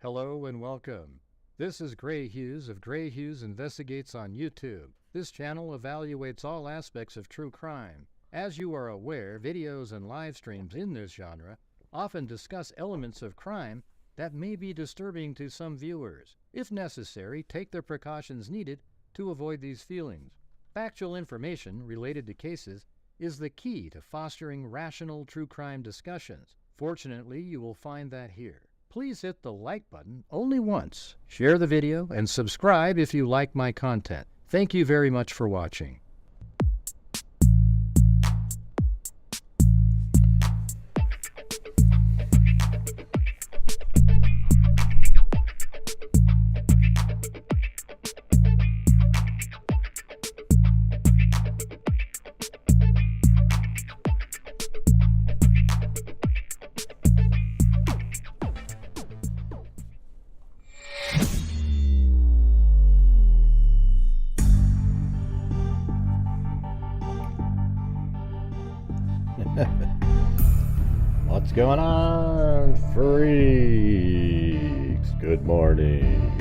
Hello and welcome. This is Gray Hughes of Gray Hughes Investigates on YouTube. This channel evaluates all aspects of true crime. As you are aware, videos and live streams in this genre often discuss elements of crime that may be disturbing to some viewers. If necessary, take the precautions needed to avoid these feelings. Factual information related to cases is the key to fostering rational true crime discussions. Fortunately, you will find that here. Please hit the like button only once, share the video, and subscribe if you like my content. Thank you very much for watching. What's going on, freaks? Good morning.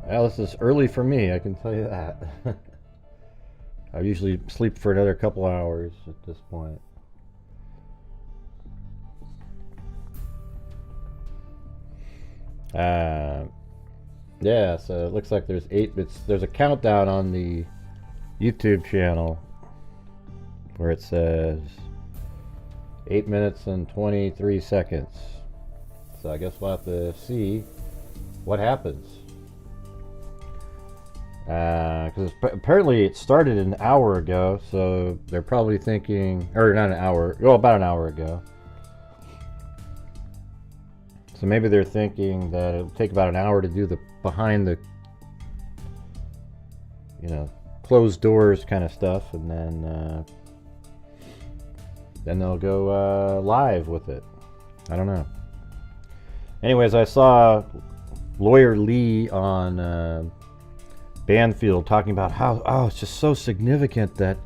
Well, this is early for me, I can tell you that. I usually sleep for another couple hours at this point. Yeah, so it looks like there's there's a countdown on the YouTube channel where it says 8 minutes and 23 seconds. So I guess we'll have to see what happens. Because apparently it started an hour ago, so they're probably thinking, or not an hour, well, about an hour ago. So maybe they're thinking that it'll take about an hour to do the behind the, closed doors kind of stuff, and then they'll go live with it. I don't know. Anyways, I saw Lawyer Lee on Banfield talking about how it's just so significant that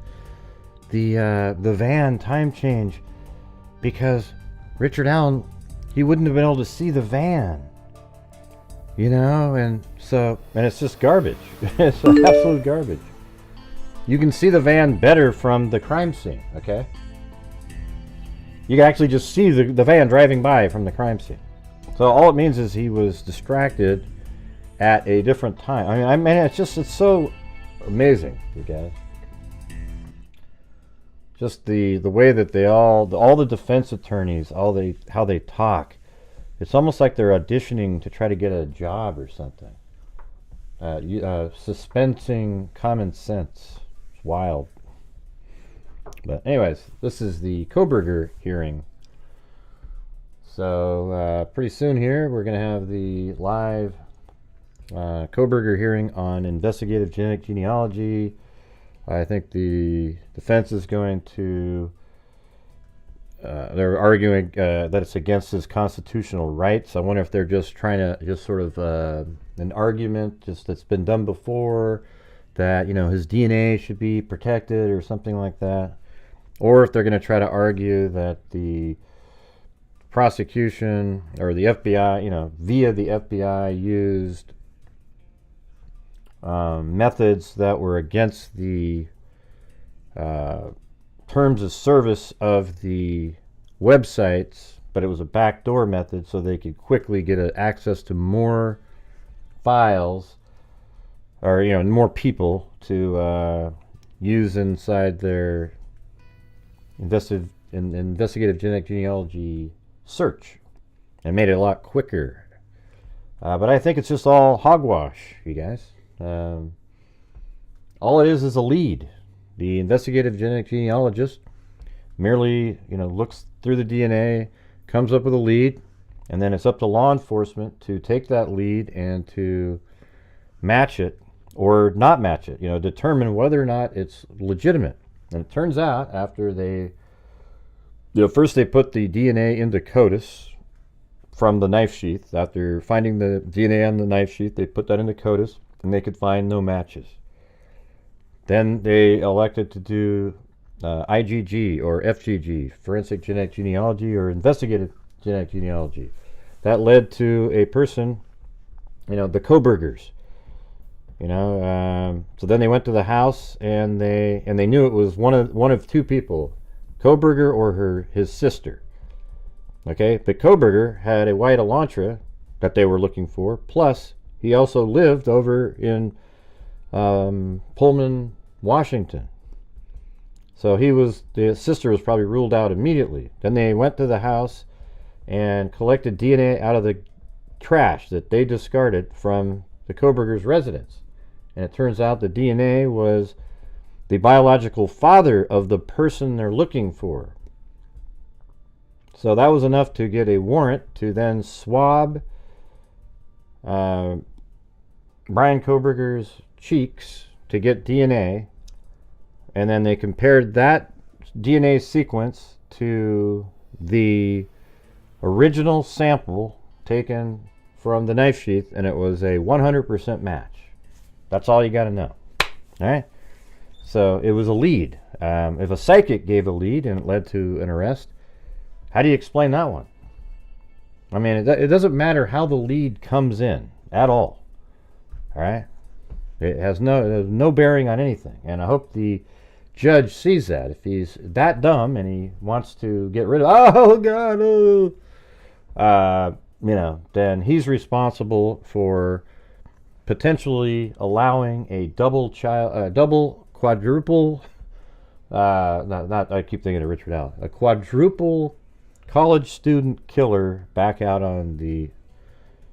the van time change, because Richard Allen, he wouldn't have been able to see the van, and it's just garbage. It's absolute garbage. You can see the van better from the crime scene, okay? You can actually just see the van driving by from the crime scene. So all it means is he was distracted at a different time. I mean, it's so amazing, you guys. Just the way that all the defense attorneys, how they talk. It's almost like they're auditioning to try to get a job or something. Suspensing common sense. It's wild. But anyways, this is the Kohberger hearing. So pretty soon here, we're going to have the live Kohberger hearing on investigative genealogy. I think the defense is going to, they're arguing that it's against his constitutional rights. I wonder if they're just trying to, sort of an argument that's been done before, that, his DNA should be protected or something like that. Or if they're going to try to argue that the prosecution or the FBI, via the FBI used methods that were against the terms of service of the websites, but it was a backdoor method so they could quickly get access to more files, or more people to use inside their investigative genealogy search, and made it a lot quicker. But I think it's just all hogwash, you guys. All it is a lead. The investigative genealogist merely, looks through the DNA, comes up with a lead, and then it's up to law enforcement to take that lead and to match it or not match it, determine whether or not it's legitimate. And it turns out, after they, first they put the DNA into CODIS from the knife sheath. After finding the DNA on the knife sheath, they put that into CODIS, and they could find no matches. Then they elected to do IGG or FGG, forensic genetic genealogy, or investigative genetic genealogy. That led to a person, the Kohbergers. So then they went to the house and they knew it was one of two people, Kohberger or his sister. Okay, but Kohberger had a white Elantra that they were looking for. Plus, he also lived over in Pullman, Washington. So the sister was probably ruled out immediately. Then they went to the house and collected DNA out of the trash that they discarded from the Kohberger's residence. And it turns out the DNA was the biological father of the person they're looking for. So that was enough to get a warrant to then swab Bryan Kohberger's cheeks to get DNA. And then they compared that DNA sequence to the original sample taken from the knife sheath, and it was a 100% match. That's all you got to know. All right? So it was a lead. If a psychic gave a lead and it led to an arrest, how do you explain that one? I mean, it doesn't matter how the lead comes in at all. All right? It has no bearing on anything. And I hope the judge sees that. If he's that dumb and he wants to get rid of, oh God, then he's responsible for potentially allowing a quadruple, I keep thinking of Richard Allen, a quadruple college student killer back out on the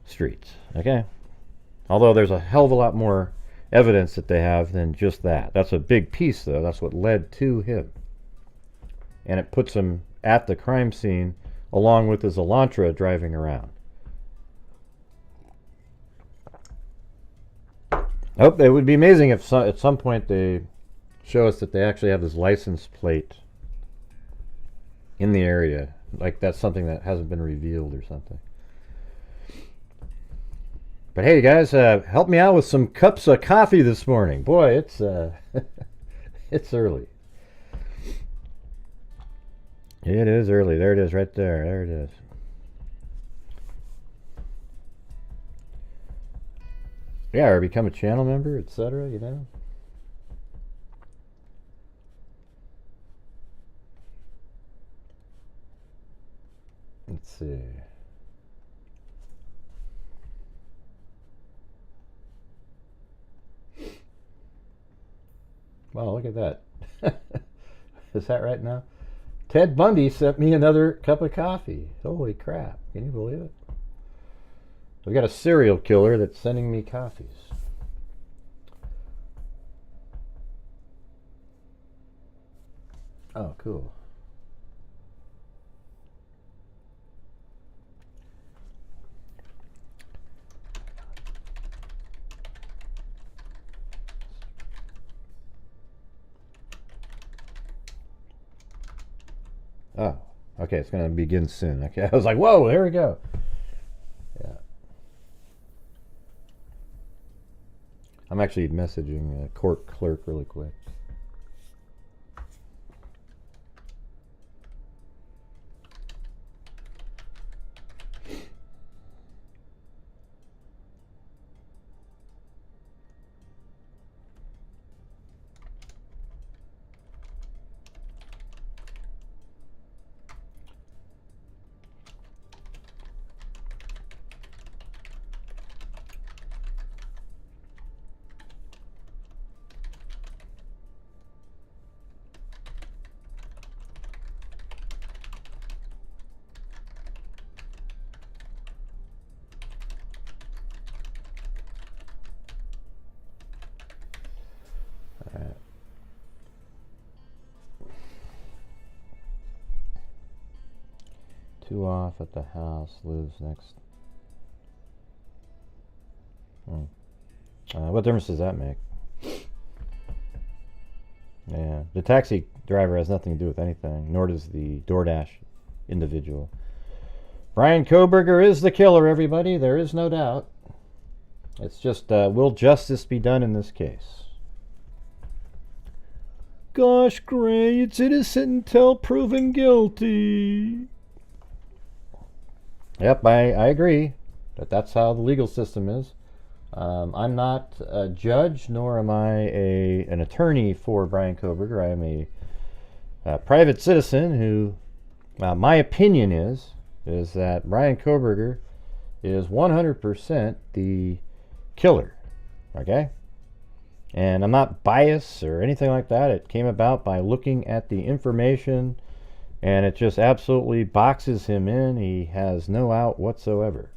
streets. Okay? Although there's a hell of a lot more evidence that they have than just that. That's a big piece, though. That's what led to him. And it puts him at the crime scene along with his Elantra driving around. It would be amazing if at some point they show us that they actually have this license plate in the area. Like that's something that hasn't been revealed or something. But hey, guys, help me out with some cups of coffee this morning. Boy, it's it's early. It is early. There it is, right there. There it is. Yeah, or become a channel member, etc. Let's see. Wow, look at that. Is that right now? Ted Bundy sent me another cup of coffee. Holy crap. Can you believe it? We've got a serial killer that's sending me coffees. Oh, cool. Oh, okay, it's going to begin soon. Okay, I was like, whoa, there we go. Yeah. I'm actually messaging a court clerk really quick. Two off at the house, lives next. What difference does that make? Yeah, the taxi driver has nothing to do with anything, nor does the DoorDash individual. Bryan Kohberger is the killer, everybody. There is no doubt. It's just, will justice be done in this case? Gosh, Gray, it's innocent until proven guilty. Yep, I agree that that's how the legal system is. I'm not a judge, nor am I an attorney for Bryan Kohberger. I am a private citizen who, my opinion is that Bryan Kohberger is 100% the killer. Okay? And I'm not biased or anything like that. It came about by looking at the information, and it just absolutely boxes him in. He has no out whatsoever.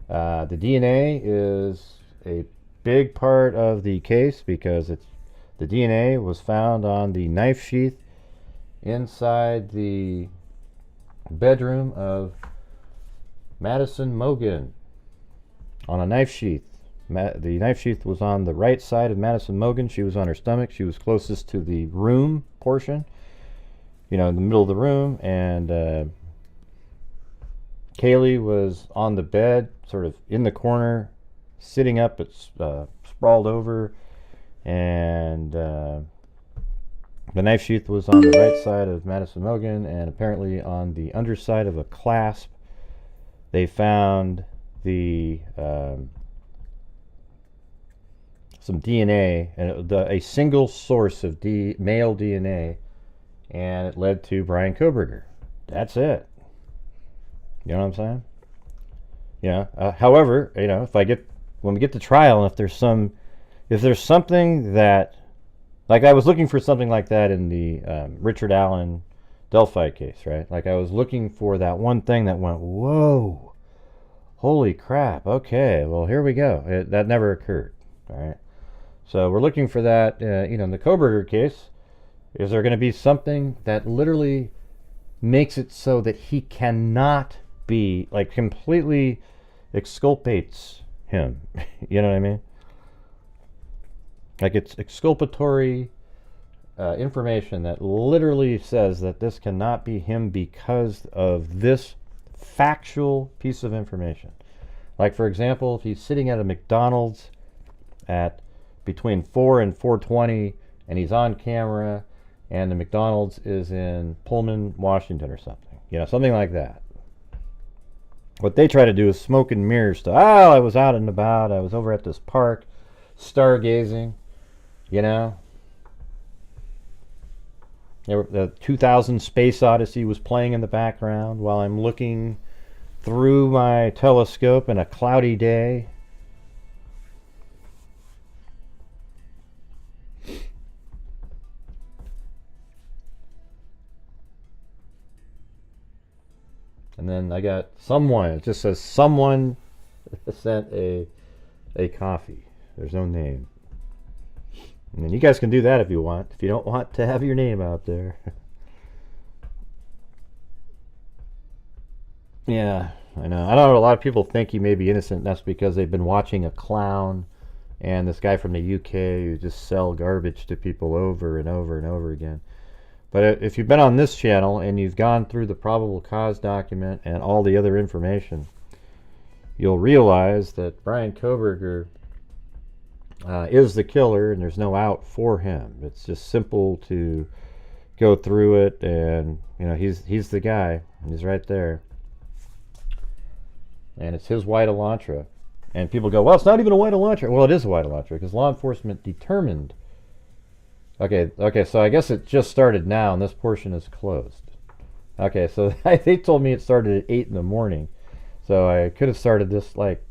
The DNA is a big part of the case because the DNA was found on the knife sheath inside the bedroom of Madison Mogen on a knife sheath. The knife sheath was on the right side of Madison Mogen. She was on her stomach. She was closest to the room portion, in the middle of the room, and Kaylee was on the bed, sort of in the corner, sitting up, sprawled over, and the knife sheath was on the right side of Madison Mogen, and apparently on the underside of a clasp, they found some DNA, and a single source of male DNA, and it led to Bryan Kohberger. That's it. You know what I'm saying? However, when we get to trial, and if there's something that, like I was looking for something like that in the Richard Allen Delphi case, right? Like I was looking for that one thing that went, whoa, holy crap, okay, well, here we go. That never occurred, all right? So we're looking for that, in the Kohberger case. Is there going to be something that literally makes it so that he cannot be, like, completely exculpates him? You know what I mean? Like, it's exculpatory information that literally says that this cannot be him because of this factual piece of information. Like, for example, if he's sitting at a McDonald's at between 4 and 4:20 and he's on camera and the McDonald's is in Pullman, Washington or something. Something like that. What they try to do is smoke and mirrors stuff. I was out and about. I was over at this park stargazing, The 2000 Space Odyssey was playing in the background while I'm looking through my telescope in a cloudy day. And then I got someone, it just says someone sent a coffee. There's no name. And then you guys can do that if you want, if you don't want to have your name out there. Yeah, I know. I know a lot of people think he may be innocent, and that's because they've been watching a clown and this guy from the UK who just sell garbage to people over and over and over again. But if you've been on this channel and you've gone through the probable cause document and all the other information, you'll realize that Bryan Kohberger is the killer and there's no out for him. It's just simple to go through it, and he's the guy. He's right there. And it's his white Elantra. And people go, well, it's not even a white Elantra. Well, it is a white Elantra because law enforcement determined. Okay, so I guess it just started now and this portion is closed. Okay, so they told me it started at 8 in the morning. So I could have started this, like,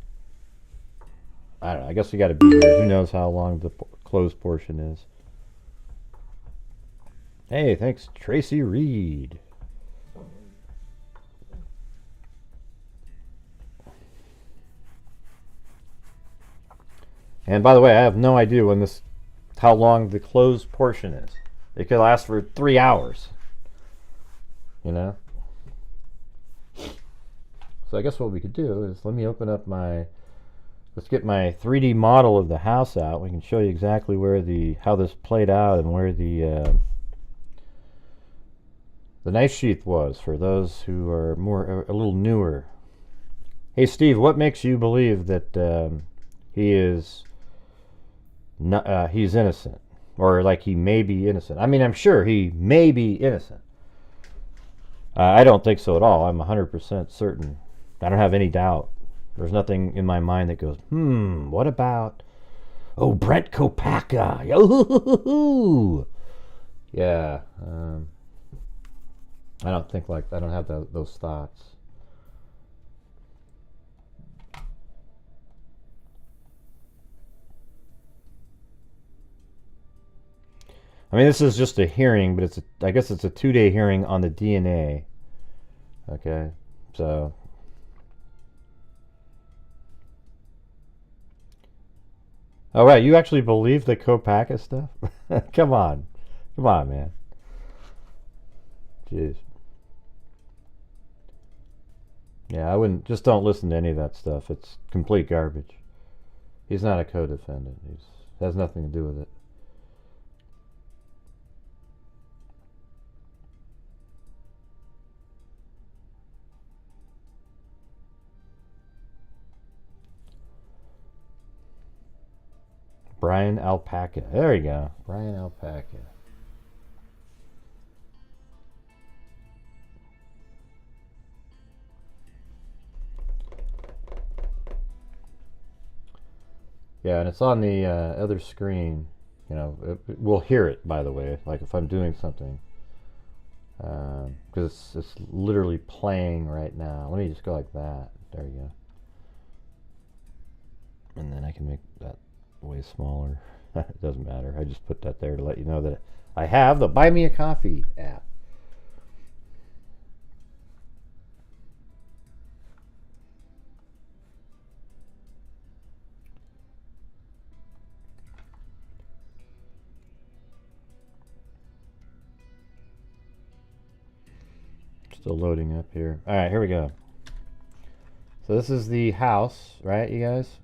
I don't know, I guess we got to be here. Who knows how long the closed portion is. Hey, thanks, Tracy Reed. And by the way, I have no idea how long the closed portion is. It could last for 3 hours. So I guess what we could do is let me open up let's get my 3D model of the house out. We can show you exactly how this played out and where the knife sheath was for those who are a little newer. Hey Steve, what makes you believe that he's innocent? or like he may be innocent. I mean, I'm sure he may be innocent. I don't think so at all. I'm 100% certain. I don't have any doubt. There's nothing in my mind that goes, what about, Brent Kopaka? Yo-hoo-hoo-hoo-hoo. Yeah. I don't think like, I don't have those thoughts. I mean, this is just a hearing, but I guess it's a 2-day hearing on the DNA. Okay, so oh right, you actually believe the Kopaka stuff? Come on, man. Jeez. Yeah, I wouldn't. Just don't listen to any of that stuff. It's complete garbage. He's not a co-defendant. He has nothing to do with it. Bryan Alpaca. There you go. Bryan Alpaca. Yeah, and it's on the other screen. You know, we'll hear it, by the way, like if I'm doing something. Because it's literally playing right now. Let me just go like that. There you go. And then I can make that way smaller. It doesn't matter. I just put that there to let you know that I have the Buy Me a Coffee app. Still loading up here. All right, here we go. So this is the house, right, you guys?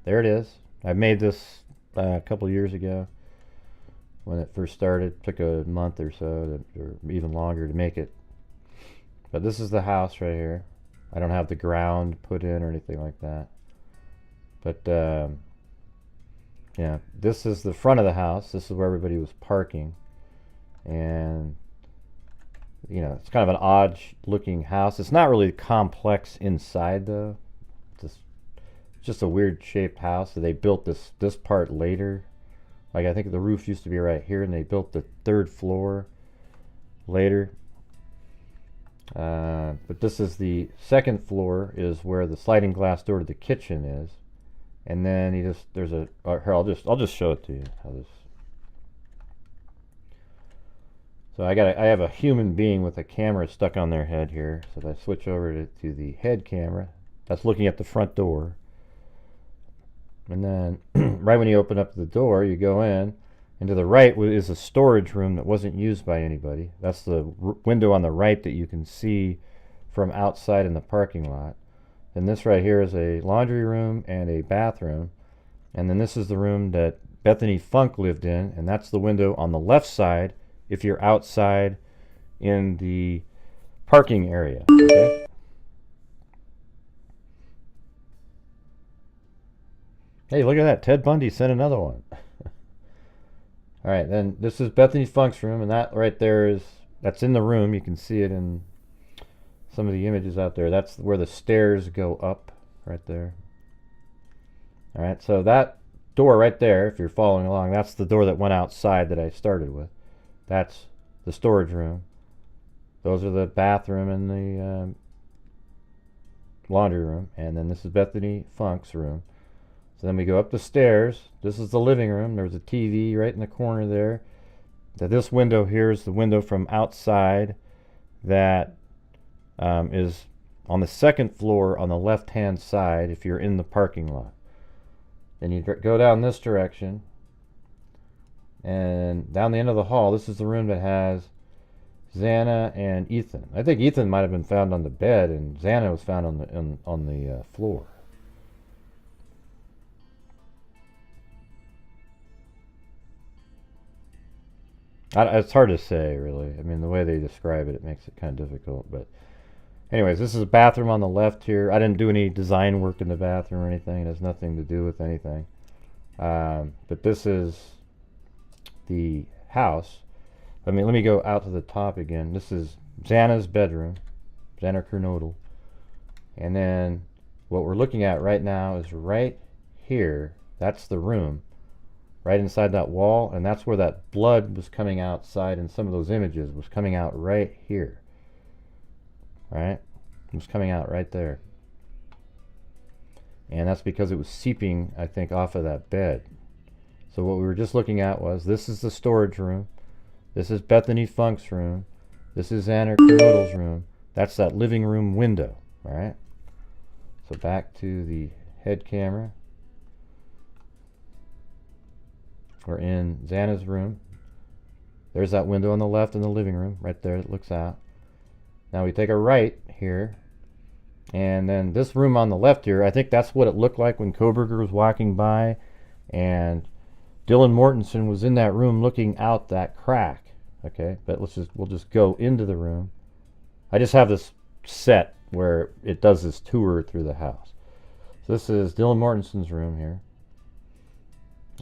There it is. I made this a couple years ago when it first started. It took a month or so, or even longer to make it. But this is the house right here. I don't have the ground put in or anything like that. But yeah, this is the front of the house. This is where everybody was parking. And you know, it's kind of an odd looking house. It's not really complex inside though. It's just a weird shaped house. So they built this part later. Like I think the roof used to be right here, and they built the 3rd floor later. But this is the 2nd floor, is where the sliding glass door to the kitchen is. And then there's a here, I'll just show it to you how this. So I have a human being with a camera stuck on their head here. So if I switch over to the head camera, that's looking at the front door. And then right when you open up the door, you go in, and to the right is a storage room that wasn't used by anybody. That's the window on the right that you can see from outside in the parking lot. And this right here is a laundry room and a bathroom. And then this is the room that Bethany Funk lived in, and that's the window on the left side if you're outside in the parking area. Okay? Hey, look at that. Ted Bundy sent another one. All right, then this is Bethany Funk's room, and that right there that's in the room. You can see it in some of the images out there. That's where the stairs go up, right there. All right, so that door right there, if you're following along, that's the door that went outside that I started with. That's the storage room. Those are the bathroom and the laundry room. And then this is Bethany Funk's room. So then we go up the stairs. This is the living room. There's a TV right in the corner there. This window here is the window from outside that is on the 2nd floor on the left-hand side if you're in the parking lot. Then you go down this direction. And down the end of the hall, this is the room that has Xana and Ethan. I think Ethan might have been found on the bed, and Xana was found on the floor. It's hard to say, really. I mean, the way they describe it, it makes it kind of difficult. But anyways, this is a bathroom on the left here. I didn't do any design work in the bathroom or anything. It has nothing to do with anything. But this is the house. Let me go out to the top again. This is Xana's bedroom, Xana Kernodle. And then what we're looking at right now is right here. That's the room, right inside that wall, and that's where that blood was coming outside in some of those images, was coming out right here. Right? It was coming out right there. And that's because it was seeping, I think, off of that bed. So what we were just looking at was, this is the storage room. This is Bethany Funk's room. This is Xana Kernodle's room. That's that living room window. All right? So back to the head camera. We're in Xana's room. There's that window on the left in the living room, right there that looks out. Now we take a right here, and then this room on the left here, I think that's what it looked like when Kohberger was walking by, and Dylan Mortensen was in that room looking out that crack. Okay, but we'll just go into the room. I just have this set where it does this tour through the house. So this is Dylan Mortensen's room here.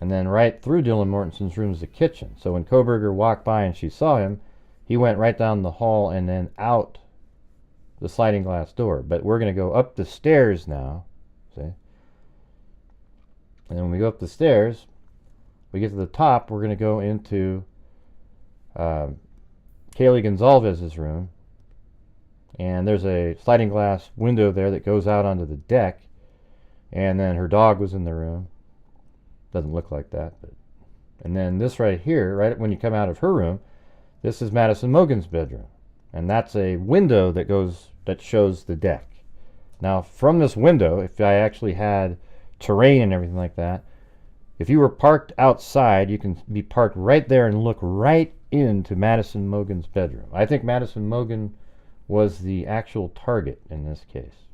And then right through Dylan Mortensen's room is the kitchen. So when Kohberger walked by and she saw him, he went right down the hall and then out the sliding glass door. But we're going to go up the stairs now. See? And then when we go up the stairs, we get to the top, we're going to go into Kaylee Gonzalez's room. And there's a sliding glass window there that goes out onto the deck. And then her dog was in the room. Doesn't look like that. And then this right here, right when you come out of her room, this is Madison Mogen's bedroom. And that's a window that shows the deck. Now from this window, if I actually had terrain and everything like that, if you were parked outside, you can be parked right there and look right into Madison Mogen's bedroom. I think Madison Mogen was the actual target in this case.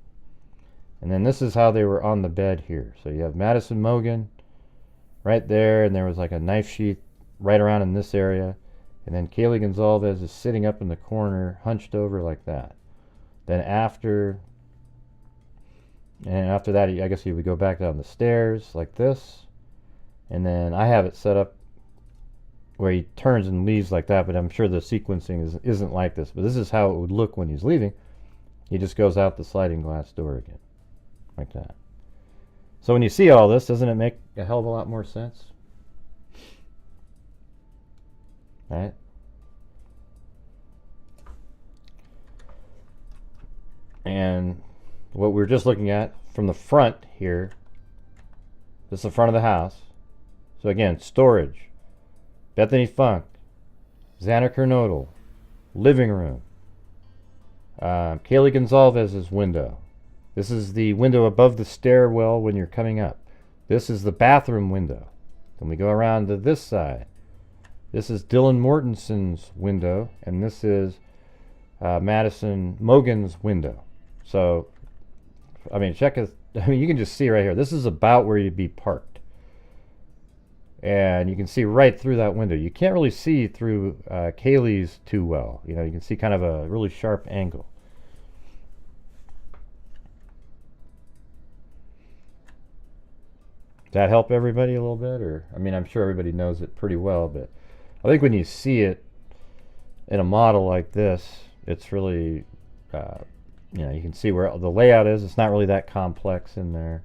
And then this is how they were on the bed here. So you have Madison Mogen right there, and there was like a knife sheath right around in this area. And then Kaylee Gonzalez is sitting up in the corner, hunched over like that. Then after that, I guess you would go back down the stairs like this. And then I have it set up where he turns and leaves like that, but I'm sure the sequencing isn't like this. But this is how it would look when he's leaving. He just goes out the sliding glass door again, like that. So when you see all this, doesn't it make a hell of a lot more sense? Right? And what we're just looking at from the front here, this is the front of the house. So again, storage, Bethany Funk, Xana Kernodle, living room, Kaylee Gonzalez's window. This is the window above the stairwell when you're coming up. This is the bathroom window. Then we go around to this side. This is Dylan Mortensen's window, and this is Madison Mogen's window. So, I mean, you can just see right here. This is about where you'd be parked. And you can see right through that window. You can't really see through Kaylee's too well. You know, you can see kind of a really sharp angle. Does that help everybody a little bit? Or, I mean, I'm sure everybody knows it pretty well, but I think when you see it in a model like this, it's really, you know, you can see where the layout is. It's not really that complex in there,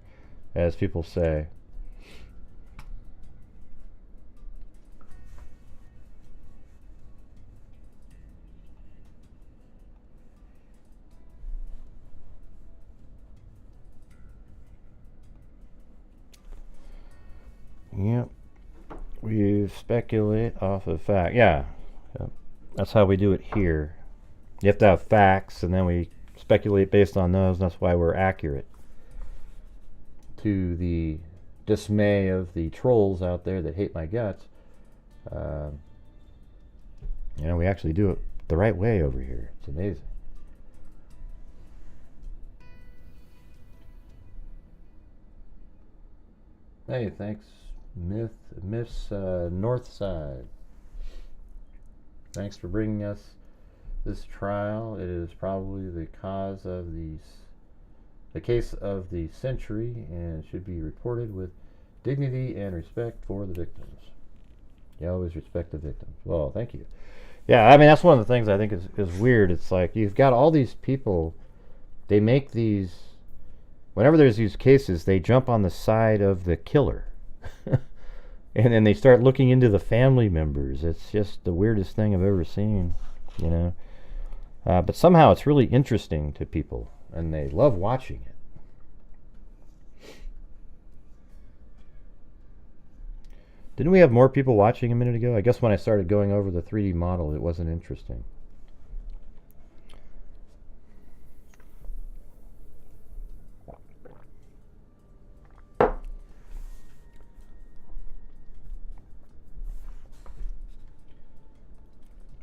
as people say. Yep. We speculate off of fact. Yeah. Yep. That's how we do it here. You have to have facts, and then we speculate based on those. And that's why we're accurate. To the dismay of the trolls out there that hate my guts, you know, we actually do it the right way over here. It's amazing. Hey, thanks. Miss Northside. Thanks for bringing us this trial. It is probably the cause of the case of the century, and should be reported with dignity and respect for the victims. You always respect the victims. Well, thank you. Yeah, I mean, that's one of the things I think is weird. It's like you've got all these people, they make these, whenever there's these cases, they jump on the side of the killer. And then they start looking into the family members. It's just the weirdest thing I've ever seen, you know. But somehow it's really interesting to people, and they love watching it. Didn't we have more people watching a minute ago? I guess when I started going over the 3D model, it wasn't interesting.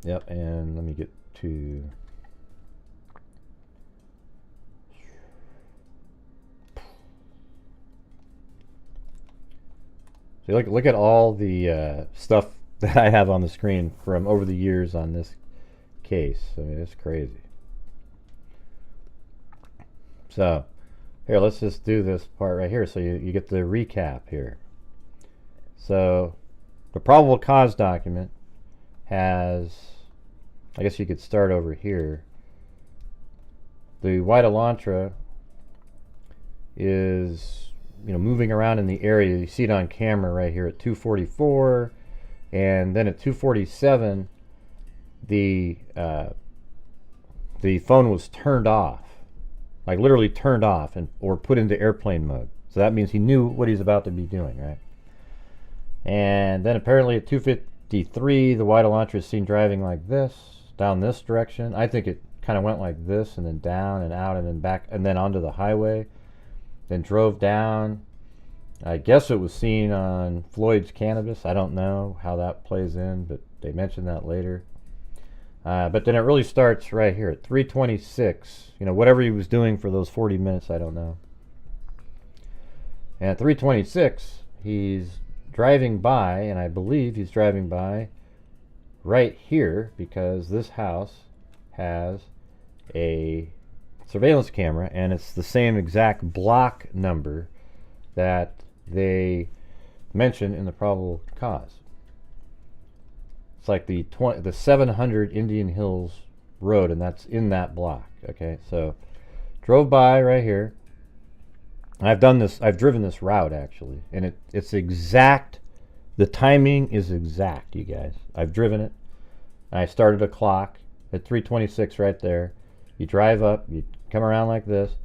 Yep, and let me get to... So look at all the stuff that I have on the screen from over the years on this case. I mean, it's crazy. So, here, let's just do this part right here so you get the recap here. So, the probable cause document has, I guess you could start over here. The white Elantra is, moving around in the area. You see it on camera right here at 2:44, and then at 2:47, the phone was turned off, like literally turned off, or put into airplane mode. So that means he knew what he's about to be doing, right? And then apparently at 2:53, the white Elantra is seen driving like this, down this direction. I think it kind of went like this, and then down and out, and then back, and then onto the highway. Then drove down. I guess it was seen on Floyd's cannabis. I don't know how that plays in, but they mentioned that later. But then it really starts right here at 3:26. Whatever he was doing for those 40 minutes, I don't know. And at 3:26, he's driving by, and I believe he's driving by right here because this house has a surveillance camera, and it's the same exact block number that they mentioned in the probable cause. It's like the 700 Indian Hills Road, and that's in that block. Okay, so drove by right here. I've driven this route actually, and it's exact. The timing is exact, you guys. I've driven it. I started a clock at 3:26 right there. You drive up, you come around like this,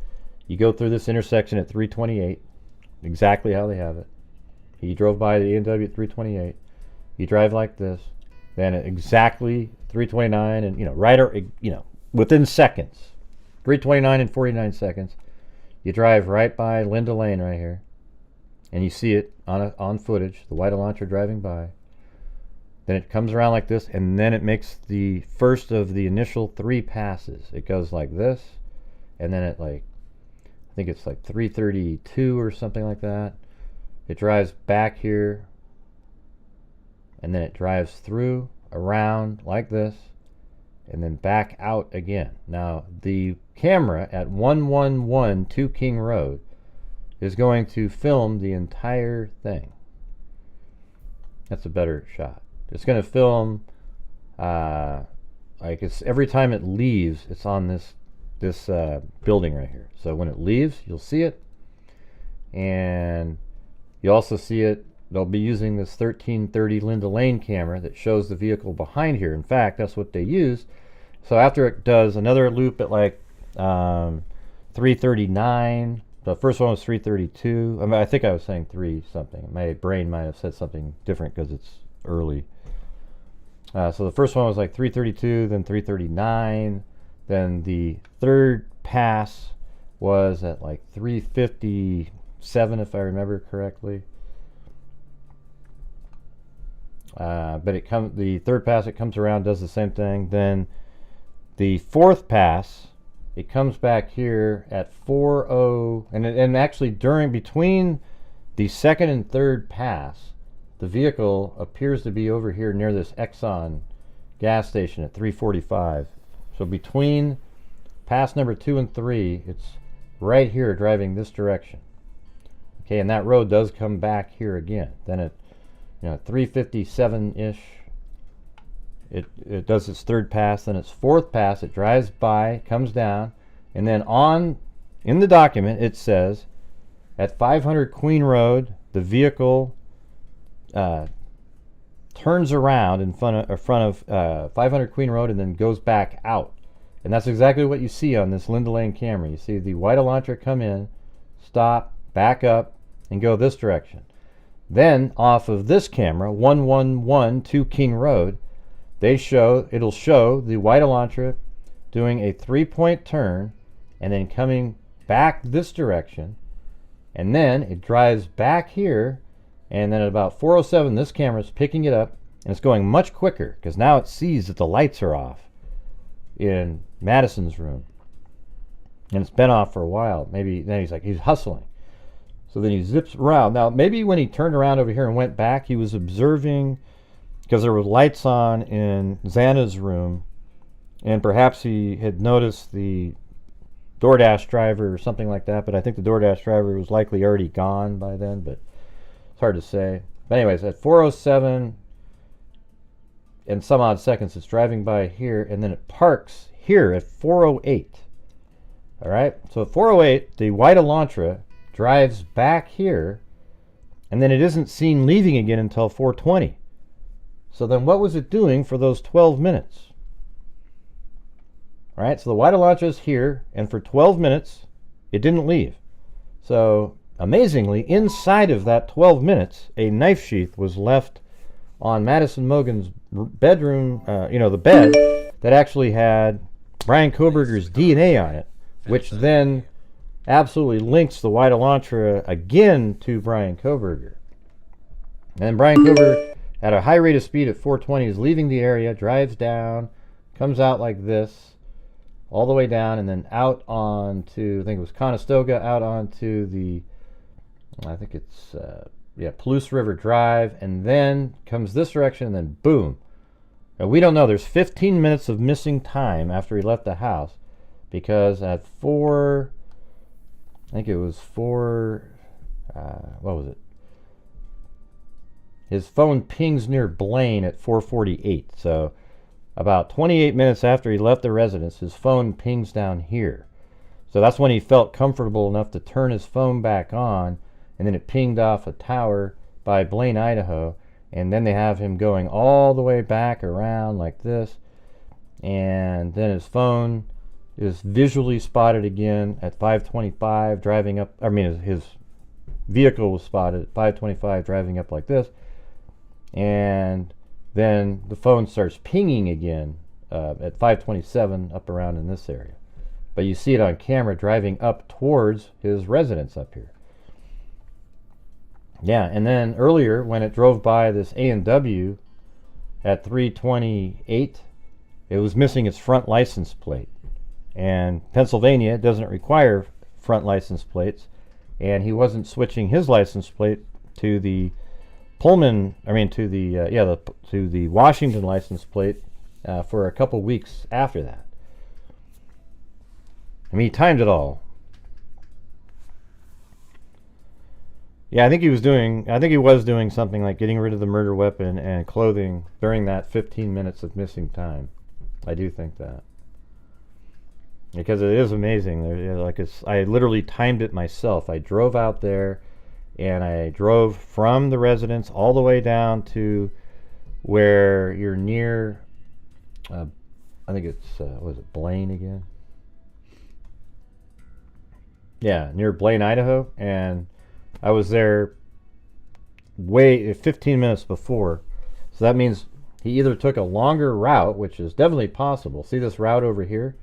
you go through this intersection at 3:28, exactly how they have it. He drove by the A&W at 3:28. You drive like this, then at exactly 3:29, and within seconds, 3:29 and 49 seconds, you drive right by Linda Lane right here, and you see it on footage, the white Elantra driving by. Then it comes around like this, and then it makes the first of the initial 3 passes. It goes like this, and then I think it's like 3:32 or something like that. It drives back here, and then it drives through, around like this, and then back out again. Now, the camera at 111 King Road is going to film the entire thing. That's a better shot. It's going to film, it's every time it leaves, it's on this building right here. So when it leaves, you'll see it, and you also see it. They'll be using this 1330 Linda Lane camera that shows the vehicle behind here. In fact, that's what they use. So after it does another loop at 3:39. The first one was 3:32. I think I was saying 3 something. My brain might have said something different because it's early. So the first one was like 3:32, then 3:39. Then the third pass was at like 3:57, if I remember correctly. But the third pass, it comes around, does the same thing. Then the fourth pass, it comes back here at 4:0, and actually between the second and third pass, the vehicle appears to be over here near this Exxon gas station at 3:45. So between pass number 2 and 3, it's right here driving this direction. Okay, and that road does come back here again. Then it 3:57-ish. It does its third pass, then its fourth pass. It drives by, comes down, and then in the document it says, at 500 Queen Road, the vehicle turns around in front of 500 Queen Road and then goes back out. And that's exactly what you see on this Linda Lane camera. You see the white Elantra come in, stop, back up, and go this direction. Then off of this camera, 1112 King Road, it'll show the white Elantra doing a 3-point turn and then coming back this direction, and then it drives back here, and then at about 4:07 this camera is picking it up, and it's going much quicker because now it sees that the lights are off in Madison's room, and it's been off for a while. Maybe then he's hustling, so then he zips around. Now maybe when he turned around over here and went back, he was observing, because there were lights on in Xana's room, and perhaps he had noticed the DoorDash driver or something like that, but I think the DoorDash driver was likely already gone by then, but it's hard to say. But anyways, at 4:07 and some odd seconds, it's driving by here, and then it parks here at 4:08. All right, so at 4:08, the white Elantra drives back here, and then it isn't seen leaving again until 4:20. So then what was it doing for those 12 minutes? All right, so the white Elantra is here, and for 12 minutes, it didn't leave. So amazingly, inside of that 12 minutes, a knife sheath was left on Madison Mogen's bedroom, the bed that actually had Bryan Kohberger's DNA on it, which then absolutely links the white Elantra again to Bryan Kohberger. And Bryan Kohberger, at a high rate of speed at 4:20, is leaving the area, drives down, comes out like this, all the way down, and then out onto, I think it was Conestoga, out onto the, I think it's, Palouse River Drive, and then comes this direction, and then boom. Now, we don't know. There's 15 minutes of missing time after he left the house, because at 4, I think it was 4, what was it? His phone pings near Blaine at 4:48, so about 28 minutes after he left the residence, his phone pings down here. So that's when he felt comfortable enough to turn his phone back on, and then it pinged off a tower by Blaine, Idaho, and then they have him going all the way back around like this, and then his phone is visually spotted again at 5:25 driving up, his vehicle was spotted at 5:25 driving up like this, and then the phone starts pinging again at 5:27 up around in this area. But you see it on camera driving up towards his residence up here. Yeah, and then earlier when it drove by this A&W at 3:28, it was missing its front license plate. And Pennsylvania doesn't require front license plates, and he wasn't switching his license plate to the to the Washington license plate for a couple weeks after that. I mean, he timed it all. Yeah, I think he was doing something like getting rid of the murder weapon and clothing during that 15 minutes of missing time. I do think that. Because it is amazing. I literally timed it myself. I drove out there, and I drove from the residence all the way down to where you're near, I think it's, was it Blaine again? Yeah, near Blaine, Idaho, and I was there 15 minutes before. So that means he either took a longer route, which is definitely possible. See this route over here?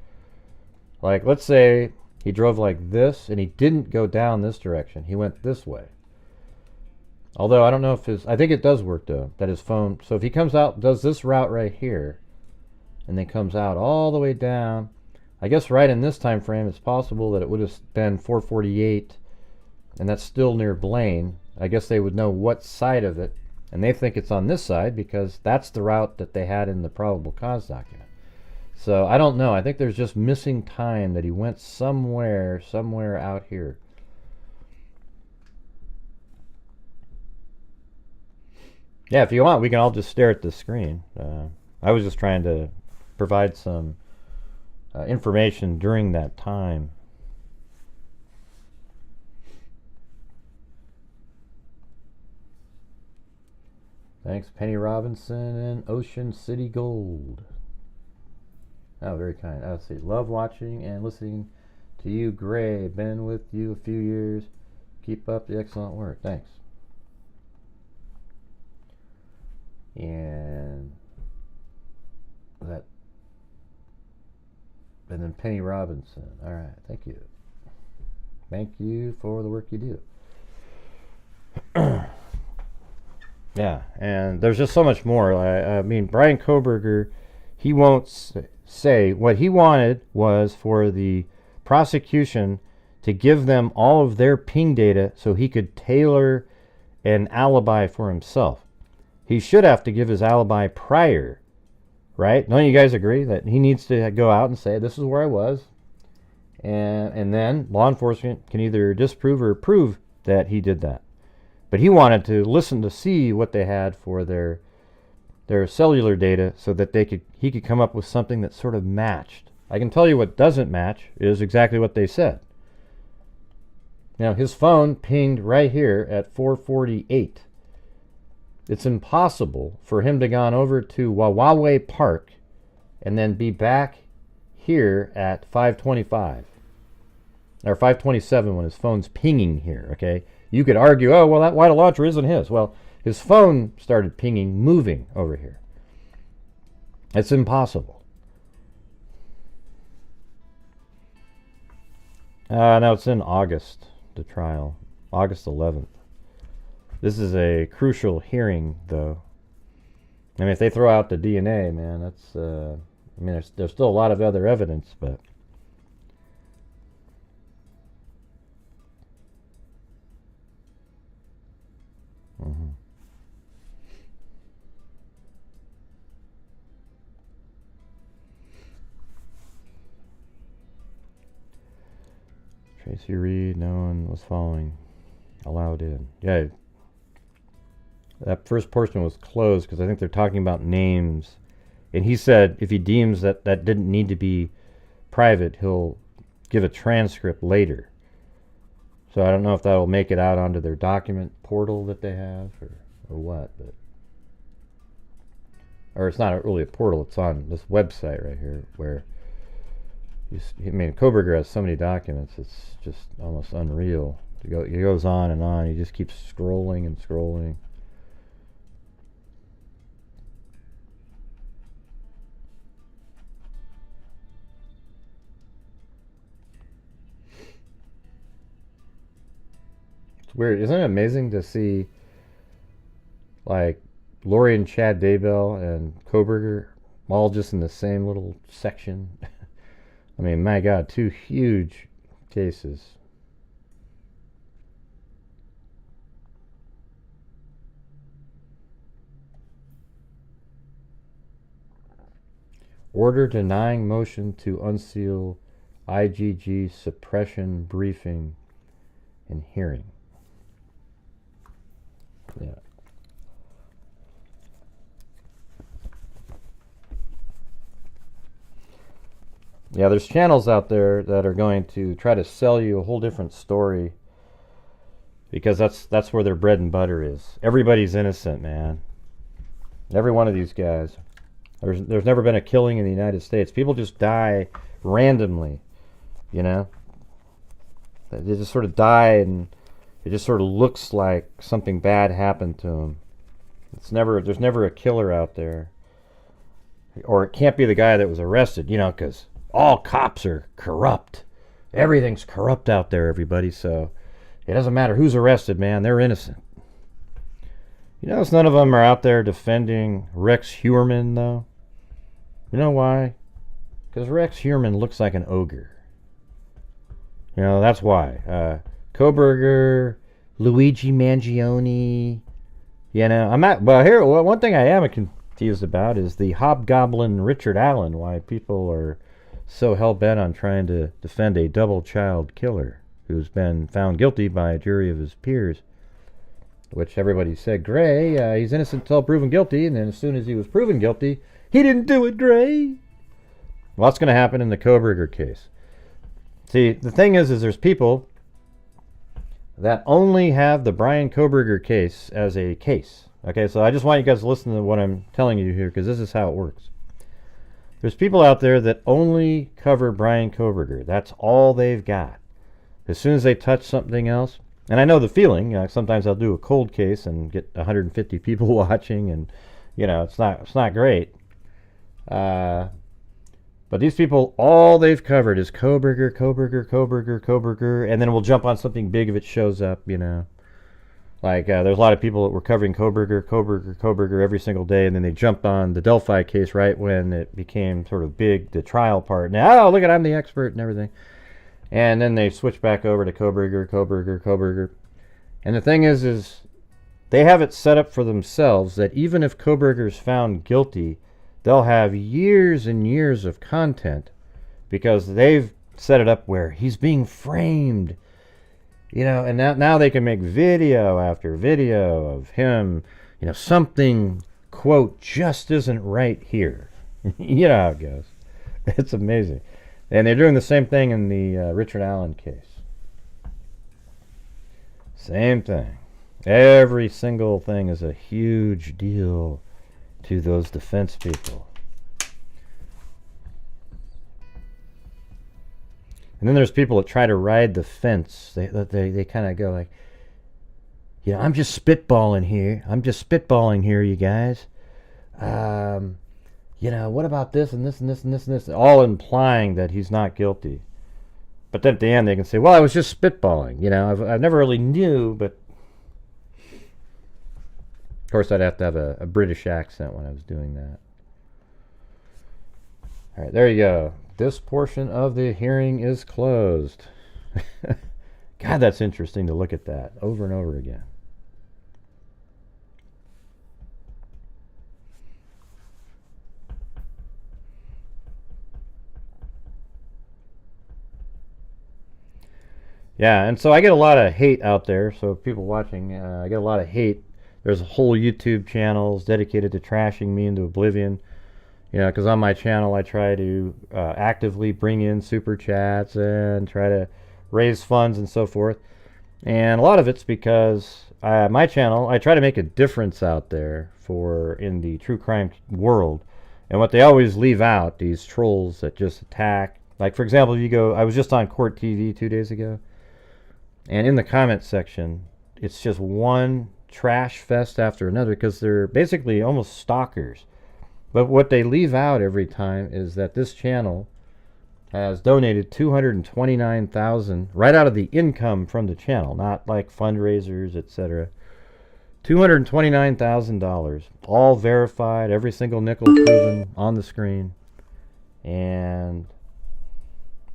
Like, let's say he drove like this, and he didn't go down this direction. He went this way. Although I don't know if I think it does work though, that his phone, so if he comes out, does this route right here, and then comes out all the way down, I guess right in this time frame, it's possible that it would have been 4:48, and that's still near Blaine. I guess they would know what side of it, and they think it's on this side because that's the route that they had in the probable cause document. So I don't know. I think there's just missing time that he went somewhere out here. Yeah, if you want, we can all just stare at the screen. I was just trying to provide some information during that time. Thanks, Penny Robinson and Ocean City Gold. Oh, very kind. Let's see. Love watching and listening to you, Gray. Been with you a few years. Keep up the excellent work. Thanks. And that. And then Penny Robinson. All right. Thank you. Thank you for the work you do. Yeah, and there's just so much more. I mean, Bryan Kohberger, he won't say. What he wanted was for the prosecution to give them all of their ping data so he could tailor an alibi for himself. He should have to give his alibi prior, right? Don't you guys agree that he needs to go out and say, this is where I was, and then law enforcement can either disprove or prove that he did that. But he wanted to listen to see what they had for their cellular data so that he could come up with something that sort of matched. I can tell you what doesn't match is exactly what they said. Now, his phone pinged right here at 4:48. It's impossible for him to gone over to Wawawe Park and then be back here at 5:25 or 5:27 when his phone's pinging here, okay? You could argue, oh, well, that white launcher isn't his. Well, his phone started pinging, moving over here. It's impossible. Now it's in August, the trial, August 11th. This is a crucial hearing, though. I mean, if they throw out the DNA, man, that's, I mean, there's still a lot of other evidence, but. Mm-hmm. Tracy Reed, no one was following. Allowed in. Yeah. That first portion was closed because I think they're talking about names. And he said if he deems that that didn't need to be private, he'll give a transcript later. So I don't know if that will make it out onto their document portal that they have or what. But or it's not really a portal. It's on this website right here where, I mean, Kohberger has so many documents. It's just almost unreal. He goes on and on. He just keeps scrolling and scrolling. Weird. Isn't it amazing to see like Lori and Chad Daybell and Kohberger all just in the same little section? I mean, my God, two huge cases. Order denying motion to unseal IGG suppression briefing and hearing. Yeah. Yeah, there's channels out there that are going to try to sell you a whole different story because that's where their bread and butter is. Everybody's innocent, man. Every one of these guys. There's never been a killing in the United States. People just die randomly, you know? They just sort of die and it just sort of looks like something bad happened to them. There's never a killer out there. Or it can't be the guy that was arrested, you know, because all cops are corrupt. Everything's corrupt out there, everybody, so it doesn't matter who's arrested, man. They're innocent. You notice none of them are out there defending Rex Heuermann, though? You know why? Because Rex Heuermann looks like an ogre. You know, that's why. Kohberger, Luigi Mangione, you know, one thing I am confused about is the hobgoblin Richard Allen, why people are so hell-bent on trying to defend a double child killer who's been found guilty by a jury of his peers. which everybody said, Gray, he's innocent until proven guilty, and then as soon as he was proven guilty, he didn't do it, Gray. What's going to happen in the Kohberger case? See, the thing is there's people that only have the Bryan Kohberger case as a case. Okay, so I just want you guys to listen to what I'm telling you here, because this is how it works. There's people out there that only cover Bryan Kohberger. That's all they've got. As soon as they touch something else, and I know the feeling, sometimes I'll do a cold case and get 150 people watching, and it's not great. But these people, all they've covered is Kohberger, and then we'll jump on something big if it shows up, Like, there's a lot of people that were covering Kohberger every single day, and then they jumped on the Delphi case right when it became sort of big, the trial part. Now, look at, I'm the expert and everything. And then they switched back over to Kohberger. And the thing is they have it set up for themselves that even if Kohberger's found guilty, they'll have years and years of content because they've set it up where he's being framed. And now they can make video after video of him, something, quote, just isn't right here. You know how it goes. It's amazing. And they're doing the same thing in the Richard Allen case. Same thing. Every single thing is a huge deal to those defense people. And then there's people that try to ride the fence. They kind of go like, I'm just spitballing here, you guys. What about this and this and this and this and this? All implying that he's not guilty. But then at the end they can say, well, I was just spitballing. I've never really knew, but of course I'd have to have a British accent when I was doing that. All right, there you go. This portion of the hearing is closed. God, that's interesting to look at that over and over again. Yeah, and so I get a lot of hate out there. So people watching, I get a lot of hate. There's whole YouTube channels dedicated to trashing me into oblivion. Because on my channel I try to actively bring in super chats and try to raise funds and so forth. And a lot of it's because my channel, I try to make a difference out there in the true crime world. And what they always leave out, these trolls that just attack. Like, for example, if you go, I was just on Court TV 2 days ago. And in the comment section, it's just one trash fest after another because they're basically almost stalkers. But what they leave out every time is that this channel has donated $229,000 right out of the income from the channel, not like fundraisers, etc. $229,000, all verified, every single nickel proven on the screen. And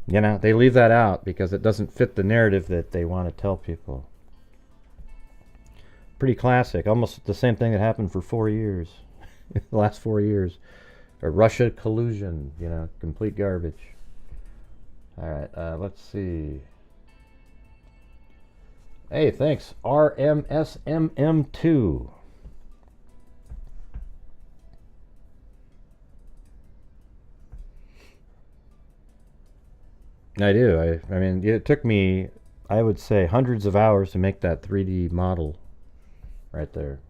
they leave that out because it doesn't fit the narrative that they want to tell people. Pretty classic, almost the same thing that happened for 4 years. The last 4 years. A Russia collusion, complete garbage. All right, let's see. Hey, thanks, RMSMM2. I do. I mean, it took me, I would say, hundreds of hours to make that 3D model right there.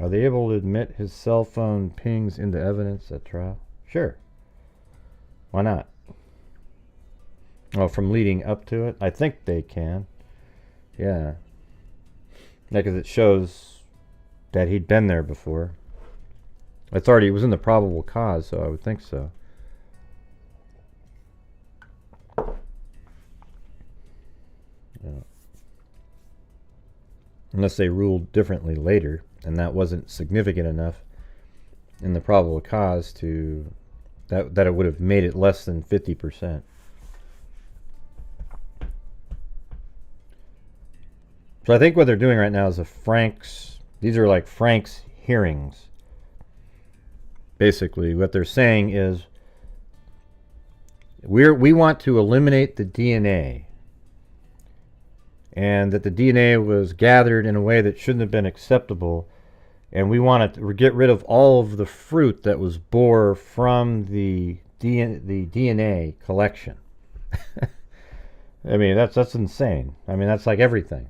Are they able to admit his cell phone pings into evidence at trial? Sure. Why not? Oh, from leading up to it? I think they can. Yeah. Because it shows that he'd been there before. It was in the probable cause, so I would think so. Yeah. Unless they ruled differently later, and that wasn't significant enough in the probable cause to that it would have made it less than 50%. So I think what they're doing right now is these are like Frank's hearings. Basically, what they're saying is we want to eliminate the DNA. and that the DNA was gathered in a way that shouldn't have been acceptable, and we want to get rid of all of the fruit that was bore from the DNA collection. I mean, that's insane. I mean, that's like everything.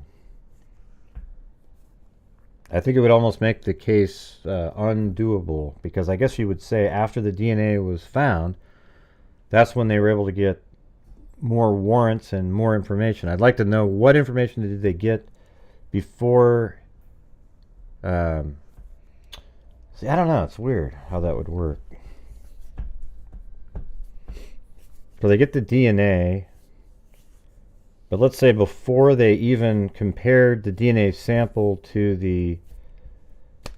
I think it would almost make the case undoable, because I guess you would say after the DNA was found, that's when they were able to get more warrants and more information. I'd like to know what information did they get before. See, I don't know. It's weird how that would work. So they get the DNA, but let's say before they even compared the DNA sample to the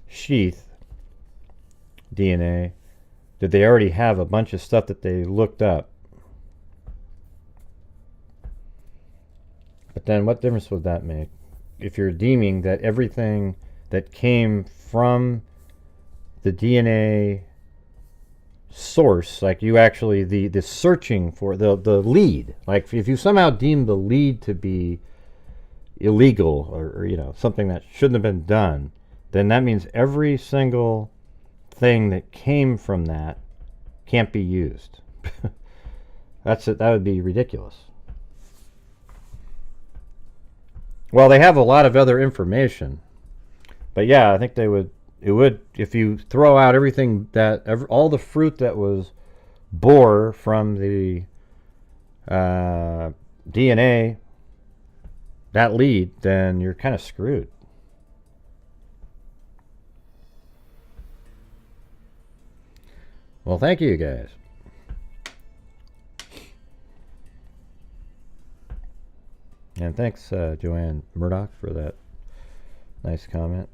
sheath DNA, did they already have a bunch of stuff that they looked up? But then what difference would that make if you're deeming that everything that came from the DNA source, like you actually, the searching for the lead, like if you somehow deem the lead to be illegal or you know, something that shouldn't have been done, then that means every single thing that came from that can't be used. That's it. That would be ridiculous. Well, they have a lot of other information, but yeah, I think they would. It would, if you throw out everything that all the fruit that was bore from the DNA, that lead, then you're kind of screwed. Well, thank you guys. And thanks, Joanne Murdoch, for that nice comment.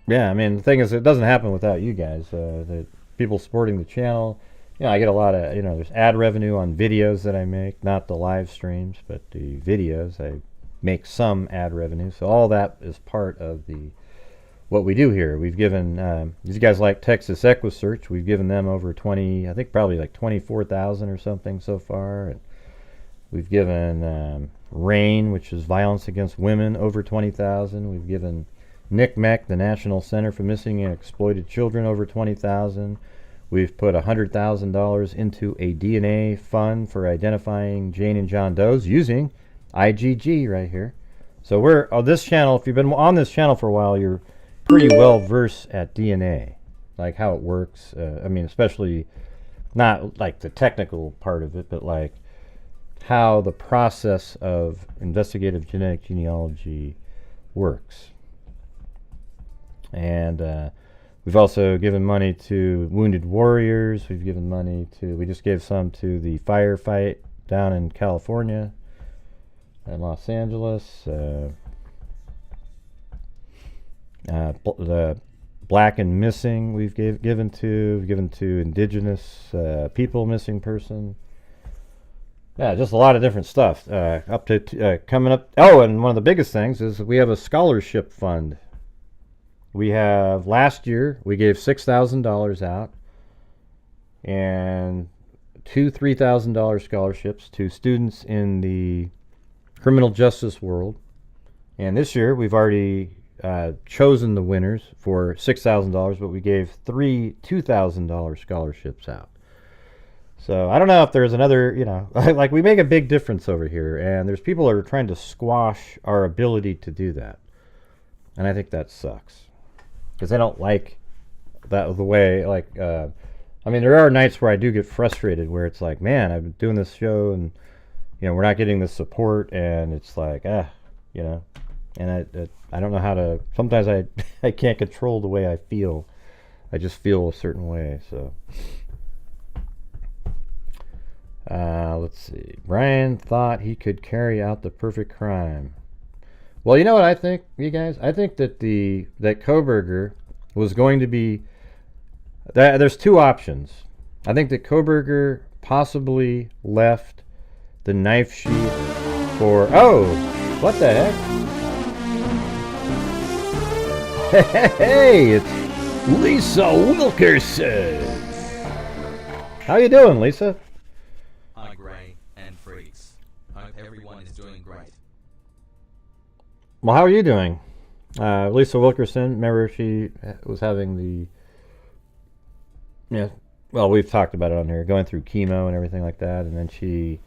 Yeah, I mean, the thing is, it doesn't happen without you guys. The people supporting the channel. You know, I get a lot of, you know, there's ad revenue on videos that I make, not the live streams, but the videos. I make some ad revenue. So all that is part of what we do here. We've given, these guys like Texas EquiSearch, we've given them over 20, I think probably like 24,000 or something so far. And we've given RAIN, which is Violence Against Women, over 20,000. We've given NCMEC, the National Center for Missing and Exploited Children, over 20,000. We've put $100,000 into a DNA fund for identifying Jane and John Does using IGG right here. So we're on this channel. If you've been on this channel for a while, you're pretty well versed at DNA, like how it works. I mean, especially not like the technical part of it, but like how the process of investigative genetic genealogy works. And we've also given money to wounded warriors. We've given money to, we just gave some to the firefight down in California and Los Angeles. The Black and Missing we've given to Indigenous people missing person. Yeah, just a lot of different stuff. Up to coming up. Oh, and one of the biggest things is we have a scholarship fund. We have, last year, we gave $6,000 out and two $3,000 scholarships to students in the criminal justice world. And this year, we've already chosen the winners for $6,000, but we gave three $2,000 scholarships out. So I don't know if there's another, you know, like we make a big difference over here, and there's people that are trying to squash our ability to do that. And I think that sucks. Because I don't like that the way, like, I mean, there are nights where I do get frustrated where it's like, man, I've been doing this show and, you know, we're not getting the support, and it's like, you know, and I don't know how to, sometimes I can't control the way I feel. I just feel a certain way, so. Let's see. Bryan thought he could carry out the perfect crime. Well, you know what I think, you guys? I think that that Kohberger was going to be... There's two options. I think that Kohberger possibly left the knife sheath for... Oh! What the heck? Hey! It's Lisa Wilkerson! How you doing, Lisa? Hi, Gray and freaks. Hope everyone is doing great. Well, how are you doing? Lisa Wilkerson, remember she was having the, well, we've talked about it on here, going through chemo and everything like that, and then she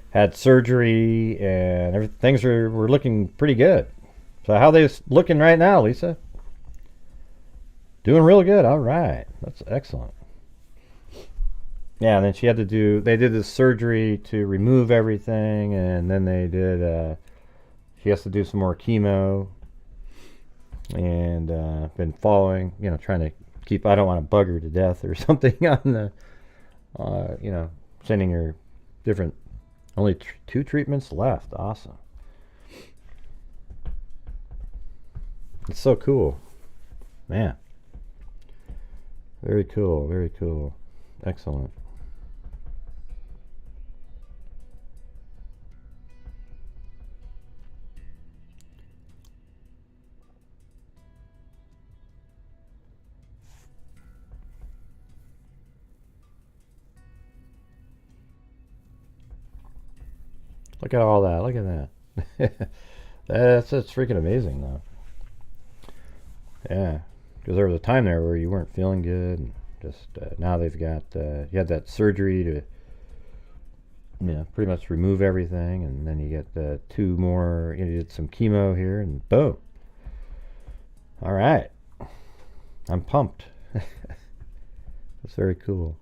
had surgery, and things were looking pretty good. So how are they looking right now, Lisa? Doing real good. All right. That's excellent. Yeah, and then they did this surgery to remove everything, and then she has to do some more chemo, and been following, trying to keep, I don't want to bug her to death or something on the, sending her different, only 2 treatments left. Awesome. It's so cool. Man. Very cool, very cool. Excellent. Look at all that. Look at that. That's freaking amazing, though. Yeah, because there was a time there where you weren't feeling good, and just now they've got you had that surgery to pretty much remove everything, and then you get 2 more. You did some chemo here, and boom. All right, I'm pumped. That's very cool.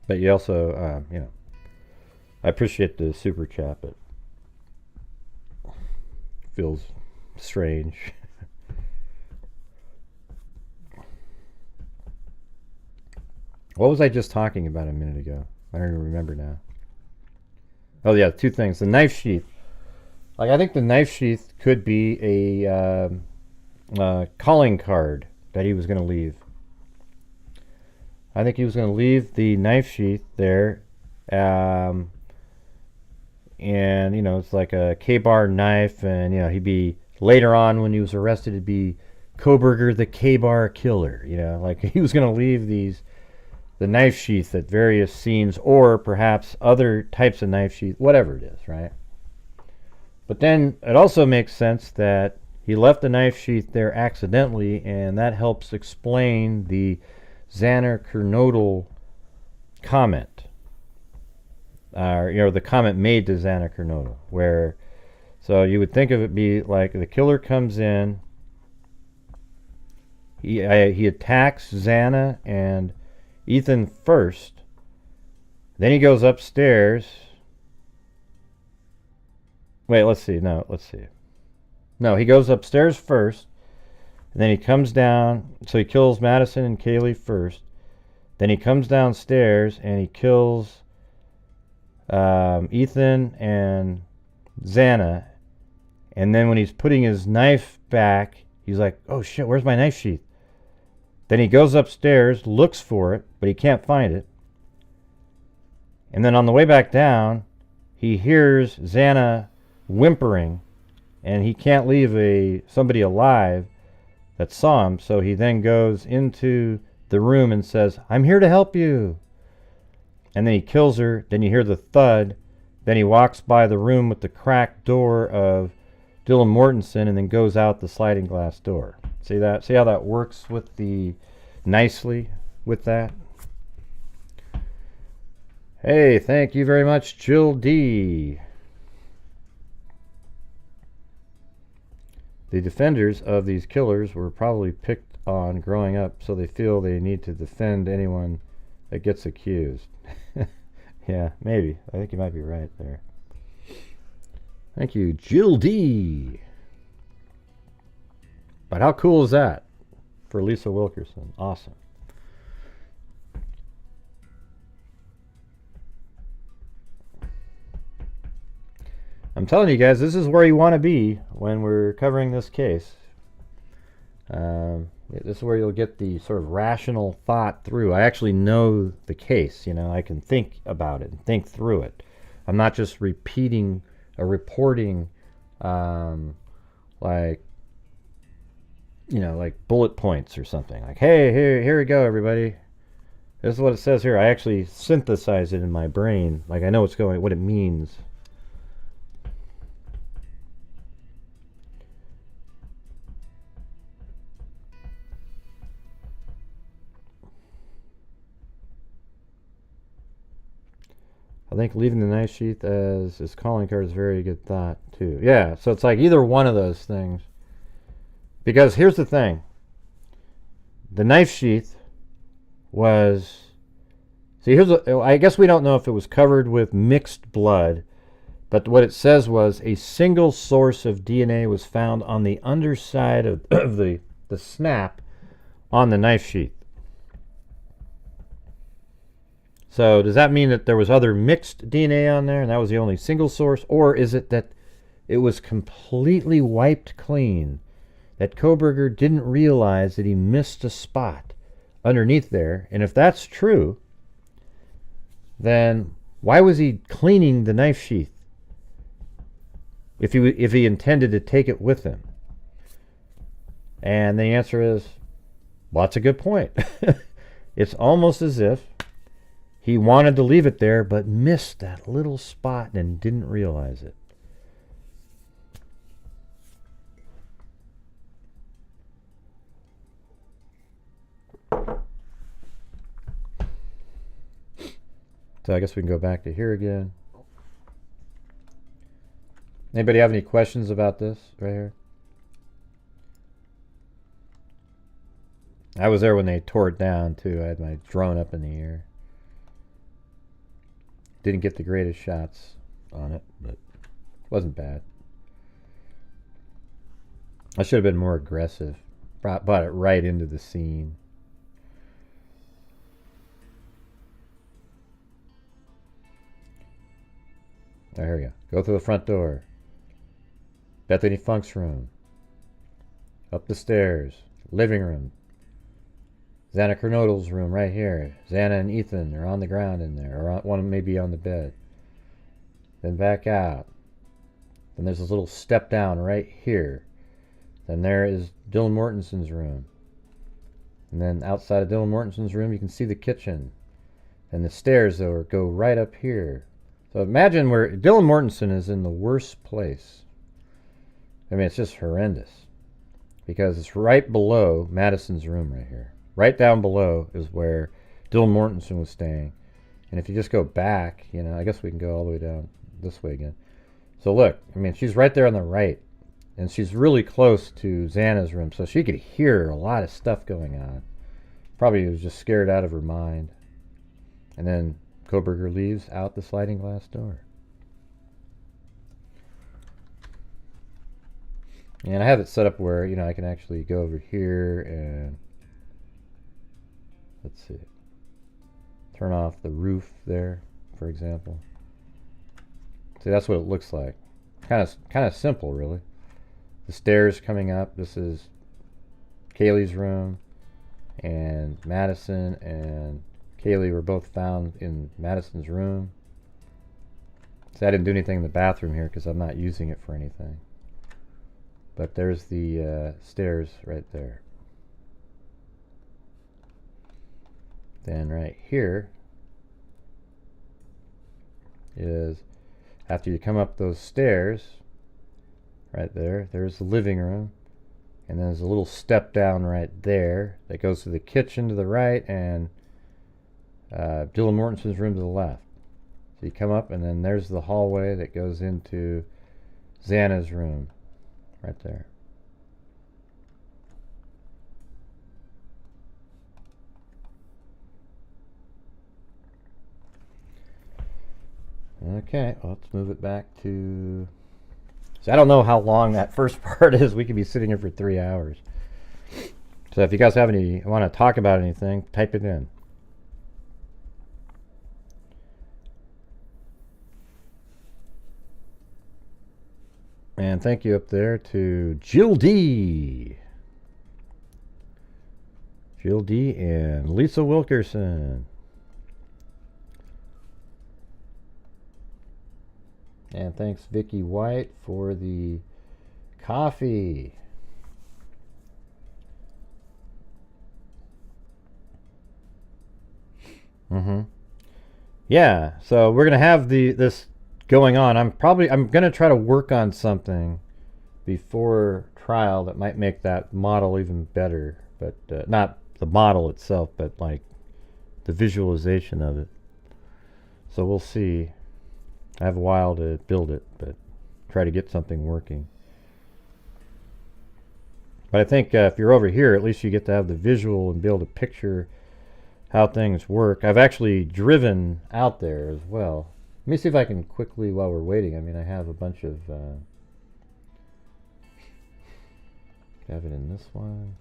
But you also, I appreciate the super chat, but feels strange. What was I just talking about a minute ago? I don't even remember now. Oh yeah, 2 things. The knife sheath. Like, I think the knife sheath could be a calling card that he was going to leave. I think he was going to leave the knife sheath there, and it's like a K-bar knife, and he'd be later on when he was arrested, it'd be Kohberger the K-bar killer. Like he was going to leave the knife sheath at various scenes, or perhaps other types of knife sheath, whatever it is, right? But then it also makes sense that he left the knife sheath there accidentally, and that helps explain the Zanner-Kernodle comment, the comment made to Zanner-Kernodle, where, so you would think of it be like the killer comes in, he attacks Xana and Ethan first, then he goes upstairs. Wait, let's see. No, he goes upstairs first, and then he comes down, so he kills Madison and Kaylee first. Then he comes downstairs and he kills Ethan and Xana. And then when he's putting his knife back, he's like, oh shit, where's my knife sheath? Then he goes upstairs, looks for it, but he can't find it. And then on the way back down, he hears Xana whimpering, and he can't leave somebody alive that saw him, so he then goes into the room and says, I'm here to help you. And then he kills her. Then you hear the thud. Then he walks by the room with the cracked door of Dylan Mortensen, and then goes out the sliding glass door. See that? See how that works with nicely with that? Hey, thank you very much, Jill D. The defenders of these killers were probably picked on growing up, so they feel they need to defend anyone that gets accused. Yeah, maybe. I think you might be right there. Thank you, Jill D. But how cool is that for Lisa Wilkerson? Awesome. I'm telling you guys, this is where you want to be when we're covering this case. This is where you'll get the sort of rational thought through. I actually know the case, I can think about it and think through it. I'm not just repeating or reporting like bullet points or something. Like, hey, here we go, everybody. This is what it says here. I actually synthesize it in my brain. Like I know what it means. I think leaving the knife sheath as his calling card is a very good thought, too. Yeah, so it's like either one of those things. Because here's the thing. The knife sheath was... See, I guess we don't know if it was covered with mixed blood, but what it says was a single source of DNA was found on the underside of the snap on the knife sheath. So does that mean that there was other mixed DNA on there and that was the only single source? Or is it that it was completely wiped clean, that Kohberger didn't realize that he missed a spot underneath there? And if that's true, then why was he cleaning the knife sheath if he intended to take it with him? And the answer is, well, that's a good point. It's almost as if he wanted to leave it there, but missed that little spot and didn't realize it. So I guess we can go back to here again. Anybody have any questions about this right here? I was there when they tore it down too. I had my drone up in the air. Didn't get the greatest shots on it, but it wasn't bad. I should have been more aggressive. Brought it right into the scene. There we go. Go through the front door. Bethany Funk's room. Up the stairs. Living room. Xana Kernodle's room right here. Xana and Ethan are on the ground in there. Or one maybe on the bed. Then back out. Then there's this little step down right here. Then there is Dylan Mortenson's room. And then outside of Dylan Mortenson's room you can see the kitchen. And the stairs though go right up here. So imagine where Dylan Mortenson is in the worst place. I mean, it's just horrendous. Because it's right below Madison's room right here. Right down below is where Dylan Mortenson was staying. And if you just go back, I guess we can go all the way down this way again. So look, I mean, she's right there on the right. And she's really close to Xana's room. So she could hear a lot of stuff going on. Probably was just scared out of her mind. And then Kohberger leaves out the sliding glass door. And I have it set up where, I can actually go over here and, let's see, turn off the roof there, for example. See, that's what it looks like. Kind of simple, really. The stairs coming up. This is Kaylee's room, and Madison and Kaylee were both found in Madison's room. So I didn't do anything in the bathroom here because I'm not using it for anything. But there's the stairs right there. Then right here is, after you come up those stairs, right there, there's the living room. And then there's a little step down right there that goes to the kitchen to the right and Dylan Mortenson's room to the left. So you come up and then there's the hallway that goes into Xana's room right there. Okay, well, let's move it back to... So I don't know how long that first part is. We could be sitting here for 3 hours. So if you guys want to talk about anything, type it in. And thank you up there to Jill D. Jill D and Lisa Wilkerson. And thanks Vicky White for the coffee. Mm-hmm. Yeah, so we're gonna have this going on. I'm gonna try to work on something before trial that might make that model even better, but not the model itself, but like the visualization of it. So we'll see. I have a while to build it, but try to get something working. But I think if you're over here, at least you get to have the visual and be able to picture how things work. I've actually driven out there as well. Let me see if I can quickly, while we're waiting, I mean, I have a bunch of... have it in this one.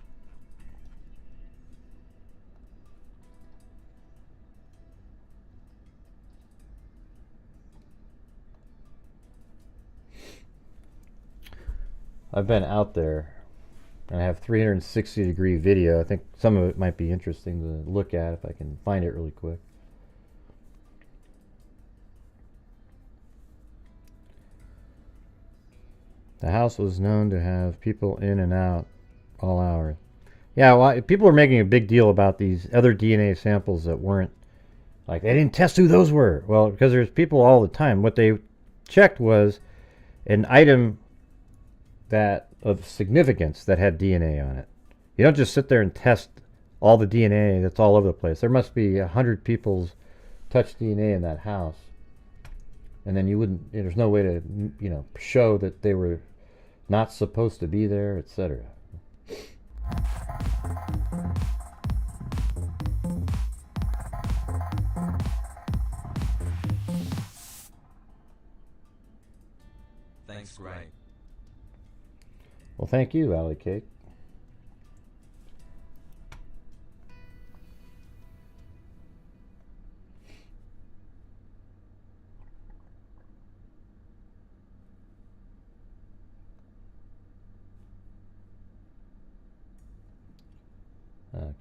I've been out there, and I have 360-degree video. I think some of it might be interesting to look at if I can find it really quick. The house was known to have people in and out all hours. Yeah, well, people are making a big deal about these other DNA samples that weren't, like, they didn't test who those were. Well, because there's people all the time. What they checked was an item that of significance that had DNA on it. You don't just sit there and test all the DNA that's all over the place. There must be 100 people's touch DNA in that house, and then you wouldn't. There's no way to, show that they were not supposed to be there, etc. Thanks, Bryan. Well, thank you, Alley Cake. Okay.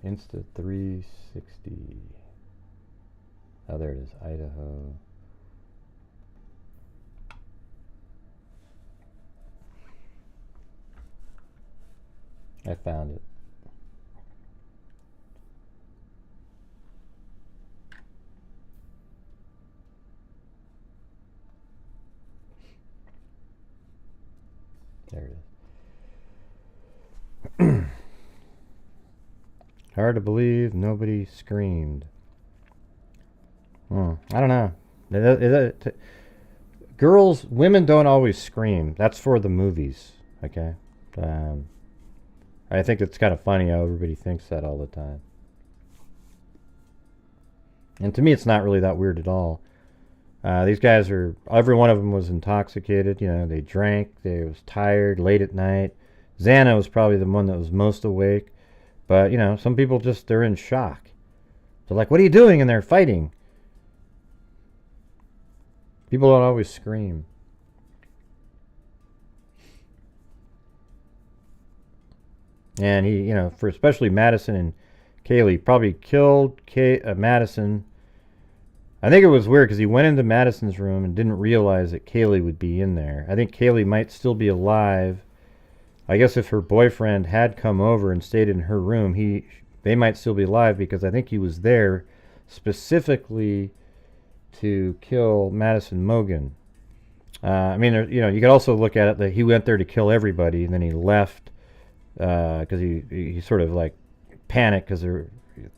Insta 360. Oh, there it is. Idaho. I found it. There it is. Hard to believe nobody screamed. I don't know. Women don't always scream. That's for the movies, okay? I think it's kind of funny how everybody thinks that all the time. And to me, it's not really that weird at all. These guys every one of them was intoxicated. They drank, they was tired, late at night. Xana was probably the one that was most awake. But, some people they're in shock. They're like, what are you doing? And they're fighting. People don't always scream. And he, for especially Madison and Kaylee, probably killed Madison. I think it was weird because he went into Madison's room and didn't realize that Kaylee would be in there. I think Kaylee might still be alive. I guess if her boyfriend had come over and stayed in her room, they might still be alive because I think he was there specifically to kill Madison Mogen. You could also look at it that he went there to kill everybody and then he left because he sort of like panicked because there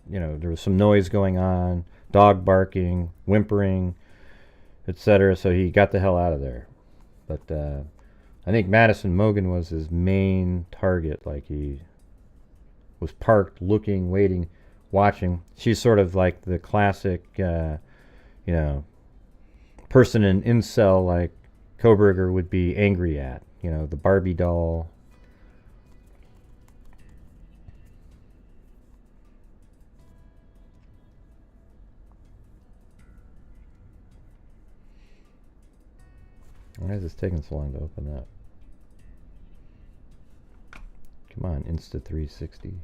was some noise going on, dog barking, whimpering, etc. So he got the hell out of there. But I think Madison Mogen was his main target. Like he was parked, looking, waiting, watching. She's sort of like the classic, person in incel like Kohberger would be angry at. The Barbie doll. Why is this taking so long to open up? Come on, Insta 360.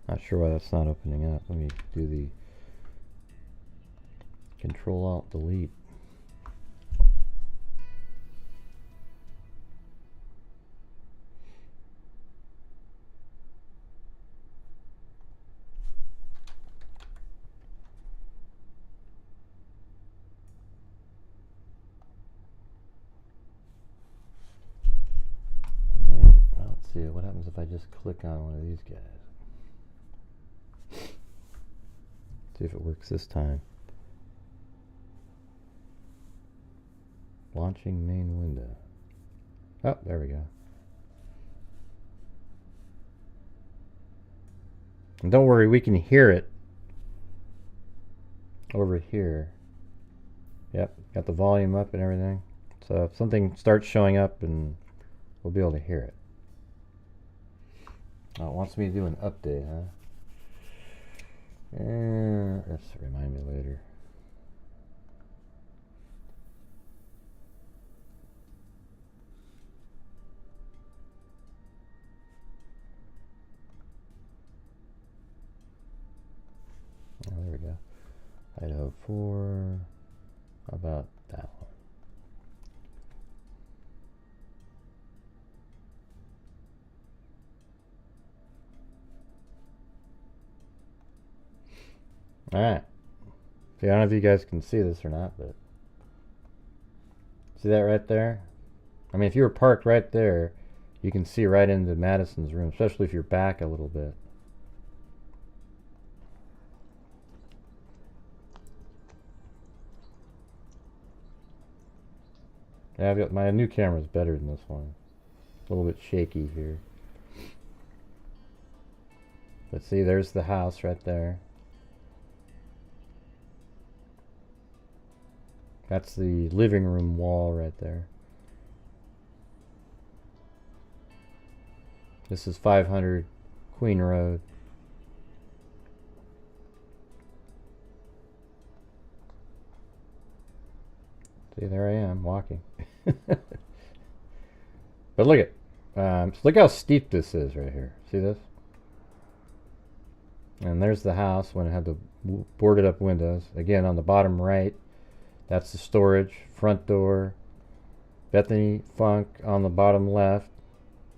Not sure why that's not opening up. Let me do the Control-Alt-Delete. Let's see, what happens if I just click on one of these guys? See if it works this time. Launching main window. Oh, there we go. And don't worry, we can hear it over here. Yep, got the volume up and everything. So if something starts showing up, and we'll be able to hear it. Oh, it wants me to do an update, huh? Let's remind me later. Oh, there we go. Idaho 4. How about that one? Alright. See, I don't know if you guys can see this or not, but see that right there? I mean, if you were parked right there, you can see right into Madison's room, especially if you're back a little bit. Yeah, I've got, my new camera's better than this one. A little bit shaky here. But see, there's the house right there. That's the living room wall right there. This is 500 Queen Road. See, there I am walking. But look at, look how steep this is right here. See this? And there's the house when it had the boarded up windows. Again, on the bottom right, that's the storage, front door. Bethany Funk on the bottom left.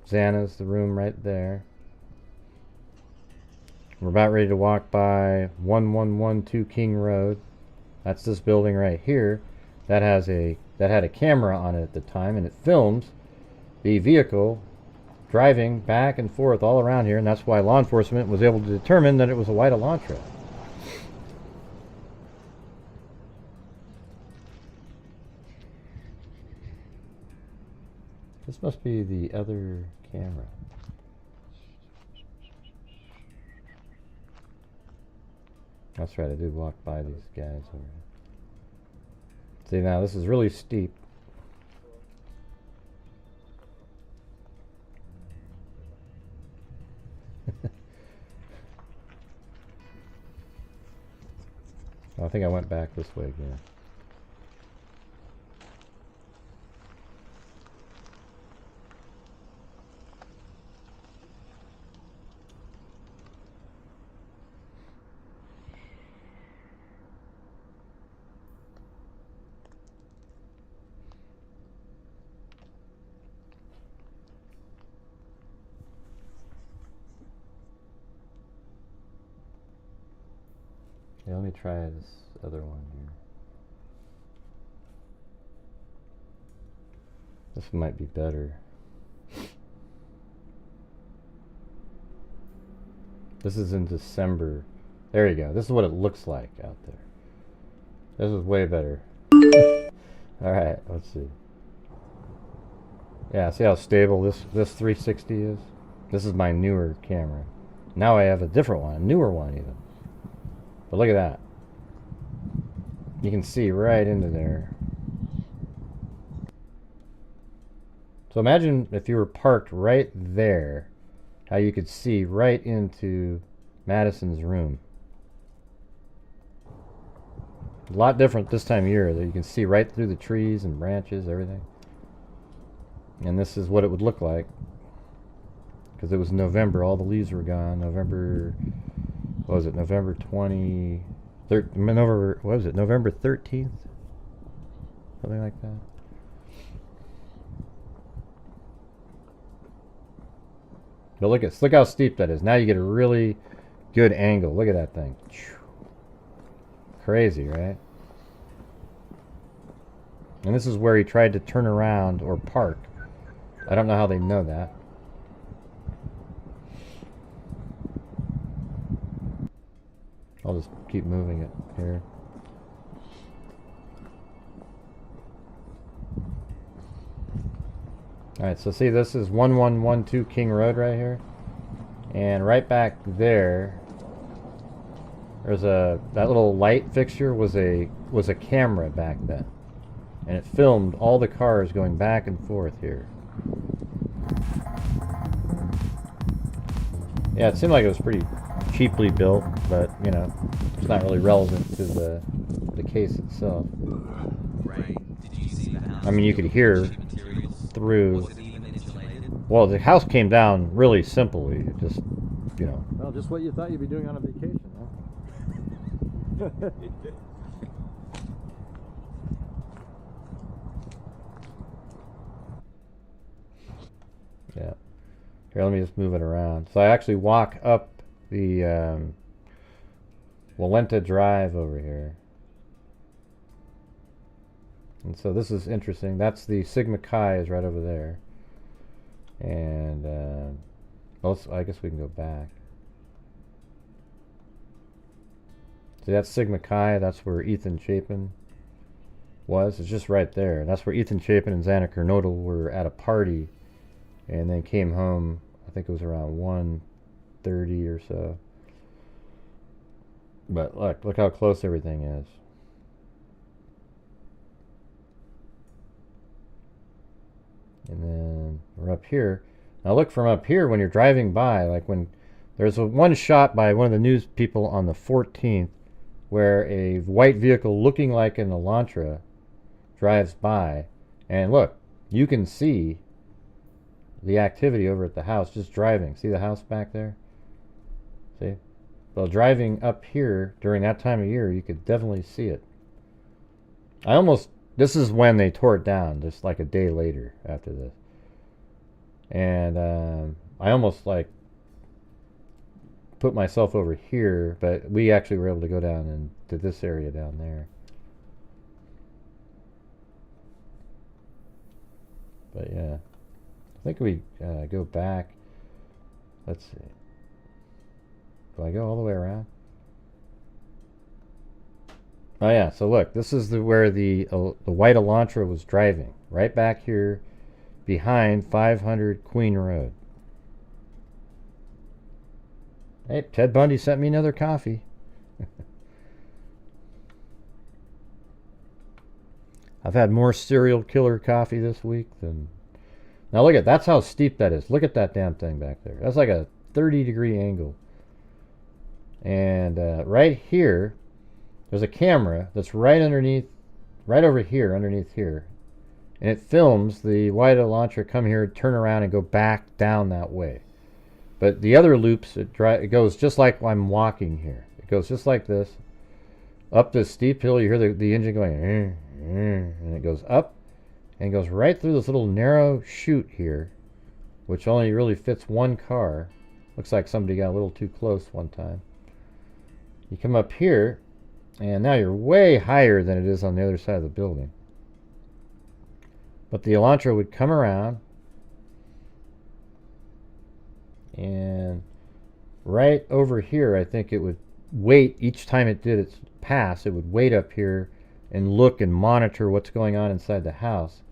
Xana's the room right there. We're about ready to walk by 1112 King Road. That's this building right here. That had a camera on it at the time, and it films the vehicle driving back and forth all around here, and that's why law enforcement was able to determine that it was a white Elantra. This must be the other camera. That's right, I did walk by these guys over here. See, now this is really steep. I think I went back this way again. Yeah, let me try this other one here. This might be better. This is in December. There you go. This is what it looks like out there. This is way better. Alright, let's see. Yeah, see how stable this 360 is? This is my newer camera. Now I have a different one, a newer one even. But look at that. You can see right into there. So imagine if you were parked right there, how you could see right into Madison's room. A lot different this time of year. That you can see right through the trees and branches, everything. And this is what it would look like because it was November. All the leaves were gone. November, what was it? November 20, November, what was it? November 13th? Something like that. But look how steep that is. Now you get a really good angle. Look at that thing. Crazy, right? And this is where he tried to turn around or park. I don't know how they know that. I'll just keep moving it here. Alright, so see, this is 1112 King Road right here. And right back there, there's that little light fixture was a camera back then. And it filmed all the cars going back and forth here. Yeah, it seemed like it was pretty cheaply built, but, you know, it's not really relevant to the case itself. Right. Did you see the house? I mean, you could hear through. Was it even insulated? Well, the house came down really simply. Just, you know. Well, just what you thought you'd be doing on a vacation, huh? Yeah. Here, let me just move it around. So I actually walk up the Walenta Drive over here. And so this is interesting. That's the Sigma Chi is right over there. And well, I guess we can go back. See, that's Sigma Chi. That's where Ethan Chapin was. It's just right there. That's where Ethan Chapin and Xana Kernodle were at a party, and then came home. I think it was around 1:30 or so. But look how close everything is. And then we're up here. Now look from up here when you're driving by, like when there's one shot by one of the news people on the 14th where a white vehicle looking like an Elantra drives by, and look, you can see the activity over at the house just driving. See the house back there? See? Well, driving up here during that time of year, you could definitely see it. This is when they tore it down, just like a day later after this. And I almost like put myself over here, but we actually were able to go down into this area down there. But yeah, I think we go back. Let's see. Do I go all the way around? Oh yeah, so look, this is where the white Elantra was driving, right back here behind 500 Queen Road. Hey, Ted Bundy sent me another coffee. I've had more serial killer coffee this week than... Now look that's how steep that is. Look at that damn thing back there. That's like a 30-degree angle. And right here, there's a camera that's right over here, underneath here. And it films the white Elantra come here, turn around, and go back down that way. But the other loops, it goes just like I'm walking here. It goes just like this. Up this steep hill, you hear the engine going, and it goes up, and goes right through this little narrow chute here, which only really fits one car. Looks like somebody got a little too close one time. You come up here, and now you're way higher than it is on the other side of the building. But the Elantra would come around, and right over here, I think it would wait each time it did its pass. It would wait up here and look and monitor what's going on inside the house.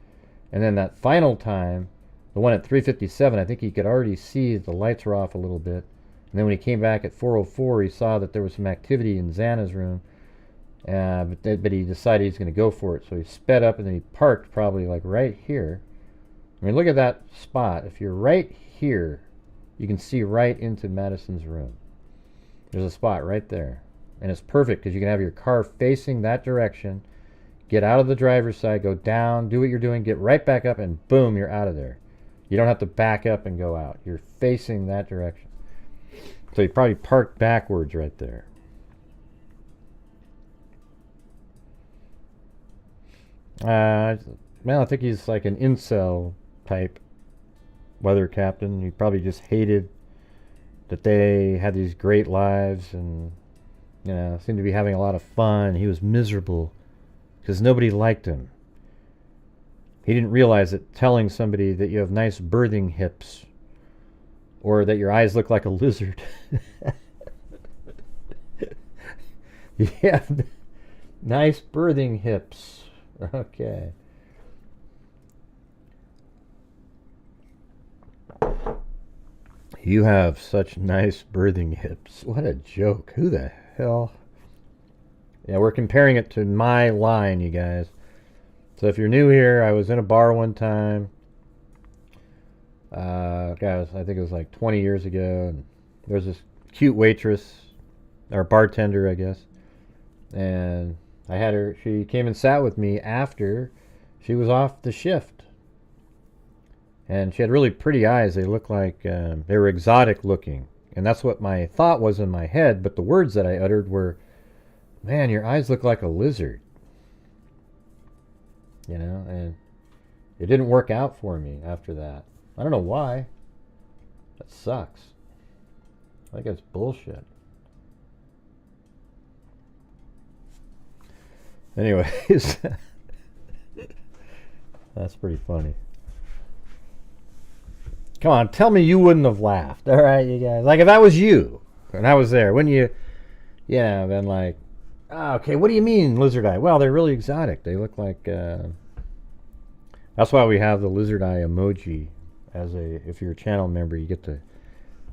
And then that final time, the one at 3:57, I think he could already see the lights were off a little bit. And then when he came back at 4:04, he saw that there was some activity in Xana's room. But he decided he's going to go for it. So he sped up and then he parked probably like right here. I mean, look at that spot. If you're right here, you can see right into Madison's room. There's a spot right there. And it's perfect because you can have your car facing that direction, get out of the driver's side, go down, do what you're doing, get right back up, and boom, you're out of there. You don't have to back up and go out. You're facing that direction. So you probably parked backwards right there. Well, I think he's like an incel type weather captain. He probably just hated that they had these great lives and, you know, seemed to be having a lot of fun. He was miserable because nobody liked him. He didn't realize that telling somebody that you have nice birthing hips or that your eyes look like a lizard. You have nice birthing hips. Okay. You have such nice birthing hips. What a joke. Who the hell? Yeah, we're comparing it to my line, you guys. So if you're new here, I was in a bar one time. Guys, I think it was like 20 years ago. And there was this cute waitress, or bartender, I guess. And I had her, she came and sat with me after she was off the shift. And she had really pretty eyes. They looked like they were exotic looking. And that's what my thought was in my head. But the words that I uttered were, man, your eyes look like a lizard. You know, and it didn't work out for me after that. I don't know why. That sucks. I think that's bullshit. Anyways, that's pretty funny. Come on, tell me you wouldn't have laughed. All right, you guys. Like if I was you and I was there, wouldn't you? Yeah, been like, oh, okay, what do you mean lizard eye? Well, they're really exotic. They look like. That's why we have the lizard eye emoji. If you're a channel member, you get to.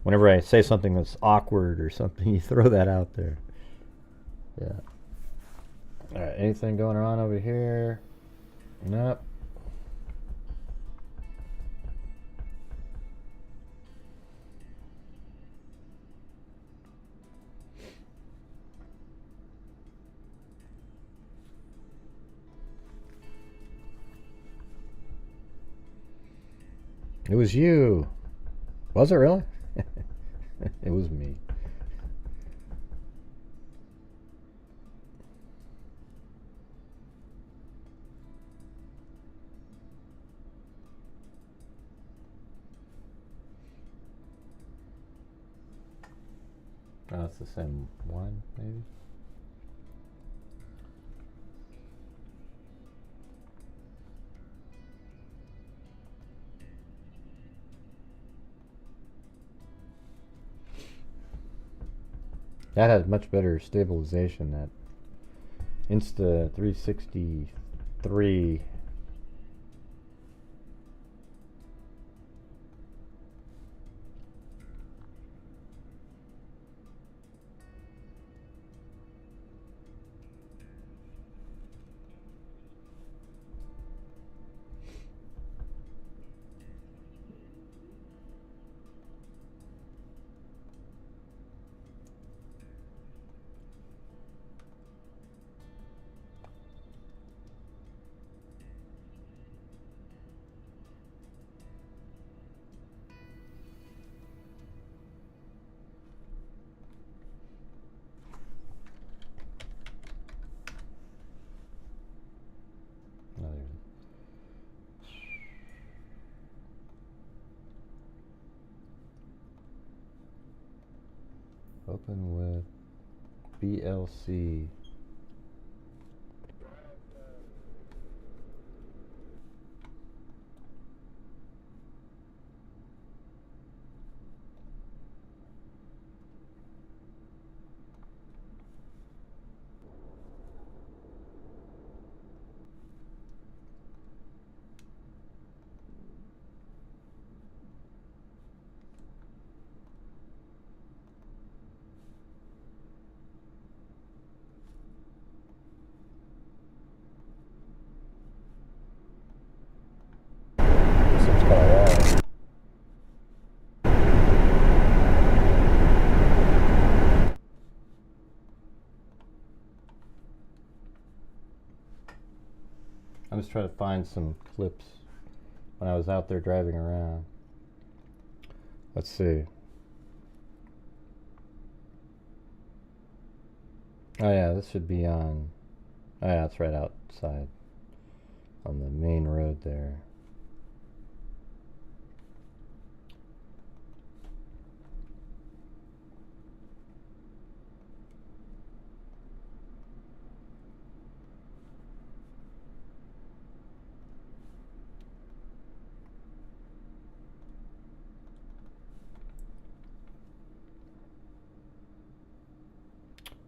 Whenever I say something that's awkward or something, you throw that out there. Yeah. All right. Anything going on over here? Nope. It was you. Was it really? It was me. Oh, it's the same one, maybe? That has much better stabilization. That Insta 363. Open with BLC. I'm just trying to find some clips. when I was out there driving around. Let's see. Oh yeah, this should be on. Oh yeah, it's right outside on the main road there.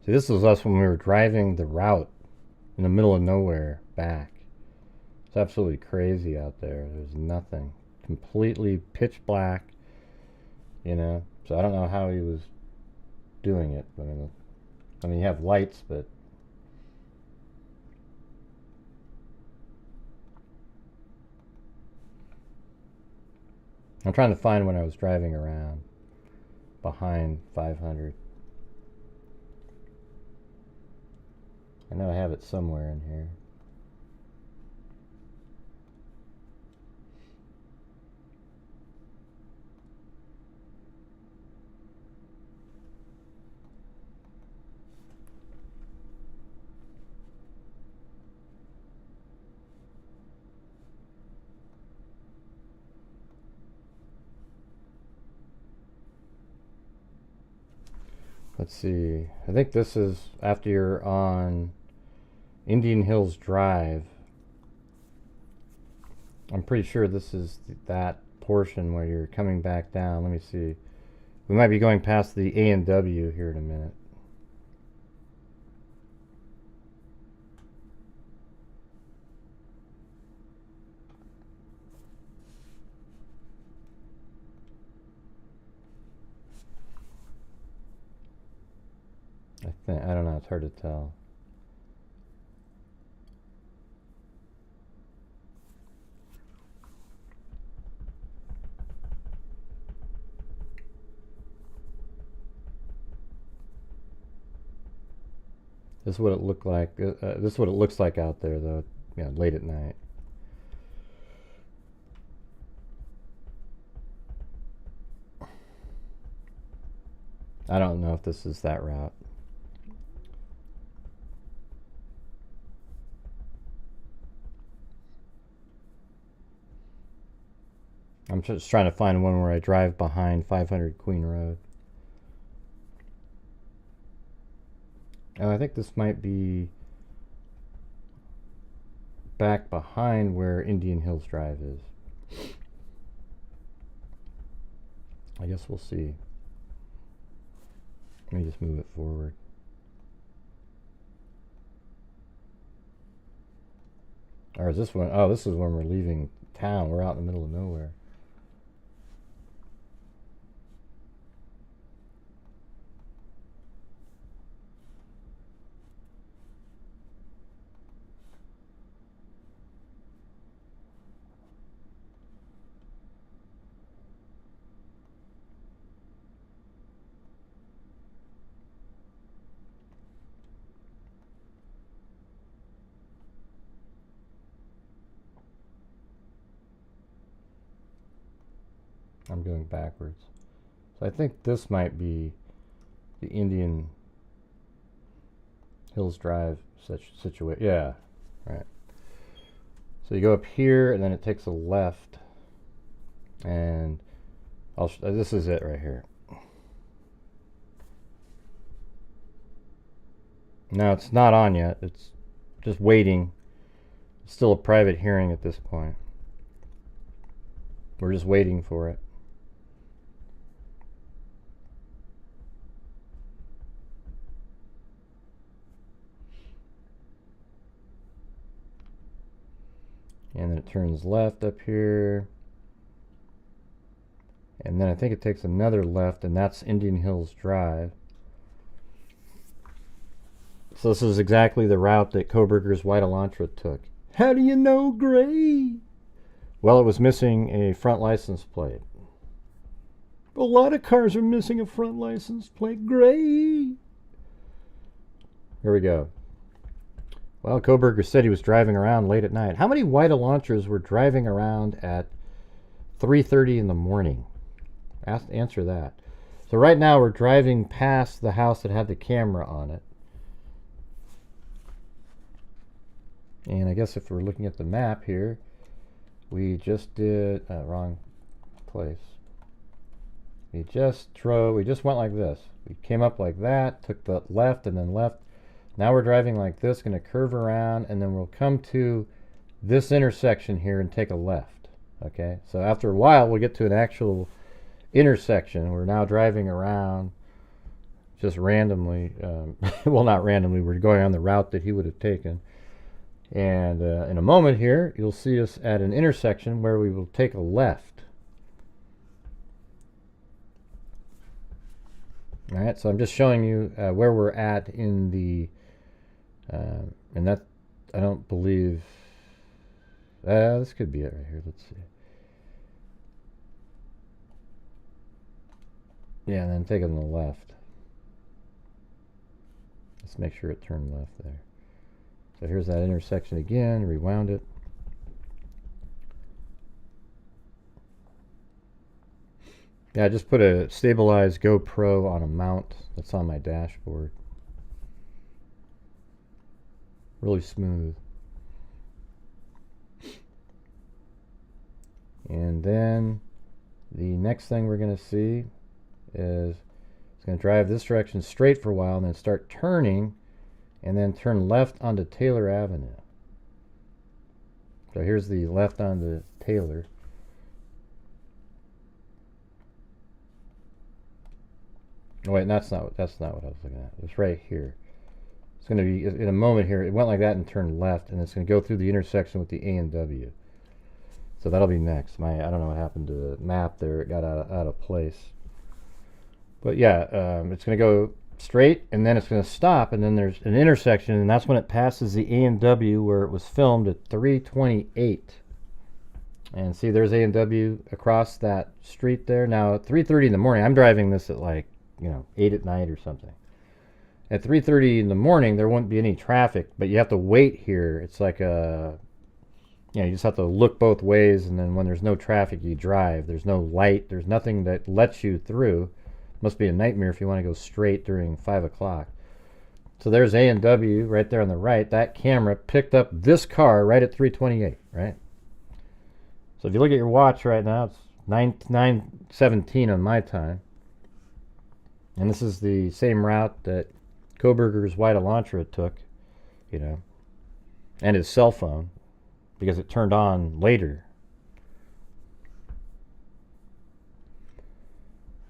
See, this was us when we were driving the route in the middle of nowhere back. It's absolutely crazy out there. There's nothing. Completely pitch black, you know. So I don't know how he was doing it. I mean, you have lights, but I'm trying to find when I was driving around behind 500. I know I have it somewhere in here. Let's see. I think this is after you're on Indian Hills Drive. I'm pretty sure this is that portion where you're coming back down. Let me see. We might be going past the A&W here in a minute. I don't know, it's hard to tell. This is what it looked like. This is what it looks like out there, though. Yeah, late at night. I don't know if this is that route. I'm just trying to find one where I drive behind 500 Queen Road. And I think this might be back behind where Indian Hills Drive is. I guess we'll see. Let me just move it forward. Or is this one? Oh, this is when we're leaving town. We're out in the middle of nowhere. I'm going backwards. So I think this might be the Indian Hills Drive situation. Yeah, right. So you go up here, and then it takes a left, and this is it right here. No, it's not on yet. It's just waiting. It's still a private hearing at this point. We're just waiting for it. And then it turns left up here. And then I think it takes another left, and that's Indian Hills Drive. So this is exactly the route that Kohberger's white Elantra took. How do you know, Gray? Well, it was missing a front license plate. A lot of cars are missing a front license plate, Gray. Here we go. Well, Kohberger said he was driving around late at night. How many white Elantras were driving around at 3:30 in the morning? Answer that. So right now we're driving past the house that had the camera on it. And I guess if we're looking at the map here, we just did, wrong place. We just went like this. We came up like that, took the left and then left. Now we're driving like this, going to curve around, and then we'll come to this intersection here and take a left. Okay, so after a while we'll get to an actual intersection. We're now driving around just randomly. Well, not randomly, we're going on the route that he would have taken. And in a moment here, you'll see us at an intersection where we will take a left. All right, so I'm just showing you where we're at in the, and that, I don't believe, this could be it right here. Let's see. Yeah, and then take it on the left. Let's make sure it turned left there. So here's that intersection again, rewound it. Yeah, I just put a stabilized GoPro on a mount that's on my dashboard. Really smooth. And then the next thing we're going to see is it's going to drive this direction straight for a while and then start turning and then turn left onto Taylor Avenue. So here's the left onto Taylor. Oh wait, that's not what I was looking at. It's right here. It's going to be in a moment here. It went like that and turned left, and it's going to go through the intersection with the A and W. So that'll be next. I don't know what happened to the map there. It got out of place. But yeah, it's going to go straight, and then it's going to stop, and then there's an intersection, and that's when it passes the A and W where it was filmed at 3:28. And see, there's A and W across that street there. Now at 3:30 in the morning, I'm driving this at like 8 at night or something. At 3:30 in the morning, there won't be any traffic, but you have to wait here. It's like you just have to look both ways, and then when there's no traffic, you drive. There's no light. There's nothing that lets you through. Must be a nightmare if you want to go straight during 5 o'clock. So there's A and W right there on the right. That camera picked up this car right at 3:28, right? So if you look at your watch right now, it's 9:17 on my time. And this is the same route that Kohberger's white Elantra took, and his cell phone, because it turned on later.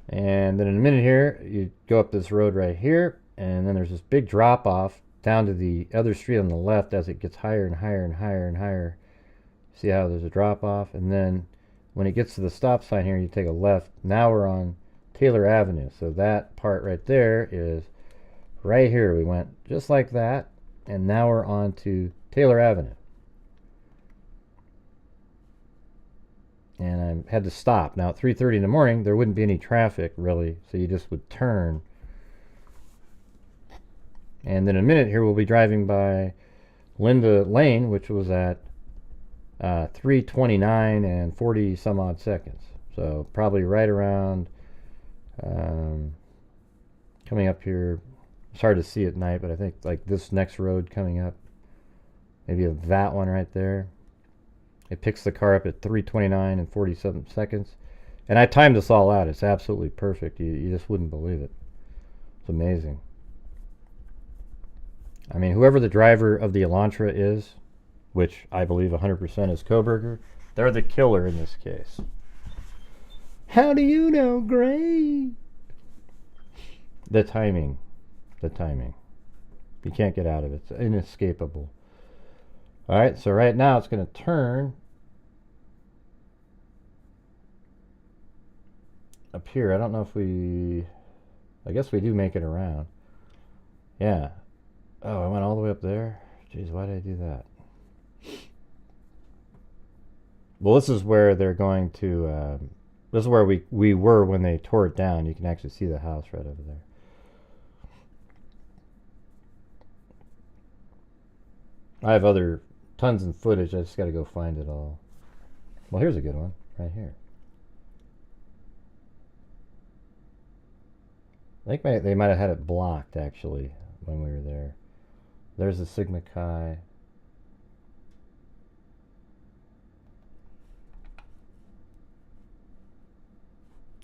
And then in a minute here, you go up this road right here, and then there's this big drop off down to the other street on the left as it gets higher and higher and higher and higher. See how there's a drop off? And then when it gets to the stop sign here, you take a left. Now we're on Taylor Avenue. So that part right there is right here. We went just like that, and now we're on to Taylor Avenue. And I had to stop. Now at 3:30 in the morning, there wouldn't be any traffic really, so you just would turn. And then in a minute here, we'll be driving by Linda Lane, which was at 3:29 and 40 some odd seconds. So probably right around coming up here. It's hard to see at night, but I think like this next road coming up, maybe that one right there. It picks the car up at 3:29 and 47 seconds. And I timed this all out. It's absolutely perfect. You just wouldn't believe it. It's amazing. I mean, whoever the driver of the Elantra is, which I believe 100% is Kohberger, they're the killer in this case. How do you know, Gray? The timing. The timing. You can't get out of it. It's inescapable. All right, so right now it's going to turn up here. I don't know if I guess we do make it around. Yeah. Oh, I went all the way up there. Jeez, why did I do that? Well, this is where they're going to, this is where we were when they tore it down. You can actually see the house right over there. I have tons of footage. I just got to go find it all. Well, here's a good one right here. I think they might have had it blocked, actually, when we were there. There's the Sigma Chi.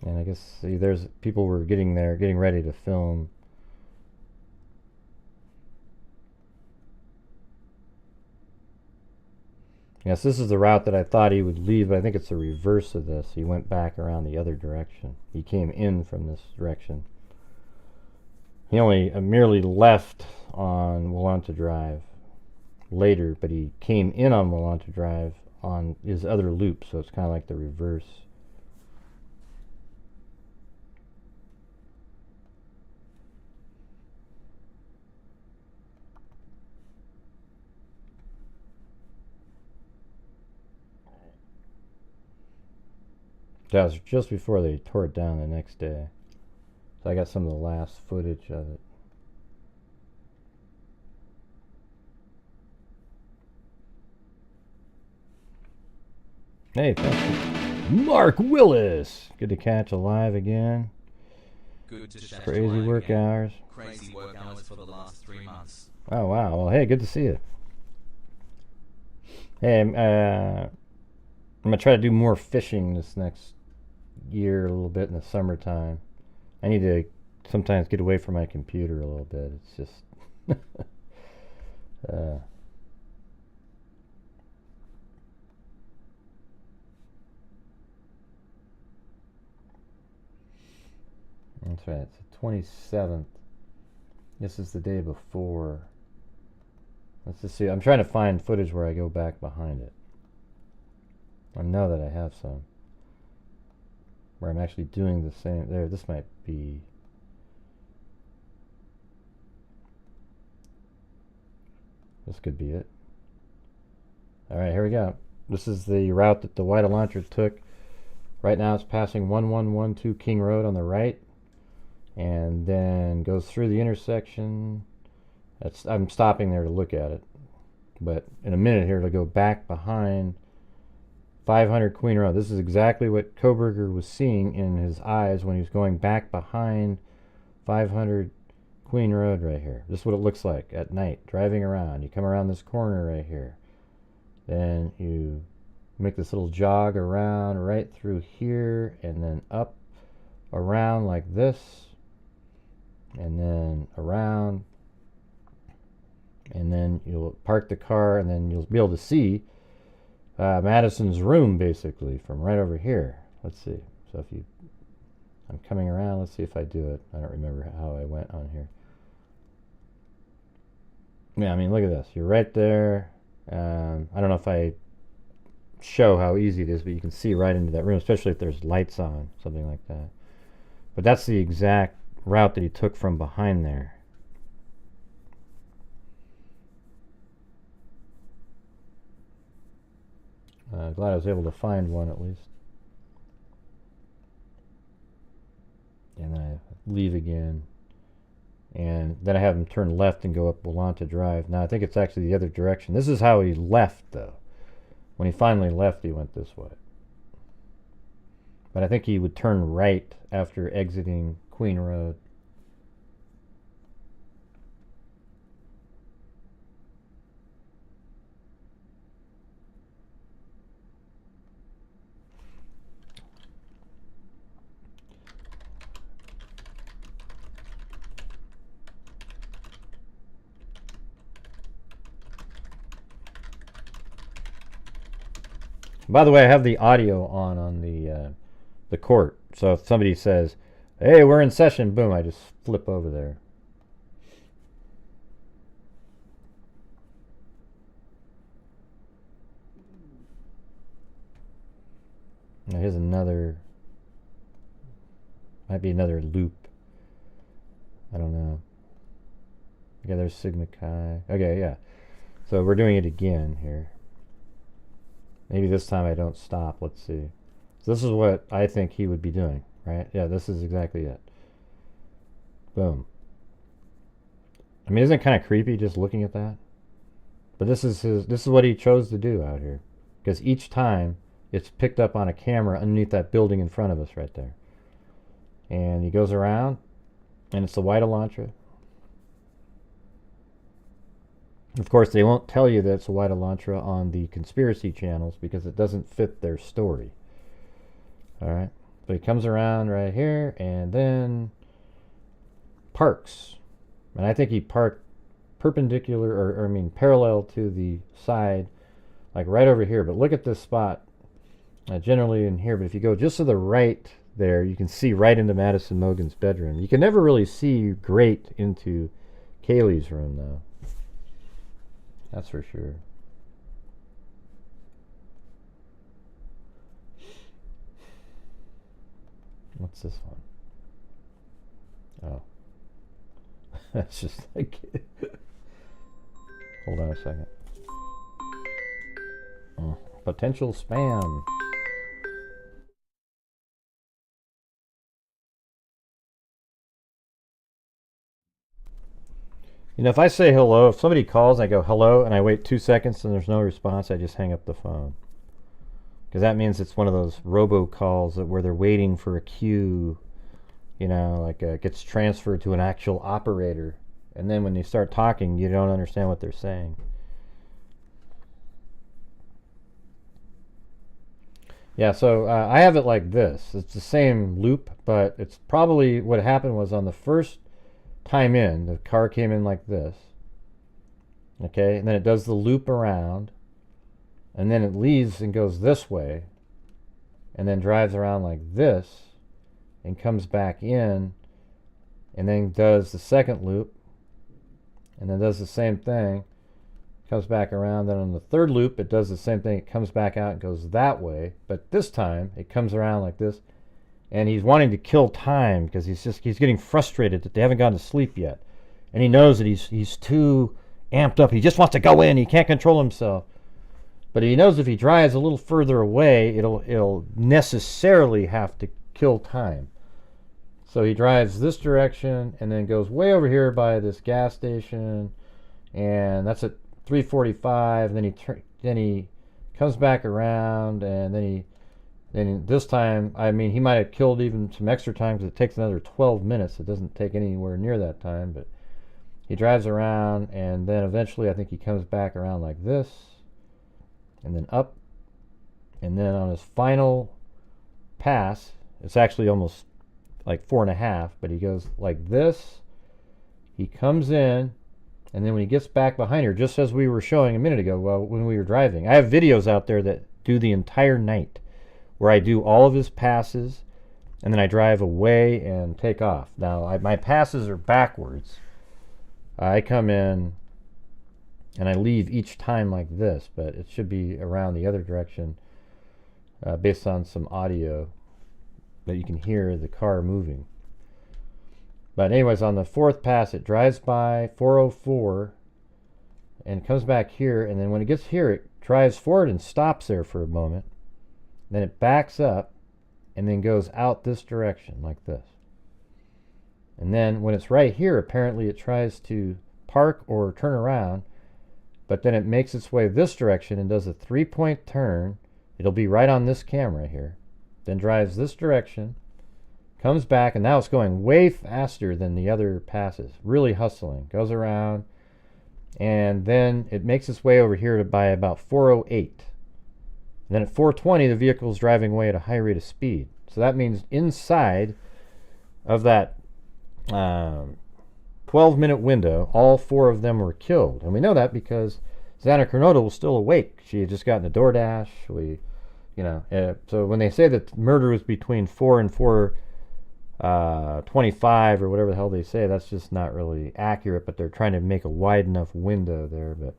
And I guess, see, there's people were getting there, getting ready to film. Yes, this is the route that I thought he would leave, but I think it's the reverse of this. He went back around the other direction. He came in from this direction. He only merely left on Willanta Drive later, but he came in on Willanta Drive on his other loop, so it's kind of like the reverse. That was just before they tore it down the next day. So I got some of the last footage of it. Hey, thank you. Mark Willis! Good to catch alive again. Good to chat Crazy alive work again. hours. Crazy work hours for the last 3 months. Oh, wow. Well, hey, good to see you. Hey, I'm going to try to do more fishing this next year, a little bit in the summertime. I need to sometimes get away from my computer a little bit. It's just that's right, it's the 27th. This is the day before. Let's just see. I'm trying to find footage where I go back behind it. I know that I have some where I'm actually doing the same. There, this might be. This could be it. All right, here we go. This is the route that the White Elantra took. Right now it's passing 1112 King Road on the right, and then goes through the intersection. I'm stopping there to look at it, but in a minute here it'll go back behind 500 Queen Road. This is exactly what Kohberger was seeing in his eyes when he was going back behind 500 Queen Road right here. This is what it looks like at night, driving around. You come around this corner right here. Then you make this little jog around right through here, and then up around like this, and then around, and then you'll park the car, and then you'll be able to see Madison's room basically from right over here. Let's see. So if you, I'm coming around. Let's see if I do it. I don't remember how I went on here. Yeah, I mean, look at this. You're right there. I don't know if I show how easy it is, but you can see right into that room, especially if there's lights on, something like that. But that's the exact route that he took from behind there. Glad I was able to find one at least. And then I leave again. And then I have him turn left and go up Willanta Drive. Now I think it's actually the other direction. This is how he left, though. When he finally left, he went this way. But I think he would turn right after exiting Queen Road. By the way, I have the audio on the court. So if somebody says, "Hey, we're in session," boom, I just flip over there. Now here's another. Might be another loop. I don't know. Okay, there's Sigma Chi. Okay, yeah. So we're doing it again here. Maybe this time I don't stop. Let's see. So this is what I think he would be doing, right? Yeah, this is exactly it. Boom. I mean, isn't it kind of creepy just looking at that? But this is what he chose to do out here. Because each time it's picked up on a camera underneath that building in front of us right there. And he goes around, And it's the white Elantra. Of course, they won't tell you that it's a white Elantra on the conspiracy channels because it doesn't fit their story. All right. So he comes around right here and then parks. And I think he parked perpendicular, or I mean parallel to the side, like right over here. But look at this spot, generally in here. But if you go just to the right there, you can see right into Madison Mogen's bedroom. You can never really see great into Kaylee's room, though. That's for sure. What's this one? Oh. That's just like... Hold on a second. Oh, potential spam. You know, if I say hello, if somebody calls, I go hello, and I wait 2 seconds and there's no response, I just hang up the phone. Because that means it's one of those robocalls where they're waiting for a queue, you know, like it gets transferred to an actual operator. And then when they start talking, you don't understand what they're saying. Yeah, so I have it like this. It's the same loop, but it's probably what happened was on the first time in, the car came in like this. Okay, and then it does the loop around, and then it leaves and goes this way, and then drives around like this, and comes back in, and then does the second loop, and then does the same thing, comes back around. Then on the third loop, it does the same thing. It comes back out and goes that way, but this time it comes around like this. And he's wanting to kill time because he's getting frustrated that they haven't gone to sleep yet, and he knows that he's too amped up. He just wants to go in. He can't control himself, but he knows if he drives a little further away, it'll necessarily have to kill time. So he drives this direction and then goes way over here by this gas station, and that's at 3:45. And then he comes back around, and then this time, I mean, he might have killed even some extra time because it takes another 12 minutes. It doesn't take anywhere near that time, but he drives around, and then eventually I think he comes back around like this, and then up, and then on his final pass, it's actually almost like 4.5, but he goes like this. He comes in, and then when he gets back behind her, just as we were showing a minute ago, well, when we were driving, I have videos out there that do the entire night, where I do all of his passes, and then I drive away and take off. Now, my passes are backwards. I come in, and I leave each time like this, but it should be around the other direction based on some audio that you can hear the car moving. But anyways, on the fourth pass, it drives by 404 and comes back here, and then when it gets here, it drives forward and stops there for a moment. Then it backs up and then goes out this direction like this. And then when it's right here, apparently it tries to park or turn around, but then it makes its way this direction and does a 3-point turn. It'll be right on this camera here. Then drives this direction, comes back, and now it's going way faster than the other passes. Really hustling. Goes around, and then it makes its way over here to by about 408. And then at 420, the vehicle is driving away at a high rate of speed. So that means inside of that 12-minute window, all 4 of them were killed. And we know that because Xana Kernodle was still awake. She had just gotten a DoorDash. So when they say that murder was between 4 and 4:25 or whatever the hell they say, that's just not really accurate. But they're trying to make a wide enough window there. But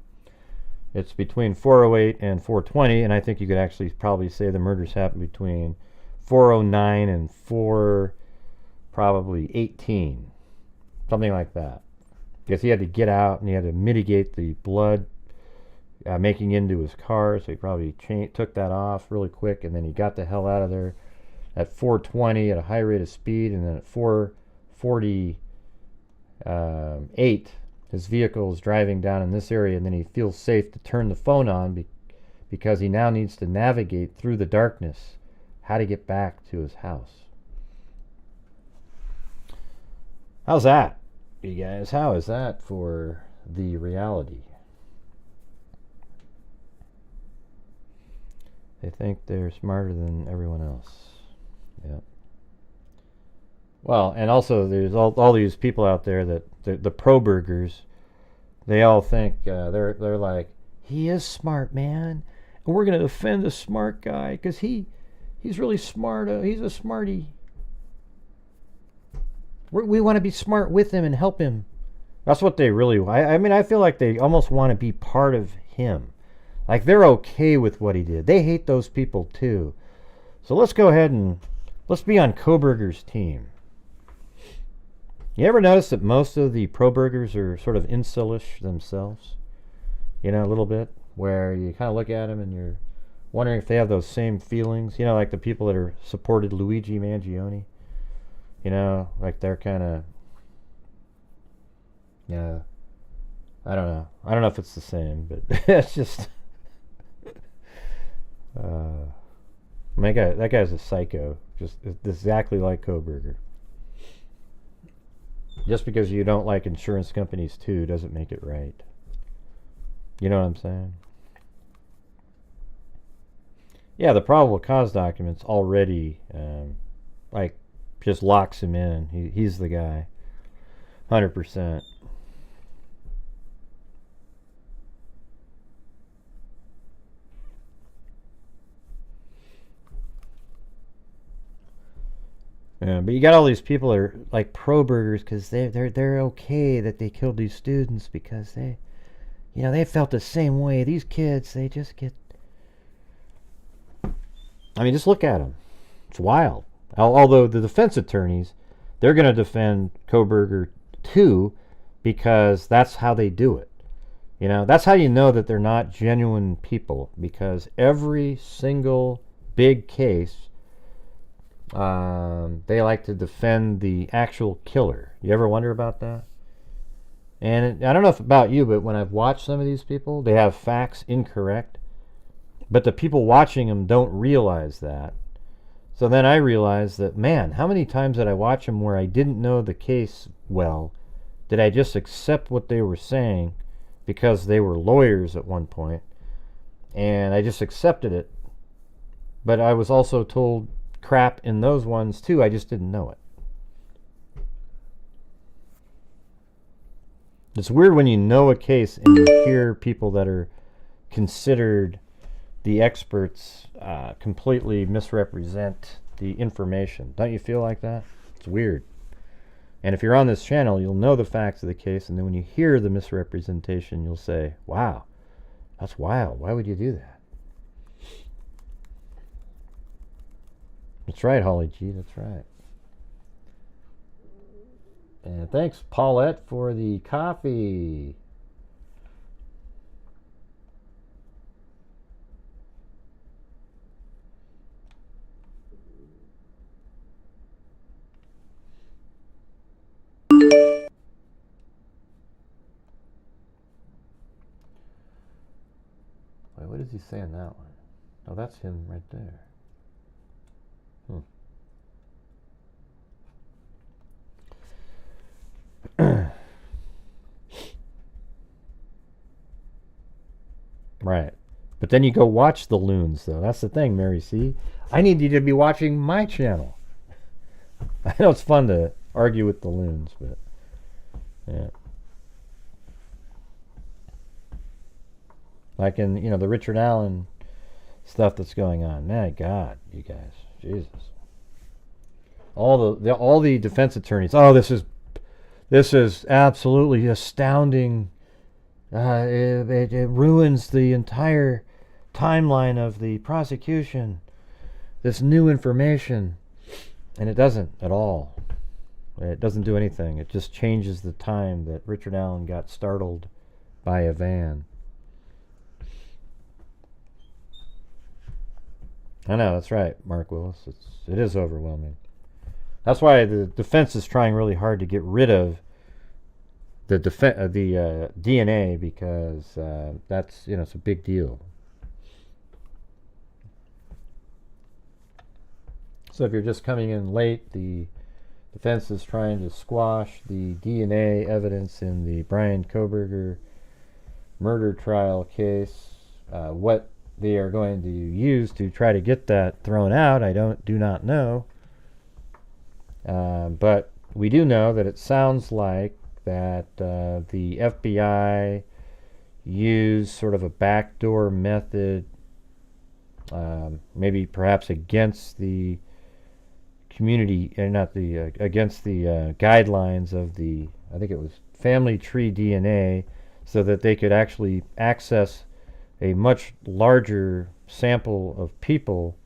it's between 4:08 and 4:20, and I think you could actually probably say the murders happened between 4:09 and 4:18, something like that. Because he had to get out and he had to mitigate the blood making into his car, so he probably took that off really quick, and then he got the hell out of there at 4:20 at a high rate of speed, and then at 4:48 his vehicle is driving down in this area, and then he feels safe to turn the phone on because he now needs to navigate through the darkness how to get back to his house. How's that, you guys? How is that for the reality? They think they're smarter than everyone else. Yeah. Well, and also there's all these people out there that the pro-burgers, they all think they're like, he is smart, man, and we're gonna defend the smart guy because he's really smart. He's a smarty. We want to be smart with him and help him. That's what they really. I mean, I feel like they almost want to be part of him. Like they're okay with what he did. They hate those people too. So let's go ahead and let's be on Kohberger's team. You ever notice that most of the pro-burgers are sort of incelish themselves? You know, a little bit, where you kind of look at them and you're wondering if they have those same feelings. You know, like the people that are supported Luigi Mangione. You know, like they're kind of, yeah, I don't know. I don't know if it's the same, but it's just, that guy's a psycho. Just exactly like Kohberger. Just because you don't like insurance companies too doesn't make it right. You know what I'm saying? Yeah, the probable cause documents already, like, just locks him in. He's the guy. 100%. Yeah, but you got all these people that are like pro-burgers because they're okay that they killed these students because they felt the same way. These kids, they just get. I mean, just look at them. It's wild. Although the defense attorneys, they're going to defend Kohberger too, because that's how they do it. You know, that's how you know that they're not genuine people, because every single big case, they like to defend the actual killer. You ever wonder about that? And I don't know if about you, but when I've watched some of these people, they have facts incorrect, but the people watching them don't realize that. So then I realized that, man, how many times did I watch them where I didn't know the case well? Did I just accept what they were saying because they were lawyers at one point, and I just accepted it? But I was also told crap in those ones too. I just didn't know it. It's weird when you know a case and you hear people that are considered the experts completely misrepresent the information. Don't you feel like that? It's weird. And if you're on this channel, you'll know the facts of the case, and then when you hear the misrepresentation, you'll say, wow, that's wild. Why would you do that? That's right, Holly G. That's right. And thanks, Paulette, for the coffee. Wait, what does he say in that one? Oh, that's him right there. Right. But then you go watch the loons, though. That's the thing, Mary C. I need you to be watching my channel. I know it's fun to argue with the loons, but yeah. Like in, the Richard Allen stuff that's going on. My God, you guys. Jesus. All the defense attorneys. Oh, this is absolutely astounding. It ruins the entire timeline of the prosecution. This new information. And it doesn't at all. It doesn't do anything. It just changes the time that Richard Allen got startled by a van. I know, that's right, Mark Willis. It is overwhelming. That's why the defense is trying really hard to get rid of the DNA, because that's, it's a big deal. So if you're just coming in late, the Defense is trying to squash the DNA evidence in the Bryan Kohberger murder trial case. What they are going to use to try to get that thrown out, I do not know. But we do know that it sounds like that the FBI used sort of a backdoor method, maybe perhaps against the community, against the guidelines of the, I think it was family tree DNA, so that they could actually access a much larger sample of people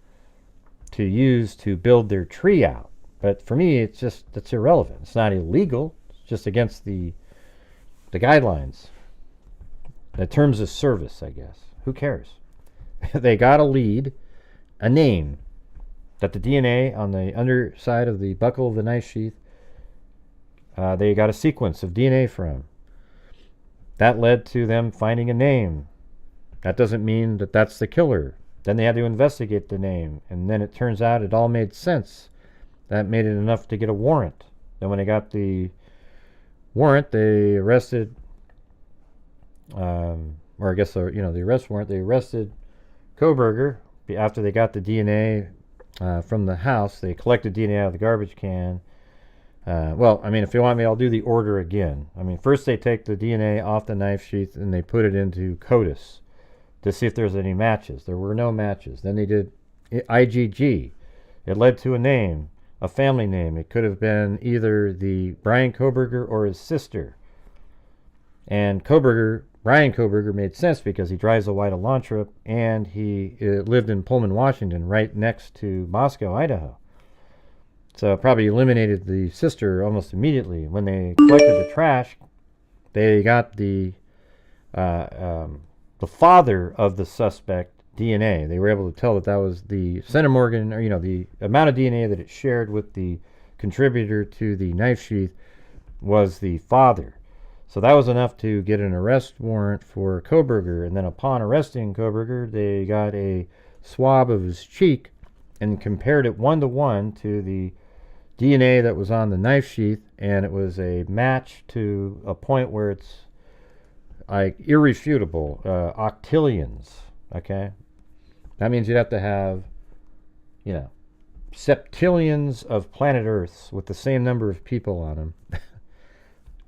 to use to build their tree out. But for me, it's irrelevant. It's not illegal. It's just against the guidelines. The terms of service, I guess. Who cares? They got a lead, a name, that the DNA on the underside of the buckle of the knife sheath, they got a sequence of DNA from. That led to them finding a name. That doesn't mean that that's the killer. Then they had to investigate the name, and then it turns out it all made sense. That made it enough to get a warrant. Then when they got the warrant, they arrested, or I guess the arrest warrant, they arrested Kohberger. After they got the DNA from the house, they collected DNA out of the garbage can. Well, I mean, if you want me, I'll do the order again. I mean, first they take the DNA off the knife sheath and they put it into CODIS to see if there's any matches. There were no matches. Then they did IGG. It led to a name, a family name. It could have been either the Bryan Kohberger or his sister. And Bryan Kohberger made sense because he drives a white Elantra and he lived in Pullman, Washington, right next to Moscow, Idaho. So it probably eliminated the sister almost immediately. When they collected the trash, they got the father of the suspect DNA. They were able to tell that that was the centimorgan, or the amount of DNA that it shared with the contributor to the knife sheath was the father. So that was enough to get an arrest warrant for Kohberger. And then upon arresting Kohberger, they got a swab of his cheek and compared it 1-to-1 to the DNA that was on the knife sheath, and it was a match to a point where it's like irrefutable, octillions. Okay, that means you'd have to have, septillions of planet Earths with the same number of people on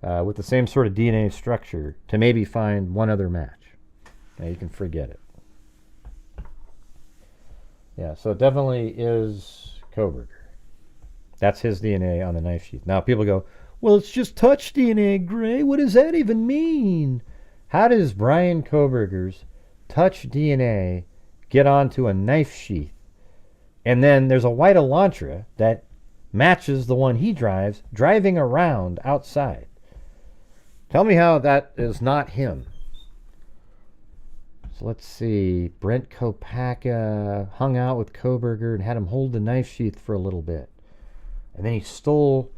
them, with the same sort of DNA structure to maybe find one other match. Now you can forget it. Yeah, so it definitely is Kohberger. That's his DNA on the knife sheath. Now people go, well, it's just touch DNA, Gray. What does that even mean? How does Bryan Kohberger's touch DNA get onto a knife sheath? And then there's a white Elantra that matches the one he drives, driving around outside. Tell me how that is not him. So let's see. Brent Kopaka hung out with Kohberger and had him hold the knife sheath for a little bit. And then he stole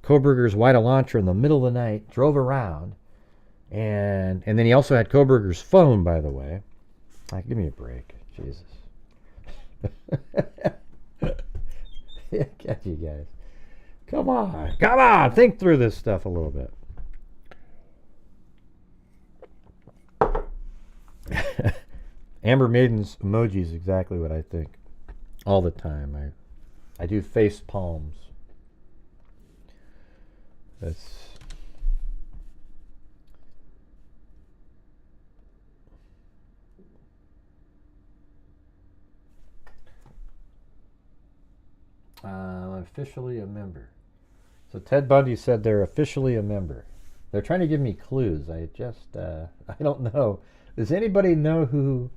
Kohberger's white Elantra in the middle of the night, drove around, and then he also had Kohberger's phone, by the way. Give me a break. Jesus. Catch you guys. Come on. Think through this stuff a little bit. Amber Maiden's emoji is exactly what I think all the time. I do face palms. That's officially a member. So Ted Bundy said they're officially a member. They're trying to give me clues. I don't know. Does anybody know who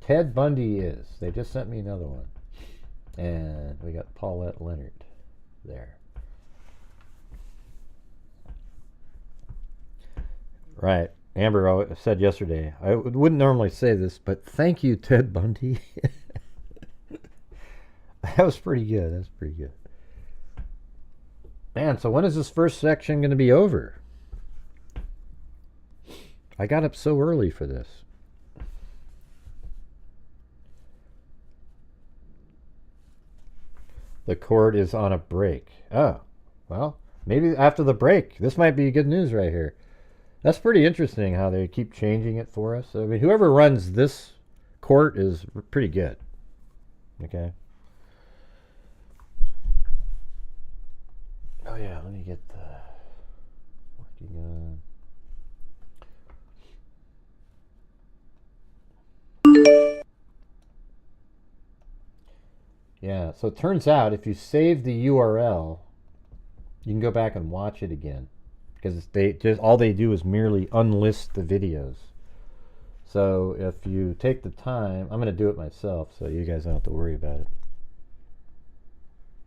Ted Bundy is? They just sent me another one. And we got Paulette Leonard there. Right. Amber said yesterday, I wouldn't normally say this, but thank you, Ted Bundy. That was pretty good. That's pretty good. Man, so when is this first section going to be over? I got up so early for this. The court is on a break. Oh, well, maybe after the break. This might be good news right here. That's pretty interesting how they keep changing it for us. I mean, whoever runs this court is pretty good. Okay. Oh yeah, let me get the working on. Yeah, so it turns out if you save the URL, you can go back and watch it again, because all they do is merely unlist the videos. So if you take the time, I'm going to do it myself, so you guys don't have to worry about it.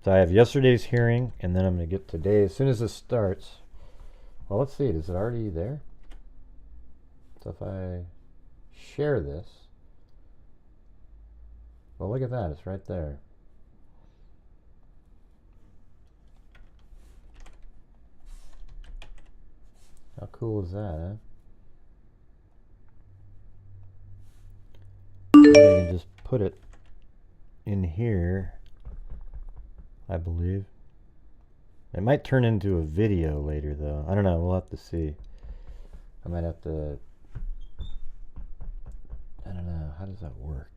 So I have yesterday's hearing, and then I'm going to get today. As soon as this starts, well, let's see, is it already there? So if I share this, well, look at that, it's right there. How cool is that, huh? I can just put it in here, I believe. It might turn into a video later, though. I don't know. We'll have to see. I might have to... I don't know. How does that work?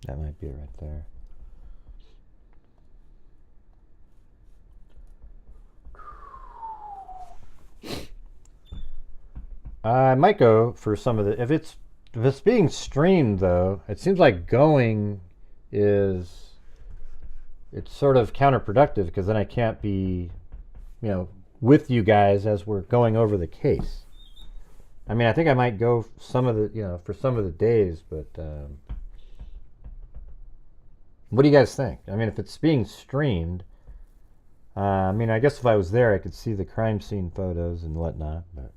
That might be it right there. I might go for some of the... If it's being streamed, though, it seems like going is... It's sort of counterproductive, because then I can't be, with you guys as we're going over the case. I mean, I think I might go some of the, for some of the days, but... what do you guys think? I mean, if it's being streamed, I mean, I guess if I was there, I could see the crime scene photos and whatnot, but...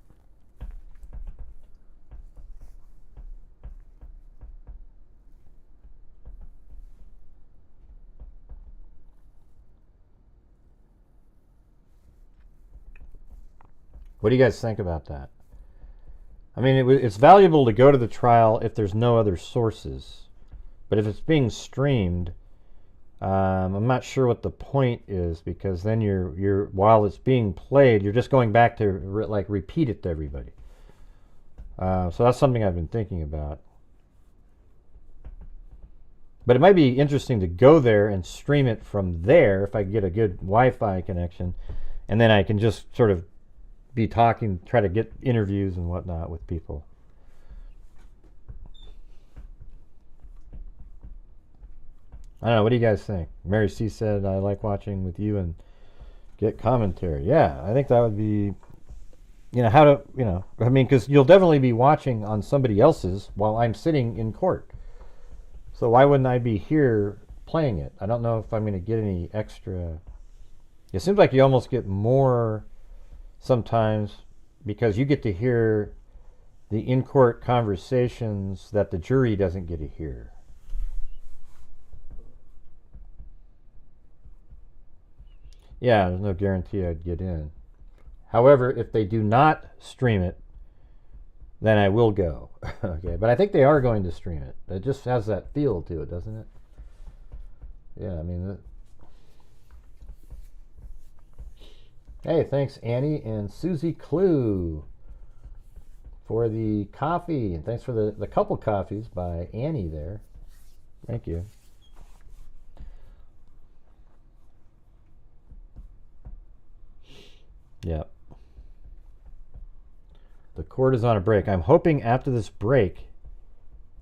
What do you guys think about that? I mean, it's valuable to go to the trial if there's no other sources. But if it's being streamed, I'm not sure what the point is, because then you're while it's being played, you're just going back to repeat it to everybody. So that's something I've been thinking about. But it might be interesting to go there and stream it from there if I get a good Wi-Fi connection, and then I can just sort of be talking, try to get interviews and whatnot with people. I don't know, what do you guys think? Mary C said, I like watching with you and get commentary. Yeah, I think that would be, I mean, because you'll definitely be watching on somebody else's while I'm sitting in court. So why wouldn't I be here playing it? I don't know if I'm going to get any extra. It seems like you almost get more sometimes, because you get to hear the in-court conversations that the jury doesn't get to hear. Yeah, there's no guarantee I'd get in. However, if they do not stream it, then I will go. Okay, but I think they are going to stream it. It just has that feel to it, doesn't it? Yeah, I mean... Hey, thanks Annie and Susie Clue for the coffee, and thanks for the couple coffees by Annie there. Thank you. Yep. The court is on a break. I'm hoping after this break,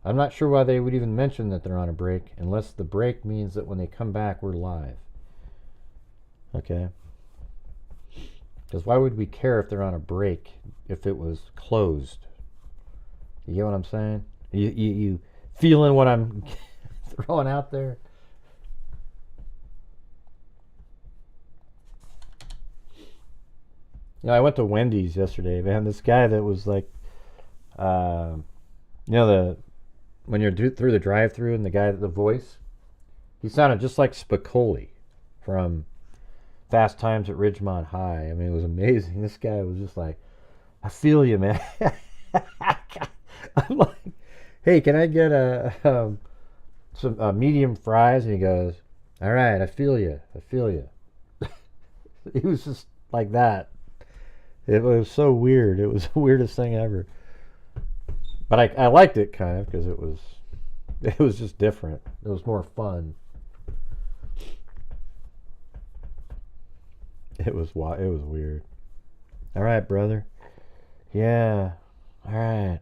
I'm not sure why they would even mention that they're on a break, unless the break means that when they come back, we're live. Okay. Because why would we care if they're on a break if it was closed? You get what I'm saying? You feeling what I'm throwing out there? I went to Wendy's yesterday, man. This guy that was like, when you're through the drive-thru, and the guy, the voice, he sounded just like Spicoli from Fast Times at Ridgemont High. I mean, it was amazing. This guy was just like, I feel you, man. I'm like, hey, can I get some medium fries? And he goes, all right, I feel you. I feel you. He was just like that. It was so weird. It was the weirdest thing ever. But I liked it kind of because it was just different. It was more fun. It was weird. All right, brother. Yeah. All right.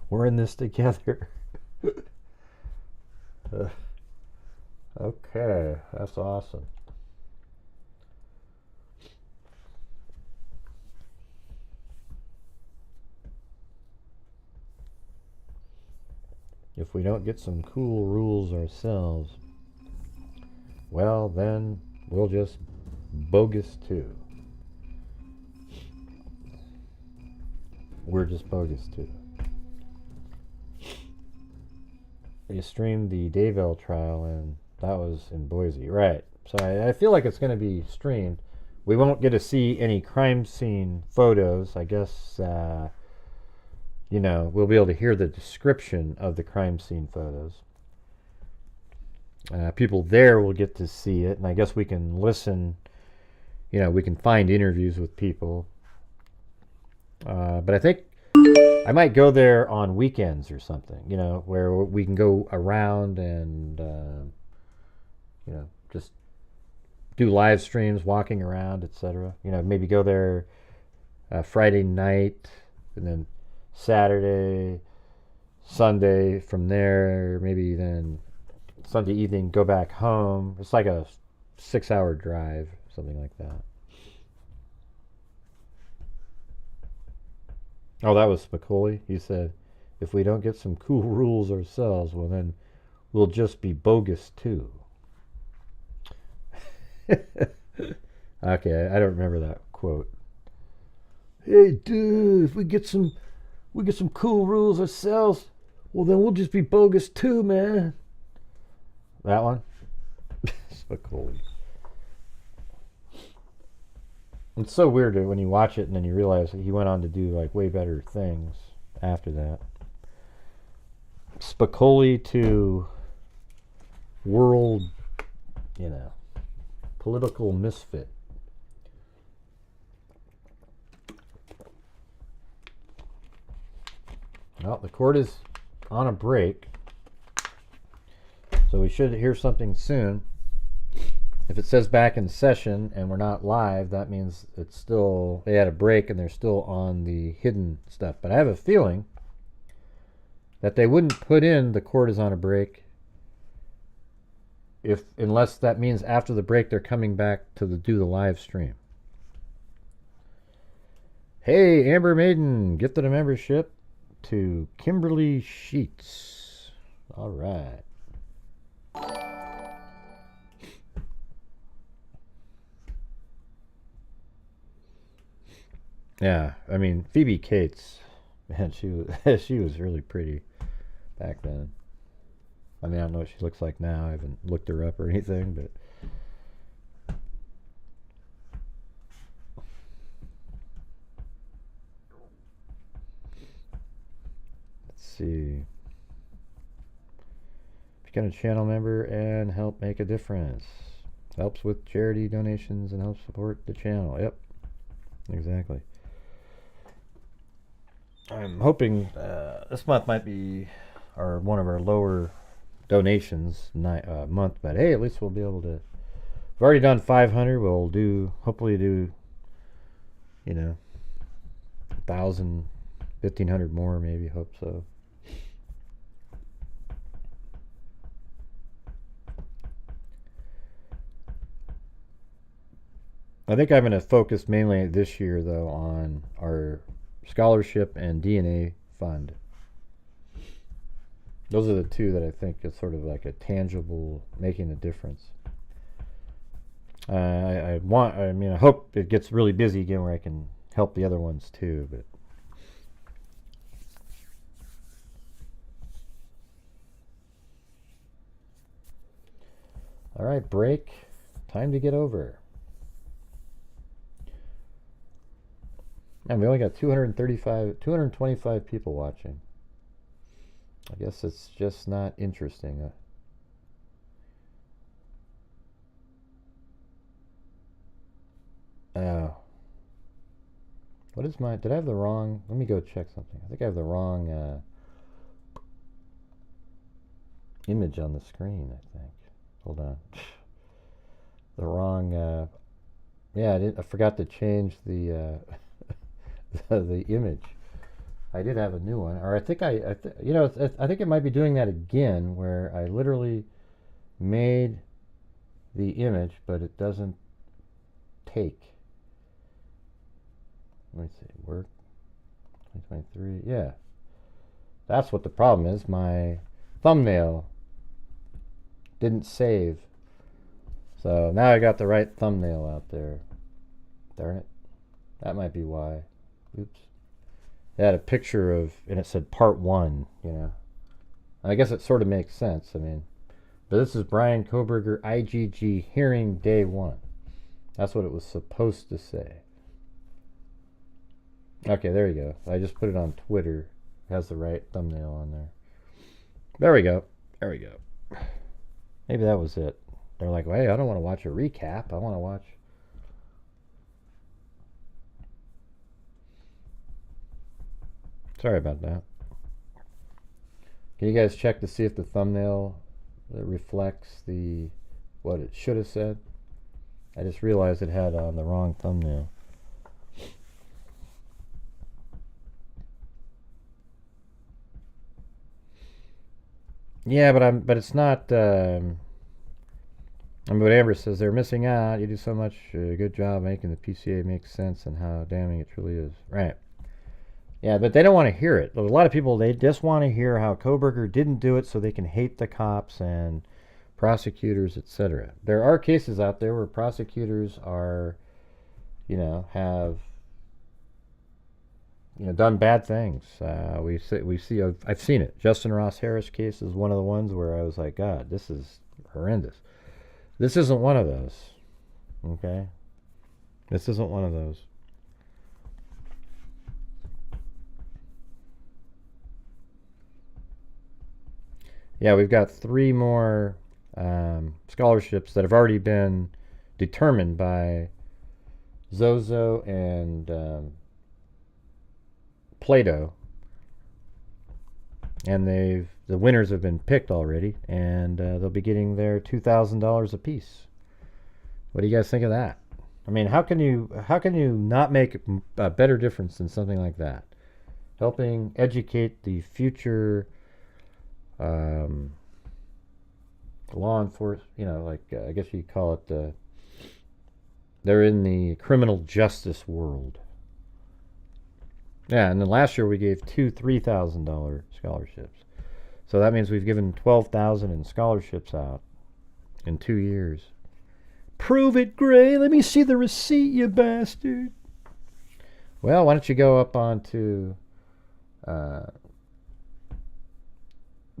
We're in this together. Okay, that's awesome. If we don't get some cool rules ourselves, well, then we'll just bogus too. We're just bogus too. You streamed the Daybell trial, and that was in Boise. Right. So I feel like it's going to be streamed. We won't get to see any crime scene photos. I guess, we'll be able to hear the description of the crime scene photos. People there will get to see it, and I guess we can listen. We can find interviews with people. But I think I might go there on weekends or something, where we can go around and, just do live streams, walking around, etc. Maybe go there Friday night and then Saturday, Sunday from there, maybe then Sunday evening, go back home. It's like a 6-hour drive, something like that. Oh, that was Spicoli. He said, if we don't get some cool rules ourselves, well, then we'll just be bogus too. Okay, I don't remember that quote. Hey, dude, if we get some cool rules ourselves, well, then we'll just be bogus too, man. That one? Spicoli. It's so weird when you watch it and then you realize that he went on to do like way better things after that. Spicoli to world, political misfit. Well, the court is on a break, so we should hear something soon. If it says back in session and we're not live, that means they had a break and they're still on the hidden stuff. But I have a feeling that they wouldn't put in the court is on a break unless that means after the break they're coming back to do the live stream. Hey, Amber Maiden, gifted a membership to Kimberly Sheets. All right. Yeah, I mean, Phoebe Cates, man, she was really pretty back then. I mean, I don't know what she looks like now. I haven't looked her up or anything, but let's see. Become a channel member and help make a difference. Helps with charity donations and helps support the channel. Yep, exactly. I'm hoping this month might be one of our lower donations month, but hey, at least we'll be able to. We've already done 500. We'll hopefully do 1,000, 1,500 more, maybe. Hope so. I think I'm going to focus mainly this year, though, on our scholarship and DNA fund. Those are the two that I think is sort of like a tangible, making a difference. I hope it gets really busy again where I can help the other ones too, but all right, break. Time to get over. And we only got 225 people watching. I guess it's just not interesting. What is my, did I have the wrong, let me go check something. I think I have the wrong image on the screen, I think. Hold on. The wrong, yeah, I forgot to change the the image. I did have a new one, or I think I think it might be doing that again, where I literally made the image, but it doesn't take. Let me see, work 2023. Yeah, that's what the problem is. My thumbnail didn't save, so now I got the right thumbnail out there. Darn it, that might be why. Oops. It had a picture of, and it said part 1, you know. I guess it sort of makes sense. I mean, but this is Bryan Kohberger, IGG hearing day 1. That's what it was supposed to say. Okay, there you go. I just put it on Twitter. It has the right thumbnail on there. There we go. There we go. Maybe that was it. They're like, hey, I don't want to watch a recap. I want to watch. Sorry about that. Can you guys check to see if the thumbnail reflects what it should have said? I just realized it had on the wrong thumbnail. Yeah, but it's not. I mean, what Amber says, they're missing out. You do so much good job making the PCA make sense and how damning it truly is. Right. Yeah, but they don't want to hear it. A lot of people, they just want to hear how Kohberger didn't do it so they can hate the cops and prosecutors, etc. There are cases out there where prosecutors are, have, done bad things. We see. I've seen it. Justin Ross Harris case is one of the ones where I was like, God, this is horrendous. This isn't one of those. Okay? This isn't one of those. Yeah, we've got 3 more scholarships that have already been determined by Zozo and Plato, and the winners have been picked already, and they'll be getting their $2,000 apiece. What do you guys think of that? I mean, how can you not make a better difference than something like that? Helping educate the future law enforcement, I guess you call it, they're in the criminal justice world. Yeah, and then last year we gave 2 $3,000 scholarships. So that means we've given 12,000 in scholarships out in 2 years. Prove it, Gray. Let me see the receipt, you bastard. Well, why don't you go up onto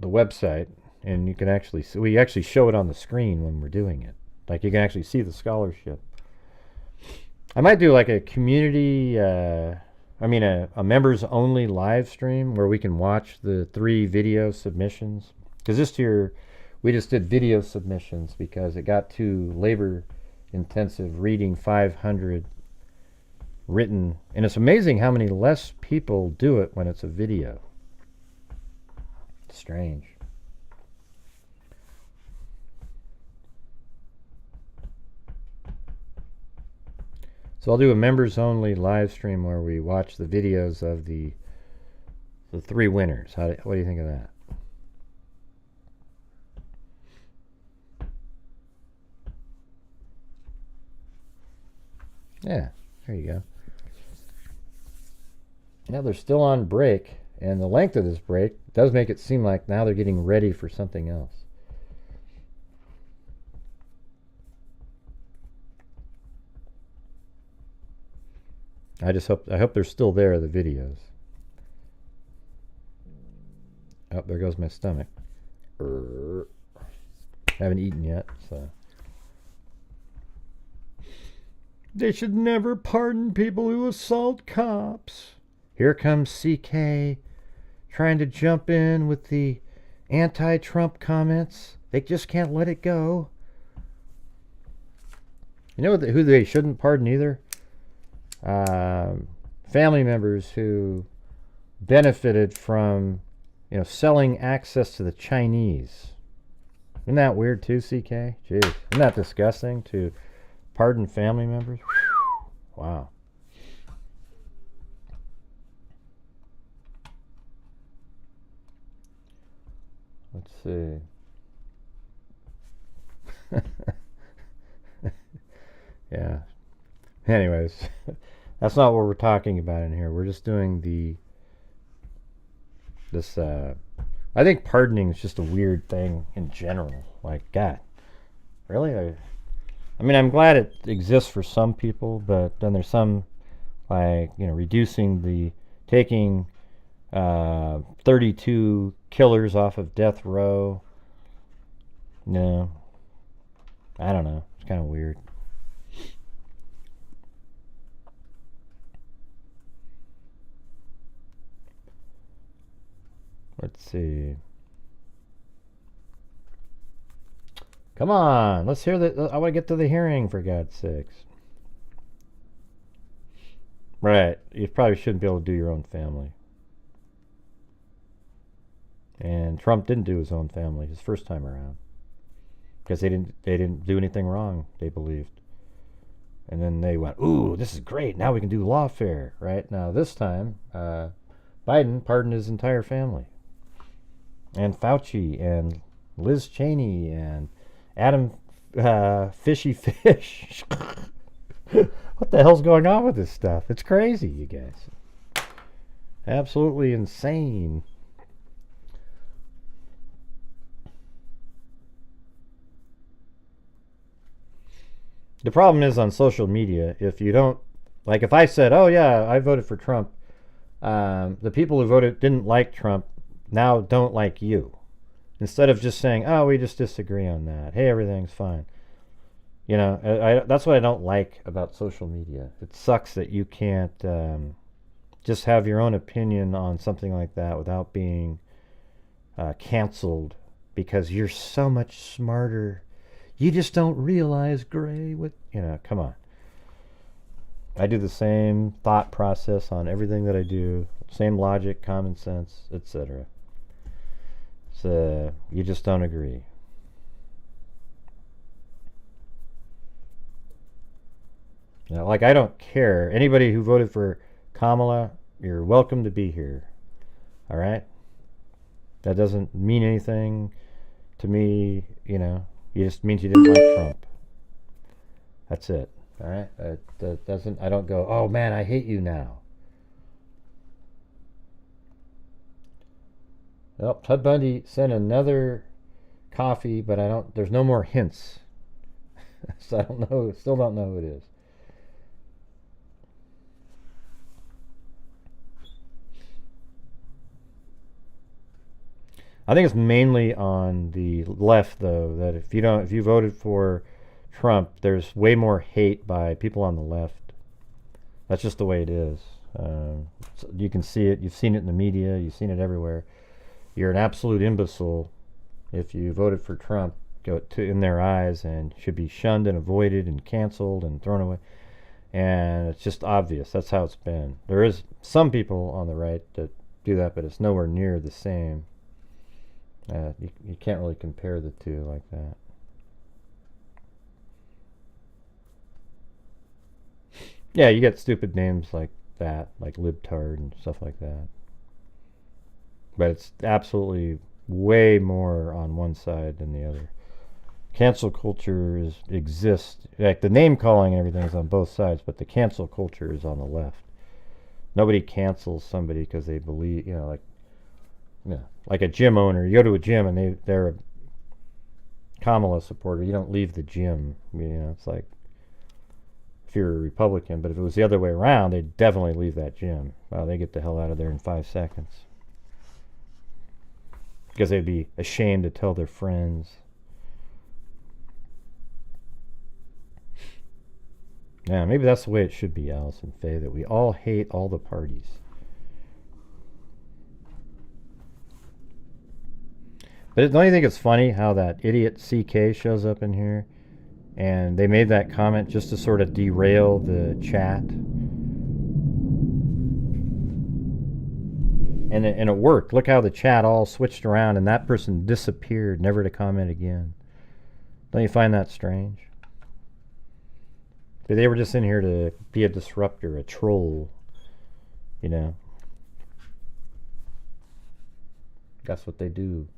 the website, and you can actually see, we actually show it on the screen when we're doing it. Like, you can actually see the scholarship. I might do like a community, a members only live stream where we can watch the 3 video submissions. Because this year we just did video submissions because it got too labor intensive reading 500 written. And it's amazing how many less people do it when it's a video. Strange. So I'll do a members only live stream where we watch the videos of the 3 winners. What do you think of that? Yeah, there you go. Now they're still on break, and the length of this break does make it seem like now they're getting ready for something else. I hope they're still there, the videos. Oh, there goes my stomach. Haven't eaten yet, so. They should never pardon people who assault cops. Here comes CK trying to jump in with the anti-Trump comments. They just can't let it go. You know who they shouldn't pardon either? Family members who benefited from, selling access to the Chinese. Isn't that weird too, CK? Jeez, isn't that disgusting to pardon family members? Whew. Wow. Let's see. Yeah. Anyways, that's not what we're talking about in here. We're just doing I think pardoning is just a weird thing in general. Like, God, really? I mean, I'm glad it exists for some people, but then there's some, like, taking 32 killers off of death row. No, I don't know. It's kind of weird. Let's see. Come on, let's hear I want to get to the hearing, for God's sakes. Right, you probably shouldn't be able to do your own family. And Trump didn't do his own family his first time around, because they didn't do anything wrong, they believed. And then they went, ooh, this is great, now we can do lawfare, right? Now this time, Biden pardoned his entire family. And Fauci and Liz Cheney and Adam Fishy Fish. What the hell's going on with this stuff? It's crazy, you guys. Absolutely insane. The problem is on social media, if you don't, like if I said, oh yeah, I voted for Trump, the people who didn't like Trump now don't like you. Instead of just saying, oh, we just disagree on that. Hey, everything's fine. That's what I don't like about social media. It sucks that you can't just have your own opinion on something like that without being canceled because you're so much smarter. You just don't realize, Gray, come on. I do the same thought process on everything that I do, same logic, common sense, etc. So you just don't agree. Like, I don't care. Anybody who voted for Kamala, you're welcome to be here. All right? That doesn't mean anything to me, It just means you didn't like Trump. That's it. All right? That doesn't, I don't go, oh man, I hate you now. Well, Ted Bundy sent another coffee, but there's no more hints. So I don't know, still don't know who it is. I think it's mainly on the left, though, that if you voted for Trump, there's way more hate by people on the left. That's just the way it is. You can see it. You've seen it in the media. You've seen it everywhere. You're an absolute imbecile if you voted for Trump, in their eyes, and should be shunned and avoided and canceled and thrown away. And it's just obvious. That's how it's been. There is some people on the right that do that, but it's nowhere near the same. You can't really compare the two like that. Yeah, you get stupid names like that, like libtard and stuff like that. But it's absolutely way more on one side than the other. Cancel culture exists. Like, the name calling and everything is on both sides, but the cancel culture is on the left. Nobody cancels somebody because they believe, like a gym owner. You go to a gym and they're a Kamala supporter. You don't leave the gym. It's like if you're a Republican, but if it was the other way around, they'd definitely leave that gym. Well, they get the hell out of there in 5 seconds. Because they'd be ashamed to tell their friends. Yeah, maybe that's the way it should be, Allison Faye, that we all hate all the parties. But don't you think it's funny how that idiot CK shows up in here? And they made that comment just to sort of derail the chat. And it worked. Look how the chat all switched around and that person disappeared, never to comment again. Don't you find that strange? They were just in here to be a disruptor, a troll, you know. That's what they do.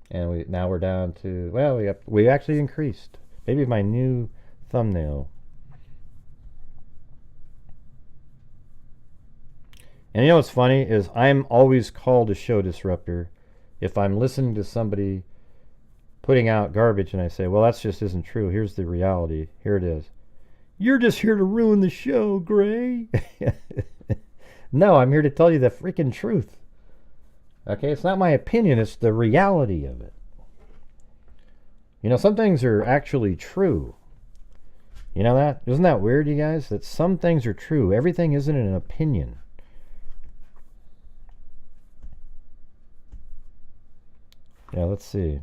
And now we're down to, well, we actually increased. Maybe my new thumbnail. And you know what's funny is I'm always called a show disruptor if I'm listening to somebody putting out garbage and I say, well, that just isn't true. Here's the reality. Here it is. You're just here to ruin the show, Gray. No, I'm here to tell you the freaking truth. Okay, it's not my opinion, it's the reality of it. You know, some things are actually true. You know that? Isn't that weird, you guys? That some things are true. Everything isn't an opinion. Yeah, let's see.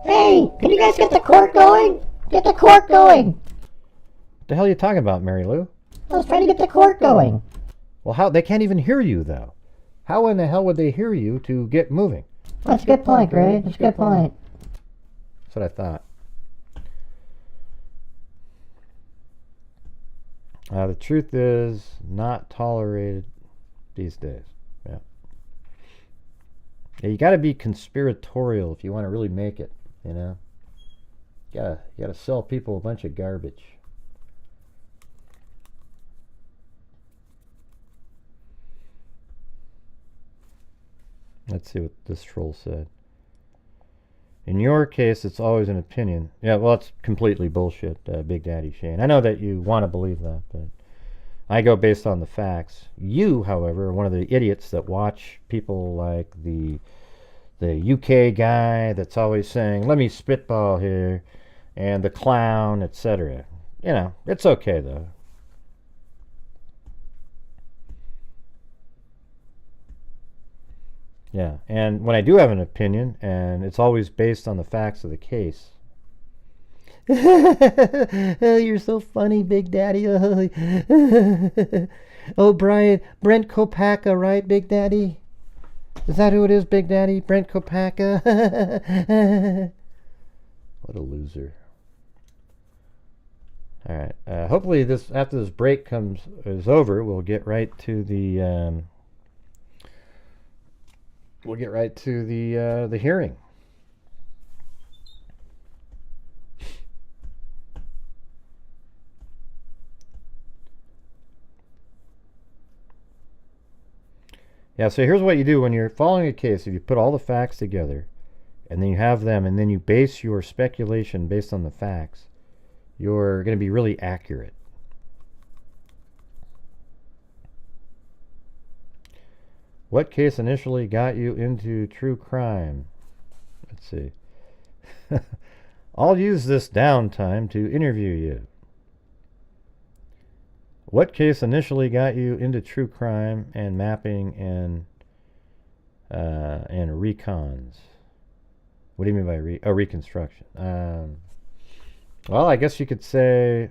Hey, can you guys get the court going? Get the court going. What the hell are you talking about, Mary Lou? I was trying to get the court going. Well, how? They can't even hear you, though. How in the hell would they hear you to get moving? That's a good point, Gray. That's a good point. That's what I thought. The truth is not tolerated these days. Yeah. Yeah, you got to be conspiratorial if you want to really make it. You know, you gotta sell people a bunch of garbage. Let's see what this troll said. In your case, it's always an opinion. Yeah, well, it's completely bullshit, Big Daddy Shane. I know that you want to believe that, but I go based on the facts. You, however, are one of the idiots that watch people like the UK guy that's always saying, let me spitball here, and the clown, etc. You know, it's okay, though. Yeah, and when I do have an opinion, and it's always based on the facts of the case. Oh, you're so funny, Big Daddy. Oh, Bryan, Brent Kopacka, right, Big Daddy? Is that who it is, Big Daddy? Brent Kopacka? What a loser. All right. Hopefully, after this break is over, we'll get right to the the hearing. Yeah, so here's what you do when you're following a case. If you put all the facts together, and then you have them, and then you base your speculation based on the facts, you're going to be really accurate. What case initially got you into true crime? Let's see. I'll use this downtime to interview you. What case initially got you into true crime and mapping and recons? What do you mean by reconstruction? Well, I guess you could say,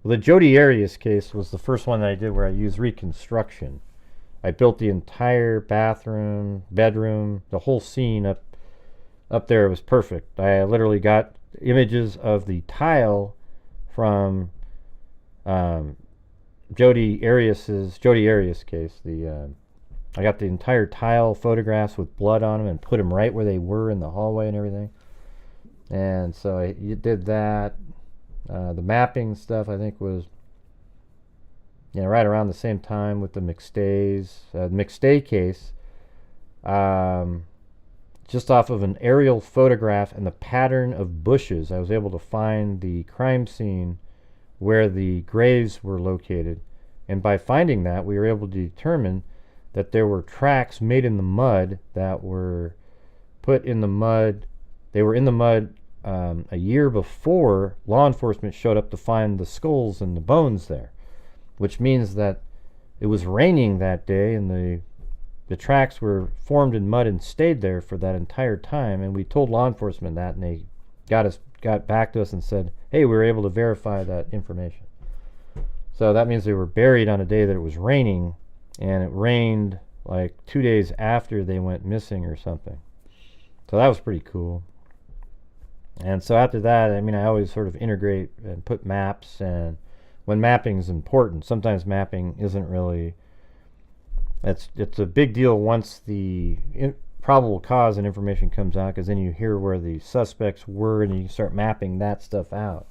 well, the Jodi Arias case was the first one that I did where I used reconstruction. I built the entire bathroom, bedroom, the whole scene up there. It was perfect. I literally got images of the tile from Jodi Arias case. I got the entire tile photographs with blood on them and put them right where they were in the hallway and everything. And so I did that. The mapping stuff I think was right around the same time with the McStay case. Just off of an aerial photograph and the pattern of bushes, I was able to find the crime scene where the graves were located. And by finding that, we were able to determine that there were tracks made in the mud that were put in the mud they were in the mud a year before law enforcement showed up to find the skulls and the bones there, which means that it was raining that day and the tracks were formed in mud and stayed there for that entire time. And we told law enforcement that, and they got back to us and said, hey, we were able to verify that information. So that means they were buried on a day that it was raining, and it rained like 2 days after they went missing or something. So that was pretty cool. And so after that, I mean, I always sort of integrate and put maps, and when mapping is important, sometimes mapping isn't really, it's a big deal once the probable cause and information comes out, because then you hear where the suspects were and you start mapping that stuff out.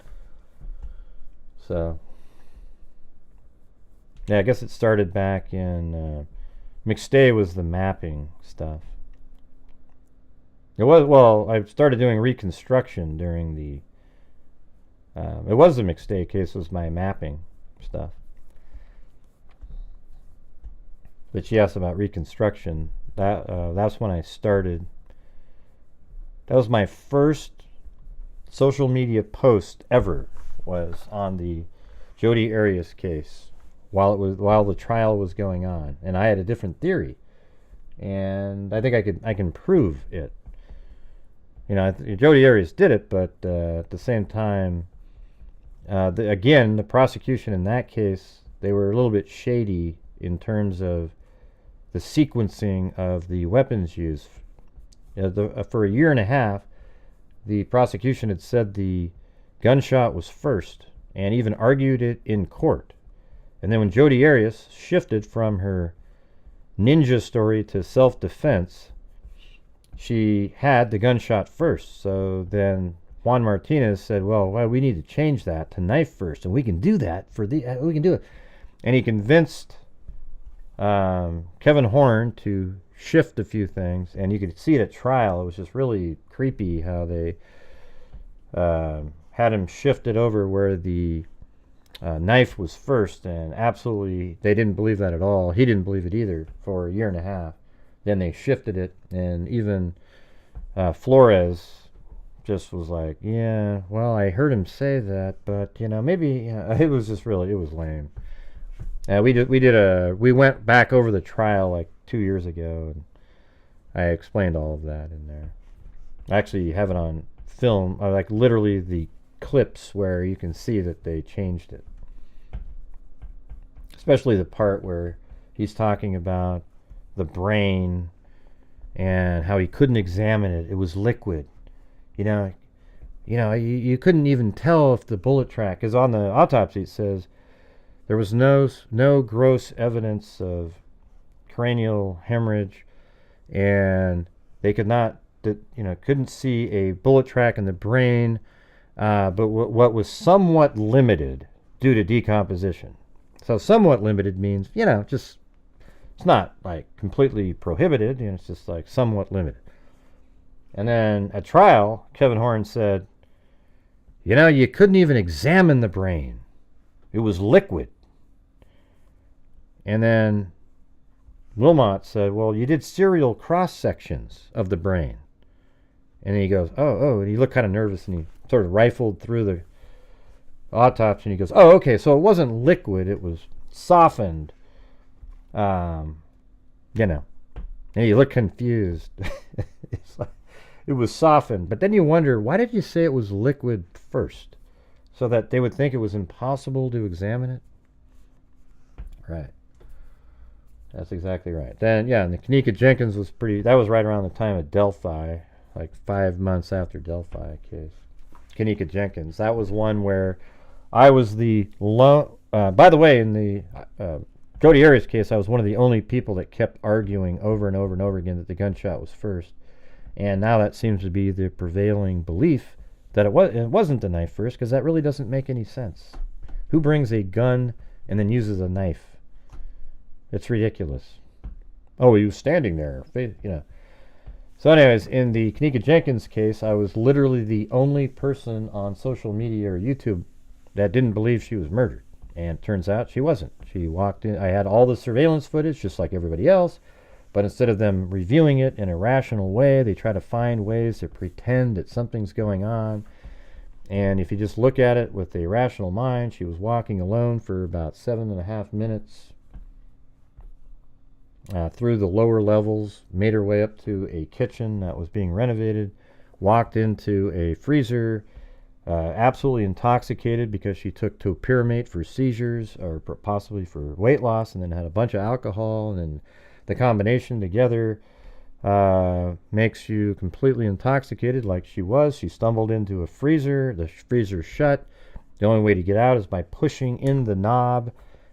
So, yeah, I guess it started back in, McStay was the mapping stuff. It was, well, I started doing reconstruction during the, it was the McStay case, was my mapping stuff. But she asked about reconstruction. That's when I started. That was my first social media post ever, was on the Jodi Arias case while the trial was going on, and I had a different theory, and I think I can prove it. You know, Jodi Arias did it, but at the same time, again, the prosecution in that case, they were a little bit shady in terms of the sequencing of the weapons used. For a year and a half, the prosecution had said the gunshot was first, and even argued it in court. And then when Jodi Arias shifted from her ninja story to self-defense, she had the gunshot first. So then Juan Martinez said, well, we need to change that to knife first, and we can do that we can do it. And he convinced Kevin Horn to shift a few things, and you could see it at trial. It was just really creepy how they had him shifted over where the knife was first, and absolutely they didn't believe that at all. He didn't believe it either for a year and a half. Then they shifted it, and even Flores just was like, yeah, well, I heard him say that, but maybe it was just really, it was lame. We went back over the trial like 2 years ago, and I explained all of that in there. I actually have it on film, like literally the clips where you can see that they changed it. Especially the part where he's talking about the brain and how he couldn't examine it. It was liquid. You couldn't even tell if the bullet track, because on the autopsy it says there was no gross evidence of cranial hemorrhage, and they couldn't see a bullet track in the brain, but what was somewhat limited due to decomposition. So somewhat limited means, just, it's not like completely prohibited, it's just like somewhat limited. And then at trial, Kevin Horn said, you couldn't even examine the brain. It was liquid. And then Wilmot said, well, you did serial cross-sections of the brain. And then he goes, oh, and he looked kind of nervous, and he sort of rifled through the autopsy, and he goes, oh, okay, so it wasn't liquid, it was softened. And you look confused. It's like, it was softened. But then you wonder, why did you say it was liquid first? So that they would think it was impossible to examine it? Right. That's exactly right. Then, and the Kanika Jenkins was that was right around the time of Delphi, like 5 months after Delphi case. Kanika Jenkins. That was one where I was the by the way, in the Jodi Arias case, I was one of the only people that kept arguing over and over and over again that the gunshot was first. And now that seems to be the prevailing belief that it wasn't the knife first, because that really doesn't make any sense. Who brings a gun and then uses a knife? It's ridiculous. Oh, he was standing there, So anyways, in the Kanika Jenkins case, I was literally the only person on social media or YouTube that didn't believe she was murdered. And it turns out she wasn't. She walked in. I had all the surveillance footage, just like everybody else. But instead of them reviewing it in a rational way, they try to find ways to pretend that something's going on. And if you just look at it with a rational mind, she was walking alone for about 7.5 minutes through the lower levels, made her way up to a kitchen that was being renovated, walked into a freezer, absolutely intoxicated because she took topiramate for seizures or possibly for weight loss, and then had a bunch of alcohol, and then the combination together makes you completely intoxicated like she was. She stumbled into a freezer. The freezer shut. The only way to get out is by pushing in the knob,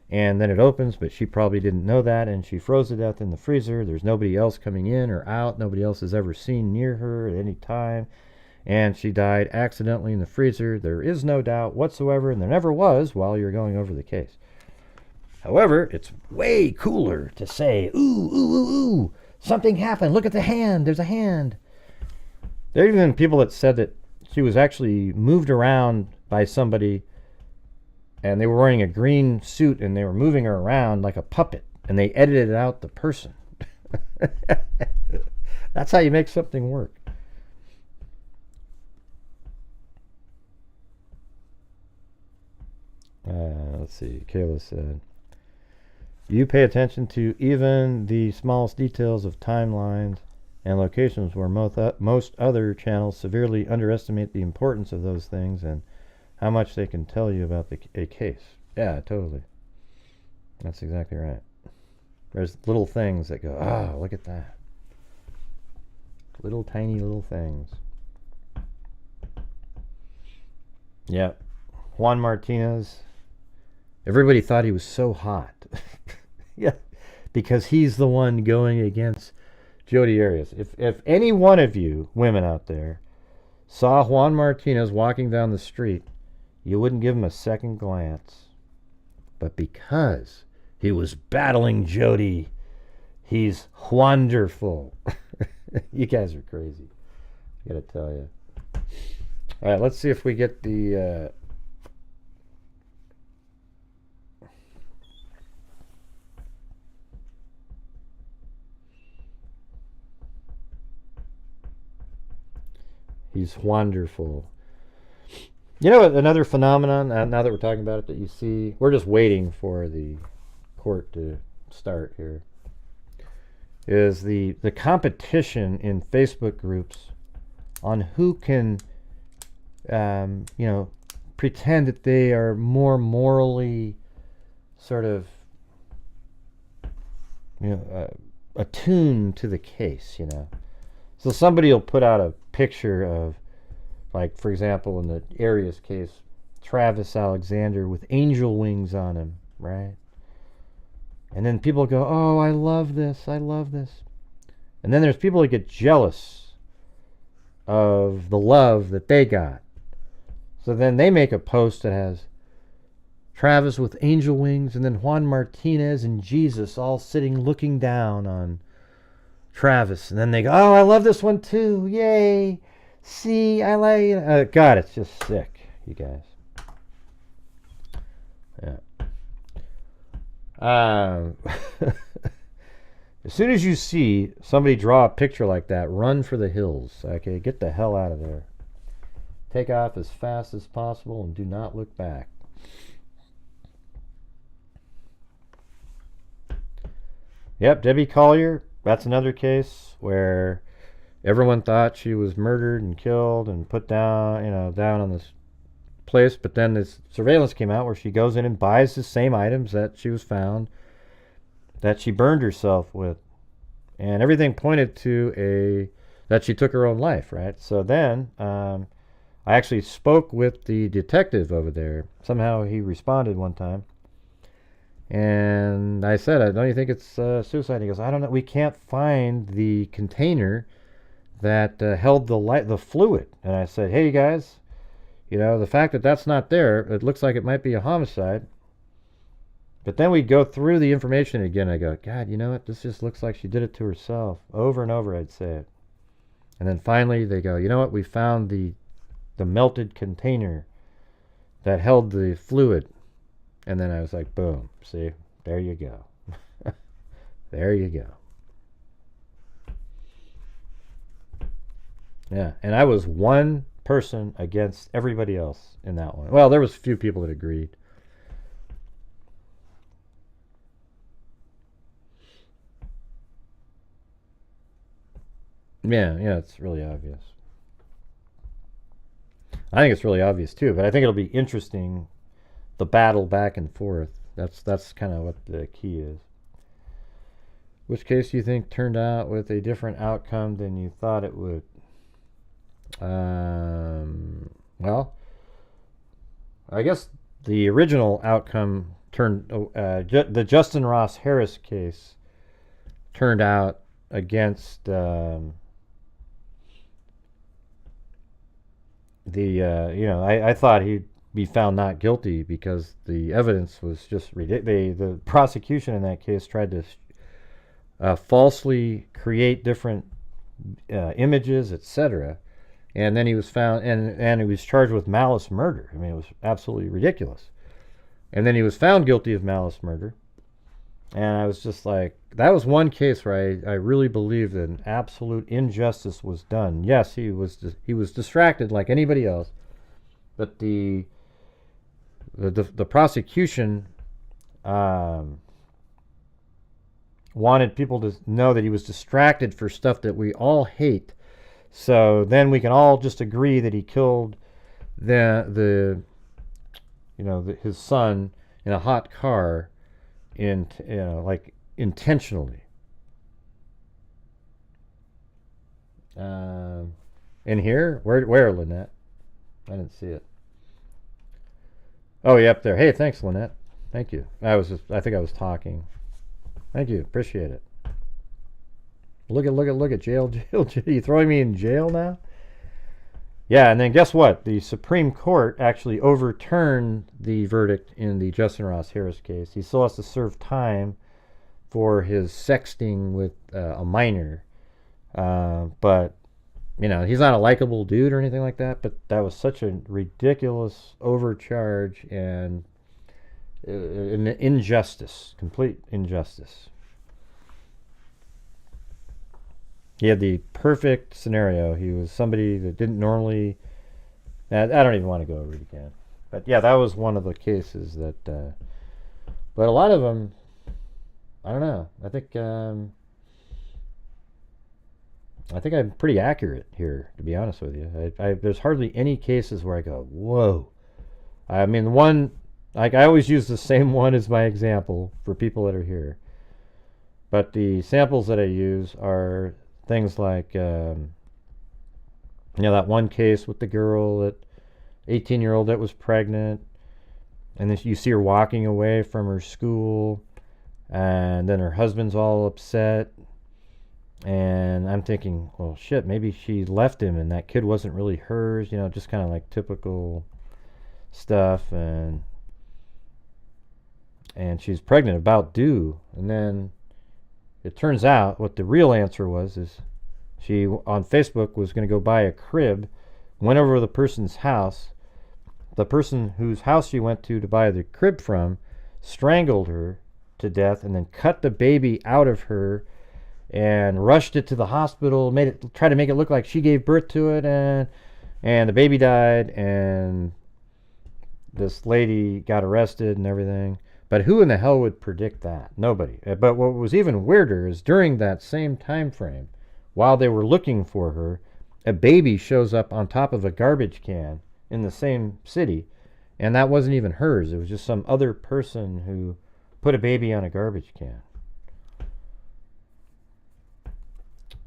and then it opens, but she probably didn't know that, and she froze to death in the freezer. There's nobody else coming in or out. Nobody else is ever seen near her at any time, and she died accidentally in the freezer. There is no doubt whatsoever, and there never was while you're going over the case. However, it's way cooler to say, ooh, ooh, ooh, ooh, something happened. Look at the hand. There's a hand. There are even people that said that she was actually moved around by somebody, and they were wearing a green suit, and they were moving her around like a puppet, and they edited out the person. That's how you make something work. Let's see. Kayla said, you pay attention to even the smallest details of timelines and locations where most other channels severely underestimate the importance of those things and how much they can tell you about a case. Yeah, totally. That's exactly right. There's little things that go, oh, look at that. Little tiny little things. Yeah. Juan Martinez. Everybody thought he was so hot. Yeah, because he's the one going against Jodi Arias. If any one of you women out there saw Juan Martinez walking down the street, you wouldn't give him a second glance. But because he was battling Jodi, he's wonderful. You guys are crazy. I gotta tell you. All right, let's see if we get the... He's wonderful. You know, another phenomenon, now that we're talking about it, that you see, we're just waiting for the court to start here, is the competition in Facebook groups on who can, pretend that they are more morally sort of, attuned to the case, So somebody will put out a picture of, like, for example, in the Arias case, Travis Alexander with angel wings on him, right? And then people go, oh, I love this, I love this. And then there's people that get jealous of the love that they got. So then they make a post that has Travis with angel wings, and then Juan Martinez and Jesus all sitting looking down on Travis. And then they go, oh, I love this one too, yay. See, I like God, it's just sick, you guys. Yeah. As soon as you see somebody draw a picture like that, run for the hills. Okay, get the hell out of there. Take off as fast as possible and do not look back. Yep, Debbie Collier. That's another case where everyone thought she was murdered and killed and put down, down on this place. But then this surveillance came out where she goes in and buys the same items that she was found, that she burned herself with. And everything pointed to that she took her own life, right? So then I actually spoke with the detective over there. Somehow he responded one time. And I said, don't you think it's suicide? He goes, I don't know. We can't find the container that held the fluid. And I said, hey, guys, the fact that that's not there, it looks like it might be a homicide. But then we go through the information again. I go, God, you know what? This just looks like she did it to herself. Over and over, I'd say it. And then finally they go, you know what? We found the melted container that held the fluid. And then I was like, boom, see, there you go. There you go. Yeah, and I was one person against everybody else in that one. Well, there was a few people that agreed. Yeah, it's really obvious. I think it's really obvious too, but I think it'll be interesting, the battle back and forth. That's kind of what the key is. Which case do you think turned out with a different outcome than you thought it would? Well, I guess the original outcome turned, the Justin Ross Harris case turned out against I thought he'd be found not guilty because the evidence was just ridiculous. The prosecution in that case tried to falsely create different images, etc. And then he was found, and he was charged with malice murder. I mean, it was absolutely ridiculous. And then he was found guilty of malice murder. And I was just like, that was one case where I really believed that an absolute injustice was done. Yes, he was distracted like anybody else, but the prosecution wanted people to know that he was distracted for stuff that we all hate. So then we can all just agree that he killed his son in a hot car, intentionally. In here, where Lynette? I didn't see it. Oh, yeah, up there. Hey, thanks, Lynette. Thank you. I think I was talking. Thank you. Appreciate it. Look at jail. You throwing me in jail now? Yeah, and then guess what? The Supreme Court actually overturned the verdict in the Justin Ross Harris case. He still has to serve time for his sexting with a minor. But, he's not a likable dude or anything like that, but that was such a ridiculous overcharge and an injustice, complete injustice. He had the perfect scenario. He was somebody that didn't normally... I don't even want to go over it again. But yeah, that was one of the cases that... but a lot of them, I don't know. I think I'm pretty accurate here, to be honest with you. There's hardly any cases where I go, whoa. I mean, the one... I always use the same one as my example for people that are here. But the samples that I use are... things like, that one case with the girl, that 18-year-old that was pregnant, and then you see her walking away from her school, and then her husband's all upset, and I'm thinking, well, shit, maybe she left him, and that kid wasn't really hers, just kind of like typical stuff, and she's pregnant, about due, and then it turns out what the real answer was is she, on Facebook, was going to go buy a crib, went over to the person's house. The person whose house she went to buy the crib from strangled her to death and then cut the baby out of her and rushed it to the hospital, tried to make it look like she gave birth to it, and the baby died, and this lady got arrested and everything. But who in the hell would predict that? Nobody. But what was even weirder is during that same time frame, while they were looking for her, a baby shows up on top of a garbage can in the same city, and that wasn't even hers. It was just some other person who put a baby on a garbage can.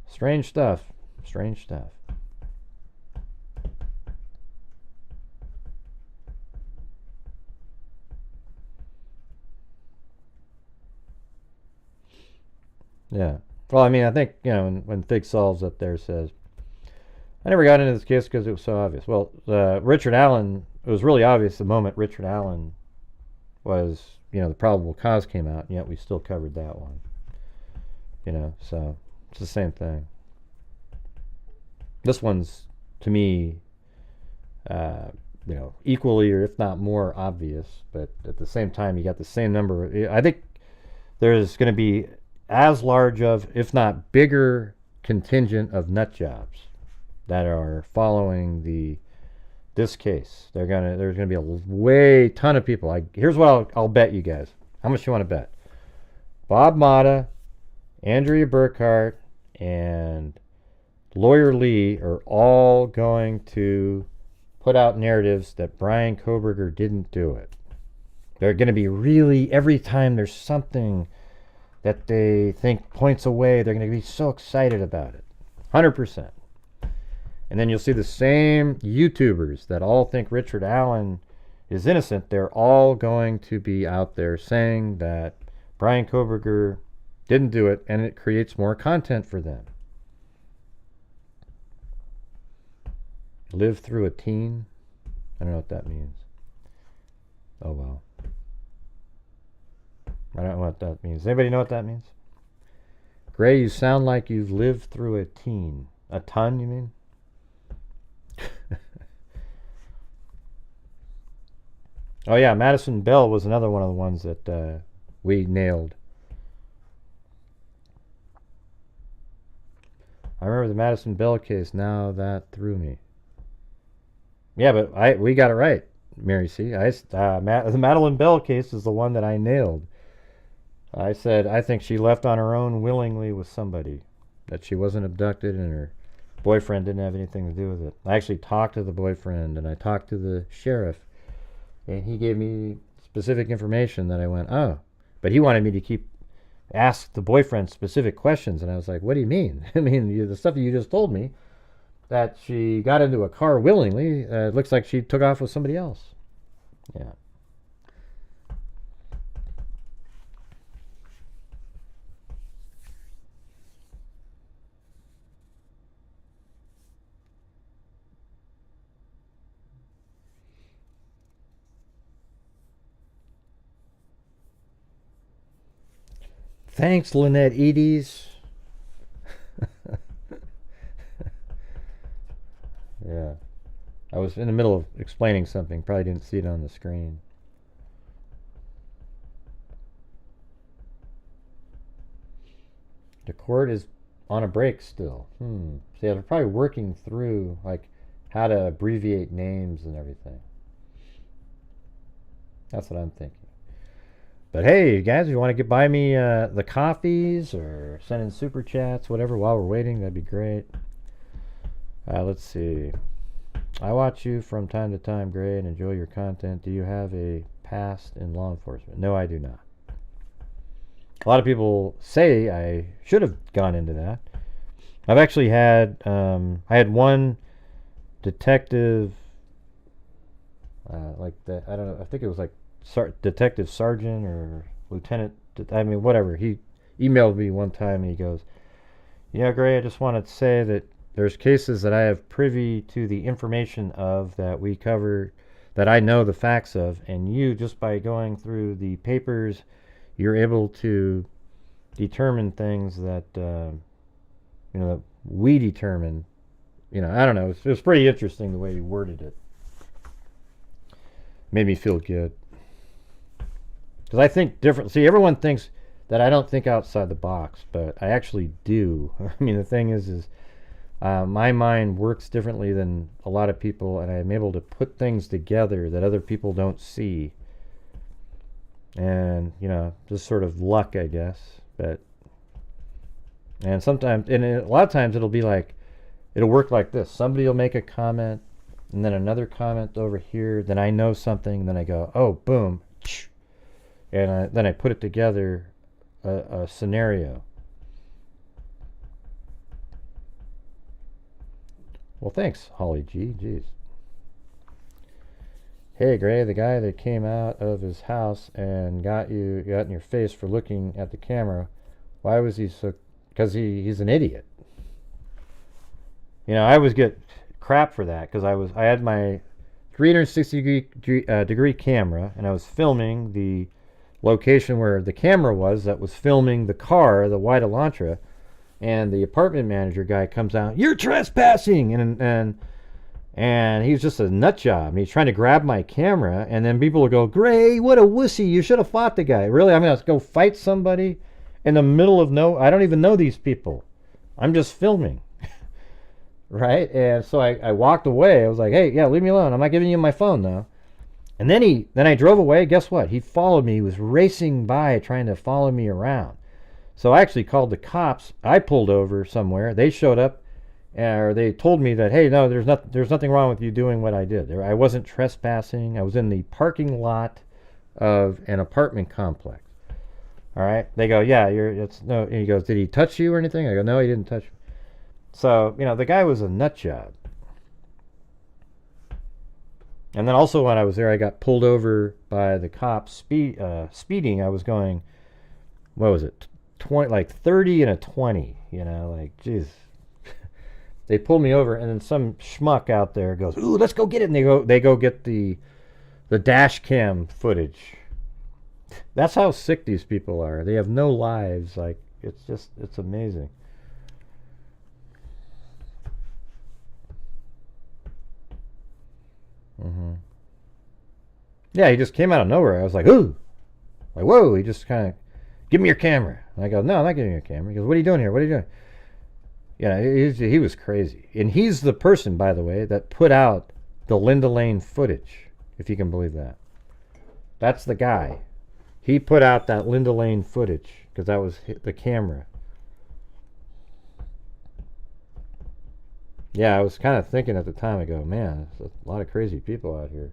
Strange stuff. Strange stuff. Yeah. Well, I mean, I think, when Fig Solves up there says, I never got into this case because it was so obvious. Well, Richard Allen, it was really obvious the moment Richard Allen was, the probable cause came out, and yet we still covered that one. So it's the same thing. This one's, to me, equally or if not more obvious, but at the same time, you got the same number. I think there's going to be as large of, if not bigger, contingent of nut jobs that are following this case. There's gonna be a ton of people. Here's what I'll bet you guys. How much you want to bet? Bob Motta, Andrea Burkhart, and Lawyer Lee are all going to put out narratives that Bryan Kohberger didn't do it. They're going to be really, every time there's something that they think points away, they're going to be so excited about it. 100%. And then you'll see the same YouTubers that all think Richard Allen is innocent. They're all going to be out there saying that Bryan Kohberger didn't do it, and it creates more content for them. Live through a teen? I don't know what that means. Oh well. I don't know what that means. Anybody know what that means? Gray, you sound like you've lived through a teen. A ton, you mean? Oh yeah, Madison Bell was another one of the ones that we nailed. I remember the Madison Bell case. Now that threw me. Yeah, but we got it right, Mary C. The Madeleine Bell case is the one that I nailed. I said I think she left on her own willingly with somebody, that she wasn't abducted and her boyfriend didn't have anything to do with it. I actually talked to the boyfriend and I talked to the sheriff, and he gave me specific information that I went, oh, but he wanted me to ask the boyfriend specific questions, and I was like, what do you mean? I mean, the stuff you just told me, that she got into a car willingly, it looks like she took off with somebody else. Yeah. Thanks, Lynette Eades. Yeah. I was in the middle of explaining something. Probably didn't see it on the screen. The court is on a break still. See, they're probably working through like how to abbreviate names and everything. That's what I'm thinking. But hey, guys, if you want to buy me the coffees or send in super chats, whatever, while we're waiting, that'd be great. Let's see. I watch you from time to time, Gray, and enjoy your content. Do you have a past in law enforcement? No, I do not. A lot of people say I should have gone into that. I've actually had, I had one detective, I don't know, I think it was like detective sergeant or lieutenant, whatever. He emailed me one time and he goes, yeah, Gray, I just wanted to say that there's cases that I have privy to the information of that we cover, that I know the facts of, and you, just by going through the papers, you're able to determine things that, that we determine. I don't know. It was pretty interesting the way he worded it. Made me feel good. Because I think different. See, everyone thinks that I don't think outside the box, but I actually do. The thing is my mind works differently than a lot of people, and I'm able to put things together that other people don't see. And, just sort of luck, I guess. And sometimes, and a lot of times it'll be like, it'll work like this. Somebody will make a comment, and then another comment over here, then I know something, and then I go, oh, boom. And then I put it together, a scenario. Well, thanks, Holly G. Jeez. Hey, Gray, the guy that came out of his house and got in your face for looking at the camera, why was he so... Because he's an idiot. I always get crap for that, because I had my 360 degree camera, and I was filming the location where the camera was that was filming the car, the white Elantra, and the apartment manager guy comes out, you're trespassing, and he's just a nut job, and he's trying to grab my camera, and then people will go, Gray, what a wussy, you should have fought the guy. Really, I'm going to go fight somebody in the middle of I don't even know these people. I'm just filming. right? And so I walked away. I was like, hey, yeah, leave me alone. I'm not giving you my phone now. And then I drove away. Guess what? He followed me. He was racing by trying to follow me around. So I actually called the cops. I pulled over somewhere. They showed up, or they told me that, hey, no, there's nothing wrong with you doing what I did. I wasn't trespassing. I was in the parking lot of an apartment complex. All right. They go, yeah, no. And he goes, did he touch you or anything? I go, no, he didn't touch me. So, the guy was a nut job. And then also when I was there, I got pulled over by the cops speeding. I was going, what was it? 30 and a 20, like, geez. They pulled me over, and then some schmuck out there goes, ooh, let's go get it. And they go get the dash cam footage. That's how sick these people are. They have no lives. Like, it's amazing. Yeah, he just came out of nowhere. I was like, ooh. Like, whoa. He just kind of, give me your camera. And I go, no, I'm not giving you your camera. He goes, what are you doing here? What are you doing? He was crazy. And he's the person, by the way, that put out the Linda Lane footage, if you can believe that. That's the guy. He put out that Linda Lane footage because that was the camera. Yeah, I was kind of thinking at the time, I go, man, there's a lot of crazy people out here.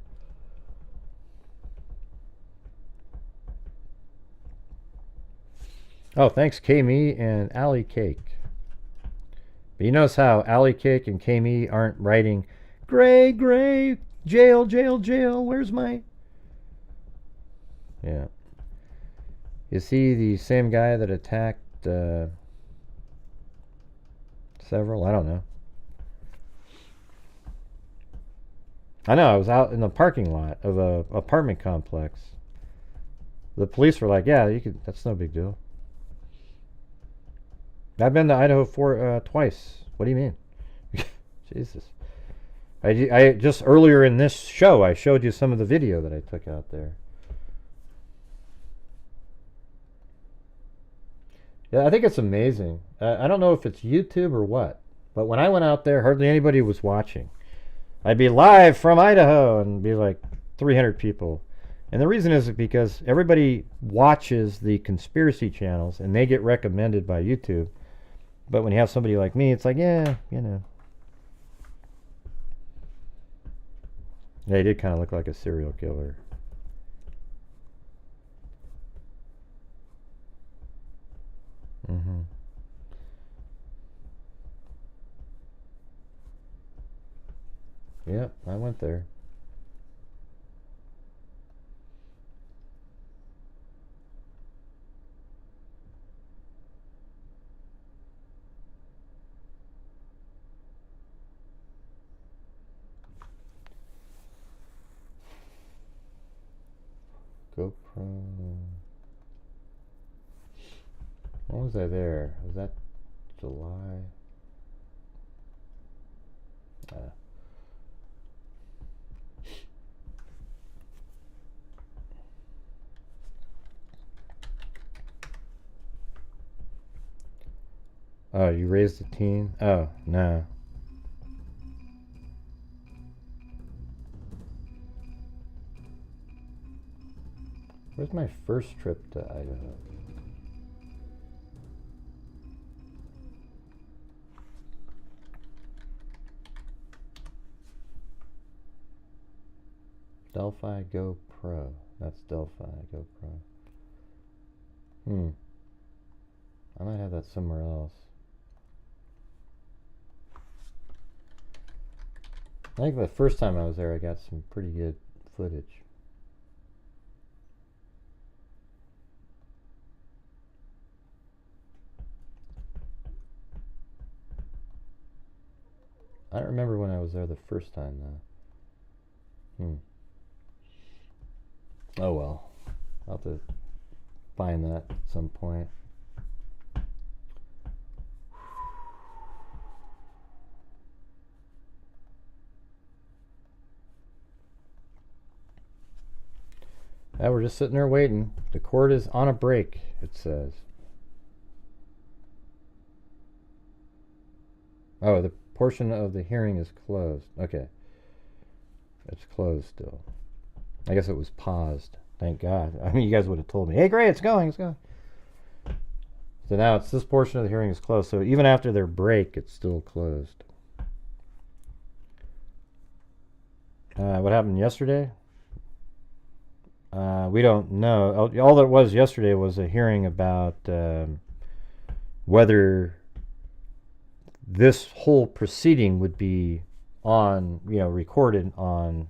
Oh, thanks, K-Me and Alley Cake. But you notice how Alley Cake and K-Me aren't writing, Gray, Gray, jail, jail, jail, where's my... Yeah. Is he the same guy that attacked several? I don't know. I know, I was out in the parking lot of a apartment complex. The police were like, yeah, that's no big deal. I've been to Idaho twice. What do you mean? Jesus. I just earlier in this show, I showed you some of the video that I took out there. Yeah, I think it's amazing. I don't know if it's YouTube or what, but when I went out there, hardly anybody was watching. I'd be live from Idaho and be like 300 people. And the reason is because everybody watches the conspiracy channels and they get recommended by YouTube. But when you have somebody like me, it's like, yeah, Yeah, he did kind of look like a serial killer. Yep, I went there. GoPro. When was I there? Was that July? Oh, you raised a teen? Oh, no. Where's my first trip to Idaho? Delphi GoPro. That's Delphi GoPro. I might have that somewhere else. I think the first time I was there, I got some pretty good footage. I don't remember when I was there the first time, though. Oh well. I'll have to find that at some point. Yeah, we're just sitting there waiting. The court is on a break, it says. Oh, the portion of the hearing is closed. Okay. It's closed still. I guess it was paused. Thank God. I mean, you guys would have told me, hey, great, it's going, it's going. So now it's this portion of the hearing is closed. So even after their break, it's still closed. What happened yesterday? We don't know. All that was yesterday was a hearing about whether this whole proceeding would be on, recorded on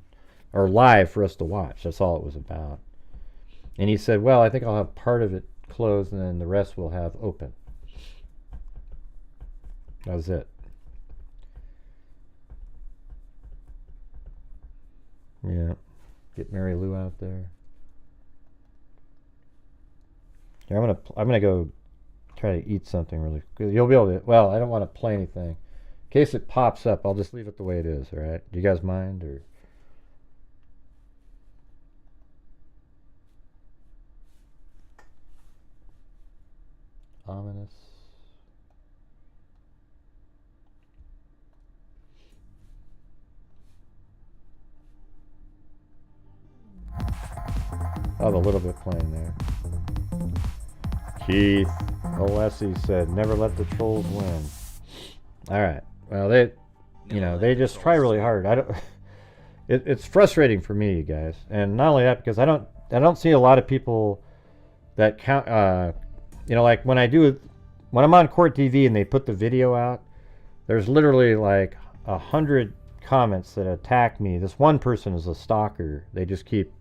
or live for us to watch. That's all it was about. And he said, well, I think I'll have part of it closed and then the rest we'll have open. That was it. Yeah. Get Mary Lou out there. Here, I'm gonna go try to eat something really good. You'll be able to. Well, I don't want to play anything. In case it pops up, I'll just leave it the way it is. All right? Do you guys mind or? Ominous. I'll have a little bit playing there. Keith Alessi said, never let the trolls win. All right. Well, they just try really hard. It's frustrating for me, you guys. And not only that, because I don't see a lot of people that count, like when I'm on Court TV and they put the video out, there's literally like 100 comments that attack me. This one person is a stalker. They just keep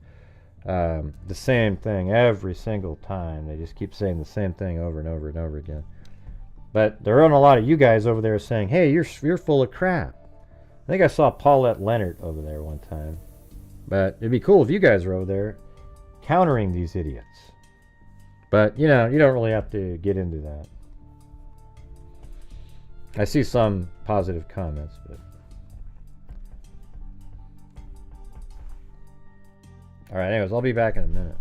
the same thing every single time. They just keep saying the same thing over and over and over again. But there aren't a lot of you guys over there saying, hey, you're full of crap. I think I saw Paulette Leonard over there one time. But it'd be cool if you guys were over there countering these idiots. But, you don't really have to get into that. I see some positive comments, but... Alright, anyways, I'll be back in a minute.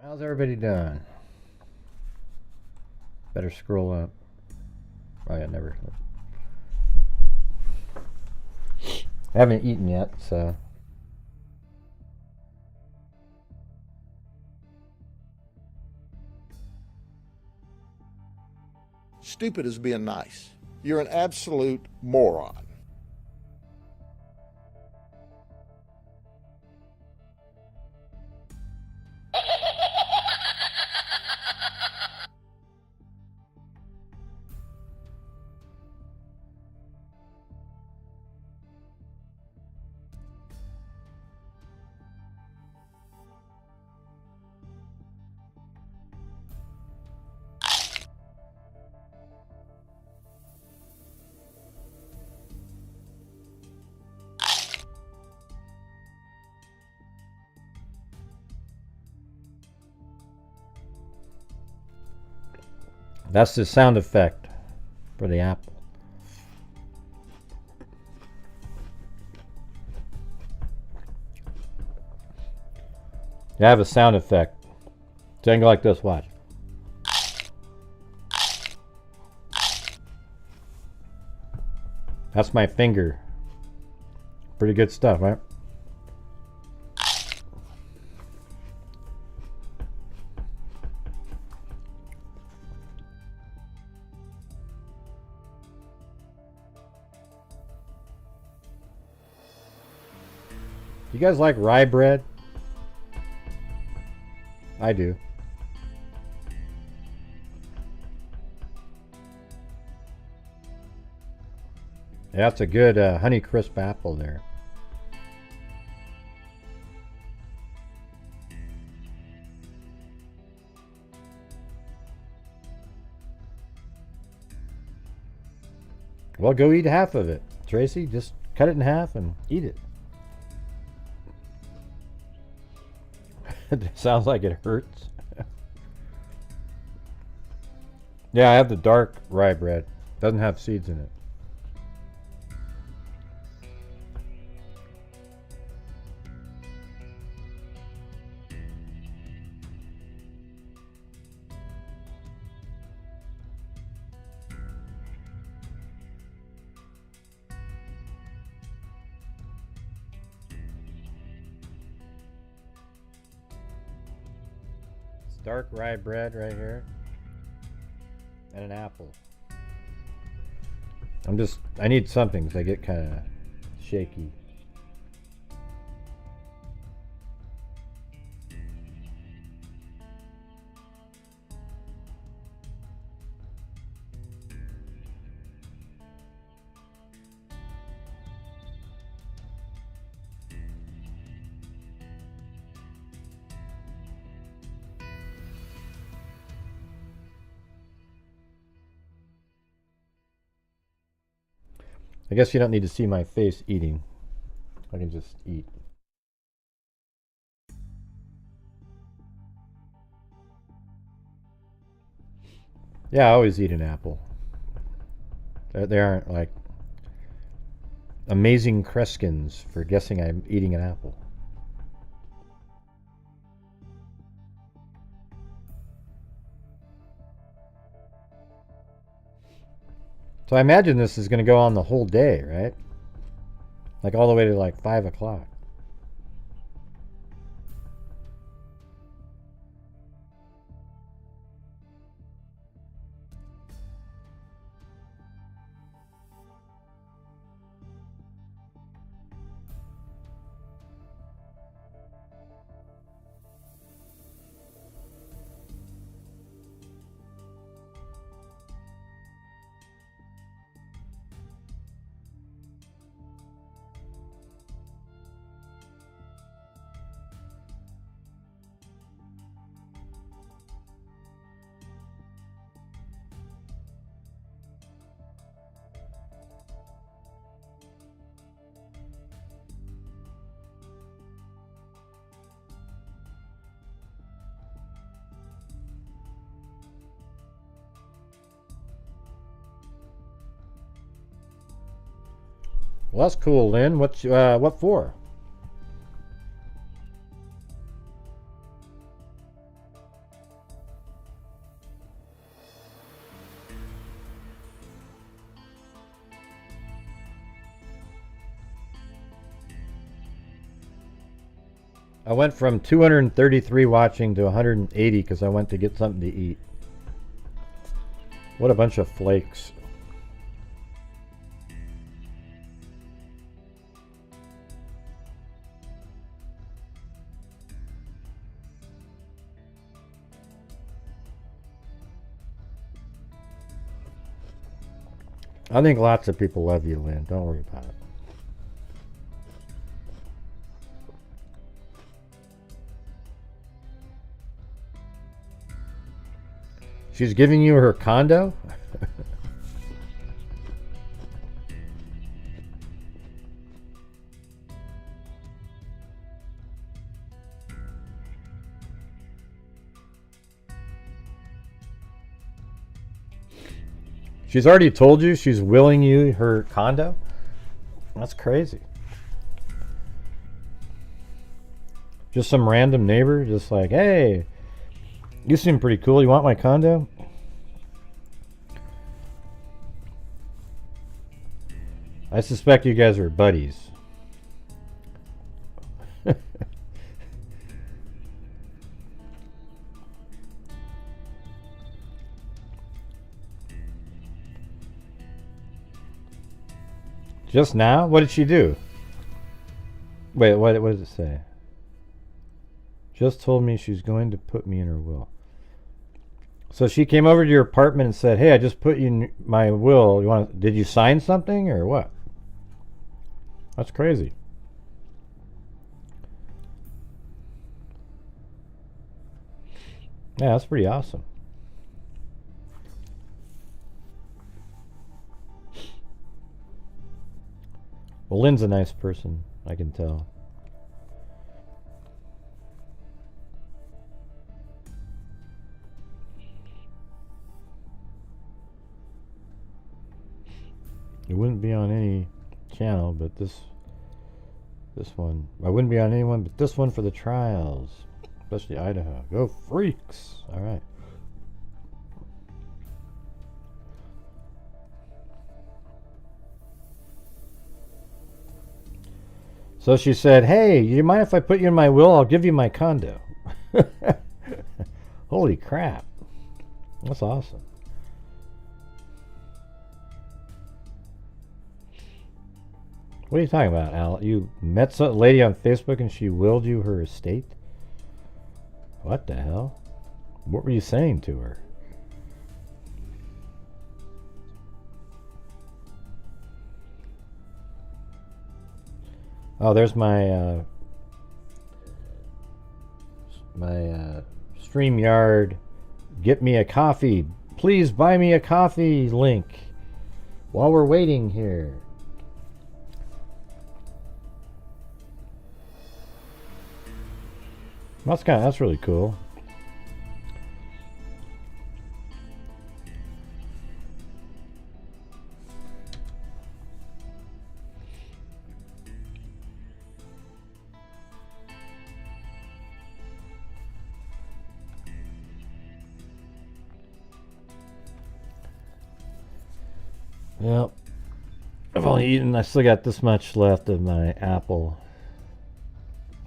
How's everybody doing? Better scroll up. Oh yeah, never. I haven't eaten yet, so. Stupid is being nice. You're an absolute moron. That's the sound effect for the apple. You have a sound effect. Jingle like this, watch. That's my finger. Pretty good stuff, right? You guys like rye bread? I do. Yeah, that's a good Honey Crisp apple there. Well, go eat half of it, Tracy. Just cut it in half and eat it. It sounds like it hurts. Yeah, I have the dark rye bread. Doesn't have seeds in it. Dark rye bread right here and an apple. I need something because I get kind of shaky. I guess you don't need to see my face eating. I can just eat. Yeah, I always eat an apple. They aren't like amazing Kreskins for guessing I'm eating an apple. So I imagine this is going to go on the whole day, right? Like all the way to like 5 o'clock. Well, that's cool, Lynn. What for? I went from 233 watching to 180 because I went to get something to eat. What a bunch of flakes. I think lots of people love you, Lynn. Don't worry about it. She's giving you her condo? She's already told you she's willing you her condo? That's crazy. Just some random neighbor, just like, hey, you seem pretty cool. You want my condo? I suspect you guys are buddies. Just now? What did she do? Wait, what does it say? Just told me she's going to put me in her will. So she came over to your apartment and said, hey, I just put you in my will. Did you sign something or what? That's crazy. Yeah, that's pretty awesome. Well, Lynn's a nice person, I can tell. It wouldn't be on any channel, but this one. I wouldn't be on anyone but this one for the trials, especially Idaho. Go Freaks! All right. So she said, hey, you mind if I put you in my will? I'll give you my condo. Holy crap. That's awesome. What are you talking about, Al? You met some lady on Facebook and she willed you her estate? What the hell? What were you saying to her? Oh, there's my StreamYard get me a coffee. Please buy me a coffee link while we're waiting here. That's really cool. Yep. I've only eaten, I still got this much left of my apple.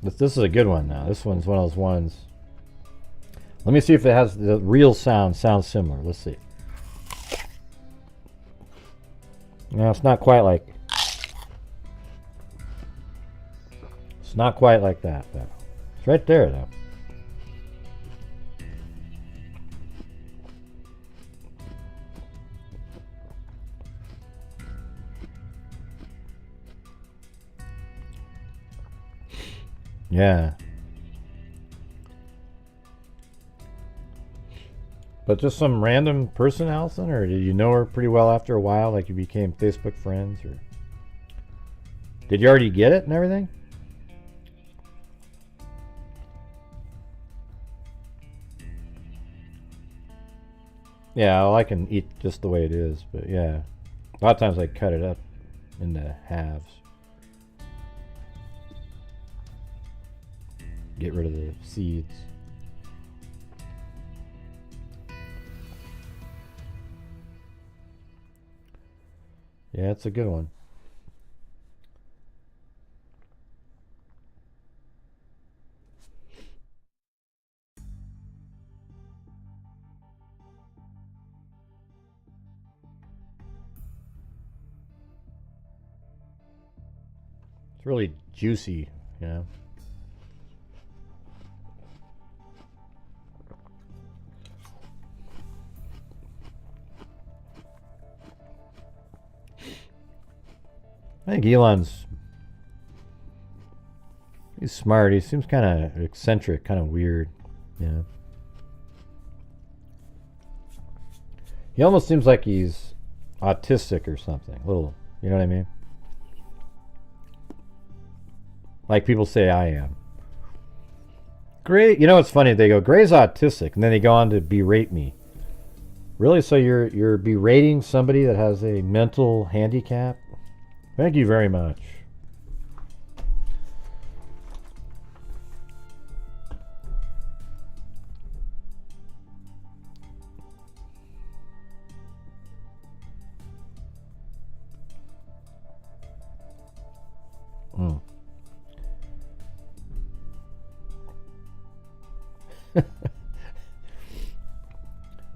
This is a good one now. This one's one of those ones. Let me see if it has the real sounds similar. Let's see. No, it's not quite like. It's not quite like that, though. It's right there, though. Yeah. But just some random person, Allison? Or did you know her pretty well after a while? Like you became Facebook friends? Or did you already get it and everything? Yeah, well, I can eat just the way it is. But yeah, a lot of times I cut it up into halves. Get rid of the seeds. Yeah, it's a good one. It's really juicy, you know. I think Elon's, he's smart. He seems kind of eccentric, kind of weird, you know. He almost seems like he's autistic or something. A little, you know what I mean? Like people say I am. Gray, you know what's funny? They go, Gray's autistic, and then they go on to berate me. Really? So you're berating somebody that has a mental handicap? Thank you very much. Mm.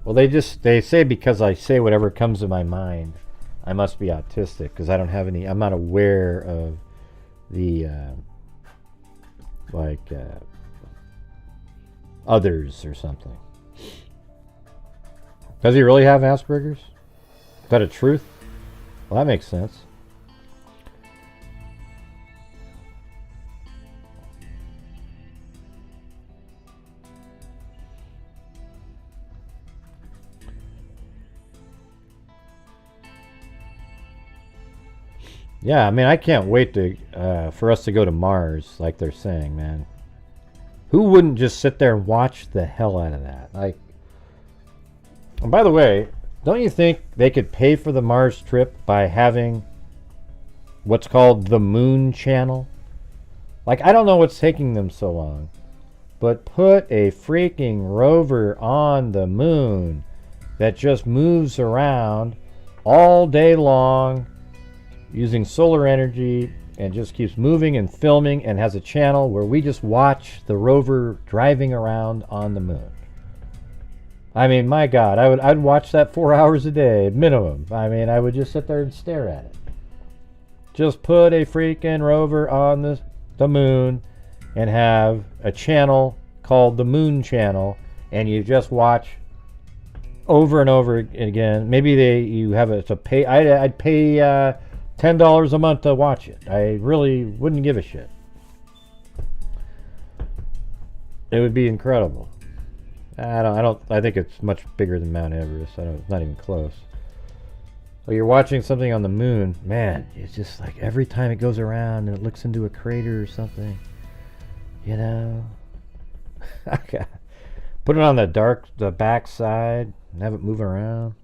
Well, they say because I say whatever comes to my mind, I must be autistic because I don't have any. I'm not aware of the others or something. Does he really have Asperger's? Is that a truth? Well, that makes sense. Yeah, I mean, I can't wait to for us to go to Mars, like they're saying, man. Who wouldn't just sit there and watch the hell out of that? Like, and by the way, don't you think they could pay for the Mars trip by having what's called the Moon Channel? Like, I don't know what's taking them so long, but put a freaking rover on the moon that just moves around all day long using solar energy and just keeps moving and filming and has a channel where we just watch the rover driving around on the moon. I mean, my God, I'd watch that 4 hours a day minimum. I mean, I would just sit there and stare at it. Just put a freaking rover on the moon and have a channel called the Moon Channel, and you just watch over and over again. Maybe you have it to pay. I'd pay $10 a month to watch it. I really wouldn't give a shit. It would be incredible. I think it's much bigger than Mount Everest. It's not even close. Well, you're watching something on the moon, man. It's just like every time it goes around and it looks into a crater or something, you know. Okay. Put it on the back side and have it moving around.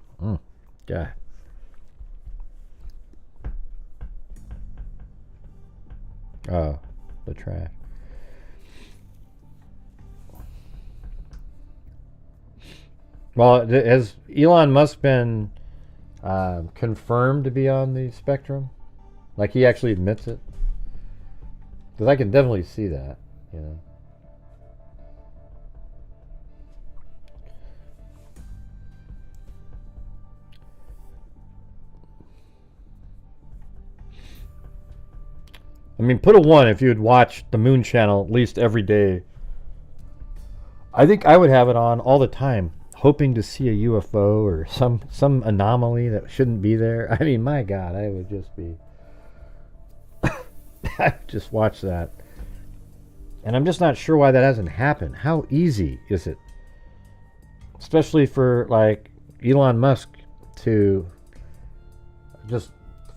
God. Oh, the trash. Well, has Elon Musk been confirmed to be on the spectrum? Like he actually admits it? Because I can definitely see that, you know. I mean, put a 1 if you would watch the Moon Channel at least every day. I think I would have it on all the time, hoping to see a UFO or some anomaly that shouldn't be there. I mean, my God, I would just be... I just watch that. And I'm just not sure why that hasn't happened. How easy is it? Especially for, like, Elon Musk to just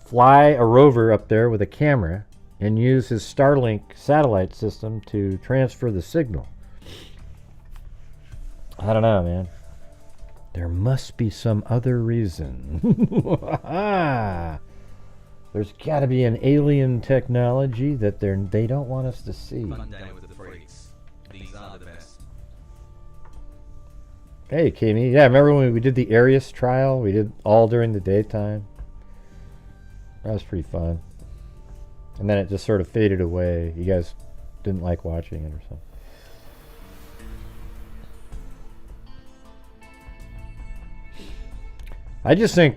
fly a rover up there with a camera and use his Starlink satellite system to transfer the signal. I don't know, man. There must be some other reason. There's got to be an alien technology that they don't want us to see. Monday with the freaks. These are the best. Hey, Kimi. Yeah, remember when we did the Arius trial? We did all during the daytime. That was pretty fun. And then it just sort of faded away. You guys didn't like watching it or something. I just think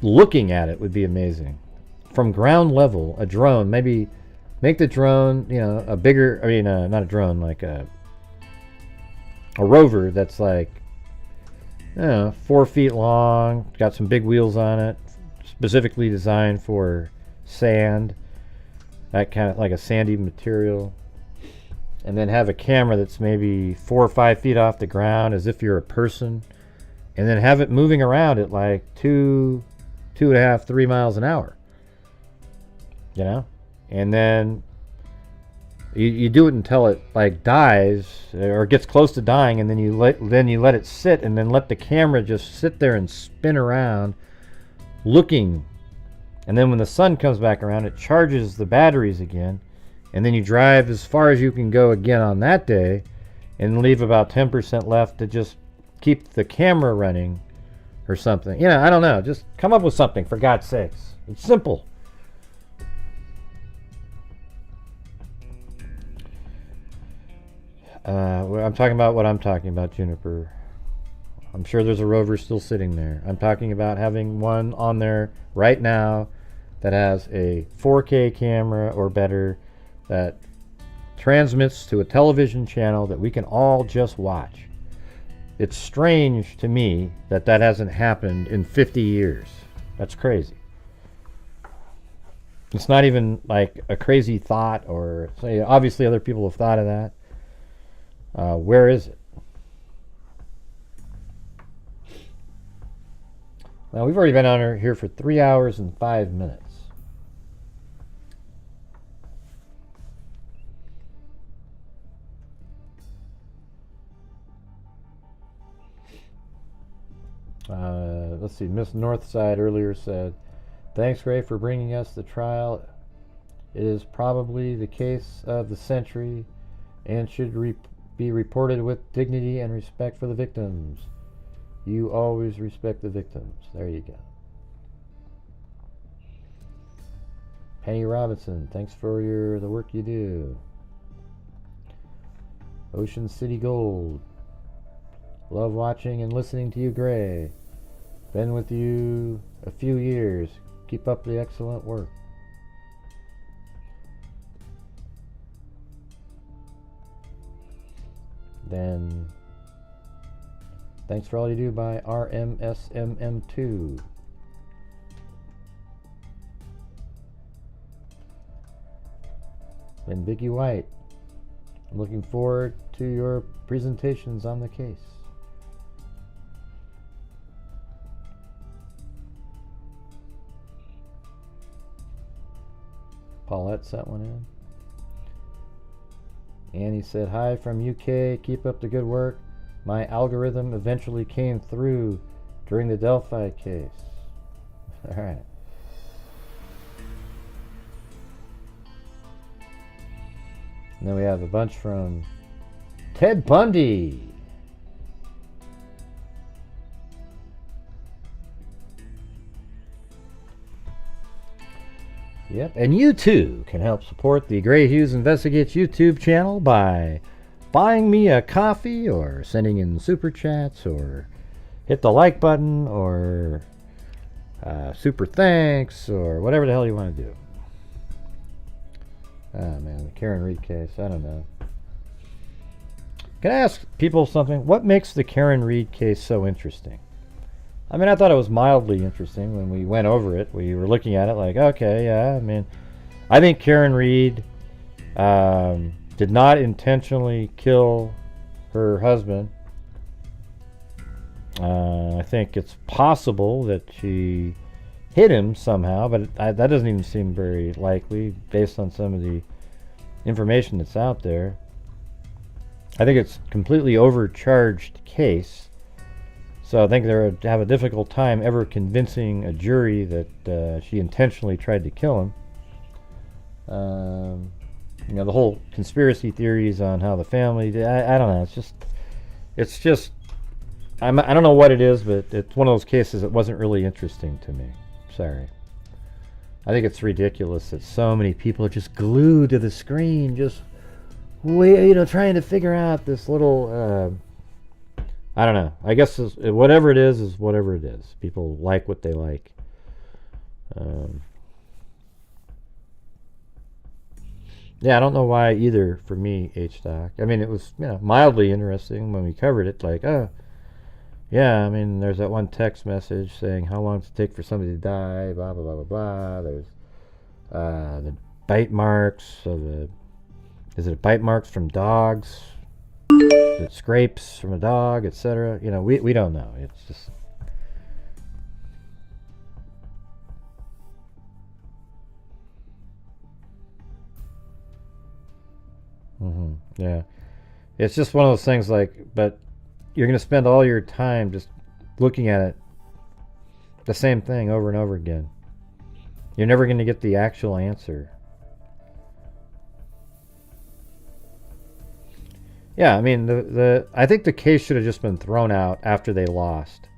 looking at it would be amazing. From ground level, a drone, maybe make the drone, a bigger, not a drone, like a rover that's like, 4 feet long, got some big wheels on it, specifically designed for sand, that kind of like a sandy material, and then have a camera that's maybe 4 or 5 feet off the ground as if you're a person, and then have it moving around at like 2.5, 3 miles an hour. And then you do it until it like dies or gets close to dying, and then you let it sit, and then let the camera just sit there and spin around looking. And then when the sun comes back around, it charges the batteries again, and then you drive as far as you can go again on that day, and leave about 10% left to just keep the camera running or something. I don't know. Just come up with something, for God's sakes. It's simple. I'm talking about what I'm talking about, Juniper. I'm sure there's a rover still sitting there. I'm talking about having one on there right now that has a 4K camera or better that transmits to a television channel that we can all just watch. It's strange to me that hasn't happened in 50 years. That's crazy. It's not even like a crazy thought, or say, obviously other people have thought of that. Where is it? Now, we've already been on here for 3 hours and 5 minutes. Let's see. Miss Northside earlier said, "Thanks, Ray, for bringing us the trial. It is probably the case of the century and should be reported with dignity and respect for the victims. You always respect the victims." There you go. Penny Robinson, thanks for the work you do. Ocean City Gold, love watching and listening to you, Gray. Been with you a few years. Keep up the excellent work. Then, thanks for all you do by RMSMM2. Then Vicky White, I'm looking forward to your presentations on the case. Paulette sent one in. Annie said, "Hi from UK, keep up the good work. My algorithm eventually came through during the Delphi case." All right. And then we have a bunch from Ted Bundy. Yep, and you too can help support the Gray Hughes Investigates YouTube channel by buying me a coffee or sending in super chats, or hit the like button, or super thanks, or whatever the hell you want to do. Oh man, the Karen Reed case, I don't know. Can I ask people something? What makes the Karen Reed case so interesting? I mean, I thought it was mildly interesting when we went over it. We were looking at it like, okay, yeah, I mean, I think Karen Reed did not intentionally kill her husband. I think it's possible that she hit him somehow, but that doesn't even seem very likely based on some of the information that's out there. I think it's a completely overcharged case. So I think they would have a difficult time ever convincing a jury that she intentionally tried to kill him. The whole conspiracy theories on how the family did, I don't know. It's just, I don't know what it is, but it's one of those cases that wasn't really interesting to me. Sorry. I think it's ridiculous that so many people are just glued to the screen, just trying to figure out this little. I don't know. I guess whatever it is whatever it is. People like what they like. Yeah, I don't know why either for me, H-Doc. I mean, it was, mildly interesting when we covered it. Like, oh, yeah, I mean, there's that one text message saying how long does it take for somebody to die, blah, blah, blah, blah, blah. There's the bite marks of is it bite marks from dogs? Is it scrapes from a dog, etc.? We don't know. It's just... Yeah. It's just one of those things but you're going to spend all your time just looking at it, the same thing over and over again. You're never going to get the actual answer. Yeah, I mean, I think the case should have just been thrown out after they lost.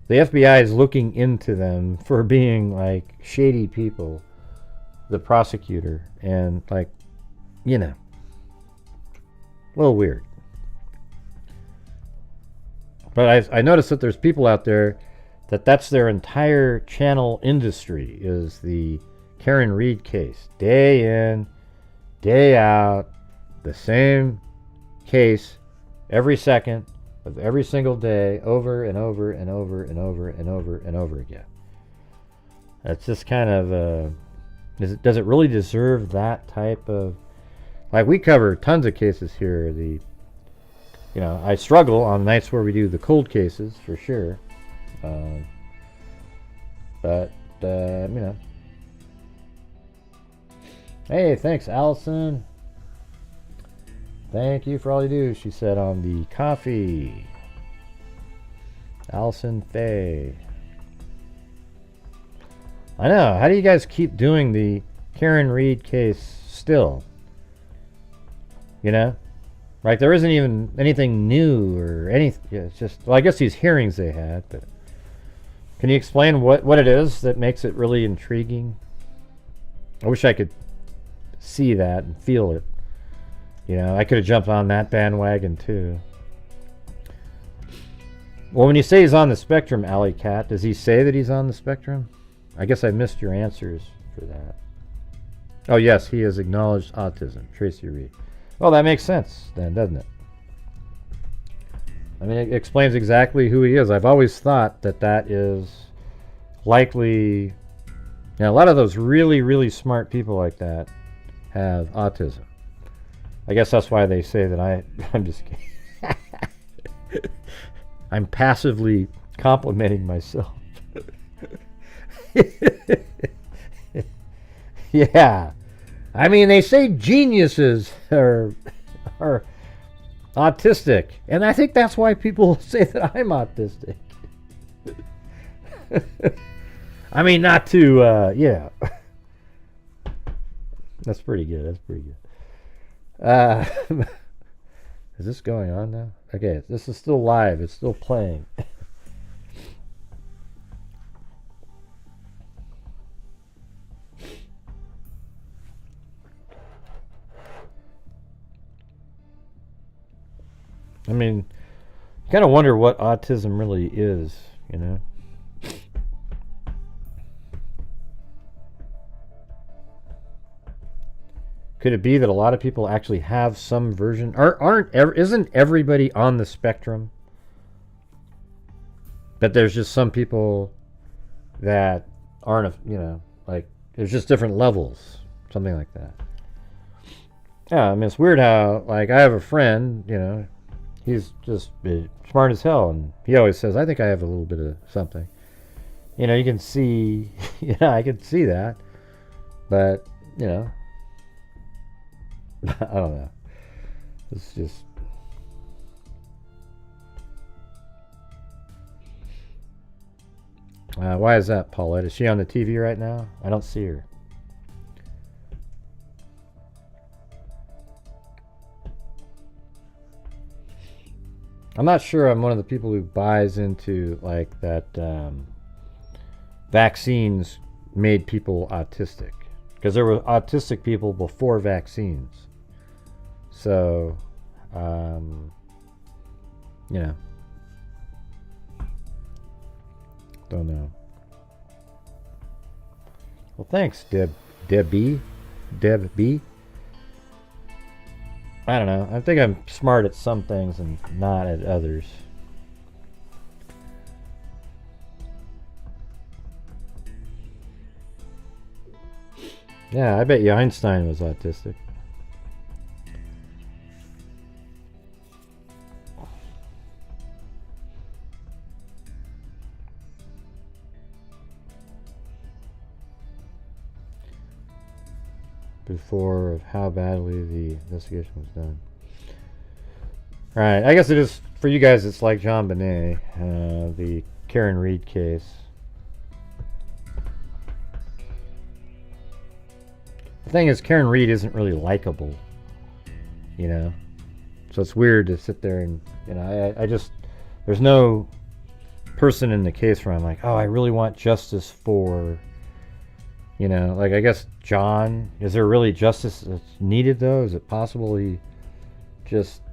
The FBI is looking into them for being shady people, the prosecutor, and a little weird. But I noticed that there's people out there that's their entire channel industry, is the Karen Reed case. Day in, day out, the same case every second of every single day, over and over and over and over and over and over again. That's just kind of does it really deserve that type of... we cover tons of cases here. I struggle on nights where we do the cold cases, for sure. But Hey, thanks, Allison. Thank you for all you do, she said on the coffee. Allison Faye. I know. How do you guys keep doing the Karen Reed case still? There isn't even anything new or anything. It's just, I guess these hearings they had, but can you explain what it is that makes it really intriguing? I wish I could see that and feel it. I could have jumped on that bandwagon too. Well, when you say he's on the spectrum, Alley Cat, does he say that he's on the spectrum? I guess I missed your answers for that. Oh, yes, he has acknowledged autism. Tracy Reed. Well, that makes sense then, doesn't it? I mean, it explains exactly who he is. I've always thought that is likely... a lot of those really, really smart people like that have autism. I guess that's why they say that I'm just kidding. I'm passively complimenting myself. Yeah. I mean, they say geniuses are autistic, and I think that's why people say that I'm autistic. I mean, not to, yeah. That's pretty good. Is this going on now? Okay, this is still live. It's still playing. I mean, you kind of wonder what autism really is, Could it be that a lot of people actually have some version? Isn't everybody on the spectrum? But there's just some people that aren't, there's just different levels, something like that. Yeah, I mean, it's weird how, I have a friend, he's just smart as hell, and he always says, I think I have a little bit of something. You can see, I can see that, but, I don't know. It's just... why is that, Paulette? Is she on the TV right now? I don't see her. I'm not sure I'm one of the people who buys into that vaccines made people autistic. Because there were autistic people before vaccines. So, don't know. Well, thanks, Debbie. Deb B. I don't know. I think I'm smart at some things and not at others. Yeah, I bet you Einstein was autistic. Before of how badly the investigation was done. Right, I guess it is for you guys. It's like Jean Bonnet, the Karen Reed case. The thing is, Karen Reed isn't really likable, you know. So it's weird to sit there and, you know, I just, there's no person in the case where I'm like, oh, I really want justice for. You know, like, I guess John, is there really justice that's needed, though? Is it possible he just,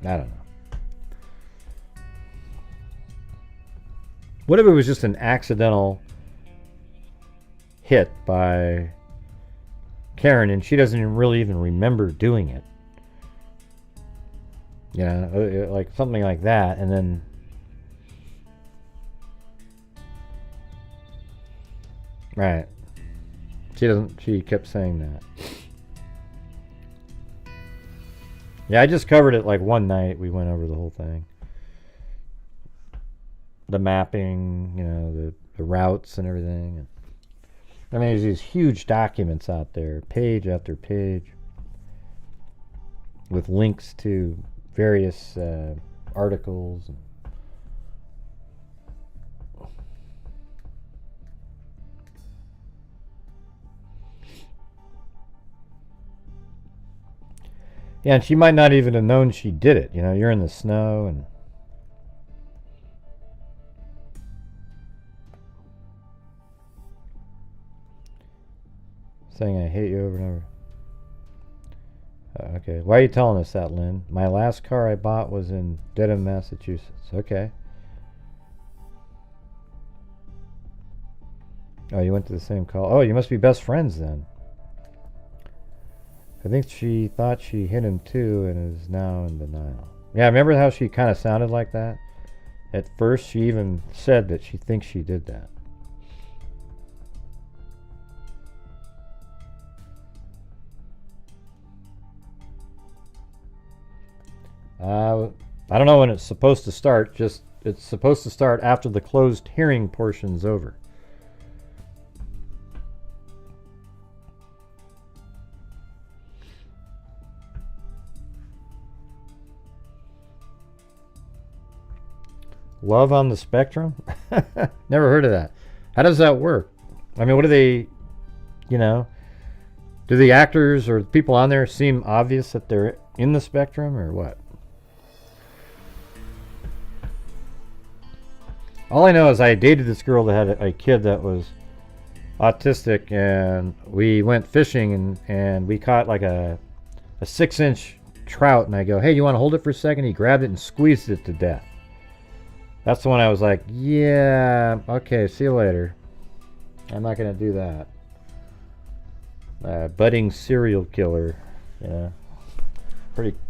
I don't know. What if it was just an accidental hit by Karen and she doesn't really even remember doing it? You know, like something like that, and then right. She kept saying that. Yeah, I just covered it like one night. We went over the whole thing. The mapping, you know, the routes and everything. I mean, there's these huge documents out there, page after page, with links to various articles. Yeah, and she might not even have known she did it. You know, you're in the snow and saying I hate you over and over. Okay, why are you telling us that, Lynn? My last car I bought was in Dedham, Massachusetts. Okay. Oh, you went to the same college. Oh, you must be best friends then. I think she thought she hit him too and is now in denial. Yeah, remember how she kind of sounded like that? At first, she even said that she thinks she did that. I don't know when it's supposed to start. Just it's supposed to start after the closed hearing portion's over. Love on the Spectrum? Never heard of that. How does that work? I mean, what do they, you know, do the actors or the people on there seem obvious that they're in the spectrum or what? All I know is I dated this girl that had a kid that was autistic, and we went fishing and we caught like a 6-inch trout, and I go, hey, you want to hold it for a second? He grabbed it and squeezed it to death. That's the one I was like, yeah, okay, see you later. I'm not going to do that. Budding serial killer. Yeah.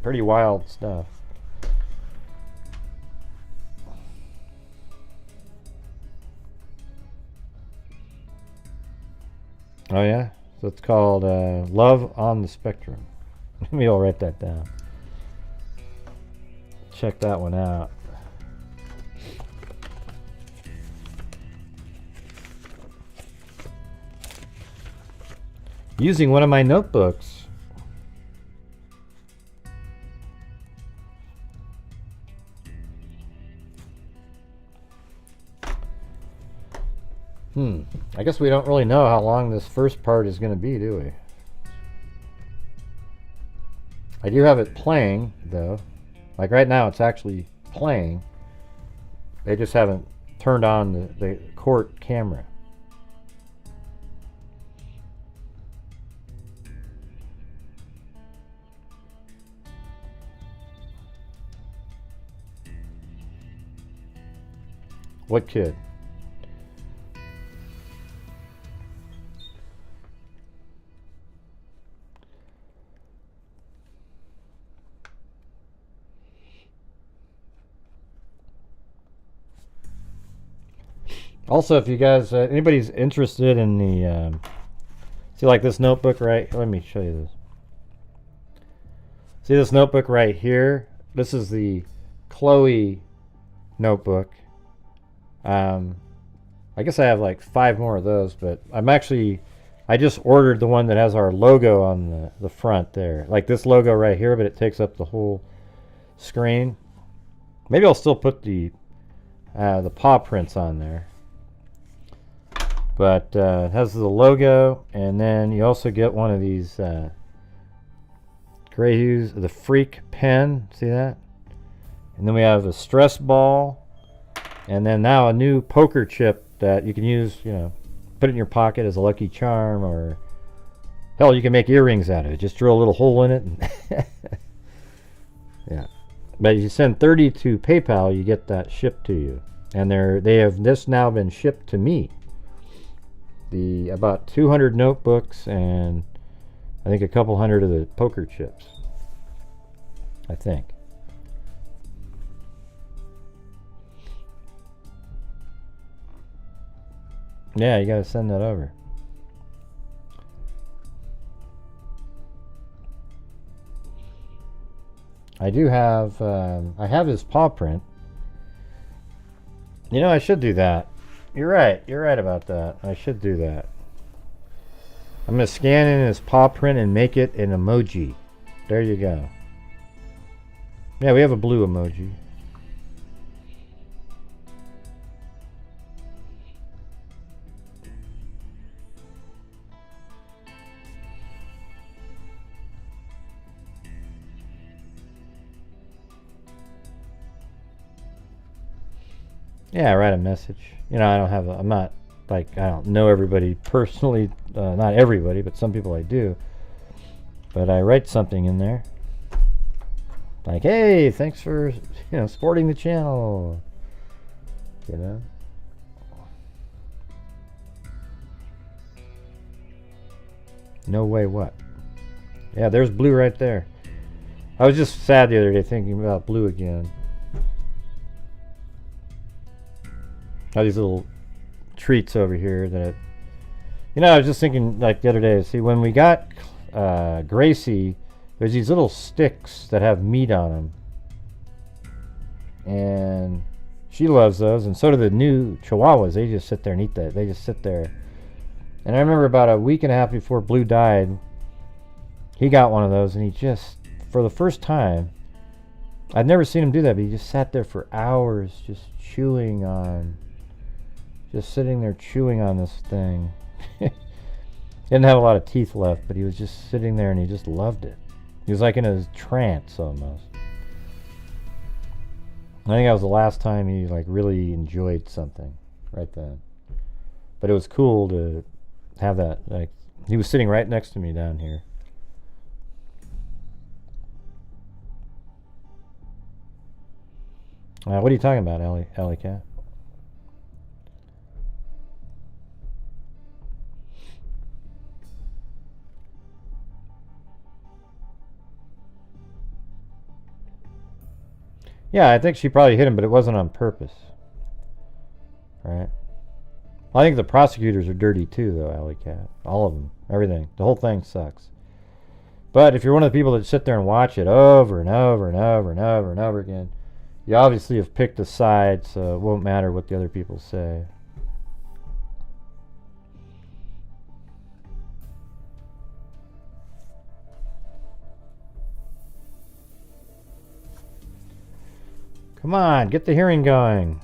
Pretty wild stuff. Oh, yeah? So it's called Love on the Spectrum. Maybe I'll write that down. Check that one out. Using one of my notebooks. I guess we don't really know how long this first part is going to be, do we? I do have it playing, though. Like right now, it's actually playing. They just haven't turned on the court camera. What kid? Also, if you guys, anybody's interested in the, see like this notebook right, let me show you this. See this notebook right here? This is the Chloe notebook. I guess I have like 5 more of those, but I just ordered the one that has our logo on the front there. Like this logo right here, but it takes up the whole screen. Maybe I'll still put the paw prints on there. But it has the logo, and then you also get one of these Gray Hughes, the Freak pen. See that? And then we have a stress ball, and then now a new poker chip that you can use, you know, put it in your pocket as a lucky charm, or hell, you can make earrings out of it. Just drill a little hole in it. And yeah. But if you send 30 to PayPal, you get that shipped to you. And they have this now been shipped to me. About 200 notebooks and I think a couple hundred of the poker chips. I think. Yeah, you gotta send that over. I do have, I have his paw print. You know, I should do that. You're right about that. I should do that. I'm gonna scan in his paw print and make it an emoji. There you go. Yeah, we have a blue emoji. Yeah, write a message. You know, I'm not, like, I don't know everybody personally, not everybody, but some people I do. But I write something in there. Like, hey, thanks for, supporting the channel. You know? No way what? Yeah, there's blue right there. I was just sad the other day thinking about blue again. All these little treats over here that, I was just thinking like the other day, see, when we got Gracie, there's these little sticks that have meat on them. And she loves those, and so do the new Chihuahuas. They just sit there and eat that. They just sit there. And I remember about a week and a half before Blue died, he got one of those, and he just, for the first time, I'd never seen him do that, but he just sat there for hours just sitting there chewing on this thing. He didn't have a lot of teeth left, but he was just sitting there and he just loved it. He was like in a trance almost. I think that was the last time he like really enjoyed something right then. But it was cool to have that. Like, he was sitting right next to me down here. What are you talking about, Alley Cat? Yeah, I think she probably hit him, but it wasn't on purpose. Right? I think the prosecutors are dirty too, though, Alley Cat. All of them. Everything. The whole thing sucks. But if you're one of the people that sit there and watch it over and over and over and over and over again, you obviously have picked a side, so it won't matter what the other people say. Come on, get the hearing going.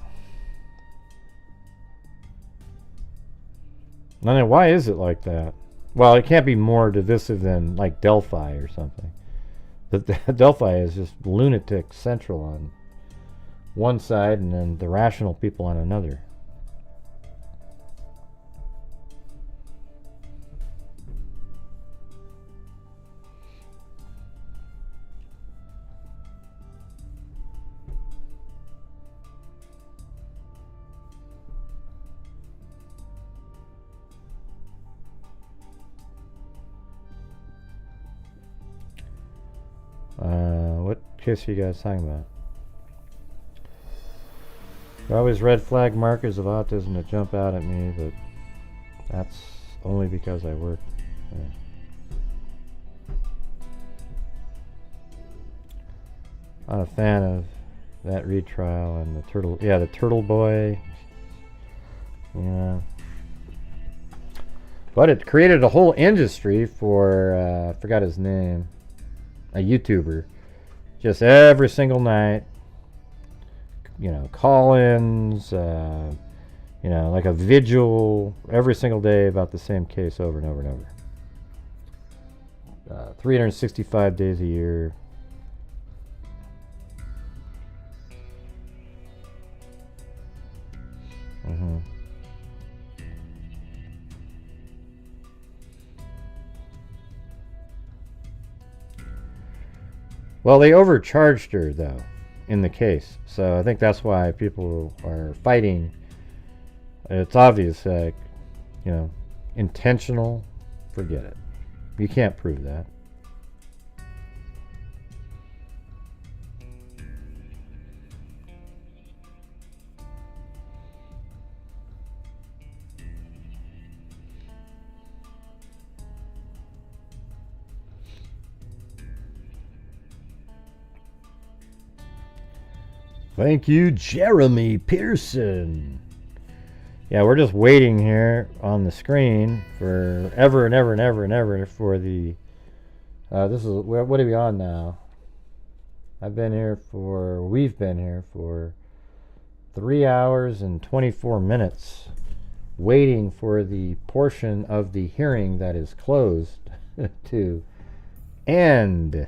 I mean, why is it like that? Well, it can't be more divisive than like Delphi or something. Delphi is just lunatic central on one side and then the rational people on another. What case are you guys talking about? There are always red flag markers of autism that jump out at me, but that's only because I work. Yeah. Not a fan of that retrial and the turtle. Yeah, the turtle boy. Yeah. But it created a whole industry for, I forgot his name, a YouTuber. Just every single night, you know, call-ins, you know, like a vigil every single day about the same case over and over and over. 365 days a year. Mm-hmm. Well, they overcharged her, though, in the case. So I think that's why people are fighting. It's obvious, you know, intentional, forget it. You can't prove that. Thank you, Jeremy Pearson. Yeah, we're just waiting here on the screen for ever and ever and ever and ever for the... this is... What are we on now? We've been here for 3 hours and 24 minutes waiting for the portion of the hearing that is closed to end.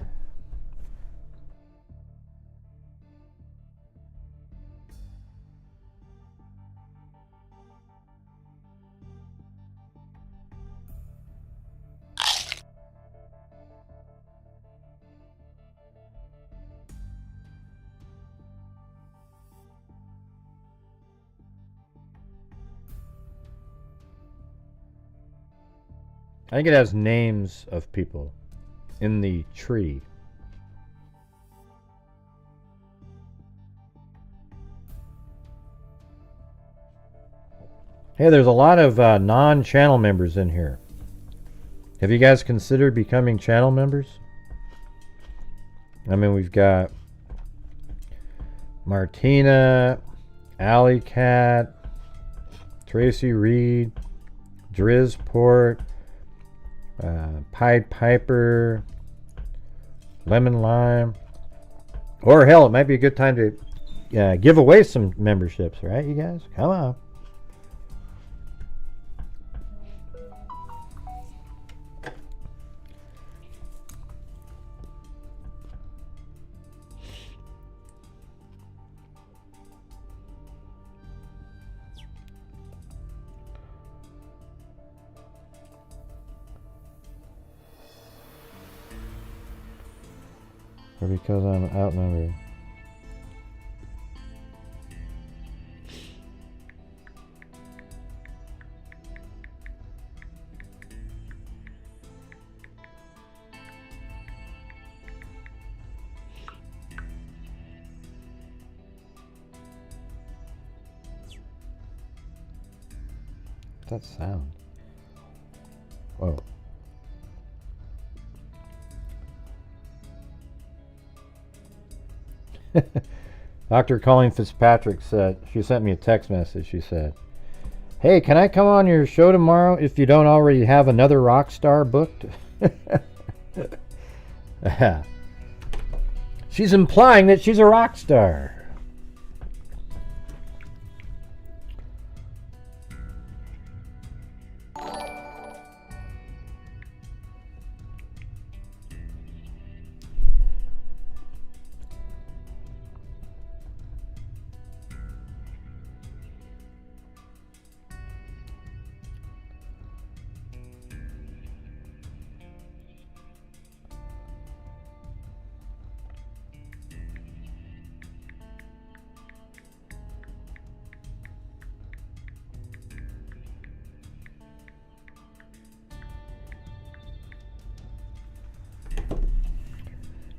I think it has names of people in the tree. Hey, there's a lot of non-channel members in here. Have you guys considered becoming channel members? I mean, we've got Martina, Alley Cat, Tracy Reed, Drizzport, Pied Piper, Lemon Lime, or hell, it might be a good time to give away some memberships, right, you guys? Come on. Or because I'm outnumbered. What's that sound? Whoa. Dr. Colleen Fitzpatrick said, she sent me a text message. She said, "Hey, can I come on your show tomorrow if you don't already have another rock star booked?" She's implying that she's a rock star.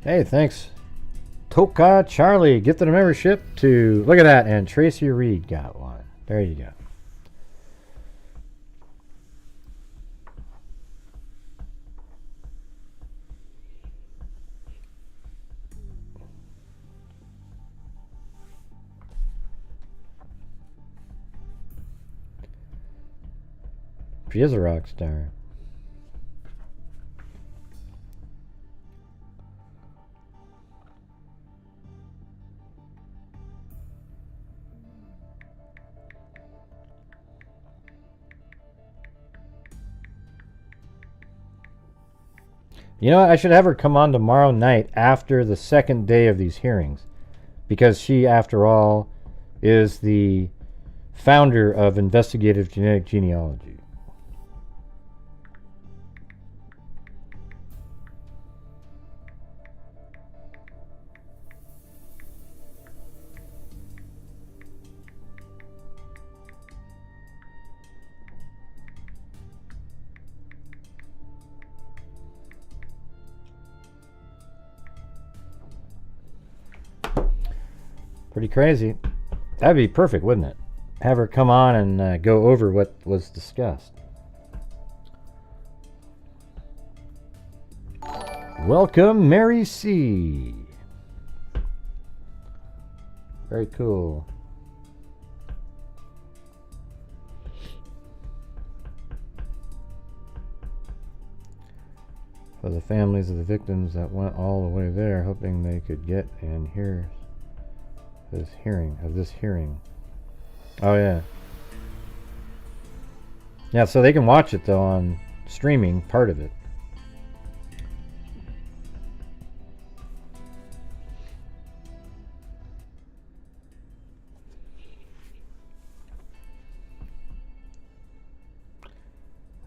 Hey, thanks, Toka Charlie, gifted a membership to, look at that, and Tracy Reed got one. There you go. She is a rock star. You know what? I should have her come on tomorrow night after the second day of these hearings, because she, after all, is the founder of investigative genetic genealogy. Pretty crazy. That'd be perfect, wouldn't it? Have her come on and go over what was discussed. Welcome, Mary C. Very cool. For the families of the victims that went all the way there, hoping they could get and hear this hearing. Oh yeah. Yeah, so they can watch it though on streaming, part of it.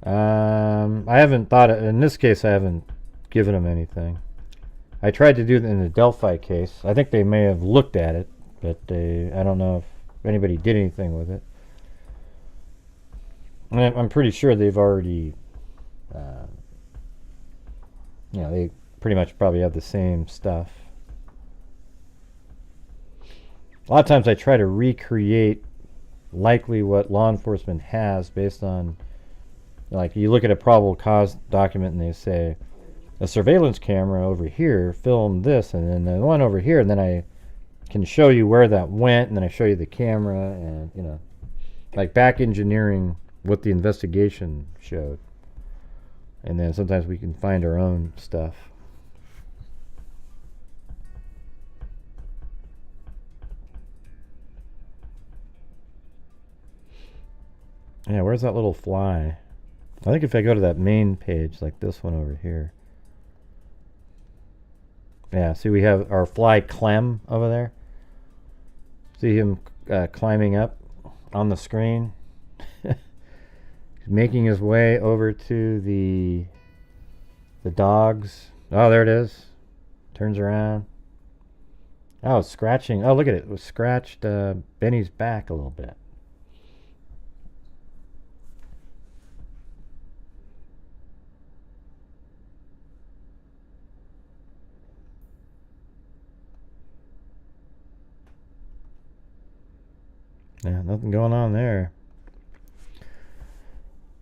I haven't thought in this case I haven't given them anything. I tried to do it in the Delphi case. I think they may have looked at it, but I don't know if anybody did anything with it. And I'm pretty sure they've already, they pretty much probably have the same stuff. A lot of times I try to recreate likely what law enforcement has based on, like, you look at a probable cause document and they say, a surveillance camera over here filmed this, and then the one over here, and then I can show you where that went, and then I show you the camera, and, like back engineering what the investigation showed. And then sometimes we can find our own stuff. Yeah, where's that little fly? I think if I go to that main page, like this one over here. Yeah, see we have our fly Clem over there. See him climbing up on the screen. He's making his way over to the dogs. Oh, there it is. Turns around. Oh, it's scratching. Oh, look at it. It was scratched Benny's back a little bit. Yeah, nothing going on there.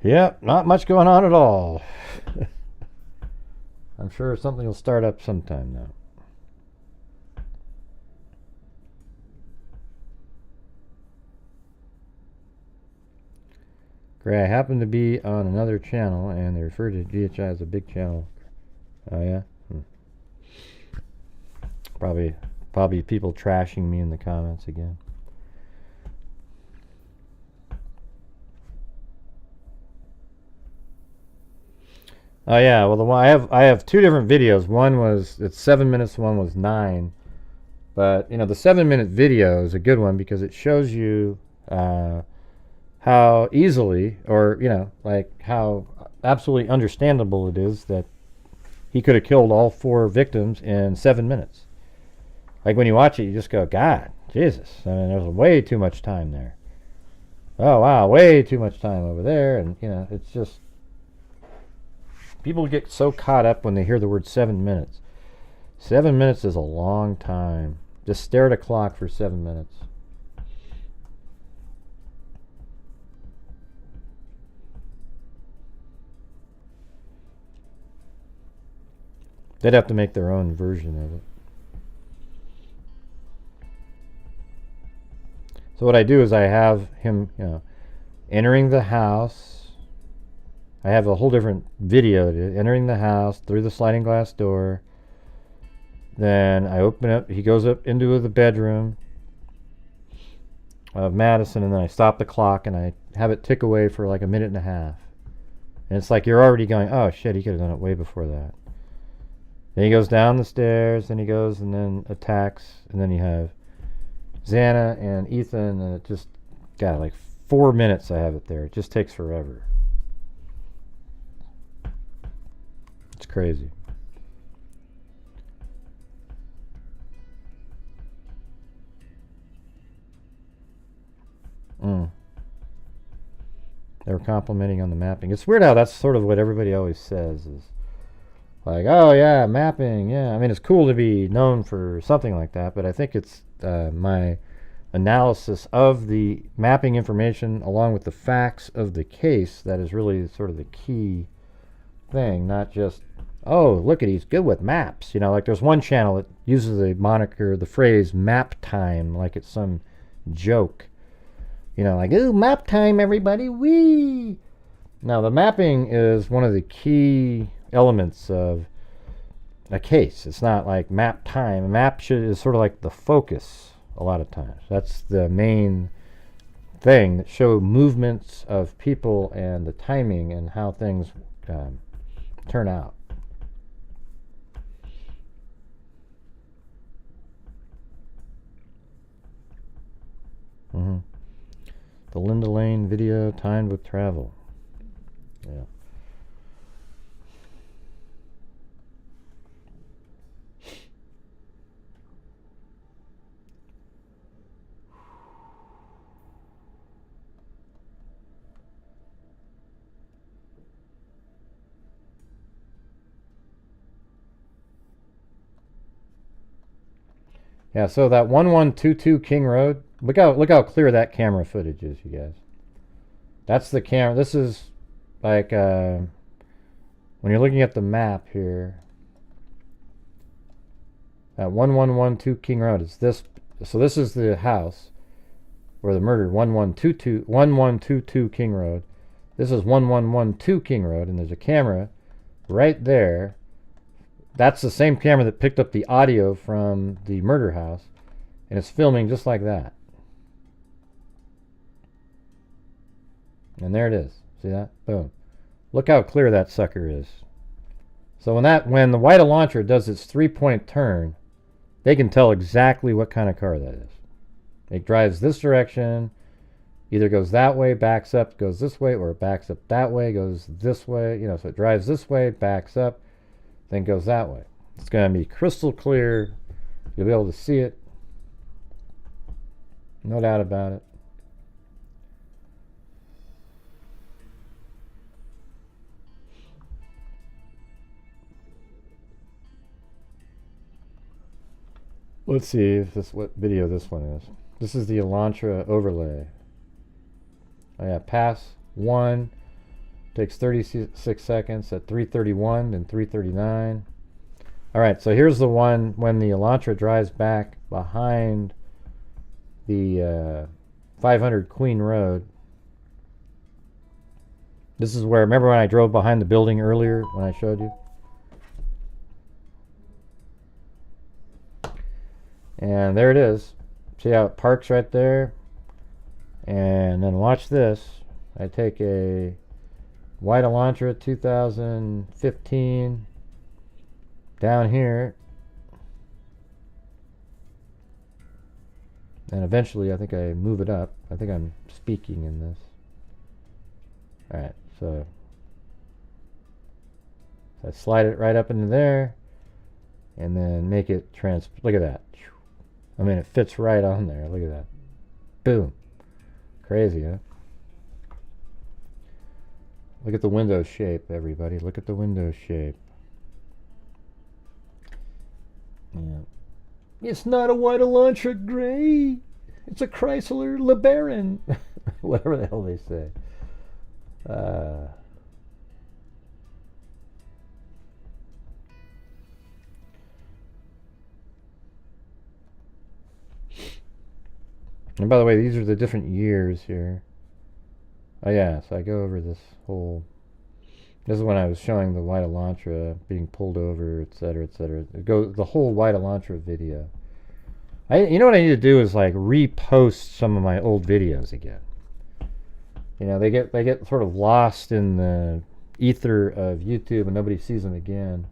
Yep, not much going on at all. I'm sure something will start up sometime now. Great, I happen to be on another channel and they refer to GHI as a big channel. Oh yeah? Probably people trashing me in the comments again. Oh yeah, well the one I have two different videos. One was it's 7 minutes, one was 9. But the 7-minute video is a good one because it shows you how easily, or like how absolutely understandable it is that he could have killed all 4 victims in 7 minutes. Like when you watch it, you just go, God, Jesus! I mean, there's way too much time there. Oh wow, way too much time over there, and it's just. People get so caught up when they hear the word 7 minutes. 7 minutes is a long time. Just stare at a clock for 7 minutes. They'd have to make their own version of it. So what I do is I have him, entering the house. I have a whole different video. Entering the house through the sliding glass door. Then I open up. He goes up into the bedroom of Madison, and then I stop the clock and I have it tick away for like a minute and a half. And it's like you're already going, oh shit, he could have done it way before that. Then he goes down the stairs, then he goes and then attacks, and then you have Xana and Ethan, and it just got like 4 minutes I have it there. It just takes forever. It's crazy. They were complimenting on the mapping. It's weird how that's sort of what everybody always says is like, oh yeah, mapping, yeah. I mean, it's cool to be known for something like that, but I think it's my analysis of the mapping information along with the facts of the case that is really sort of the key thing, not just, oh, look at, he's good with maps. You know, like there's one channel that uses the moniker, the phrase map time, like it's some joke. You know, like, ooh, map time, everybody, wee! Now, the mapping is one of the key elements of a case. It's not like map time. A map is sort of like the focus a lot of times. That's the main thing that show movements of people and the timing and how things turn out. The Linda Lane video timed with travel. Yeah. Yeah, so that 1122 King Road, look how clear that camera footage is, you guys. That's the camera. This is like when you're looking at the map here. That 1112 King Road is this. So this is the house where the murder 1122 King Road. This is 1112 King Road, and there's a camera right there. That's the same camera that picked up the audio from the murder house, and it's filming just like that. And there it is. See that? Boom. Look how clear that sucker is. So when the white Elantra does its 3-point turn, they can tell exactly what kind of car that is. It drives this direction, either goes that way, backs up, goes this way, or it backs up that way, goes this way. You know, so it drives this way, backs up, then goes that way. It's going to be crystal clear. You'll be able to see it. No doubt about it. Let's see if what video this one is. This is the Elantra overlay. Oh yeah, pass 1 takes 36 seconds at 3:31 and 3:39. All right, so here's the one when the Elantra drives back behind the 500 Queen Road. This is where, remember when I drove behind the building earlier when I showed you? And there it is. See how it parks right there? And then watch this. I take a white Elantra 2015 down here. And eventually I think I move it up. I think I'm speaking in this. Alright, so I slide it right up into there and then make it look at that. I mean, it fits right on there. Look at that. Boom. Crazy, huh? Look at the window shape, everybody. Look at the window shape. Yeah. It's not a white Elantra Gray. It's a Chrysler LeBaron. Whatever the hell they say. And by the way, these are the different years here. Oh yeah, so I go over this whole... This is when I was showing the white Elantra being pulled over, etc., etc. It goes the whole white Elantra video. You know what I need to do is like repost some of my old videos again. You know, they get sort of lost in the ether of YouTube and nobody sees them again.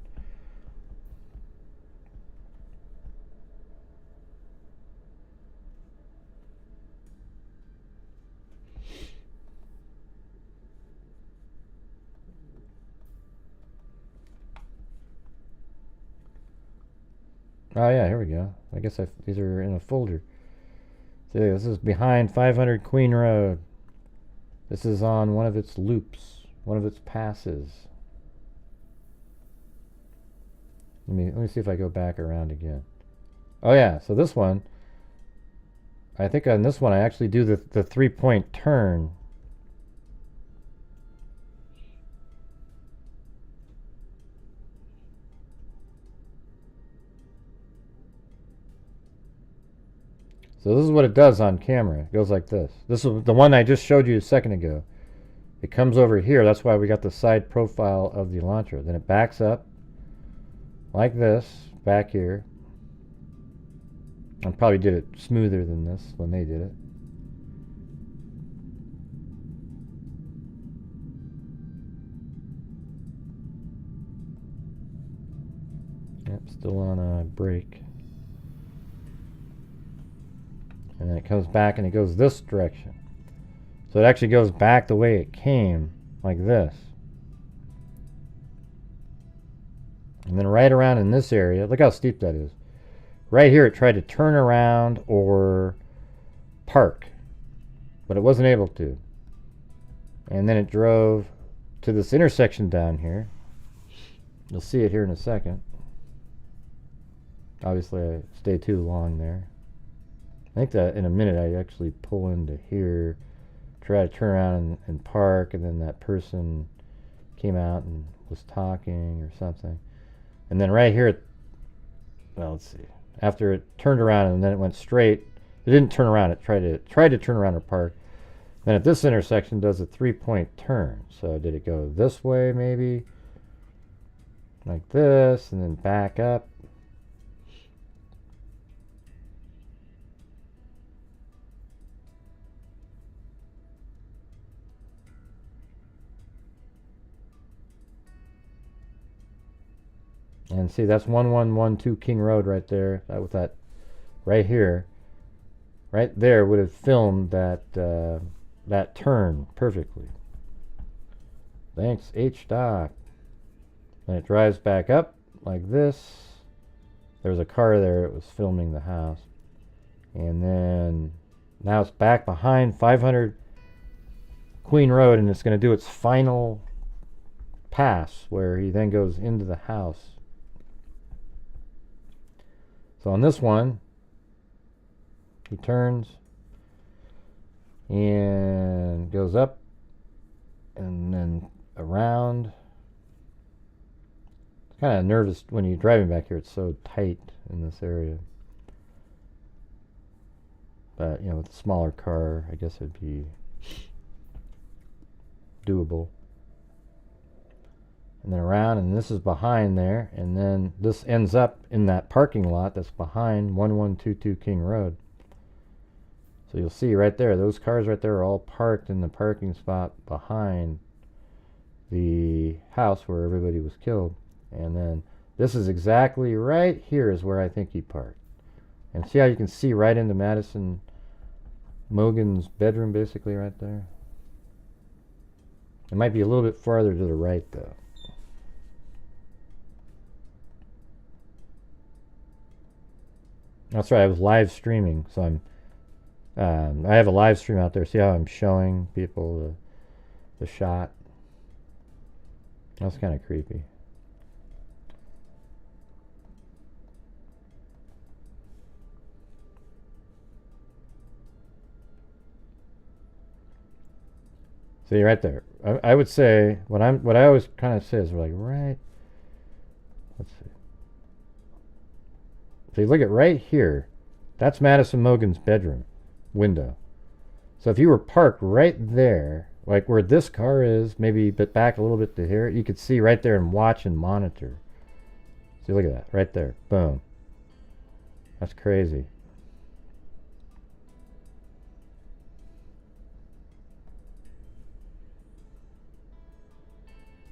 Oh yeah, here we go. I guess these are in a folder. See, this is behind 500 Queen Road. This is on one of its loops, one of its passes. Let me see if I go back around again. Oh yeah, so this one, I think on this one I actually do the 3-point turn. So this is what it does on camera. It goes like this. This is the one I just showed you a second ago. It comes over here. That's why we got the side profile of the Elantra. Then it backs up like this, back here. I probably did it smoother than this when they did it. Yep, still on a break. And then it comes back and it goes this direction. So it actually goes back the way it came, like this. And then right around in this area, look how steep that is. Right here it tried to turn around or park, but it wasn't able to. And then it drove to this intersection down here. You'll see it here in a second. Obviously I stay too long there. I think that in a minute I actually pull into here, try to turn around and park, and then that person came out and was talking or something. And then right here, well, let's see. After it turned around and then it went straight, it didn't turn around. It tried to turn around or park. Then at this intersection does a 3-point turn. So did it go this way maybe? Like this, and then back up. And see, that's 1112 King Road right there. With that right here, right there would have filmed that that turn perfectly. Thanks, H-Doc. And it drives back up like this. There was a car there. It was filming the house. And then now it's back behind 500 Queen Road, and it's going to do its final pass where he then goes into the house. So on this one, he turns and goes up and then around. It's kind of nervous when you're driving back here. It's so tight in this area. But, you know, with a smaller car, I guess it'd be doable. And then around, and this is behind there, and then this ends up in that parking lot that's behind 1122 King Road. So you'll see right there, those cars right there are all parked in the parking spot behind the house where everybody was killed. And then this is exactly right here is where I think he parked. And see how you can see right into Madison Mogan's bedroom basically right there? It might be a little bit farther to the right though. That's right, I was live streaming, so I have a live stream out there. See how I'm showing people the shot? That's kind of creepy. See right there. I would say what I always kind of say is like right. Let's see. So you look at right here. That's Madison Mogen's bedroom window. So if you were parked right there, like where this car is, maybe but back a little bit to here, you could see right there and watch and monitor. See, look at that right there. Boom. That's crazy.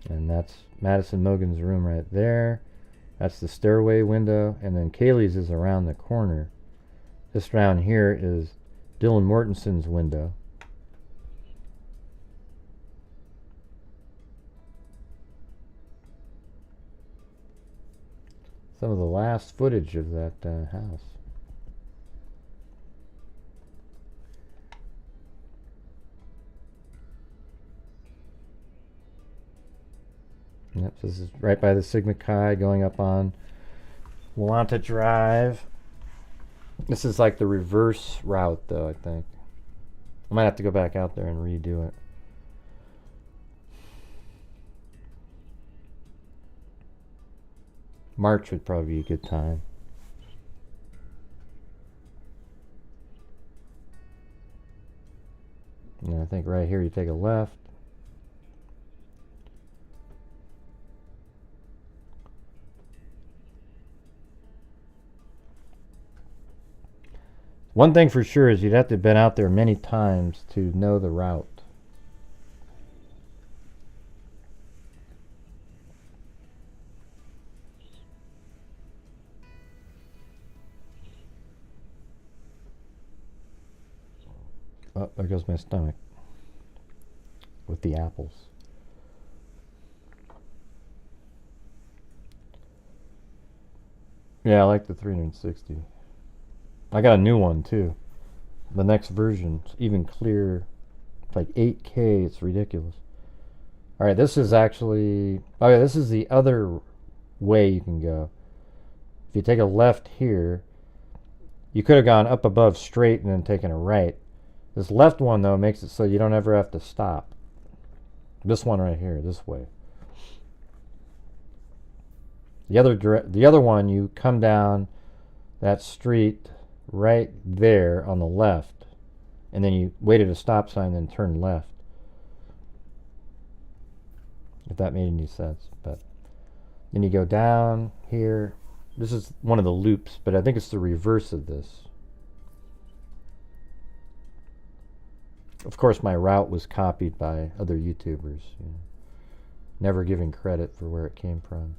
And that's Madison Mogen's room right there. That's the stairway window. And then Kaylee's is around the corner. This round here is Dylan Mortenson's window. Some of the last footage of that house. Yep, this is right by the Sigma Chi going up on Wanta Drive. This is like the reverse route, though, I think. I might have to go back out there and redo it. March would probably be a good time. And I think right here you take a left. One thing for sure is you'd have to have been out there many times to know the route. Oh, there goes my stomach with the apples. Yeah, I like the 360. I got a new one too. The next version, it's even clearer. It's like 8K. It's ridiculous. All right, this is actually. Oh yeah, this is the other way you can go. If you take a left here, you could have gone up above straight and then taken a right. This left one though makes it so you don't ever have to stop. This one right here, this way. The other one, you come down that street right there on the left, and then you wait at a stop sign and turn left. If that made any sense. But then you go down here. This is one of the loops, but I think it's the reverse of this. Of course, my route was copied by other YouTubers, you know, never giving credit for where it came from.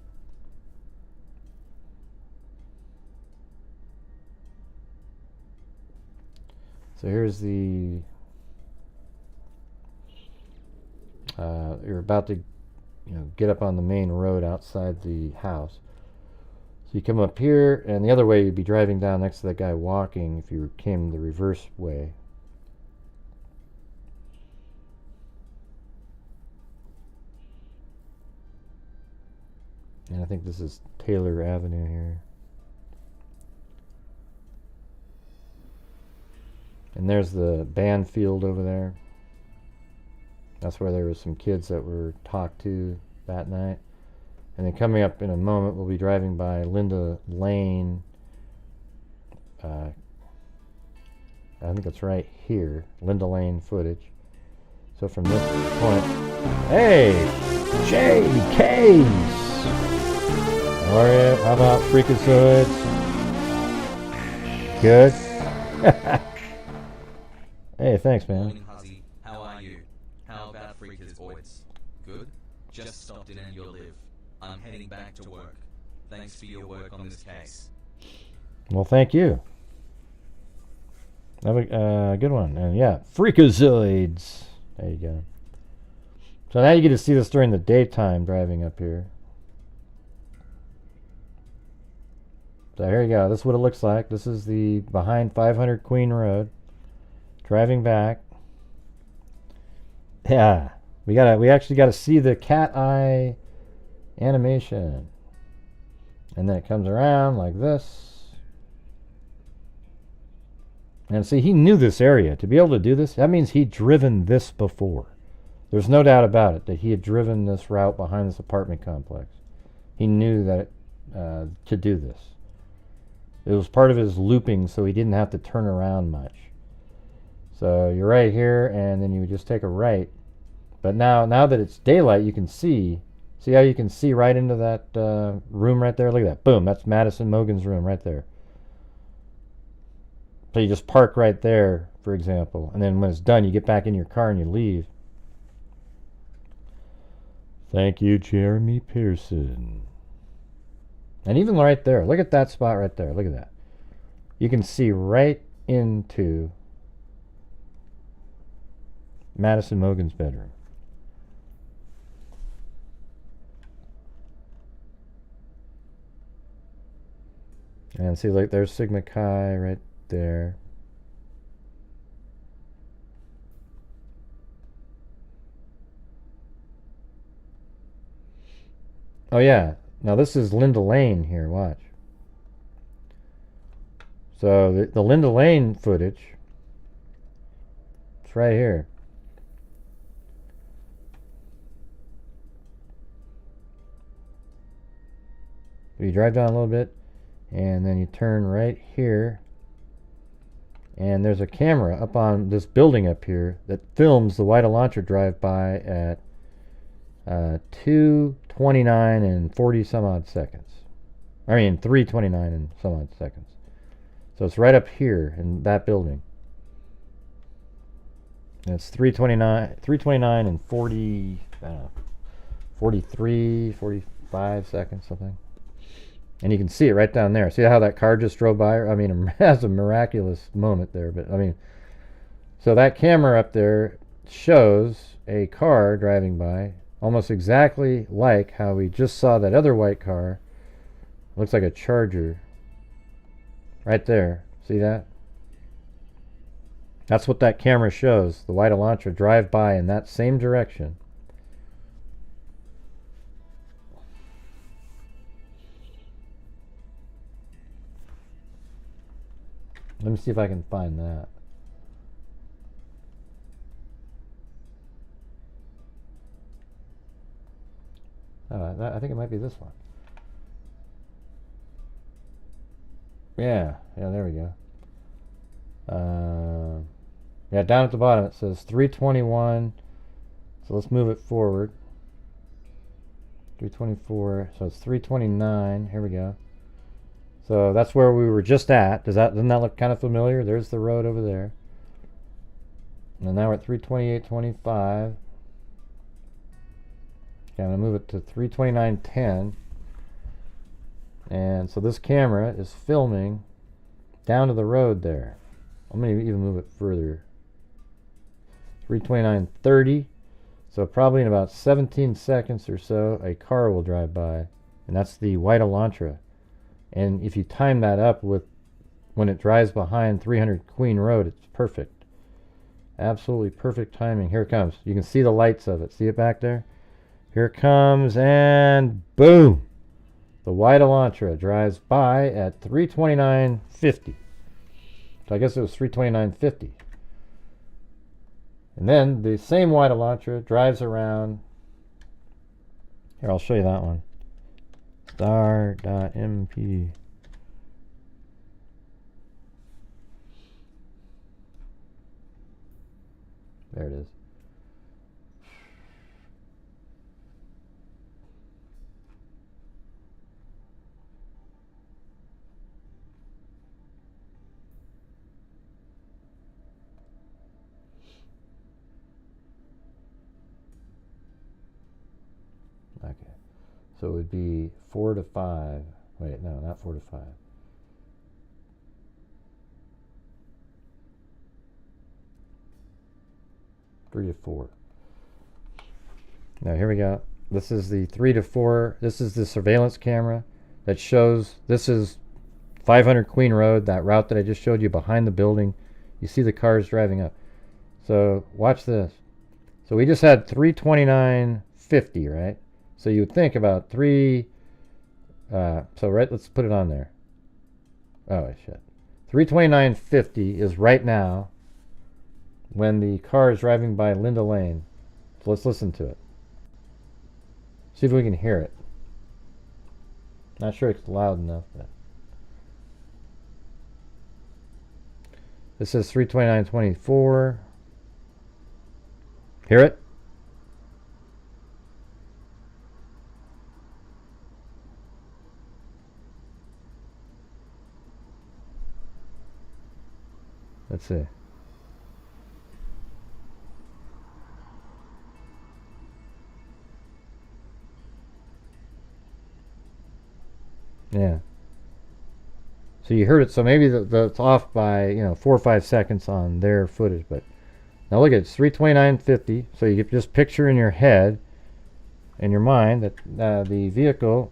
So here's the, you're about to, get up on the main road outside the house. So you come up here, and the other way you'd be driving down next to that guy walking if you came the reverse way. And I think this is Taylor Avenue here. And there's the band field over there. That's where there were some kids that were talked to that night. And then coming up in a moment, we'll be driving by Linda Lane. I think it's right here. Linda Lane footage. So from this point, hey, J.K.'s. How are you? How about Freakazoids? Good? Hey, thanks, man. Morning, Huzzy. How are you? How about Freakazoids? Good? Just stopped in and your live. I'm heading back to work. Thanks for your work on this case. Well, thank you. Have a good one. And yeah, Freakazoids. There you go. So now you get to see this during the daytime driving up here. So here you go. This is what it looks like. This is the behind 500 Queen Road. Driving back. Yeah. We actually gotta see the cat eye animation. And then it comes around like this. And see, he knew this area. To be able to do this, that means he'd driven this before. There's no doubt about it that he had driven this route behind this apartment complex. He knew that to do this. It was part of his looping, so he didn't have to turn around much. So you're right here, and then you would just take a right. But now that it's daylight, you can see. See how you can see right into that room right there? Look at that. Boom, that's Madison Mogen's room right there. So you just park right there, for example. And then when it's done, you get back in your car and you leave. Thank you, Jeremy Pearson. And even right there, look at that spot right there. Look at that. You can see right into Madison Mogen's bedroom. And see, like, there's Sigma Chi right there. Oh, yeah. Now, this is Linda Lane here. Watch. So, the Linda Lane footage, it's right here. You drive down a little bit, and then you turn right here, and there's a camera up on this building up here that films the White Elantra drive-by at 2:29 and 40 some odd seconds. I mean 3:29 and some odd seconds. So it's right up here in that building. And it's 3:29 and 40, I don't know, 43, 45 seconds, something. And you can see it right down there. See how that car just drove by? I mean, that's a miraculous moment there. But I mean, so that camera up there shows a car driving by, almost exactly like how we just saw that other white car. Looks like a Charger. Right there. See that? That's what that camera shows. The White Elantra drive by in that same direction. Let me see if I can find that. I think it might be this one. Yeah, there we go. Yeah, down at the bottom it says 321. So let's move it forward. 324. So it's 329. Here we go. So that's where we were just at. Doesn't that look kind of familiar? There's the road over there. And now we're at 328.25. Okay, I'm going to move it to 329.10. And so this camera is filming down to the road there. I'm going to even move it further. 329.30. So probably in about 17 seconds or so, a car will drive by. And that's the White Elantra. And if you time that up with when it drives behind 300 Queen Road, it's perfect. Absolutely perfect timing. Here it comes. You can see the lights of it. See it back there? Here it comes, and boom! The White Elantra drives by at 329.50. So I guess it was 329.50. And then the same White Elantra drives around. Here, I'll show you that one. Star.mp. There it is. Okay. So it would be 4 to 5. Wait, no, not 4 to 5. Three to 4. Now here we go. This is the 3 to 4. This is the surveillance camera that shows. This is 500 Queen Road, that route that I just showed you behind the building. You see the cars driving up. So watch this. So we just had 329.50, right? So you would think about let's put it on there. Oh shit. 329.50 is right now when the car is driving by Linda Lane. So let's listen to it. See if we can hear it. Not sure it's loud enough, but this is 329.24. Hear it? Let's see. Yeah. So you heard it. So maybe it's off by 4 or 5 seconds on their footage. But now look at it. It's 329.50. So you can just picture in your head, in your mind, that the vehicle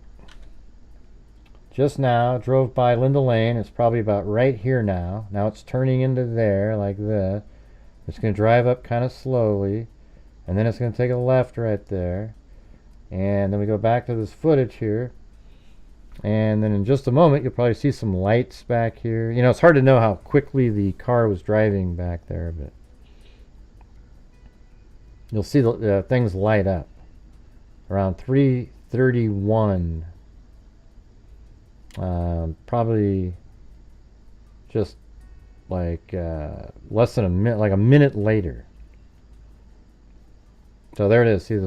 just now drove by Linda Lane. It's probably about right here now. Now it's turning into there like this. It's going to drive up kind of slowly, and then it's going to take a left right there. And then we go back to this footage here. And then in just a moment, you'll probably see some lights back here. It's hard to know how quickly the car was driving back there, but you'll see the things light up around 3:31. Probably just like less than a minute, like a minute later. So there it is. See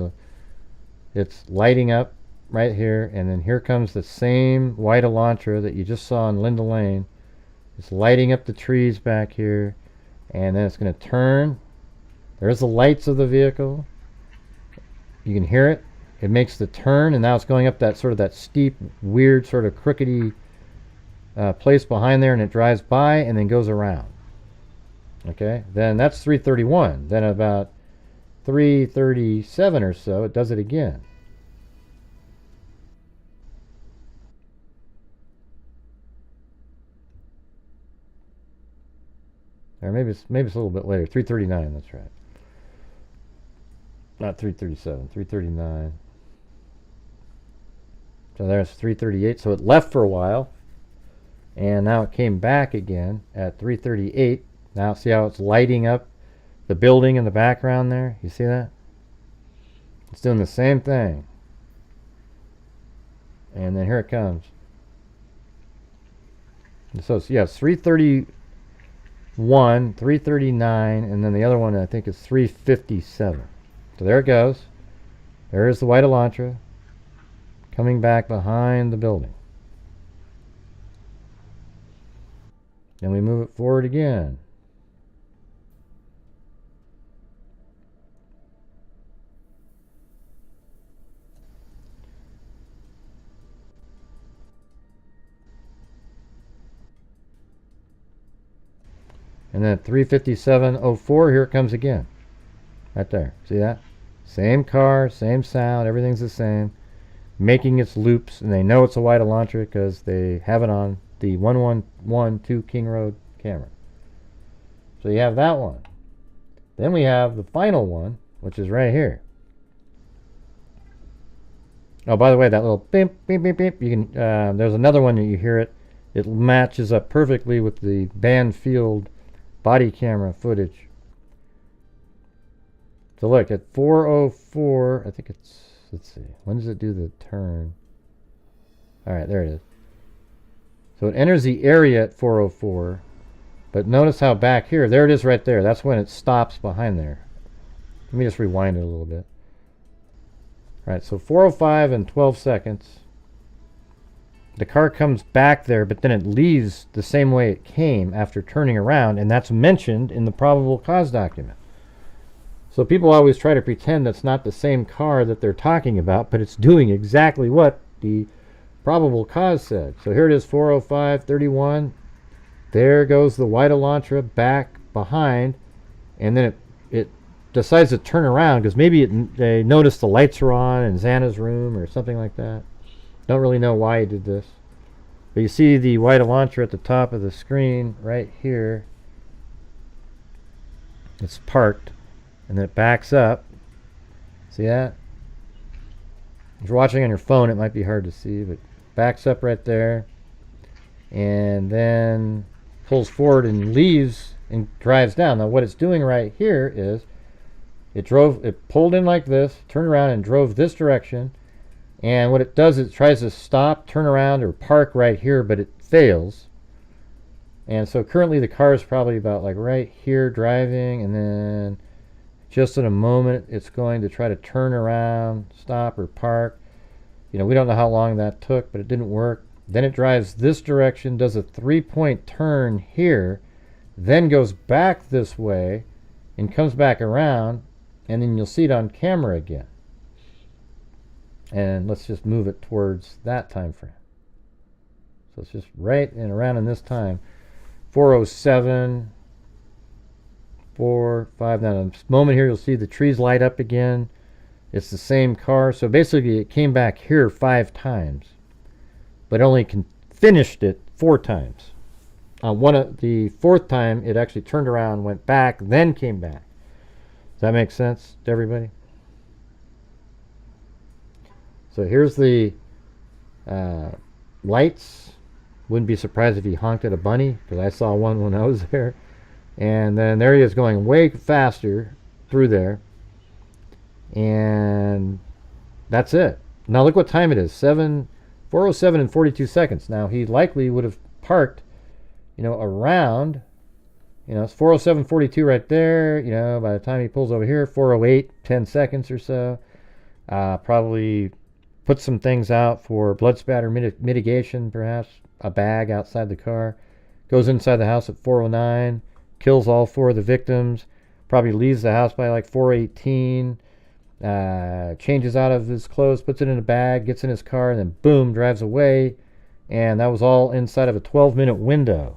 it's lighting up right here, and then here comes the same white Elantra that you just saw in Linda Lane. It's lighting up the trees back here, and then it's going to turn. There's the lights of the vehicle. You can hear it. It makes the turn, and now it's going up that steep, weird, sort of crookedy place behind there, and it drives by and then goes around. Okay, then that's 3:31. Then about 3:37 or so, it does it again. Or maybe it's a little bit later. 3:39. That's right. Not 3:37. 3:39. So there's 3:38. So it left for a while, and now it came back again at 3:38. Now see how it's lighting up the building in the background there? You see that? It's doing the same thing. And then here it comes. And so it's 3:31, 3:39, and then the other one I think is 3:57. So there it goes. There's the white Elantra coming back behind the building. Then we move it forward again. And then at 3:57:04, here it comes again. Right there. See that? Same car, same sound, everything's the same. Making its loops, and they know it's a white Elantra because they have it on the 1112 King Road camera. So you have that one. Then we have the final one, which is right here. Oh, by the way, that little beep, beep, beep, beep, you can, there's another one that you hear it. It matches up perfectly with the Banfield body camera footage. So look, at 4:04, I think it's, let's see, when does it do the turn? Alright, there it is. So it enters the area at 4:04, but notice how back here, there it is right there. That's when it stops behind there. Let me just rewind it a little bit. Alright, so 4:05 and 12 seconds. The car comes back there, but then it leaves the same way it came after turning around, and that's mentioned in the probable cause document. So people always try to pretend that's not the same car that they're talking about, but it's doing exactly what the probable cause said. So here it is, 4:05:31. There goes the white Elantra back behind, and then it decides to turn around because maybe they noticed the lights are on in Xana's room or something like that. Don't really know why he did this. But you see the white Elantra at the top of the screen right here. It's parked, and then it backs up. See that? If you're watching on your phone, it might be hard to see, but backs up right there, and then pulls forward and leaves and drives down. Now what it's doing right here is It pulled in like this, turned around and drove this direction. And what it does is it tries to stop, turn around, or park right here, but it fails. And so currently the car is probably about like right here driving, and then just in a moment it's going to try to turn around, stop, or park. You know, we don't know how long that took, but it didn't work. Then it drives this direction, does a 3-point turn here, then goes back this way and comes back around, and then you'll see it on camera again. And let's just move it towards that time frame. So it's just right and around in this time. 4:07, 4, 5. Now, in a moment here, you'll see the trees light up again. It's the same car. So basically, it came back here 5 times, but only finished it 4 times. The 4th time, it actually turned around, went back, then came back. Does that make sense to everybody? So here's the lights. Wouldn't be surprised if he honked at a bunny, because I saw one when I was there. And then there he is going way faster through there. And that's it. Now look what time it is. 4:07 and 42 seconds. Now he likely would have parked, around, it's 4:07:42 right there. By the time he pulls over here, 4:08, 10 seconds or so. Probably put some things out for blood spatter mitigation, perhaps. A bag outside the car. Goes inside the house at 4:09. Kills all 4 of the victims. Probably leaves the house by like 4:18. Changes out of his clothes, puts it in a bag, gets in his car, and then boom, drives away. And that was all inside of a 12-minute window.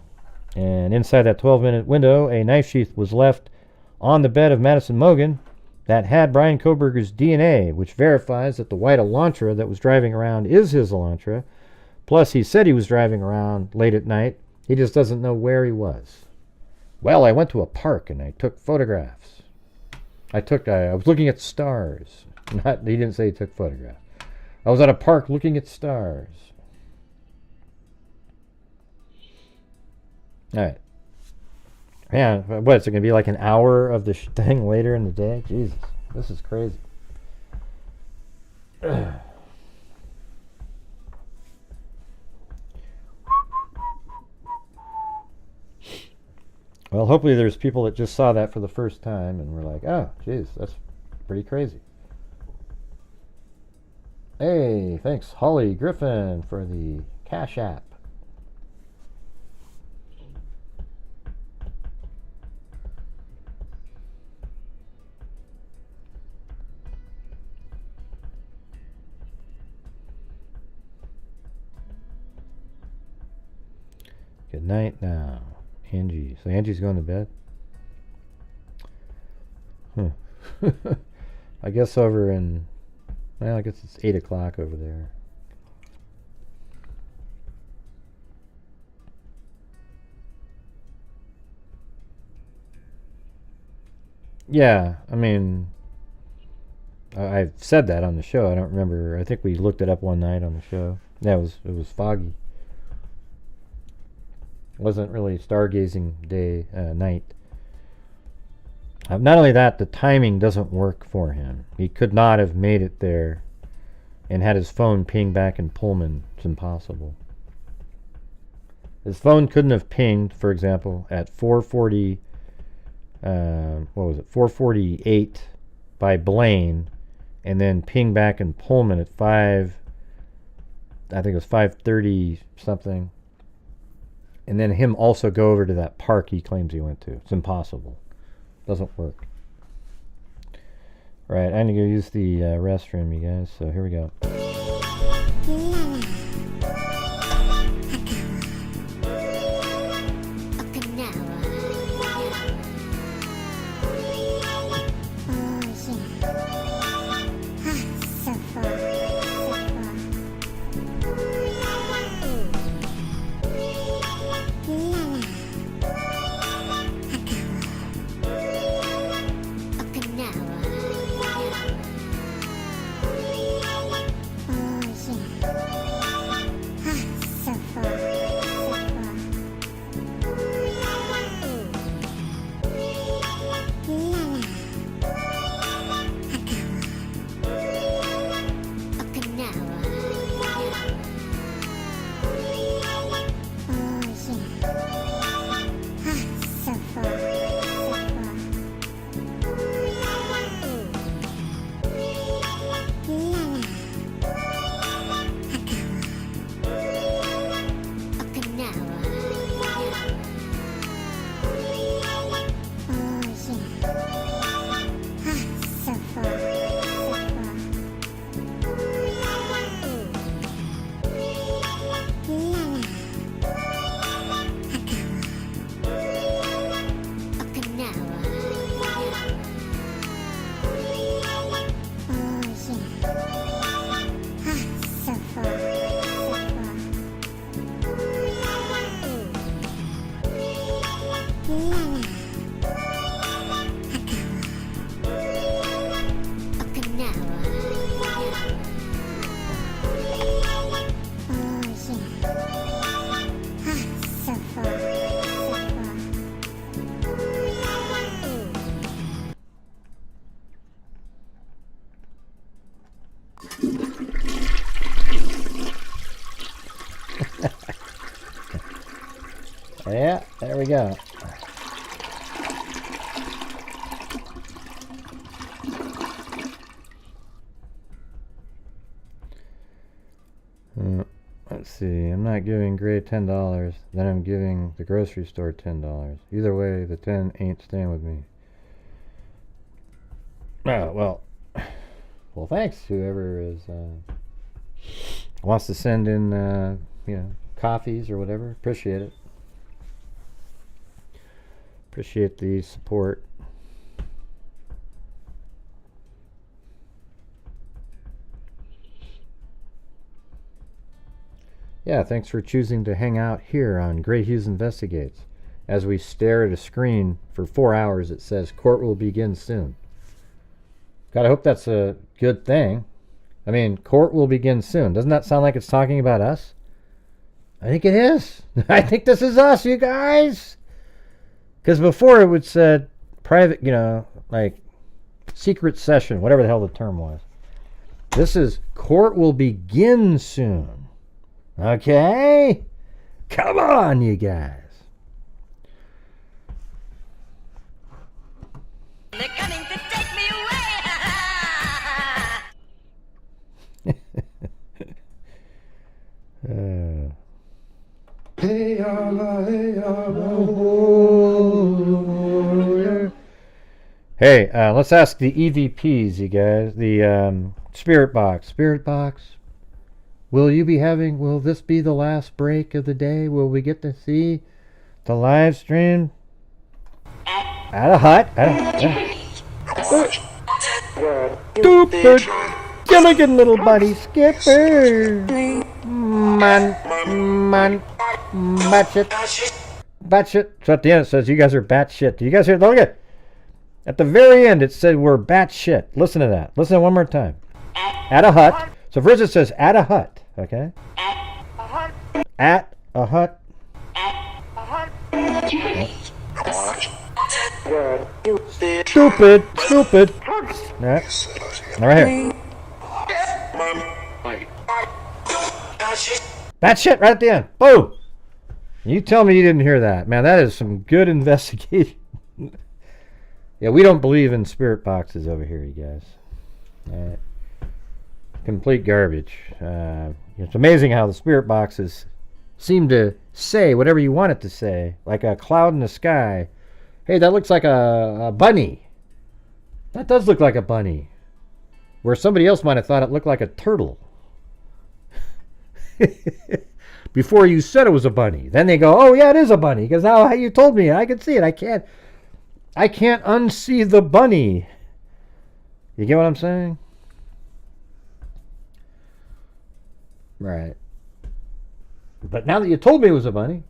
And inside that 12-minute window, a knife sheath was left on the bed of Madison Mogen that had Bryan Kohberger's DNA, which verifies that the white Elantra that was driving around is his Elantra. Plus, he said he was driving around late at night. He just doesn't know where he was. Well, I went to a park and I took photographs. I was looking at stars. He didn't say he took photographs. I was at a park looking at stars. All right. Man, what, is it going to be like an hour of the thing later in the day? Jesus, this is crazy. Well, hopefully there's people that just saw that for the first time and were like, oh, jeez, that's pretty crazy. Hey, thanks, Holly Griffin, for the Cash App. Good night now, Angie. So Angie's going to bed? I guess I guess it's 8 o'clock over there. Yeah, I mean, I've said that on the show. I don't remember. I think we looked it up one night on the show. Yeah, it was foggy. It wasn't really stargazing night. Not only that, the timing doesn't work for him. He could not have made it there and had his phone ping back in Pullman. It's impossible. His phone couldn't have pinged, for example, at 4:48 by Blaine, and then ping back in Pullman at 5:30 something. And then him also go over to that park he claims he went to. It's impossible. Doesn't work. Right, I need to go use the restroom, you guys. So here we go. Yeah, there we go. Let's see. I'm not giving Gray $10. Then I'm giving the grocery store $10. Either way, the 10 ain't staying with me. Oh, well, thanks whoever is wants to send in, coffees or whatever. Appreciate it. Appreciate the support. Yeah, thanks for choosing to hang out here on Gray Hughes Investigates. As we stare at a screen for 4 hours, it says court will begin soon. God, I hope that's a good thing. I mean, court will begin soon. Doesn't that sound like it's talking about us? I think it is. I think this is us, you guys. Because before it would said private, like secret session, whatever the hell the term was. This is court will begin soon. Okay? Come on, you guys. They're coming to take me away. Hey, let's ask the EVPs, you guys. The Spirit Box. Spirit Box. Will this be the last break of the day? Will we get to see the live stream? At a hut. Stupid Gilligan little buddy skipper. Man. Batshit. So at the end it says you guys are batshit. Do you guys hear? Look at the very end it said we're batshit. Listen to that. Listen one more time. At a hut. So first it says at a hut, okay? At a hut. Stupid. Alright. Now right here. That shit right at the end. Boom! You tell me you didn't hear that. Man, that is some good investigation. Yeah, we don't believe in spirit boxes over here, you guys. Alright. Complete garbage. It's amazing how the spirit boxes seem to say whatever you want it to say, like a cloud in the sky. Hey, that looks like a bunny. That does look like a bunny. Where somebody else might have thought it looked like a turtle. Before you said it was a bunny. Then they go, oh yeah, it is a bunny. Because now you told me, I can see it. I can't unsee the bunny. You get what I'm saying? Right. But now that you told me it was a bunny.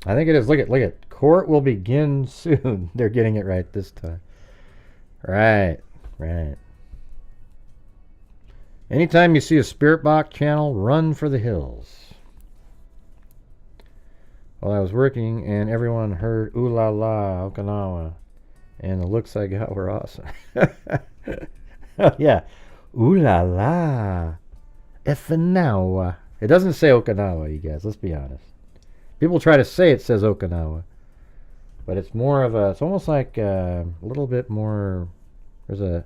I think it is. Look at. Court will begin soon. They're getting it right this time. Right. Anytime you see a spirit box channel, run for the hills. Well, I was working and everyone heard ooh la la Okinawa, and the looks I got were awesome. Yeah, ooh la la Okinawa. It doesn't say Okinawa, you guys. Let's be honest. People try to say it says Okinawa, but it's more of a. It's almost like a little bit more. There's a.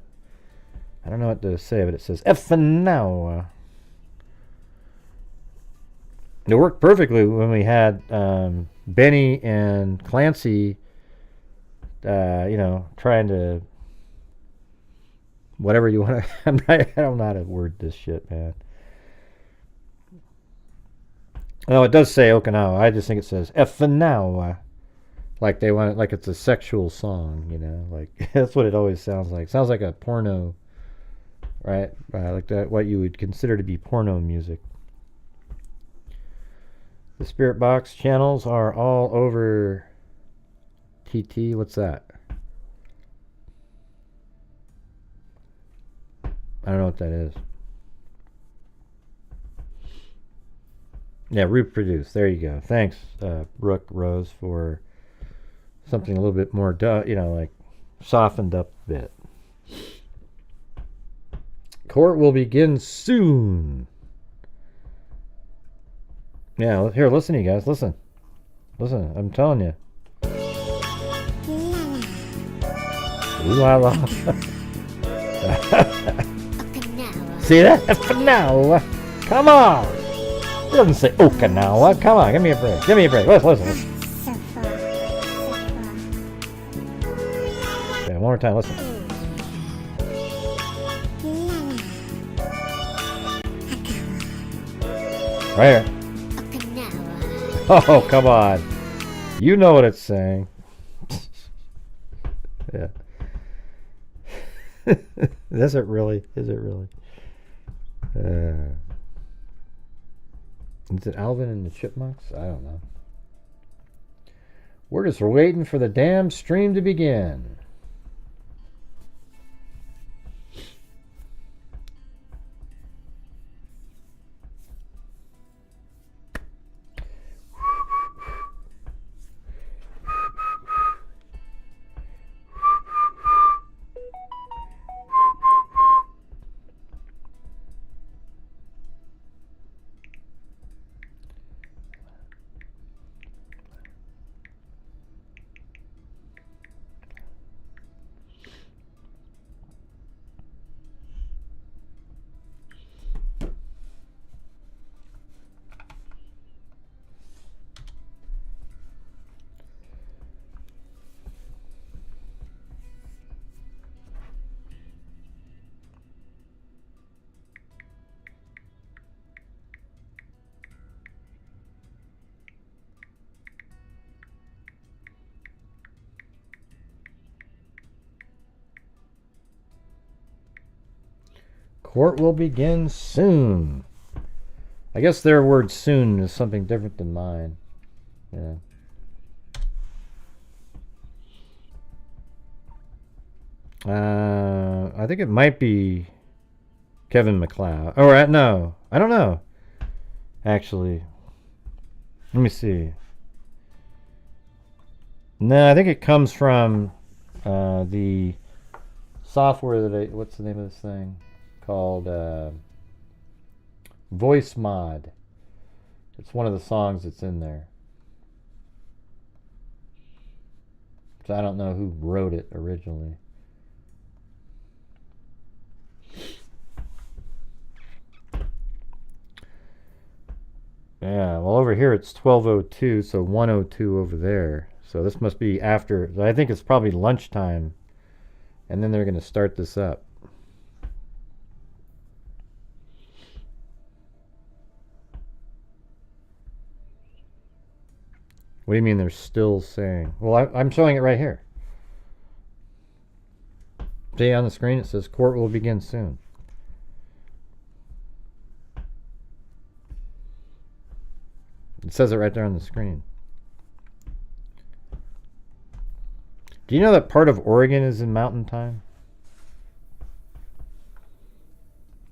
I don't know what to say, but it says Okinawa. It worked perfectly when we had Benny and Clancy, trying to, whatever you want to, I don't know how to word this shit, man. No, it does say Okinawa. I just think it says Okinawa. Like they want it, like it's a sexual song, like that's what it always sounds like. Sounds like a porno, right? Like that, what you would consider to be porno music. The Spirit Box channels are all over TT. What's that? I don't know what that is. Yeah, reproduce. There you go. Thanks, Brooke Rose, for something a little bit more, like softened up a bit. Court will begin soon. Yeah, here, listen, you guys, listen. Listen, I'm telling you. Ooh la la. See that? Okinawa. Come on. It doesn't say Okinawa. Come on, give me a break. Give me a break. Listen. Okay, one more time, listen. Right here. Oh, come on. You know what it's saying. Yeah. Is it really? Is it really? Is it Alvin and the Chipmunks? I don't know. We're just waiting for the damn stream to begin. Court will begin soon. I guess their word soon is something different than mine. Yeah. I think it might be Kevin MacLeod. Or no, I don't know. Actually, let me see. No, I think it comes from the software that what's the name of this thing? Called Voice Mod. It's one of the songs that's in there. So I don't know who wrote it originally. Yeah, well over here it's 12:02, so 1:02 over there. So this must be after, I think it's probably lunchtime, and then they're going to start this up. What do you mean they're still saying? Well, I'm showing it right here. See on the screen it says court will begin soon. It says it right there on the screen. Do you know that part of Oregon is in Mountain Time?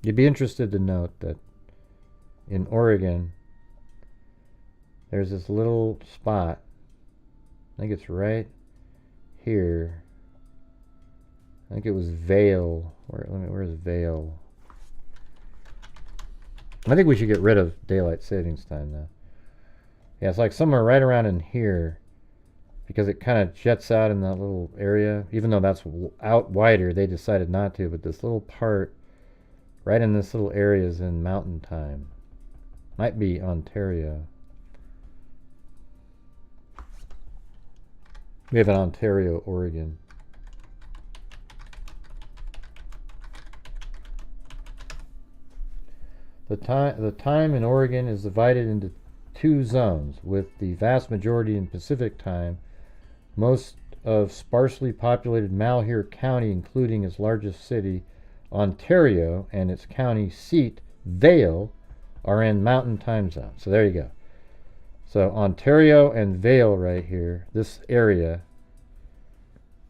You'd be interested to note that in Oregon, there's this little spot. I think it's right here. I think it was Vail. Where's Vail? I think we should get rid of daylight savings time now. Yeah, it's like somewhere right around in here, because it kind of jets out in that little area. Even though that's out wider, they decided not to. But this little part, right in this little area, is in Mountain Time. Might be Ontario. We have an Ontario, Oregon. The time in Oregon is divided into two zones, with the vast majority in Pacific Time. Most of sparsely populated Malheur County, including its largest city, Ontario, and its county seat, Vail, are in Mountain Time Zone. So there you go. So Ontario and Vail right here, this area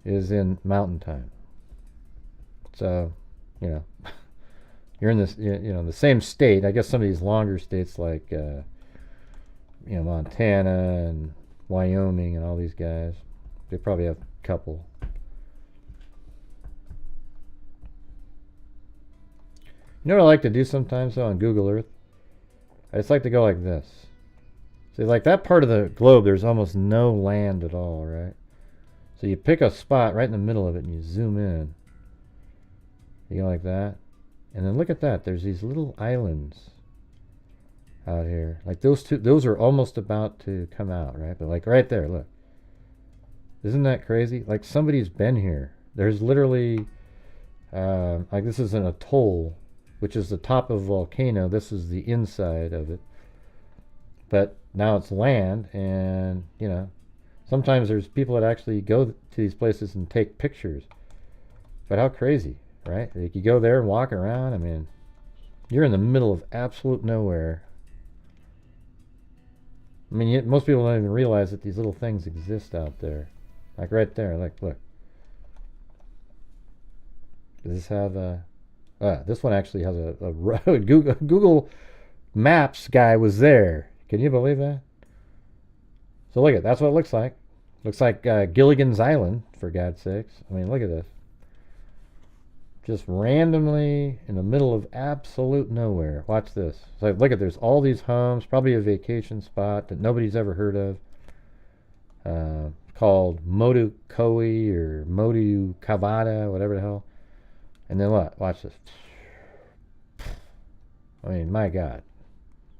is in Mountain Time. So, you're in this, the same state. I guess some of these longer states like, Montana and Wyoming and all these guys, They probably have a couple. You know what I like to do sometimes though on Google Earth? I just like to go like this. See, like that part of the globe, there's almost no land at all, right? So you pick a spot right in the middle of it and you zoom in. You go like that. And then look at that. There's these little islands out here. Like those two, those are almost about to come out, right? But like right there, look. Isn't that crazy? Like somebody's been here. There's literally, like this is an atoll, which is the top of a volcano. This is the inside of it. But now it's land, and, you know, sometimes there's people that actually go to these places and take pictures. But how crazy, right? Like you go there and walk around. I mean, you're in the middle of absolute nowhere. I mean, most people don't even realize that these little things exist out there. Like right there, like, look. Does this have a... this one actually has a road. Google Maps guy was there. Can you believe that? So look at, that's what it looks like. Looks like Gilligan's Island, for God's sakes. I mean, look at this. Just randomly in the middle of absolute nowhere. Watch this. So look at, there's all these homes, probably a vacation spot that nobody's ever heard of. Called Motu Koi or Motu Kavada, whatever the hell. And then what? Watch this. I mean, my God.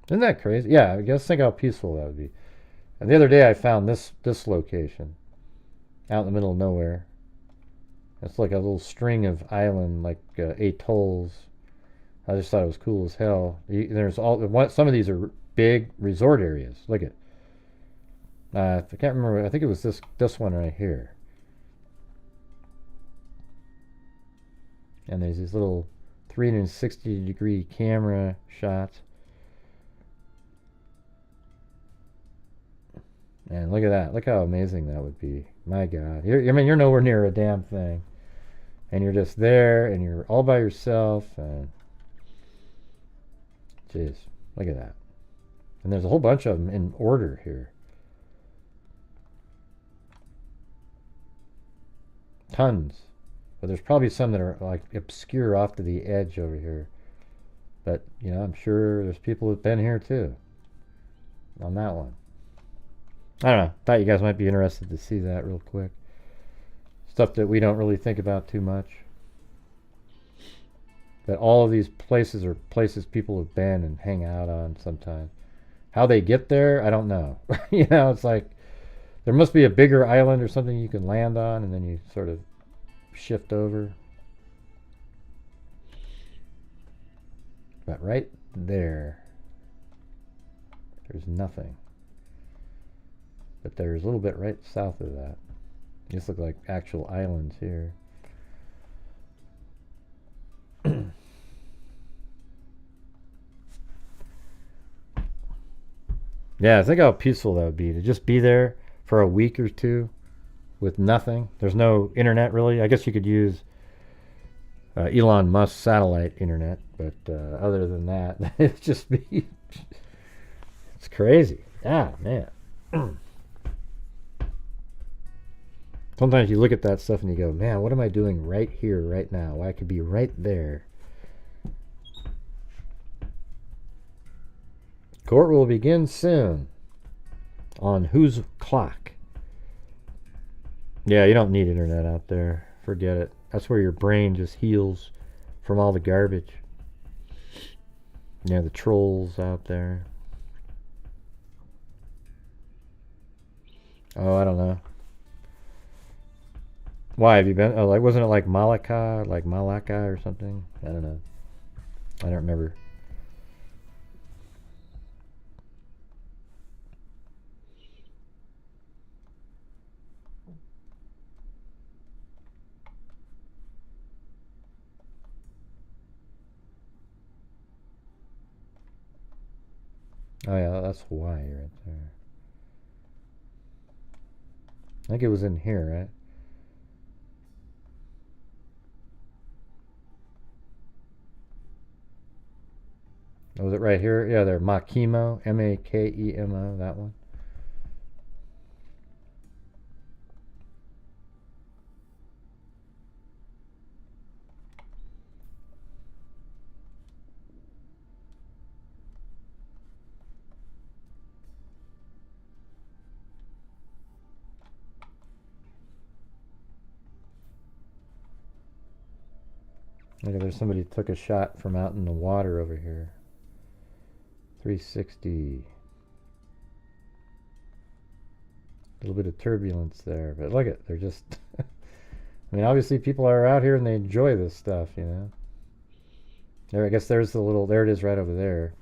Isn't that crazy? Yeah, I guess think how peaceful that would be. And the other day I found this location out in the middle of nowhere. It's like a little string of island, like atolls. I just thought it was cool as hell. There's some of these are big resort areas. Look at. I can't remember. I think it was this one right here. And there's these little 360-degree camera shots. And look at that. Look how amazing that would be. My God. I mean, you're nowhere near a damn thing. And you're just there, and you're all by yourself. And jeez, look at that. And there's a whole bunch of them in order here. Tons. But there's probably some that are like obscure off to the edge over here. But, you know, I'm sure there's people who've been here too. On that one. I don't know. Thought you guys might be interested to see that real quick. Stuff that we don't really think about too much. But all of these places are places people have been and hang out on sometimes. How they get there, I don't know. You know, it's like there must be a bigger island or something you can land on, and then you sort of shift over. But right there, there's nothing. But there's a little bit right south of that. These look like actual islands here. Yeah, think how peaceful that would be to just be there for a week or two with nothing. There's no internet really. I guess you could use Elon Musk's satellite internet, but other than that, it's just be. It's crazy. Ah, man. Sometimes you look at that stuff and you go, man, what am I doing right here, right now? I could be right there. Court will begin soon. On whose clock? Yeah, you don't need internet out there. Forget it. That's where your brain just heals from all the garbage. Yeah, the trolls out there. Oh, I don't know. Why have you been? Oh, like wasn't it like Malacca, or something? I don't know. I don't remember. Oh yeah, that's Hawaii right there. I think it was in here, right? Was it right here? Yeah, there. Makemo, Makemo, that one. Look, there's somebody took a shot from out in the water over here. 360. A little bit of turbulence there, but look at, they're just, I mean, obviously people are out here and they enjoy this stuff, you know. There, I guess there's the little, there it is right over there.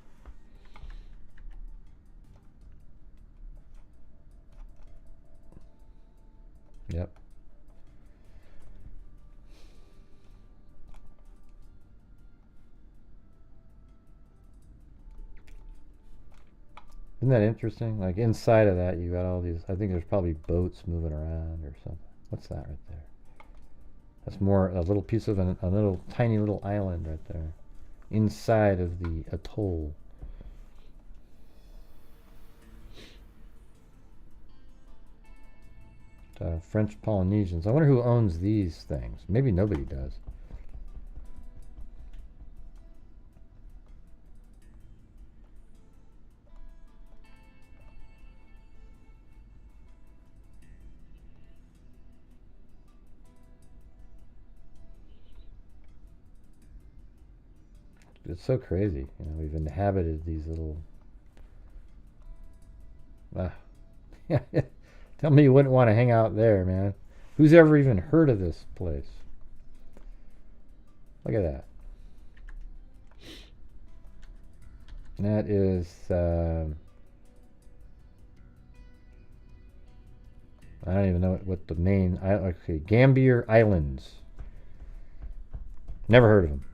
Yep. Isn't that interesting? Like inside of that, you got all these. I think there's probably boats moving around or something. What's that right there? That's more a little piece of a little tiny little island right there, inside of the atoll. French Polynesians. I wonder who owns these things. Maybe nobody does. It's so crazy. You know, we've inhabited these little... Tell me you wouldn't want to hang out there, man. Who's ever even heard of this place? Look at that. That is... I don't even know what the main... Okay, Gambier Islands. Never heard of them.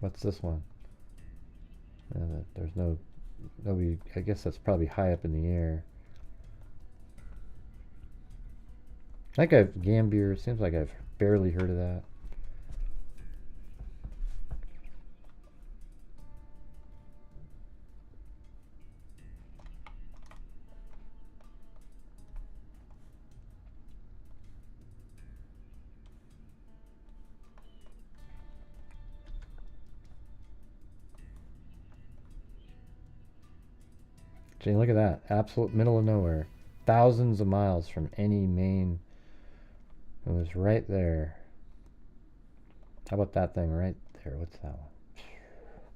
What's this one? There's nobody. I guess that's probably high up in the air. I think I've Gambier. It seems like I've barely heard of that. Gee, look at that. Absolute middle of nowhere. Thousands of miles from any main. It was right there. How about that thing right there? What's that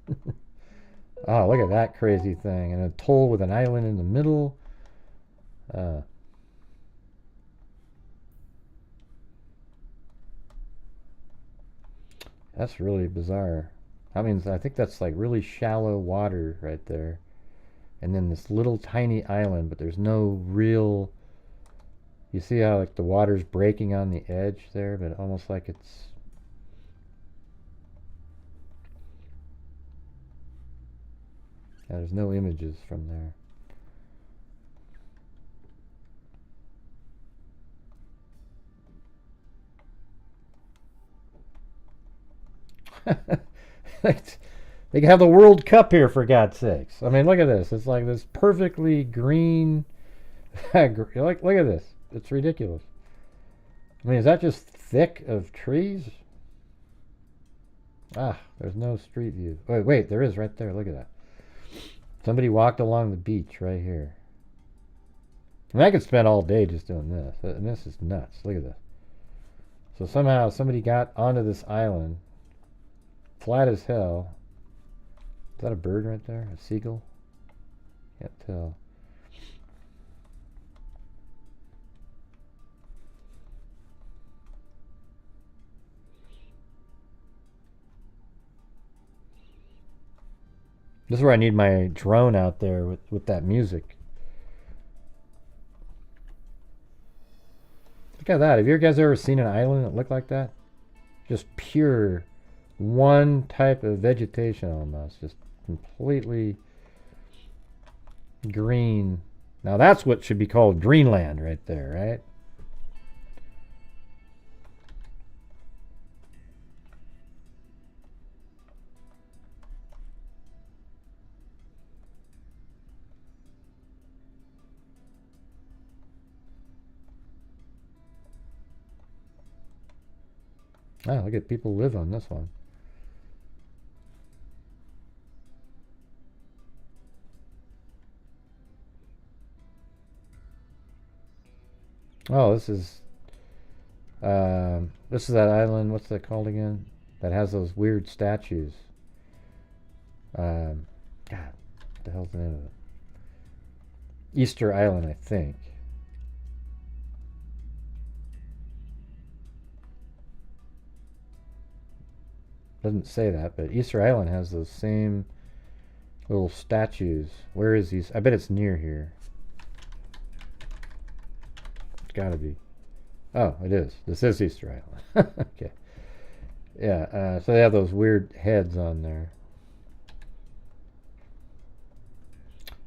one? Oh, look at that crazy thing. And a atoll with an island in the middle. That's really bizarre. I mean, I think that's like really shallow water right there. And then this little tiny island, but there's no real... You see how like the water's breaking on the edge there, but almost like it's... Yeah, there's no images from there. They can have the World Cup here, for God's sakes. I mean, look at this. It's like this perfectly green... look at this. It's ridiculous. I mean, is that just thick of trees? Ah, there's no street view. Wait, there is right there. Look at that. Somebody walked along the beach right here. I mean, I could spend all day just doing this. And this is nuts. Look at this. So somehow somebody got onto this island. Flat as hell. Is that a bird right there? A seagull? Can't tell. This is where I need my drone out there with that music. Look at that. Have you guys ever seen an island that looked like that? Just pure one type of vegetation almost. Just completely green. Now that's what should be called Greenland right there, right? Ah, look at people live on this one. Oh, this is This is that island. What's that called again? That has those weird statues. God, what the hell's the name of it? Easter Island, I think. Doesn't say that, but Easter Island has those same little statues. Where is these? I bet it's near here. It's gotta be. Oh, it is. This is Easter Island. Okay. Yeah, so they have those weird heads on there.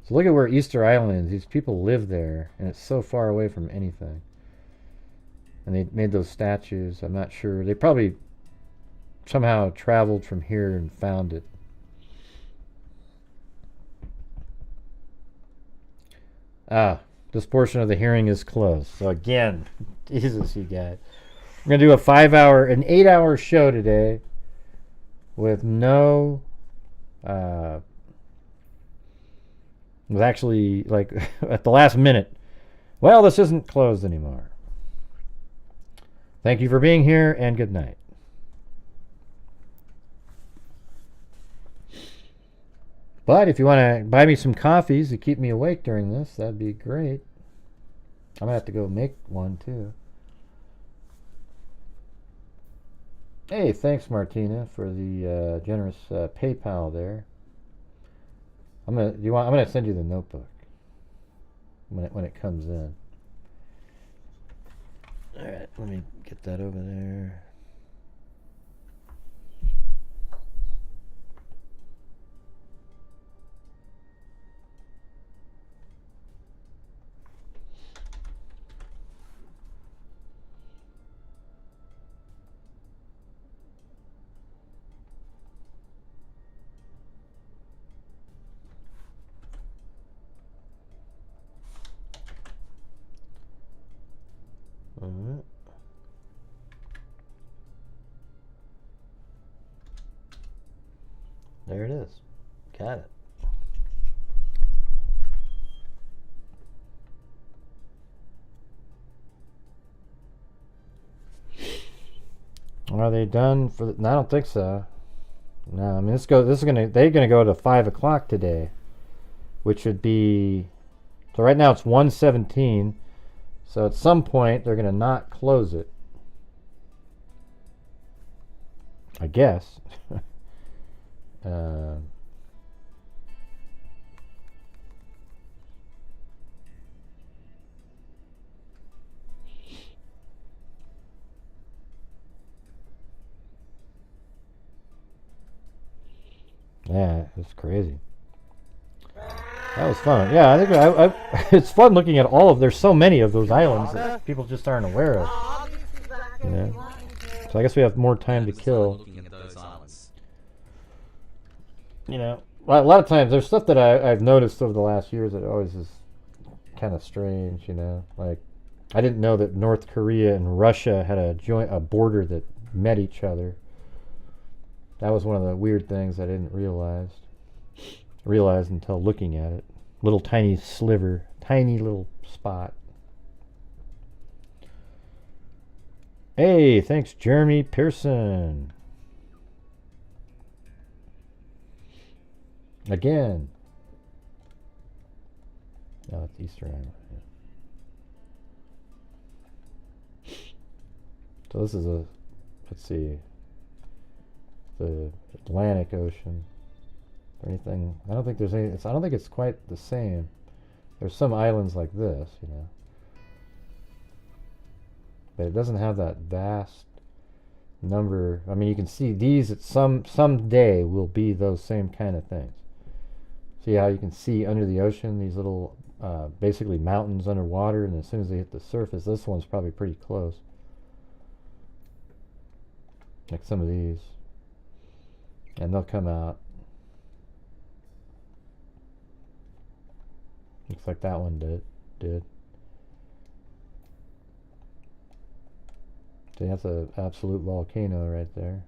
So look at where Easter Island is. These people live there, and it's so far away from anything. And they made those statues. I'm not sure. They probably somehow traveled from here and found it. This portion of the hearing is closed. So again, Jesus, you guys. We're going to do an 8-hour show today with no, with actually, like, at the last minute, well, this isn't closed anymore. Thank you for being here, and good night. But if you want to buy me some coffees to keep me awake during this, that'd be great. I'm going to have to go make one, too. Hey, thanks, Martina, for the generous PayPal there. I'm gonna send you the notebook when it comes in. All right, let me get that over there. Alright. There it is. Got it. Are they done for the, no, I don't think so. No, I mean they're gonna go to 5 o'clock today, which would be, so right now it's 1:17. So at some point, they're going to not close it. I guess. Yeah, it's crazy. That was fun. Yeah, I think it's fun looking at all of. There's so many of those islands that people just aren't aware of. You know? So I guess we have more time to kill. You know, a lot of times there's stuff that I've noticed over the last years that always is kind of strange. You know, like I didn't know that North Korea and Russia had a border that met each other. That was one of the weird things I didn't realize until looking at it. Little tiny sliver, tiny little spot. Hey, thanks, Jeremy Pearson. Again. Oh, it's Easter Island. Yeah. So this is let's see, the Atlantic Ocean. Or anything. I don't think there's any. I don't think it's quite the same. There's some islands like this, you know, but it doesn't have that vast number. I mean, you can see these at someday will be those same kind of things. See how you can see under the ocean these little basically mountains underwater, and as soon as they hit the surface, this one's probably pretty close. Like some of these, and they'll come out. Looks like that one did. See, that's an absolute volcano right there.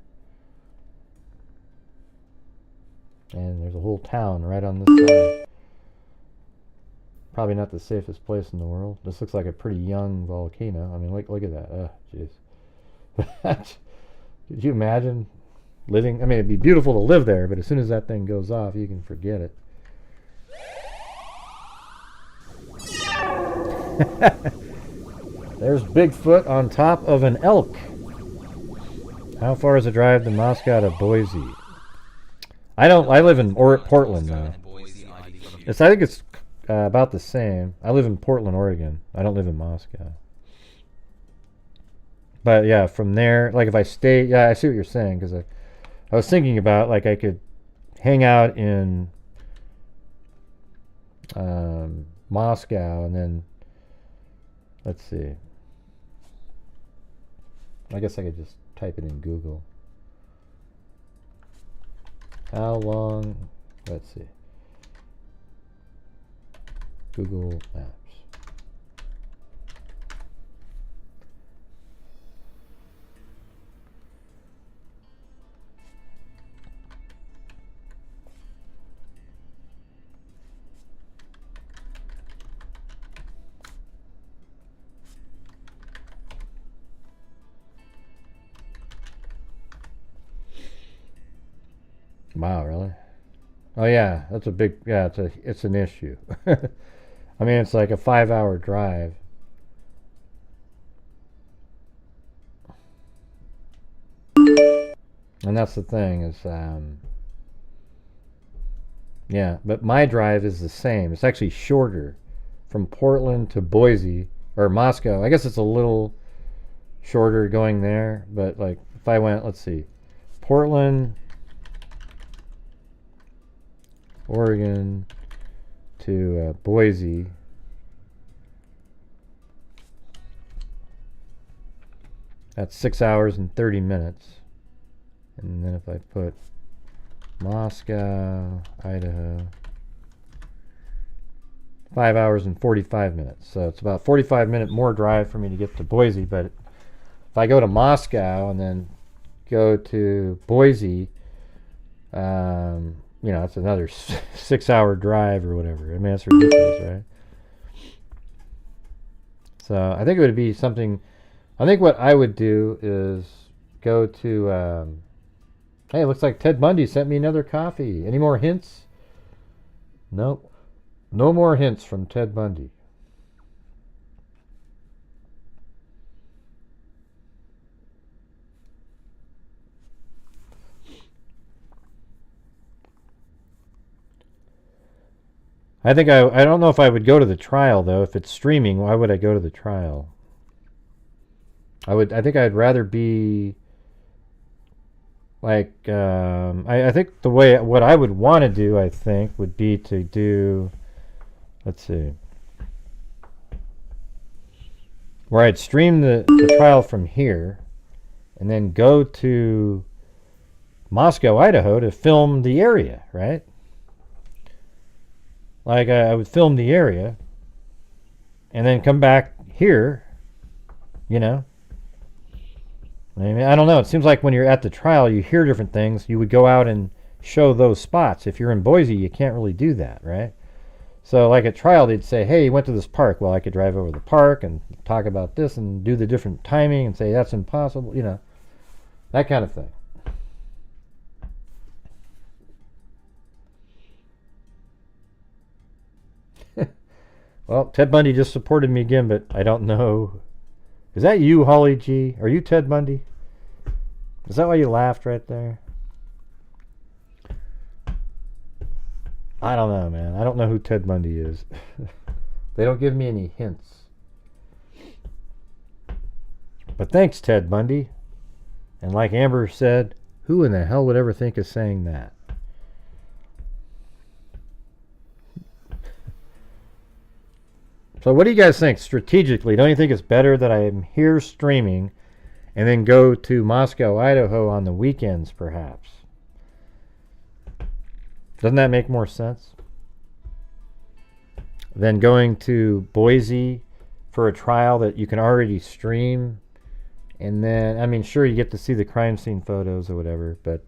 And there's a whole town right on this side. Probably not the safest place in the world. This looks like a pretty young volcano. I mean, look at that. Oh, jeez. Could you imagine living? I mean, it'd be beautiful to live there, but as soon as that thing goes off, you can forget it. There's Bigfoot on top of an elk. How far is the drive to Moscow to Boise? I live in Portland though. I think it's about the same. I live in Portland, Oregon. I don't live in Moscow. But yeah, from there, like if I stay, yeah, I see what you're saying, because I was thinking about, like, I could hang out in Moscow, and then, let's see. I guess I could just type it in Google. How long, let's see. Google Maps. Wow, really? Oh yeah, that's a big, yeah, it's an issue. I mean, it's like a 5-hour drive. And that's the thing is, yeah, but my drive is the same. It's actually shorter from Portland to Boise, or Moscow. I guess it's a little shorter going there, but like if I went, let's see, Portland, Oregon to Boise. That's 6 hours and 30 minutes. And then if I put Moscow, Idaho, 5 hours and 45 minutes. So it's about 45-minute more drive for me to get to Boise. But if I go to Moscow and then go to Boise, you know, it's another 6-hour drive or whatever. I mean, that's ridiculous, right? So I think it would be something. I think what I would do is go to. Hey, it looks like Ted Bundy sent me another coffee. Any more hints? Nope. No more hints from Ted Bundy. I think I don't know if I would go to the trial though. If it's streaming, why would I go to the trial? I think I'd rather be like I think what I would want to do, I think, would be to do, let's see, where I'd stream the trial from here and then go to Moscow, Idaho to film the area, right? Like I would film the area and then come back here, you know. I mean, I don't know. It seems like when you're at the trial, you hear different things. You would go out and show those spots. If you're in Boise, you can't really do that, right? So like at trial, they'd say, hey, you went to this park. Well, I could drive over the park and talk about this and do the different timing and say that's impossible, you know, that kind of thing. Well, Ted Bundy just supported me again, but I don't know. Is that you, Holly G? Are you Ted Bundy? Is that why you laughed right there? I don't know, man. I don't know who Ted Bundy is. They don't give me any hints. But thanks, Ted Bundy. And like Amber said, who in the hell would ever think of saying that? So what do you guys think strategically? Don't you think it's better that I'm here streaming and then go to Moscow, Idaho on the weekends, perhaps? Doesn't that make more sense than going to Boise for a trial that you can already stream? And then, I mean, sure, you get to see the crime scene photos or whatever, but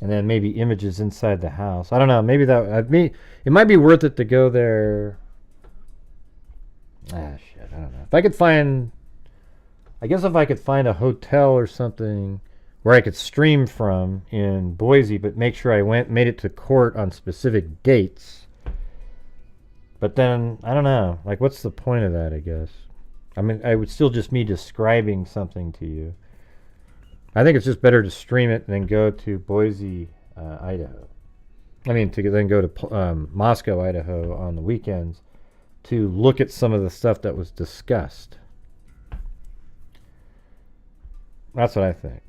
and then maybe images inside the house. I don't know. Maybe it might be worth it to go there. Ah, shit. I don't know. If I could find I guess if I could find a hotel or something where I could stream from in Boise, but make sure I made it to court on specific dates. But then, I don't know. Like, what's the point of that, I guess? I mean, I would still just me describing something to you. I think it's just better to stream it and then go to Boise, Idaho. I mean, to then go to Moscow, Idaho on the weekends to look at some of the stuff that was discussed. That's what I think.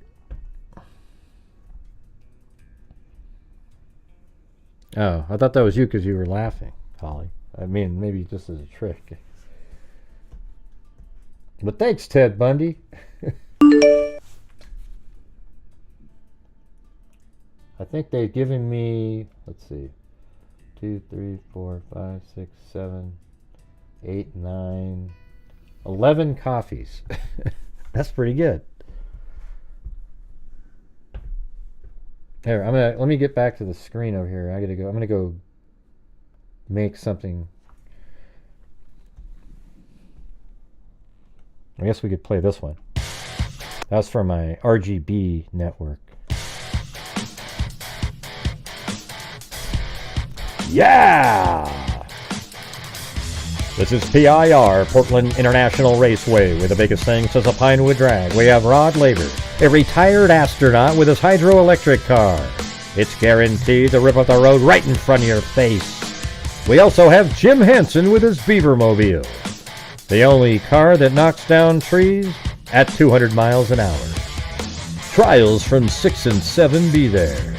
Oh, I thought that was you because you were laughing, Holly. I mean, maybe just as a trick. But thanks, Ted Bundy. I think they've given me, let's see, 2, 3, 4, 5, 6, 7, 8, 9, 11 coffees. That's pretty good. Here, let me get back to the screen over here. I'm gonna go make something. I guess we could play this one. That's for my RGB network. Yeah! This is PIR, Portland International Raceway, where the biggest thing says a Pinewood drag. We have Rod Laver, a retired astronaut with his hydroelectric car. It's guaranteed to rip up the road right in front of your face. We also have Jim Henson with his Beavermobile, the only car that knocks down trees at 200 miles an hour. Trials from 6 and 7 be there.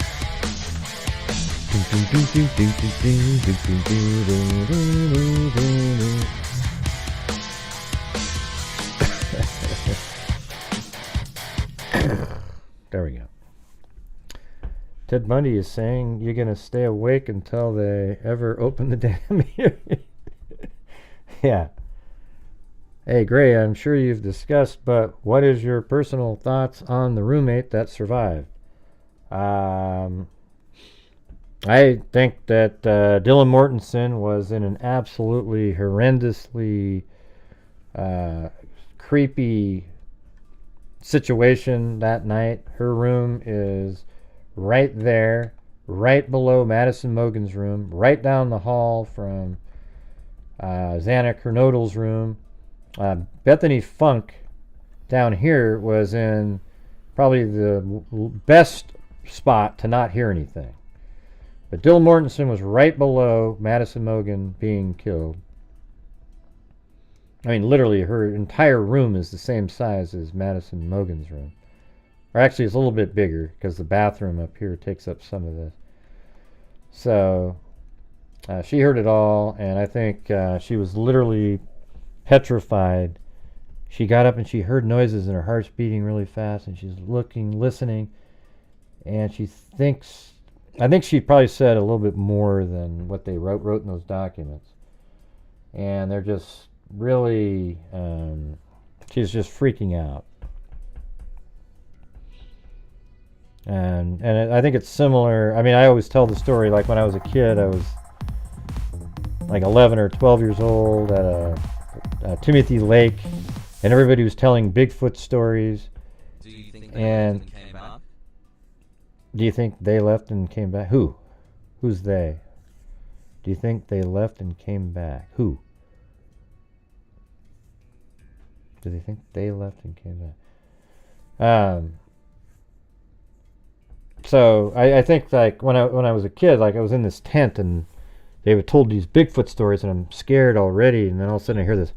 There we go. Ted Bundy is saying you're going to stay awake until they ever open the damn hearing. Yeah. Hey, Gray, I'm sure you've discussed, but what is your personal thoughts on the roommate that survived? I think that Dylan Mortensen was in an absolutely horrendously creepy situation that night. Her room is right there, right below Madison Mogen's room, right down the hall from Xana Kernodle's room. Bethany Funk down here was in probably the best spot to not hear anything. But Dylan Mortensen was right below Madison Mogen being killed. I mean, literally, her entire room is the same size as Madison Mogen's room. Or actually, it's a little bit bigger because the bathroom up here takes up some of this. So, she heard it all, and I think she was literally petrified. She got up and she heard noises and her heart's beating really fast, and she's looking, listening, and she thinks... I think she probably said a little bit more than what they wrote in those documents. And they're just really, she's just freaking out. And I think it's similar. I mean, I always tell the story, like when I was a kid, I was like 11 or 12 years old at a Timothy Lake, and everybody was telling Bigfoot stories. Do you think and they came back? Do you think they left and came back? Who? Who's they? Do you think they left and came back? Who? Do they think they left and came back? So I think like when I was a kid, like I was in this tent and they would told these Bigfoot stories and I'm scared already, and then all of a sudden I hear this.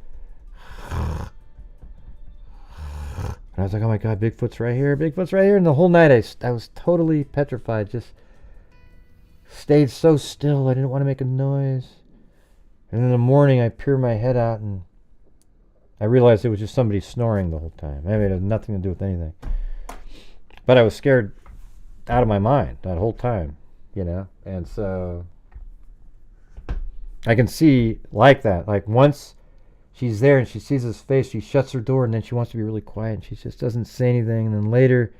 And I was like, oh my God, Bigfoot's right here. Bigfoot's right here. And the whole night I was totally petrified. Just stayed so still. I didn't want to make a noise. And in the morning, I peered my head out and I realized it was just somebody snoring the whole time. I mean, it had nothing to do with anything. But I was scared out of my mind that whole time, you know? And so I can see like that. Like once she's there and she sees his face, she shuts her door and then she wants to be really quiet and she just doesn't say anything. And then later,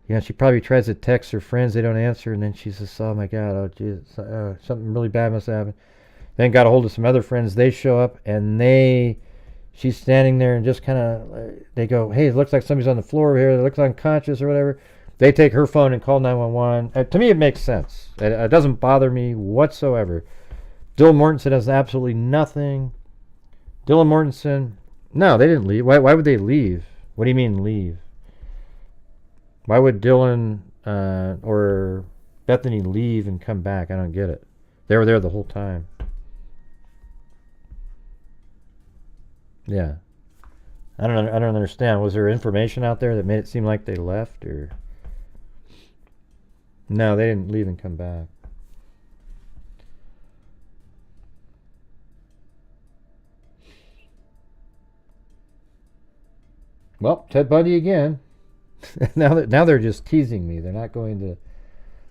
you know, she probably tries to text her friends, they don't answer, and then she says, oh my God, oh geez, something really bad must have happened. Then got a hold of some other friends, they show up and they she's standing there and just kind of, they go, hey, it looks like somebody's on the floor here. It looks unconscious or whatever. They take her phone and call 911. To me, it makes sense. It doesn't bother me whatsoever. Dylan Mortensen has absolutely nothing. Dylan Mortensen, no, they didn't leave. Why would they leave? What do you mean leave? Why would Dylan or Bethany leave and come back? I don't get it. They were there the whole time. Yeah. I don't understand. Was there information out there that made it seem like they left, or? No, they didn't leave and come back. Well, Ted Bundy again. now they're just teasing me. They're not going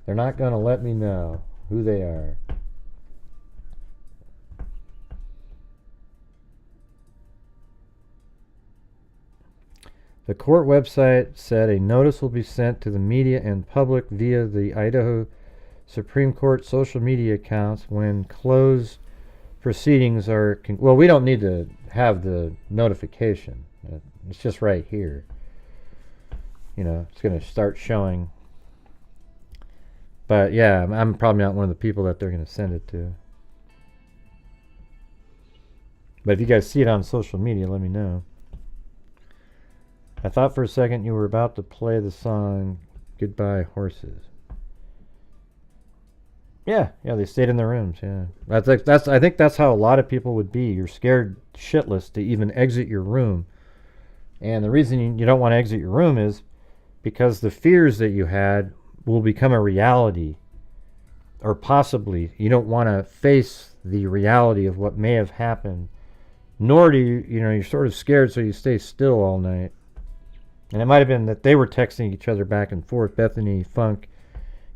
to let me know who they are. The court website said a notice will be sent to the media and public via the Idaho Supreme Court social media accounts when closed proceedings are... well, we don't need to have the notification. It's just right here. You know, it's going to start showing. But yeah, I'm probably not one of the people that they're going to send it to. But if you guys see it on social media, let me know. I thought for a second you were about to play the song Goodbye Horses. Yeah, they stayed in their rooms, yeah. I think that's how a lot of people would be. You're scared shitless to even exit your room. And the reason you don't want to exit your room is because the fears that you had will become a reality. Or possibly you don't want to face the reality of what may have happened. Nor do you're sort of scared, so you stay still all night. And it might have been that they were texting each other back and forth, Bethany, Funk,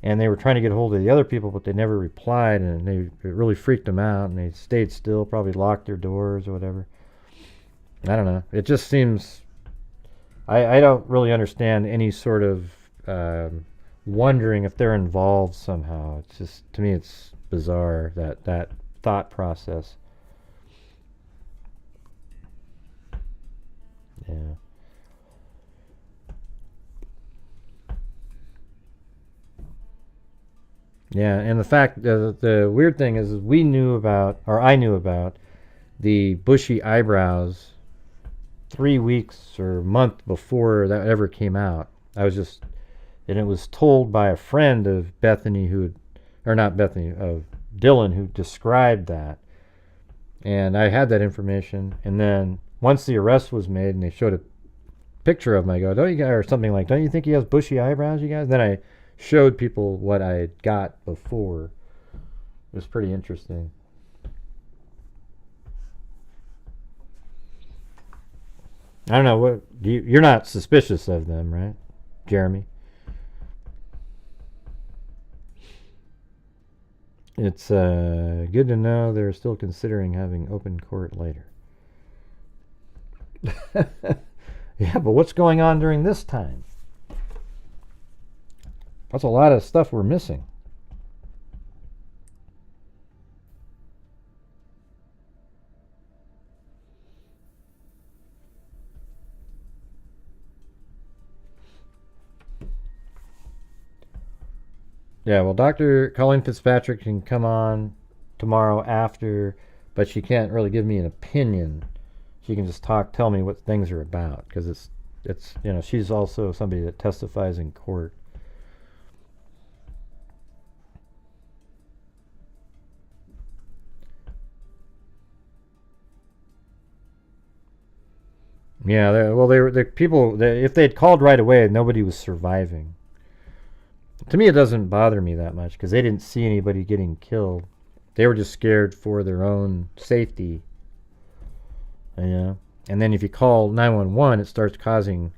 and they were trying to get hold of the other people, but they never replied, and it really freaked them out, and they stayed still, probably locked their doors or whatever. I don't know. It just seems... I don't really understand any sort of wondering if they're involved somehow. It's just, to me, it's bizarre, that thought process. Yeah. Yeah, and the fact, the weird thing is I knew about the bushy eyebrows 3 weeks or a month before that ever came out. And it was told by a friend of Bethany of Dylan, who described that. And I had that information, and then once the arrest was made and they showed a picture of him, I go, don't you think he has bushy eyebrows, you guys? Then I showed people what I got before. It was pretty interesting. I don't know, you're not suspicious of them, right, Jeremy? It's good to know they're still considering having open court later. Yeah, but what's going on during this time? That's a lot of stuff we're missing. Yeah, well, Dr. Colleen Fitzpatrick can come on tomorrow after, but she can't really give me an opinion. She can just tell me what things are about, because it's she's also somebody that testifies in court. Yeah, if they'd called right away, nobody was surviving. To me, it doesn't bother me that much, because they didn't see anybody getting killed. They were just scared for their own safety. And then if you call 911, it starts causing...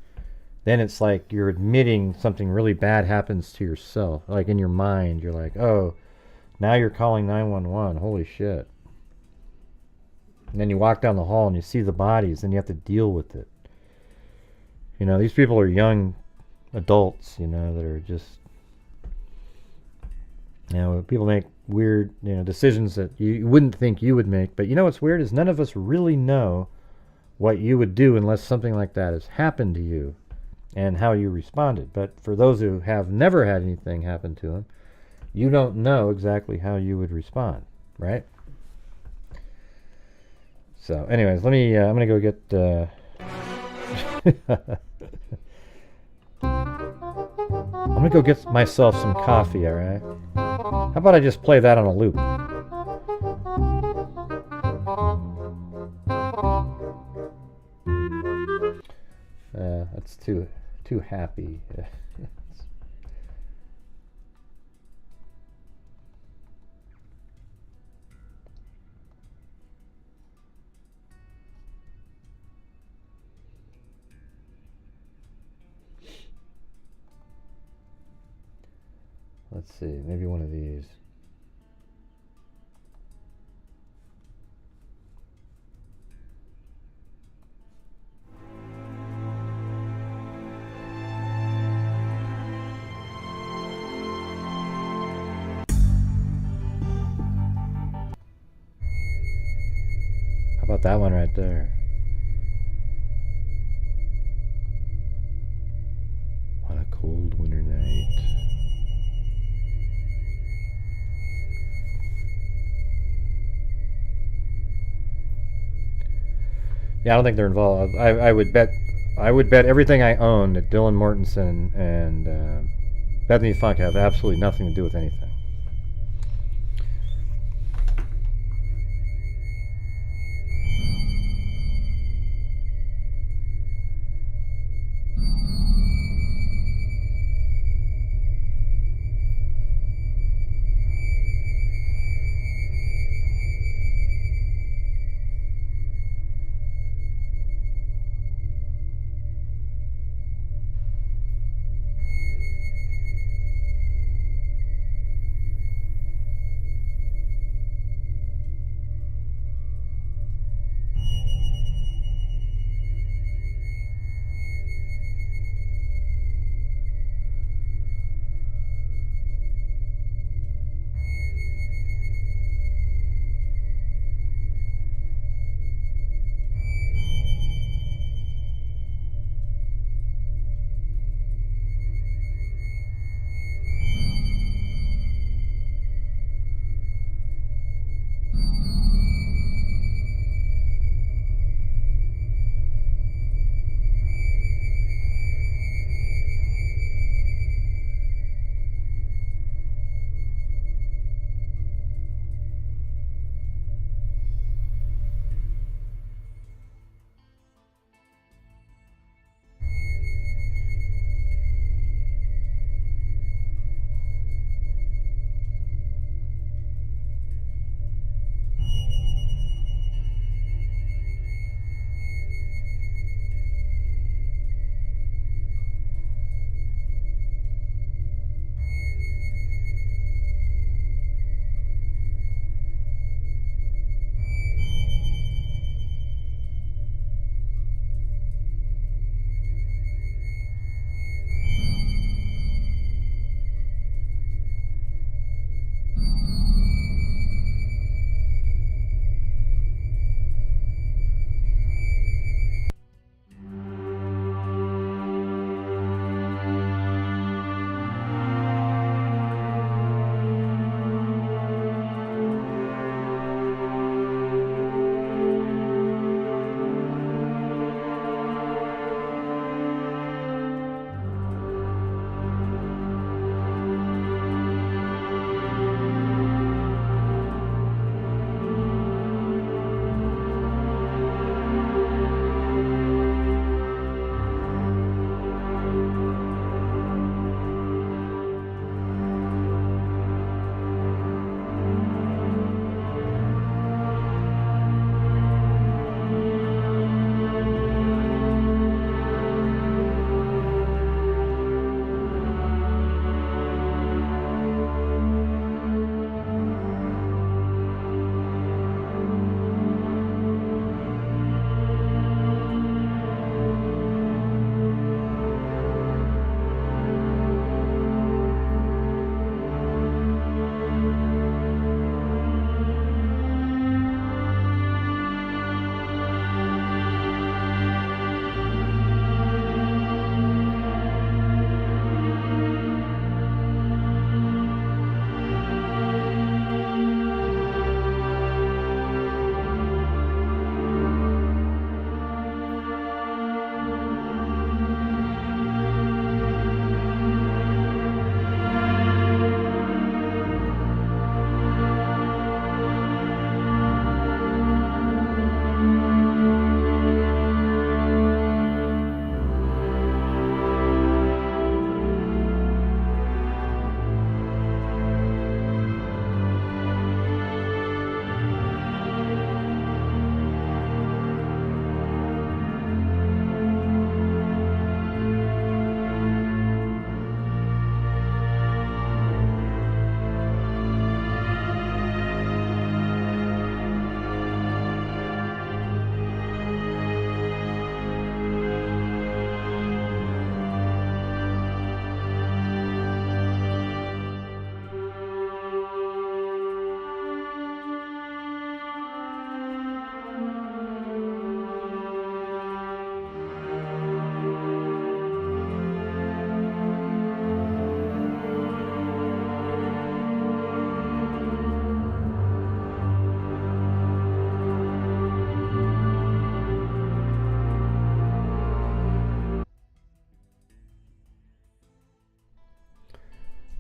Then it's like you're admitting something really bad happens to yourself. Like in your mind, you're like, oh, now you're calling 911. Holy shit. And then you walk down the hall and you see the bodies, and you have to deal with it. These people are young adults, that are just... people make weird, decisions that you wouldn't think you would make. But what's weird is none of us really know what you would do unless something like that has happened to you and how you responded. But for those who have never had anything happen to them, you don't know exactly how you would respond, right? So anyways, let me, I'm going to go get, I'm going to go get myself some coffee, all right? How about I just play that on a loop? That's too happy. Let's see, maybe one of these. How about that one right there? On a cold winter night. Yeah, I don't think they're involved. I would bet everything I own that Dylan Mortensen and Bethany Funk have absolutely nothing to do with anything.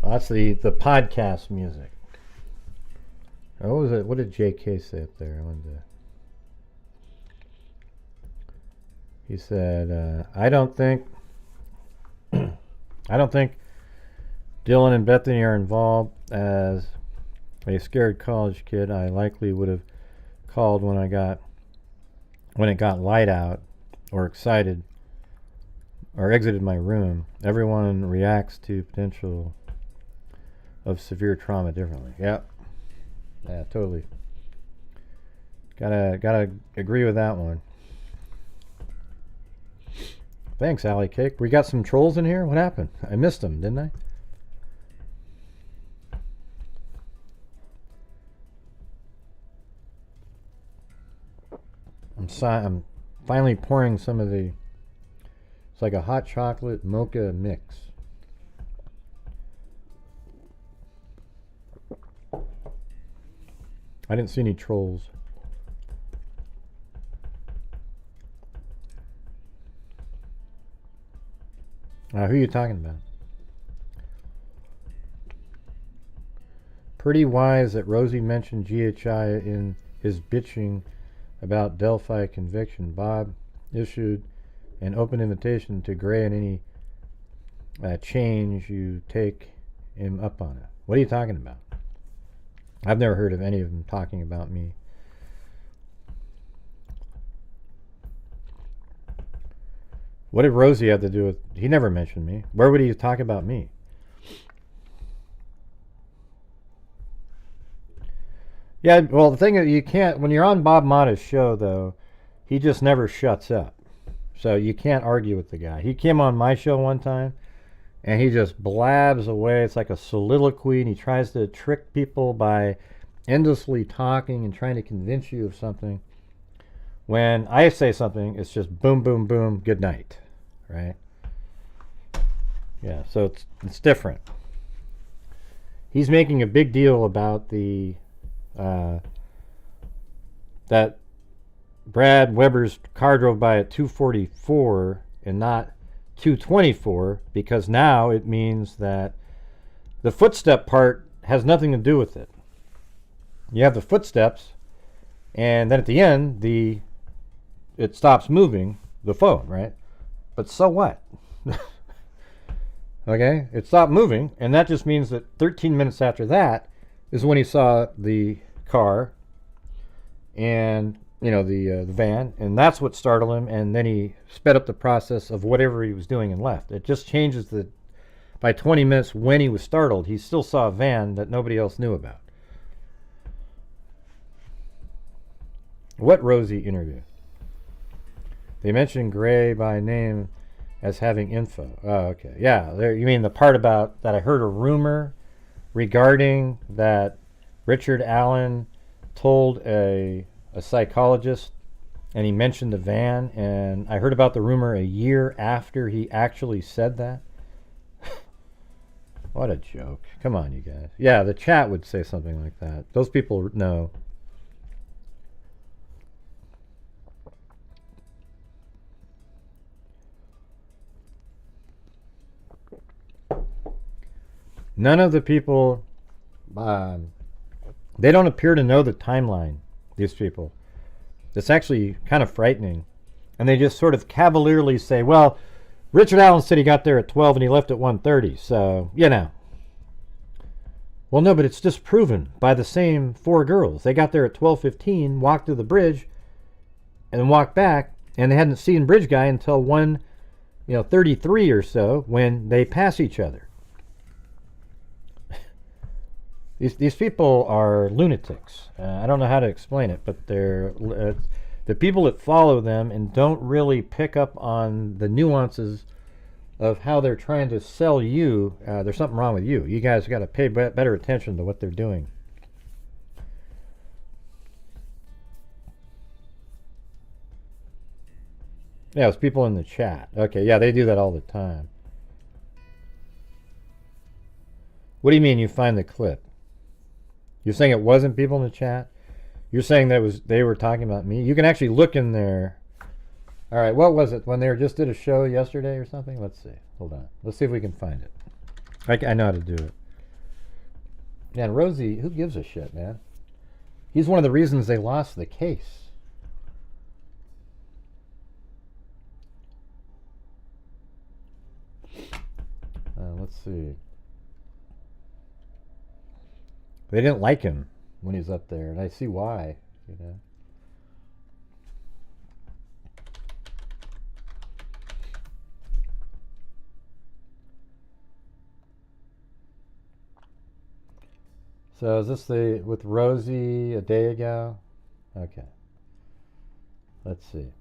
That's the podcast music. What was it? What did J.K. say up there? He said, I don't think Dylan and Bethany are involved. As a scared college kid, I likely would have called when it got light out, or excited, or exited my room. Everyone reacts to potential of severe trauma differently. Yep. Yeah, totally. Gotta agree with that one. Thanks, Alley Cake. We got some trolls in here? What happened? I missed them, didn't I? I'm finally pouring some of the... It's like a hot chocolate mocha mix. I didn't see any trolls. Who are you talking about? Pretty wise that Rosie mentioned GHI in his bitching about Delphi conviction. Bob issued an open invitation to Gray and any change you take him up on it. What are you talking about? I've never heard of any of them talking about me. What did Rosie have to do with... He never mentioned me. Where would he talk about me? Yeah, well, the thing is, you can't... When you're on Bob Motta's show, though, he just never shuts up. So you can't argue with the guy. He came on my show one time, and he just blabs away. It's like a soliloquy, and he tries to trick people by endlessly talking and trying to convince you of something. When I say something, it's just boom, boom, boom, good night, right? Yeah, so it's different. He's making a big deal about the that Brad Weber's car drove by at 2:44 and not 2:24, because now it means that the footstep part has nothing to do with it. You have the footsteps, and then at the end, it stops moving, the phone, right? But so what? Okay, it stopped moving, and that just means that 13 minutes after that is when he saw the car and the van, and that's what startled him, and then he sped up the process of whatever he was doing and left. It just changes by 20 minutes when he was startled, he still saw a van that nobody else knew about. What Rosie interview? They mentioned Gray by name as having info. Oh, okay. Yeah, you mean the part about that I heard a rumor regarding that Richard Allen told a psychologist, and he mentioned the van, and I heard about the rumor a year after he actually said that. What a joke. Come on, you guys. Yeah, the chat would say something like that. Those people know. None of the people, they don't appear to know the timeline, these people. It's actually kind of frightening. And they just sort of cavalierly say, well, Richard Allen said he got there at 12 and he left at 1:30, so, Well, no, but it's disproven by the same four girls. They got there at 12:15, walked to the bridge, and walked back, and they hadn't seen Bridge Guy until 1:33 or so, when they pass each other. These people are lunatics. I don't know how to explain it, but they're the people that follow them and don't really pick up on the nuances of how they're trying to sell you. There's something wrong with you. You guys got to pay better attention to what they're doing. Yeah, it's people in the chat. Okay, yeah, they do that all the time. What do you mean you find the clip? You're saying it wasn't people in the chat? You're saying they were talking about me? You can actually look in there. All right, what was it? When they just did a show yesterday or something? Let's see. Hold on. Let's see if we can find it. I know how to do it. Man, Rosie, who gives a shit, man? He's one of the reasons they lost the case. Let's see. They didn't like him when he's up there, and I see why, you know. So is this the with Rosie a day ago? Okay. Let's see.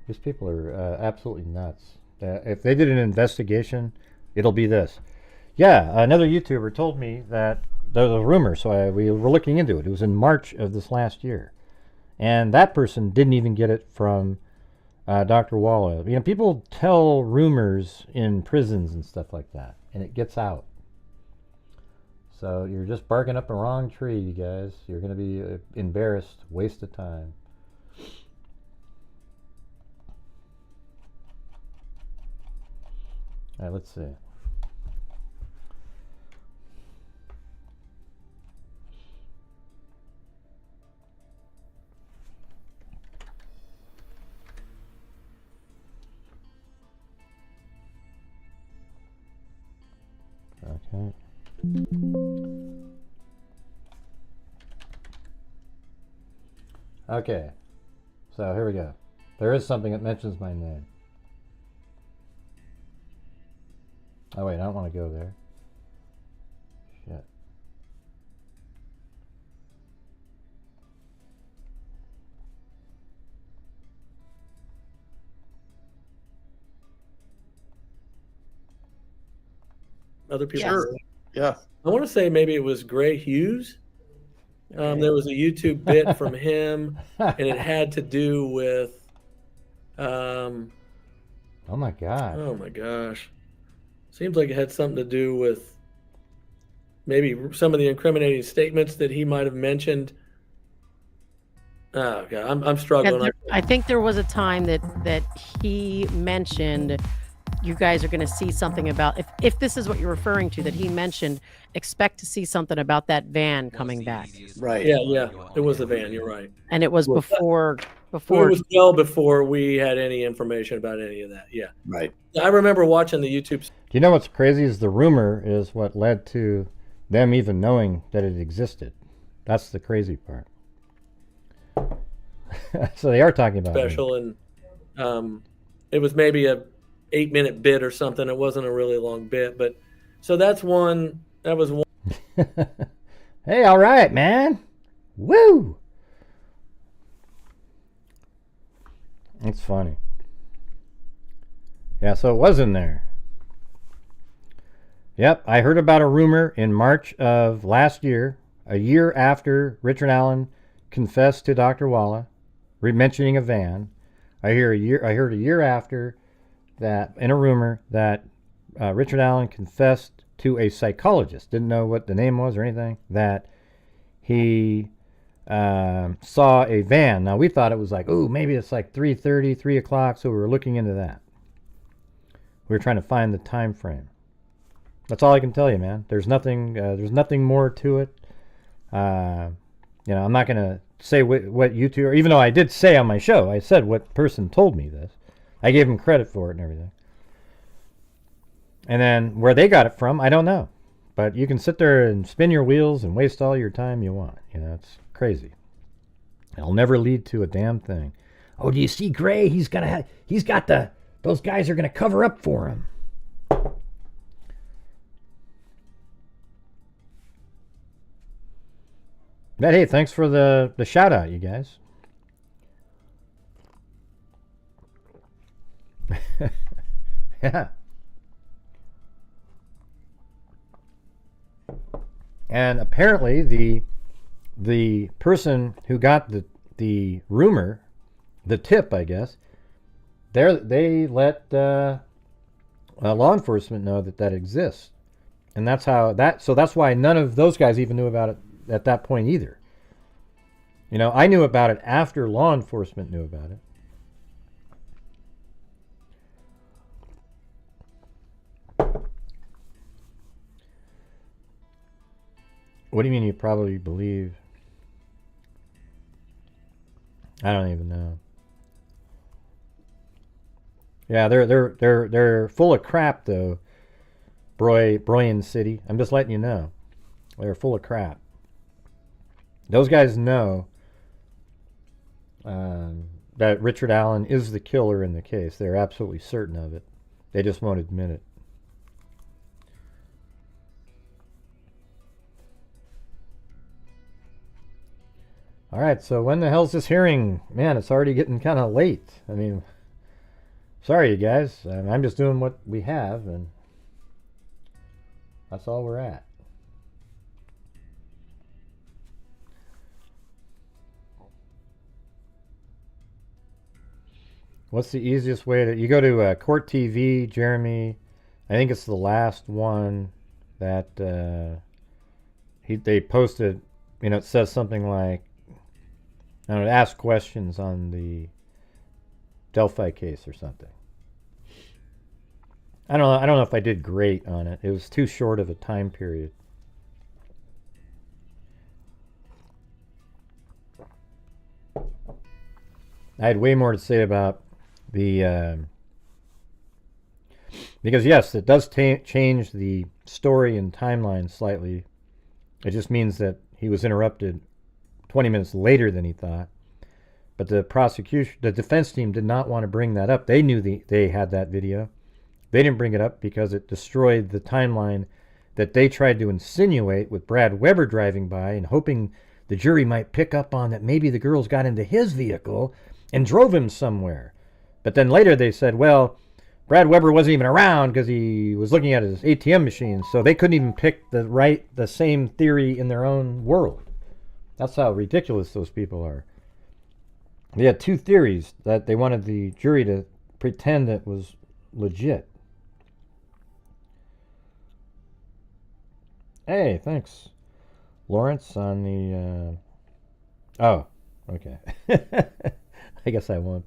These people are absolutely nuts. If they did an investigation, it'll be this. Yeah, another YouTuber told me that there was a rumor, so we were looking into it. It was in March of this last year. And that person didn't even get it from Dr. Walla. You know, people tell rumors in prisons and stuff like that, and it gets out. So you're just barking up a wrong tree, you guys. You're going to be embarrassed, waste of time. All right, let's see. Okay. Okay. So here we go. There is something that mentions my name. Oh wait, I don't want to go there. Shit. Other people. Sure. Yeah. I want to say maybe it was Gray Hughes. There was a YouTube bit from him, and it had to do with. Oh my god. Oh my gosh. Seems like it had something to do with maybe some of the incriminating statements that he might have mentioned. Oh god, I'm struggling. I think there was a time that he mentioned you guys are going to see something about if this is what you're referring to, that he mentioned expect to see something about that van coming back. Right. Yeah, it was the van. You're right. And it was before. It was well before we had any information about any of that. Yeah. Right. I remember watching the YouTube. Do you know what's crazy is the rumor is what led to them even knowing that it existed. That's the crazy part. So they are talking about special it. And it was maybe a 8-minute bit or something. It wasn't a really long bit, but so that's one. That was one. Hey, all right, man. Woo! It's funny. Yeah, so it was in there. Yep, I heard about a rumor in March of last year, a year after Richard Allen confessed to Dr. Walla, mentioning a van. I heard a year after that in a rumor that Richard Allen confessed to a psychologist, didn't know what the name was or anything, that he saw a van. Now we thought it was like, oh, maybe it's like 3:30, 3 o'clock, so we were looking into that. We were trying to find the time frame. That's all I can tell you, man. There's nothing more to it. I'm not gonna say what YouTuber, even though I did say on my show, I said what person told me this. I gave him credit for it and everything. And then where they got it from, I don't know. But you can sit there and spin your wheels and waste all your time you want. You know, it's crazy. It'll never lead to a damn thing. Oh, do you see Gray? Those guys are gonna cover up for him. But hey, thanks for the shout out, you guys. Yeah. And apparently the person who got the rumor, the tip, I guess, they let law enforcement know that exists. And that's why none of those guys even knew about it at that point either. You know, I knew about it after law enforcement knew about it. What do you mean you probably believe? I don't even know. Yeah, they're full of crap though. Bryan City. I'm just letting you know. They're full of crap. Those guys know that Richard Allen is the killer in the case. They're absolutely certain of it. They just won't admit it. All right, so when the hell's this hearing? Man, it's already getting kind of late. I mean, sorry, you guys. I'm just doing what we have, and that's all we're at. What's the easiest way to... You go to Court TV, Jeremy. I think it's the last one that they posted. You know, it says something like, I don't know, ask questions on the Delphi case or something. I don't know if I did great on it. It was too short of a time period. I had way more to say about the because yes, it does change the story and timeline slightly. It just means that he was interrupted 20 minutes later than he thought. But the defense team did not want to bring that up. They knew they had that video. They didn't bring it up because it destroyed the timeline that they tried to insinuate with Brad Weber driving by and hoping the jury might pick up on that maybe the girls got into his vehicle and drove him somewhere. But then later they said, well, Brad Weber wasn't even around because he was looking at his ATM machine, so they couldn't even pick the same theory in their own world. That's how ridiculous those people are. They had two theories that they wanted the jury to pretend that was legit. Hey, thanks, Lawrence, on the... Oh, okay. I guess I won't...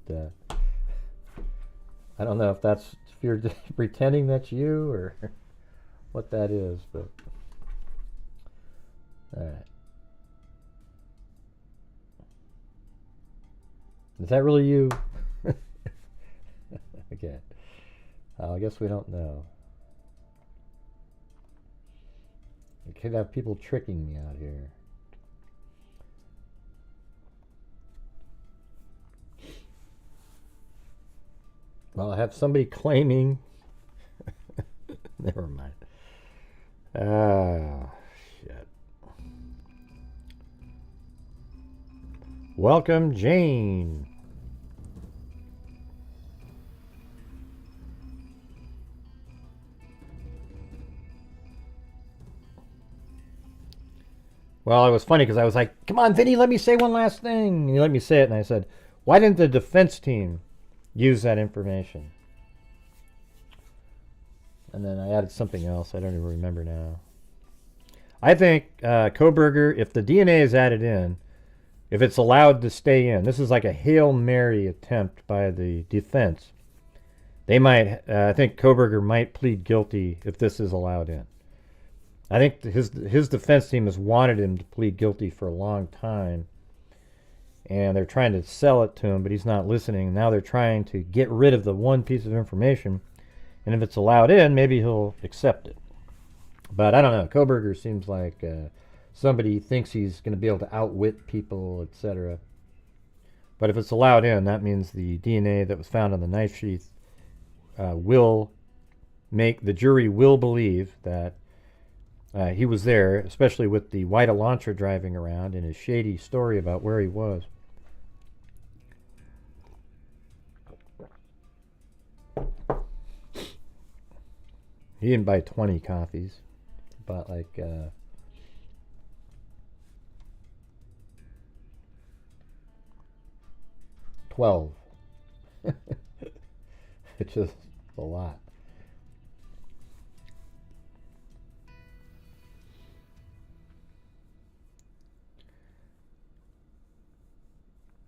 I don't know if that's... If you're pretending that's you or what that is, but... Alright. Is that really you? Okay. I guess we don't know. We could have people tricking me out here. Well, I have somebody claiming... Never mind. Ah, shit. Welcome, Jane. Well, it was funny because I was like, come on, Vinny, let me say one last thing. And he let me say it, and I said, why didn't the defense team use that information? And then I added something else. I don't even remember now. I think Kohberger, if the DNA is added in, if it's allowed to stay in, this is like a Hail Mary attempt by the defense. They might, I think Kohberger might plead guilty if this is allowed in. I think his defense team has wanted him to plead guilty for a long time, and they're trying to sell it to him, but he's not listening. Now they're trying to get rid of the one piece of information, and if it's allowed in, maybe he'll accept it. But I don't know. Kohberger seems like somebody thinks he's going to be able to outwit people, etc. But if it's allowed in, that means the DNA that was found on the knife sheath will make the jury will believe that he was there, especially with the white Elantra driving around and his shady story about where he was. He didn't buy 20 coffees. He bought like 12. It's just a lot.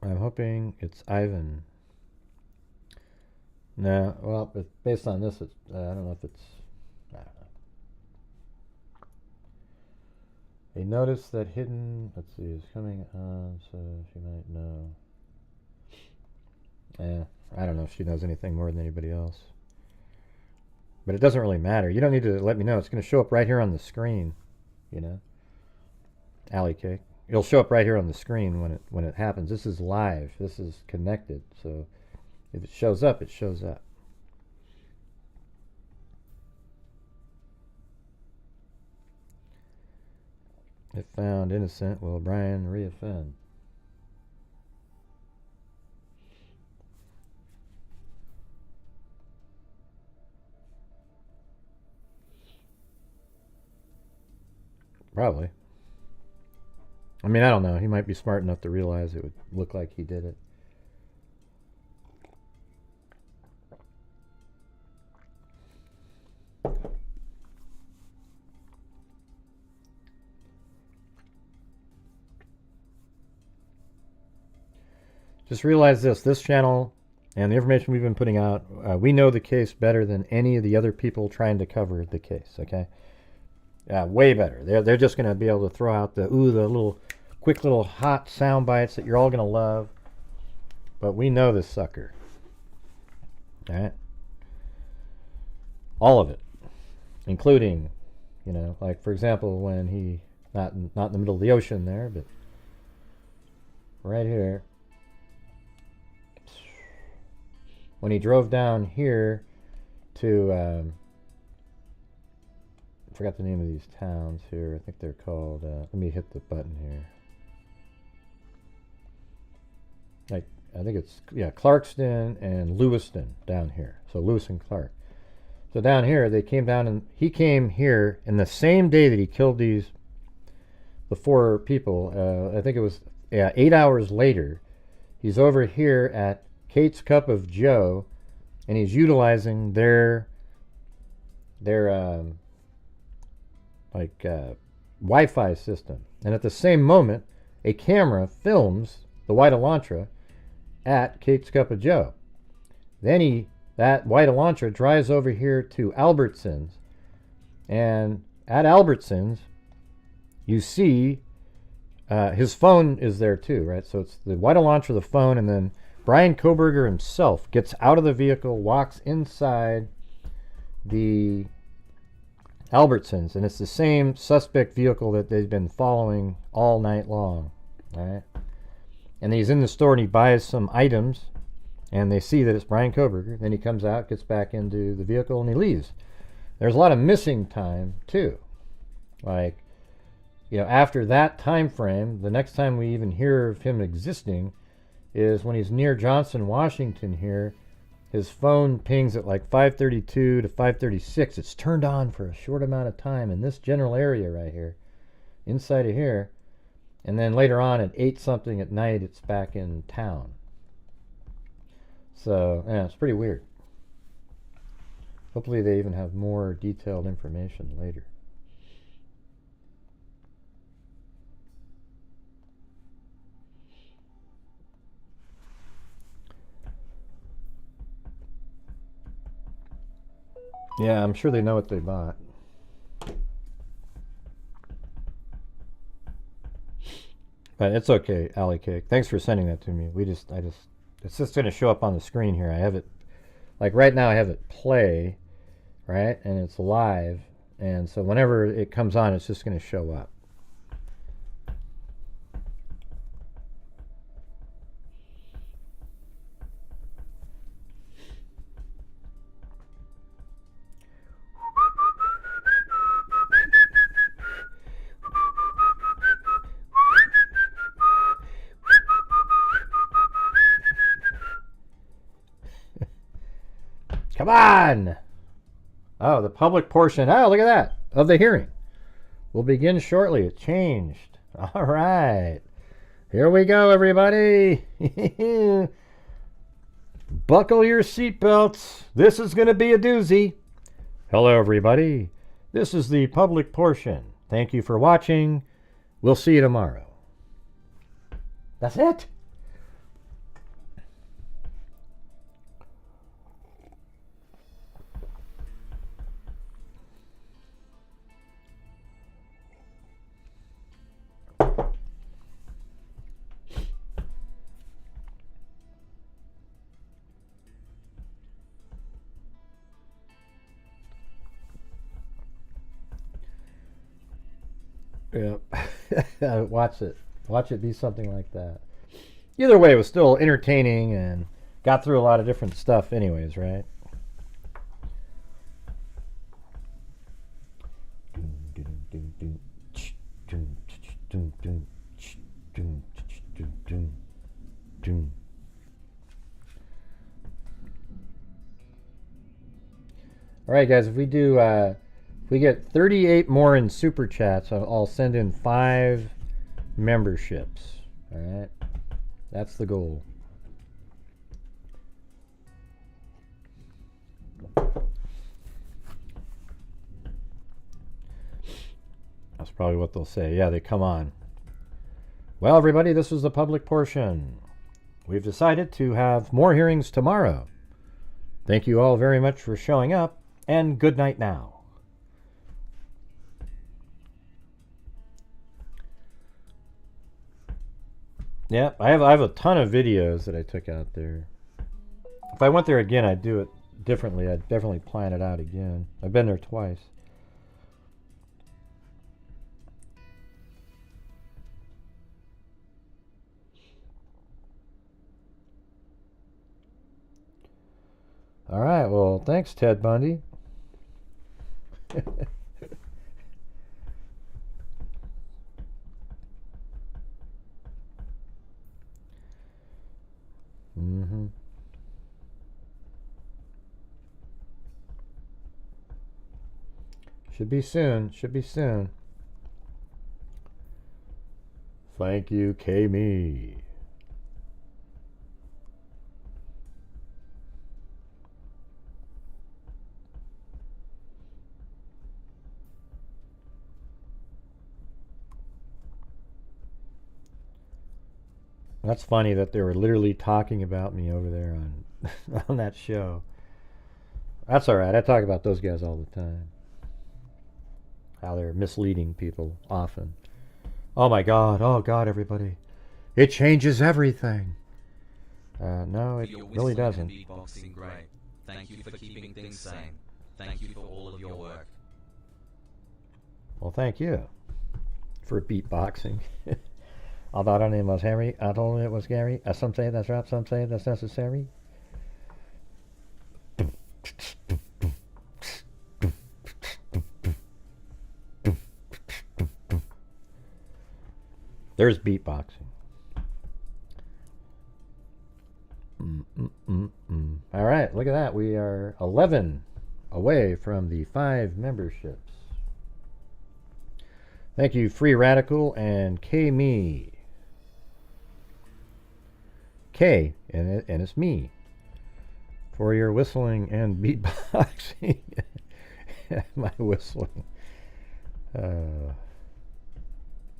I'm hoping it's Ivan. No, well, but based on this, it's, I don't know if it's... I A notice that hidden, let's see, is coming on, so she might know. I don't know if she knows anything more than anybody else. But it doesn't really matter. You don't need to let me know. It's going to show up right here on the screen, you know. Alley cake. It'll show up right here on the screen when it happens. This is live. This is connected. So if it shows up, it shows up. If found innocent, will Bryan reoffend? Probably. I mean, I don't know. He might be smart enough to realize it would look like he did it. Just realize this channel and the information we've been putting out, we know the case better than any of the other people trying to cover the case, okay? Way better. They're just going to be able to throw out the little quick little hot sound bites that you're all going to love. But we know this sucker. All right? All of it. Including, you know, like for example, when he, not in the middle of the ocean there, but right here. When he drove down here to, I forgot the name of these towns here. I think they're called, let me hit the button here. Like, I think it's, yeah, Clarkston and Lewiston down here. So Lewis and Clark. So down here, they came down and he came here in the same day that he killed the 4 people. I think it was 8 hours later. He's over here at Kate's Cup of Joe, and he's utilizing their Wi-Fi system. And at the same moment, a camera films the White Elantra at Kate's Cup of Joe. Then that White Elantra drives over here to Albertsons, and at Albertsons, you see his phone is there too, right? So it's the White Elantra, the phone, and then Bryan Kohberger himself gets out of the vehicle, walks inside the Albertsons, and it's the same suspect vehicle that they've been following all night long, right? And he's in the store and he buys some items, and they see that it's Bryan Kohberger. Then he comes out, gets back into the vehicle, and he leaves. There's a lot of missing time too. Like, you know, after that time frame, the next time we even hear of him existing is when he's near Johnson, Washington here. His phone pings at like 5:32 to 5:36. It's turned on for a short amount of time in this general area right here, inside of here. And then later on at 8 something at night, it's back in town. So, yeah, it's pretty weird. Hopefully they even have more detailed information later. Yeah, I'm sure they know what they bought. But it's okay, Alley Cake. Thanks for sending that to me. It's just going to show up on the screen here. I have it, like right now I have it play, right? And it's live. And so whenever it comes on, it's just going to show up. Come on! Oh, the public portion. Oh, look at that. Of the hearing will begin shortly. It changed. All right. Here we go, everybody. Buckle your seatbelts. This is going to be a doozy. Hello, everybody. This is the public portion. Thank you for watching. We'll see you tomorrow. That's it. Yeah. Watch it. Watch it be something like that. Either way, it was still entertaining and got through a lot of different stuff anyways, right? All right, guys, if we do, if we get 38 more in super chats, I'll send in 5 memberships. All right, that's the goal. That's probably what they'll say. Yeah, they come on. Well, everybody, this was the public portion. We've decided to have more hearings tomorrow. Thank you all very much for showing up, and good night now. Yeah, I have a ton of videos that I took out there. If I went there again, I'd do it differently. I'd definitely plan it out again. I've been there twice. All right, well, thanks, Ted Bundy. Mm-hmm. Should be soon. Should be soon. Thank you, K-Me. That's funny that they were literally talking about me over there on on that show. That's all right. I talk about those guys all the time. How they're misleading people often. Oh my God. Oh God, everybody. It changes everything. No, it really doesn't. Beatboxing, great. Thank you for keeping things sane. Thank you for all of your work. Well, thank you for beatboxing. Although I don't know it was Harry, I told him it was Gary. Some say that's right, some say that's necessary. There's beatboxing. All right, look at that. We are 11 away from the 5 memberships. Thank you, Free Radical and K-Me. K, and it's me, for your whistling and beatboxing. My whistling.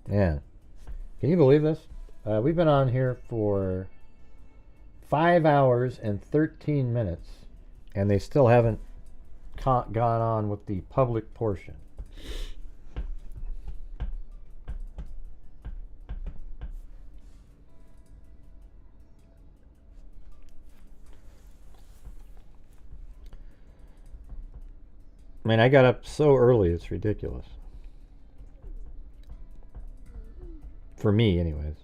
Man, can you believe this? We've been on here for 5 hours and 13 minutes, and they still haven't gone on with the public portion. I mean, I got up so early, it's ridiculous. For me, anyways.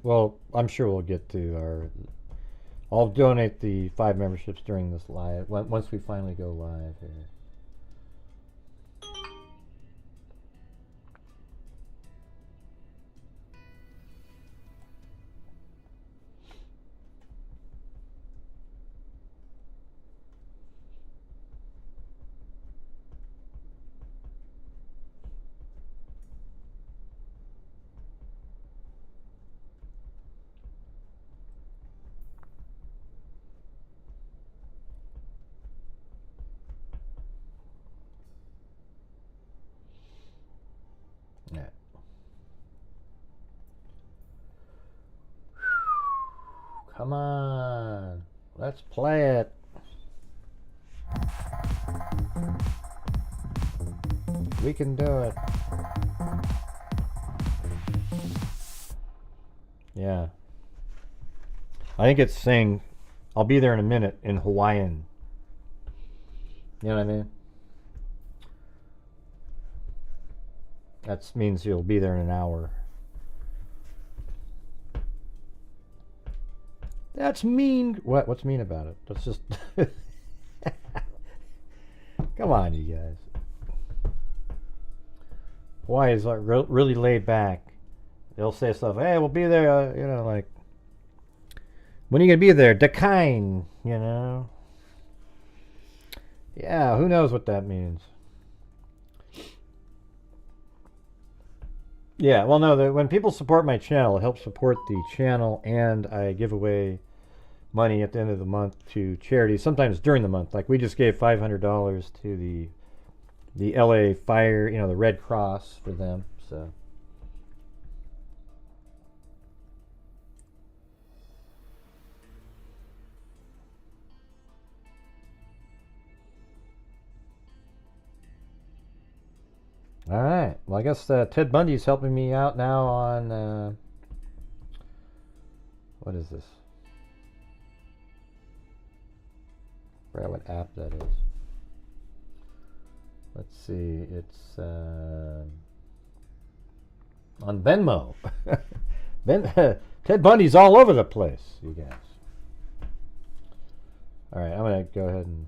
Well, I'm sure we'll get to our. I'll donate the 5 memberships during this live once we finally go live here. Come on. Let's play it. We can do it. Yeah. I think it's saying, I'll be there in a minute in Hawaiian. You know what I mean? That means you'll be there in an hour. That's mean. What? What's mean about it? That's just... Come on, you guys. Hawaii is like really laid back. They'll say stuff. Hey, we'll be there. You know, like, when are you gonna be there? Dakine. You know. Yeah. Who knows what that means? Yeah. Well, no. When people support my channel, it helps support the channel, and I give away money at the end of the month to charities. Sometimes during the month. Like we just gave $500 to the LA Fire, you know, the Red Cross for them. So. All right. Well, I guess Ted Bundy's helping me out now on what is this? I forgot what app that is. Let's see. It's on Venmo. Ted Bundy's all over the place, you guys. All right, I'm gonna go ahead and.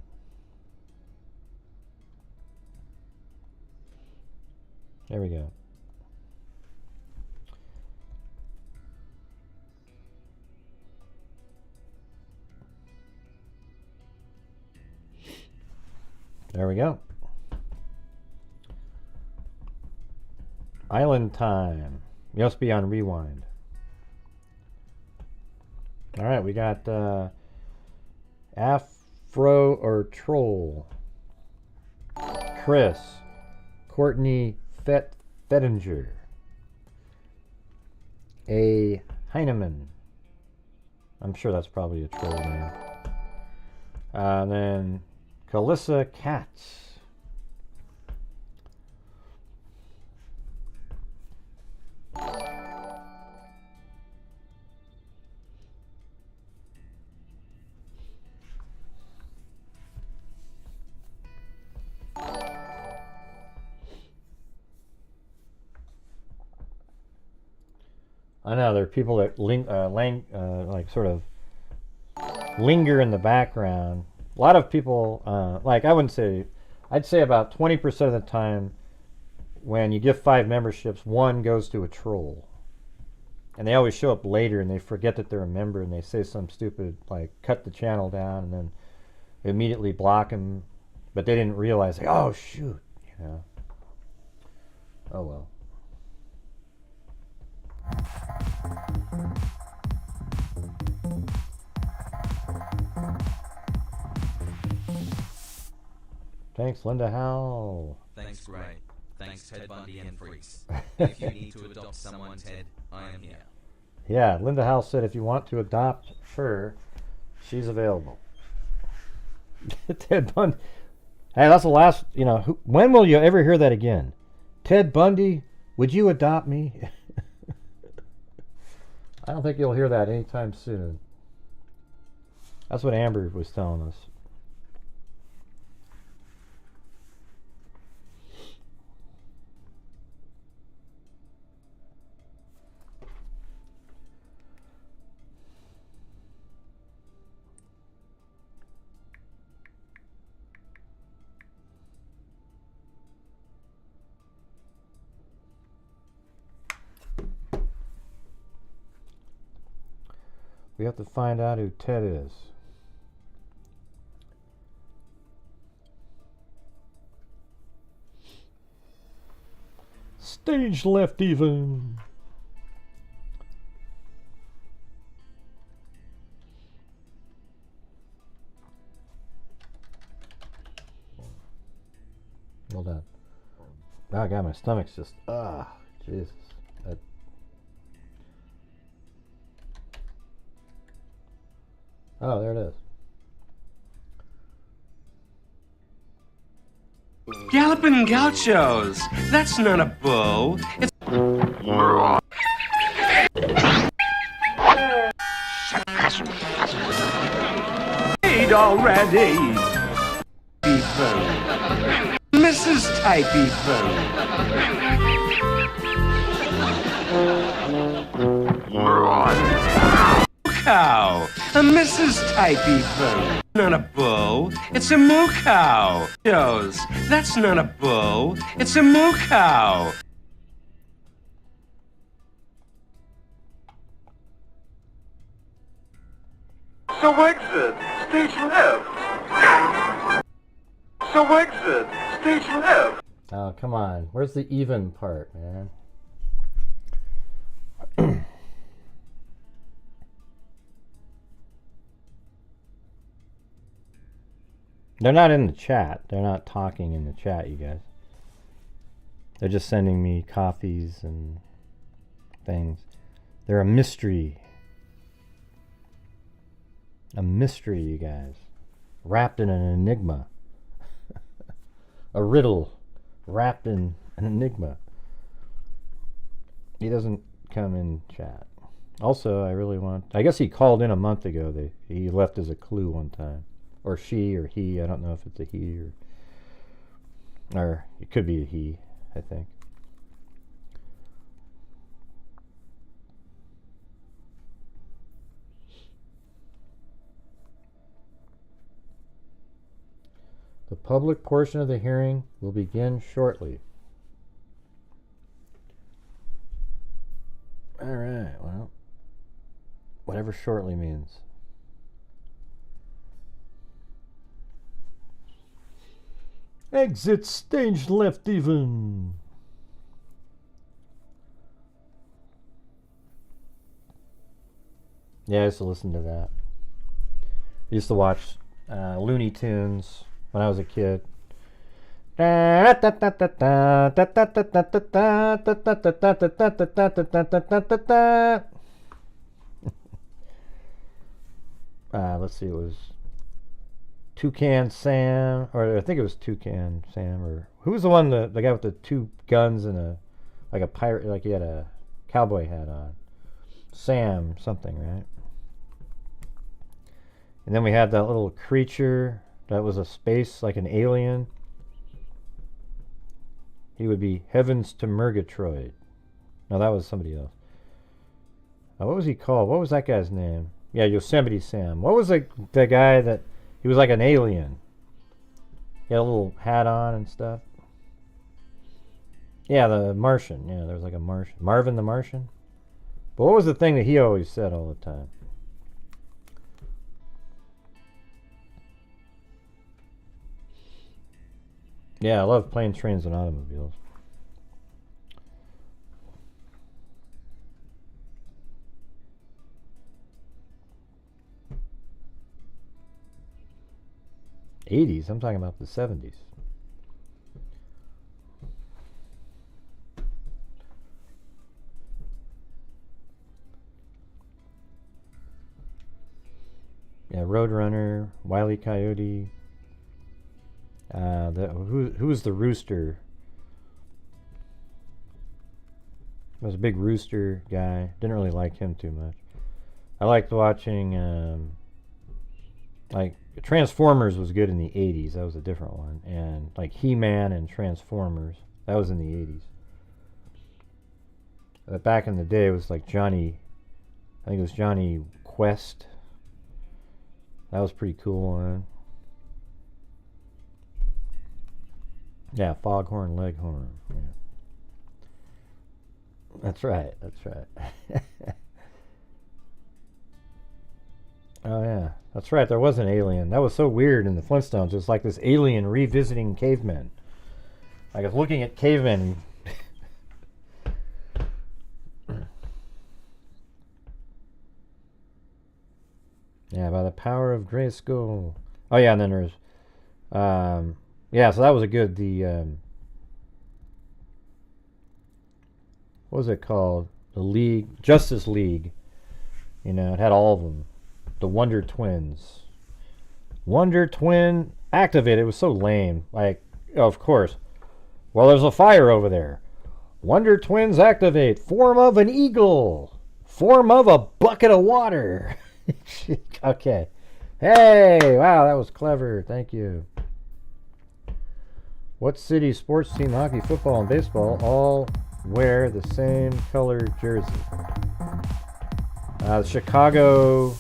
There we go. There we go. Island time. You must be on rewind. All right, we got Afro or Troll, Chris, Courtney Fettinger, A. Heineman. I'm sure that's probably a troll name. And then Calissa Katz. I know there are people that like sort of linger in the background. A lot of people, like I wouldn't say, I'd say about 20% of the time when you give 5 memberships, 1 goes to a troll. And they always show up later and they forget that they're a member and they say some stupid, like, cut the channel down and then immediately block them. But they didn't realize, like, oh, shoot, you know. Oh, well. Thanks, Linda Howell. Thanks, Gray. Thanks, Ted Bundy and Freaks. If you need to adopt someone, Ted, I am here. Yeah, Linda Howell said if you want to adopt her, she's available. Ted Bundy. Hey, that's the last, you know, when will you ever hear that again? Ted Bundy, would you adopt me? I don't think you'll hear that anytime soon. That's what Amber was telling us. We have to find out who Ted is. Stage left even. Hold on. Oh God, my stomach's just Jesus. Oh, there it is. Galloping gauchos. That's not a bull. It's paid already. People. Mrs. Typey cow. A Mrs. Typey not a bull. It's a moo cow. Shows. That's not a bull. It's a moo cow. So exit, stage left. So exit, stage left. Oh, come on. Where's the even part, man? They're not in the chat. They're not talking in the chat, you guys. They're just sending me coffees and things. They're a mystery. A mystery, you guys. Wrapped in an enigma. A riddle. Wrapped in an enigma. He doesn't come in chat. Also, I guess he called in a month ago. He left as a clue one time. Or she or he. I don't know if it's a he or it could be a he, I think. The public portion of the hearing will begin shortly. All right, well, whatever shortly means. Exit stage left even. Yeah, I used to listen to that. I used to watch Looney Tunes when I was a kid. Let's see, it was Toucan Sam, or I think it was Toucan Sam, or who was the one, the guy with the two guns and like a pirate, like he had a cowboy hat on. Sam something, right? And then we had that little creature that was a space, like an alien. He would be Heavens to Murgatroyd. No, that was somebody else. What was he called? What was that guy's name? Yeah, Yosemite Sam. What was the guy that... He was like an alien. He had a little hat on and stuff. Yeah, the Martian. Yeah, there was like a Martian. Marvin the Martian. But what was the thing that he always said all the time? Yeah, I love planes, trains, and automobiles. '80s, I'm talking about the '70s. Yeah, Roadrunner, Wile E. Coyote. Who was the rooster? There was a big rooster guy. Didn't really like him too much. I liked watching like Transformers was good in the '80s. That was a different one. And like He-Man and Transformers, that was in the '80s. But back in the day, it was like Johnny. I think it was Johnny Quest. That was pretty cool one. Yeah, Foghorn Leghorn. Yeah. That's right. That's right. Oh yeah, that's right. There was an alien. That was so weird in the Flintstones. It was like this alien revisiting cavemen. Like I was looking at cavemen. Yeah, by the power of Grayskull. Oh yeah, and then there's, yeah. So that was a good. What was it called? The League, Justice League. You know, it had all of them. The Wonder Twins. Wonder Twin activate. It was so lame. Like, of course. Well, there's a fire over there. Wonder Twins activate. Form of an eagle. Form of a bucket of water. Okay. Hey, wow, that was clever. Thank you. What city sports team, hockey, football, and baseball all wear the same color jersey? Chicago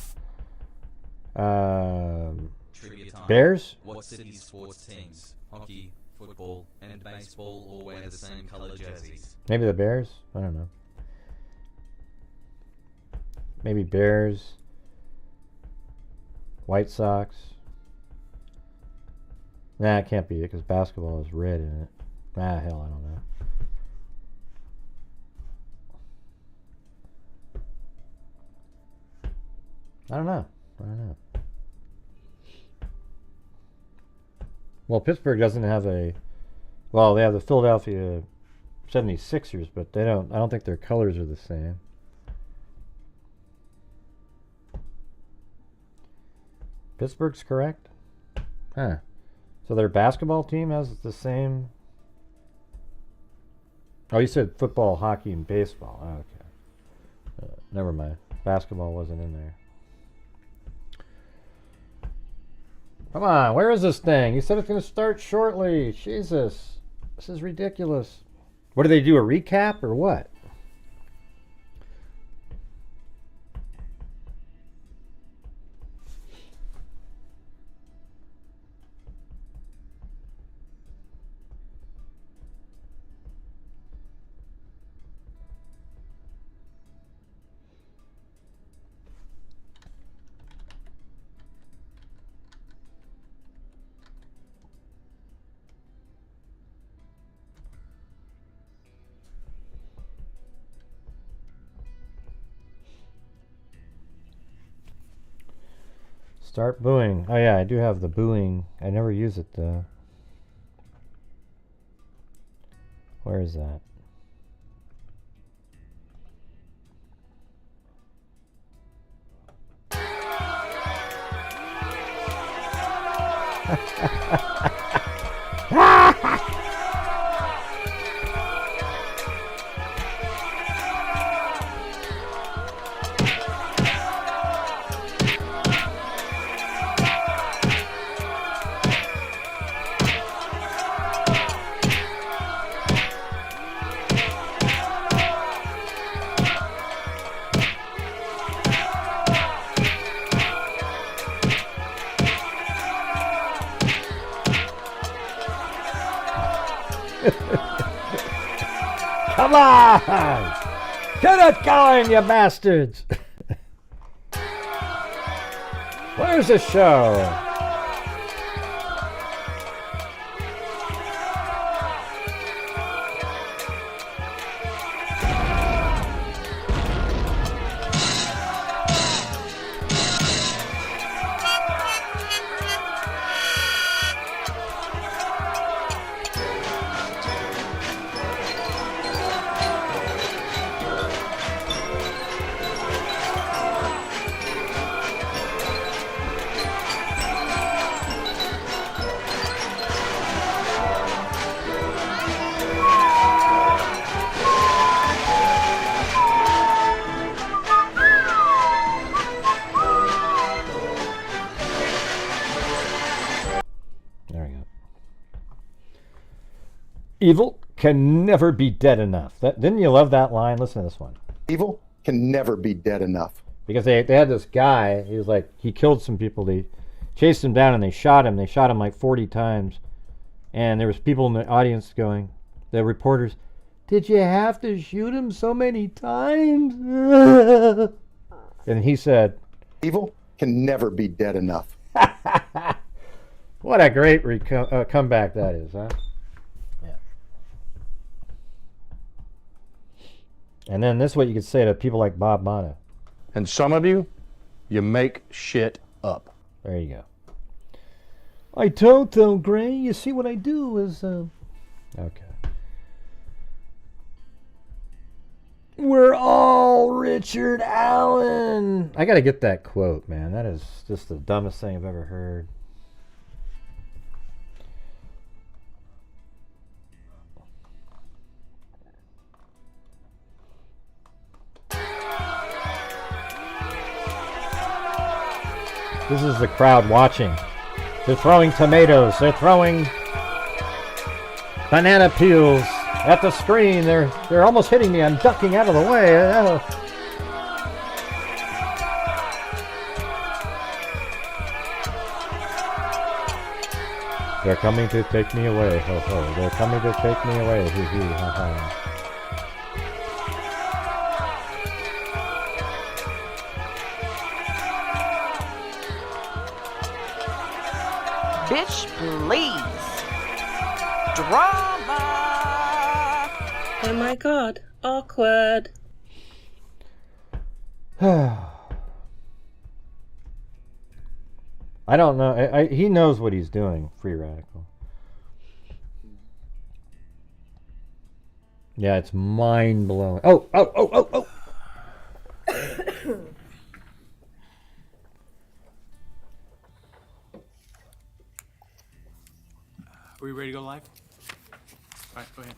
Bears? What city sports teams, hockey, football, and baseball all wear the same color jerseys? Maybe the Bears? I don't know. Maybe Bears. White Sox. Nah, it can't be it because basketball is red in it. Ah, hell, I don't know. I don't know. Well, Pittsburgh doesn't have a... Well, they have the Philadelphia 76ers, but they don't... I don't think their colors are the same. Pittsburgh's correct? Huh. So their basketball team has the same... Oh, you said football, hockey, and baseball. Oh, okay. Never mind. Basketball wasn't in there. Come on, where is this thing? You said it's going to start shortly. Jesus. This is ridiculous. What do they do, a recap or what? Start booing. Oh yeah, I do have the booing. I never use it though. Where is that? Come on! Get it going, you bastards! Where's the show? Evil can never be dead enough. Didn't you love that line? Listen to this one. Evil can never be dead enough. Because they had this guy, he was like, he killed some people. They chased him down and they shot him. They shot him like 40 times. And there was people in the audience going, the reporters, did you have to shoot him so many times? And he said, evil can never be dead enough. What a great comeback that is, huh? And then this is what you could say to people like Bob Mata. And some of you make shit up. There you go. I don't though, Gray. You see what I do is... Okay. We're all Richard Allen. I got to get that quote, man. That is just the dumbest thing I've ever heard. This is the crowd watching. They're throwing tomatoes. They're throwing banana peels at the screen. They're almost hitting me. I'm ducking out of the way. They're coming to take me away. Ho ho. They're coming to take me away. Hee hee ha ha. Bitch, please. Drama. Oh my God, awkward. I don't know. He knows what he's doing, Free Radical. Yeah, it's mind-blowing. Oh. Are we ready to go live? All right, go ahead.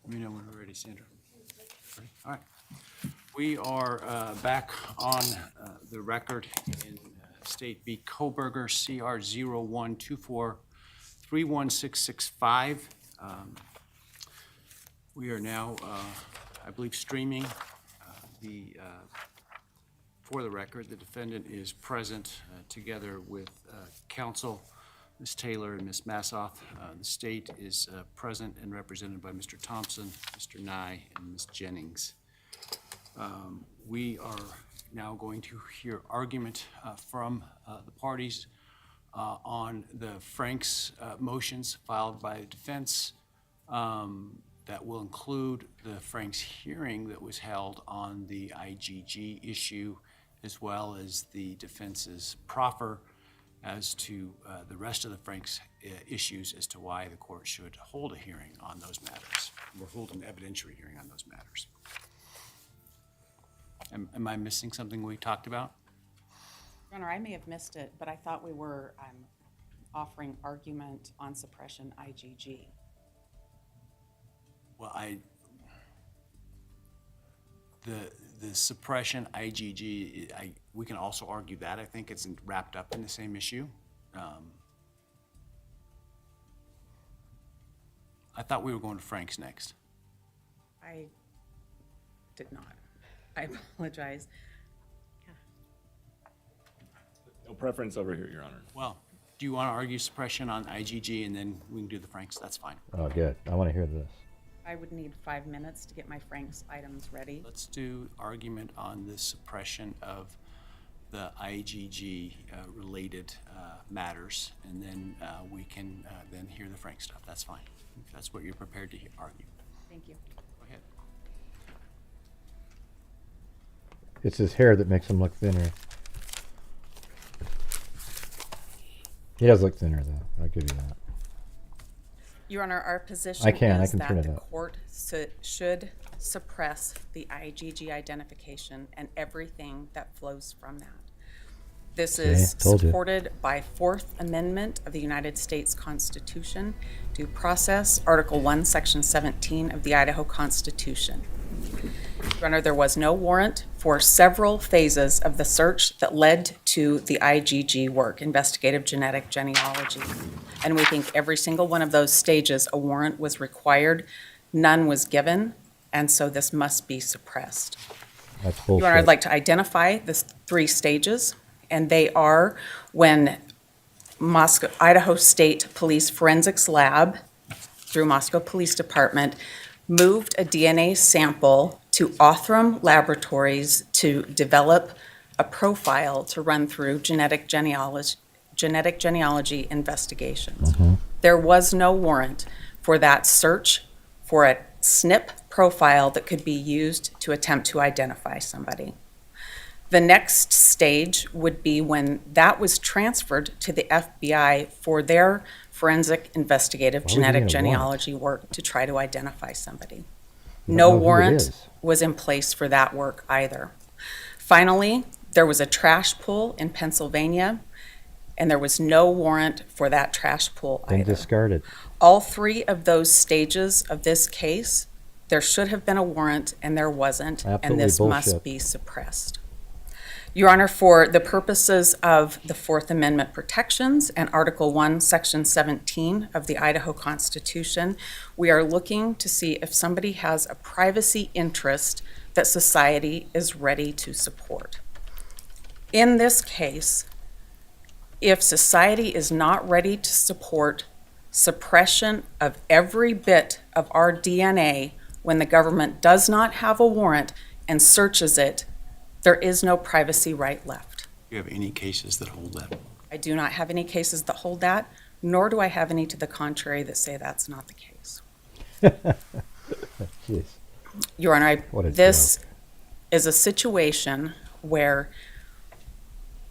Let me know when we're ready, Sandra. Ready? All right. We are back on the record in State v. Kohberger, CR 0124316665. We are now, I believe, streaming. For the record, the defendant is present together with counsel, Ms. Taylor and Ms. Massoff. The state is present and represented by Mr. Thompson, Mr. Nye, and Ms. Jennings. We are now going to hear argument from the parties on the Franks motions filed by the defense. That will include the Franks hearing that was held on the IGG issue, as well as the defense's proffer as to the rest of the Franks issues as to why the court should hold a hearing on those matters. We'll hold an evidentiary hearing on those matters. Am I missing something we talked about? Your Honor, I may have missed it, but I thought we were offering argument on suppression IGG. Well, the suppression IGG, we can also argue that. I think it's wrapped up in the same issue. I thought we were going to Franks next. I did not. I apologize. No preference over here, Your Honor. Well, do you want to argue suppression on IGG and then we can do the Franks? That's fine. Oh, good. I want to hear this. I would need 5 minutes to get my Franks items ready. Let's do argument on the suppression of the IGG related matters, and then we can then hear the Frank stuff. That's fine. If that's what you're prepared to argue. Thank you. Go ahead. It's his hair that makes him look thinner. He does look thinner, though. I'll give you that. Your Honor, our position I is can that turn it the up. court should suppress the IGG identification and everything that flows from that. This is supported by 4th Amendment of the United States Constitution, due process, Article 1, Section 17 of the Idaho Constitution. Your Honor, there was no warrant for several phases of the search that led to the IGG work, investigative genetic genealogy. And we think every single one of those stages, a warrant was required, none was given, and so this must be suppressed. That's bullshit. Your Honor, I'd like to identify the 3 stages, and they are when Idaho State Police Forensics Lab, through Moscow Police Department, moved a DNA sample to Othram Laboratories to develop a profile to run through genetic genealogy investigations. There was no warrant for that search for a SNP profile that could be used to attempt to identify somebody. The next stage would be when that was transferred to the FBI for their forensic investigative genetic genealogy work to try to identify somebody. No warrant was in place for that work either. Finally, there was a trash pull in Pennsylvania, and there was no warrant for that trash pull either. Discarded. All three of those stages of this case, there should have been a warrant, and there wasn't, and this must be suppressed. Your Honor, for the purposes of the Fourth Amendment protections and Article 1, Section 17 of the Idaho Constitution, we are looking to see if somebody has a privacy interest that society is ready to support. In this case, if society is not ready to support suppression of every bit of our DNA when the government does not have a warrant and searches it, there is no privacy right left. Do you have any cases that hold that? I do not have any cases that hold that, nor do I have any to the contrary that say that's not the case. Jeez. Your Honor, this is a situation where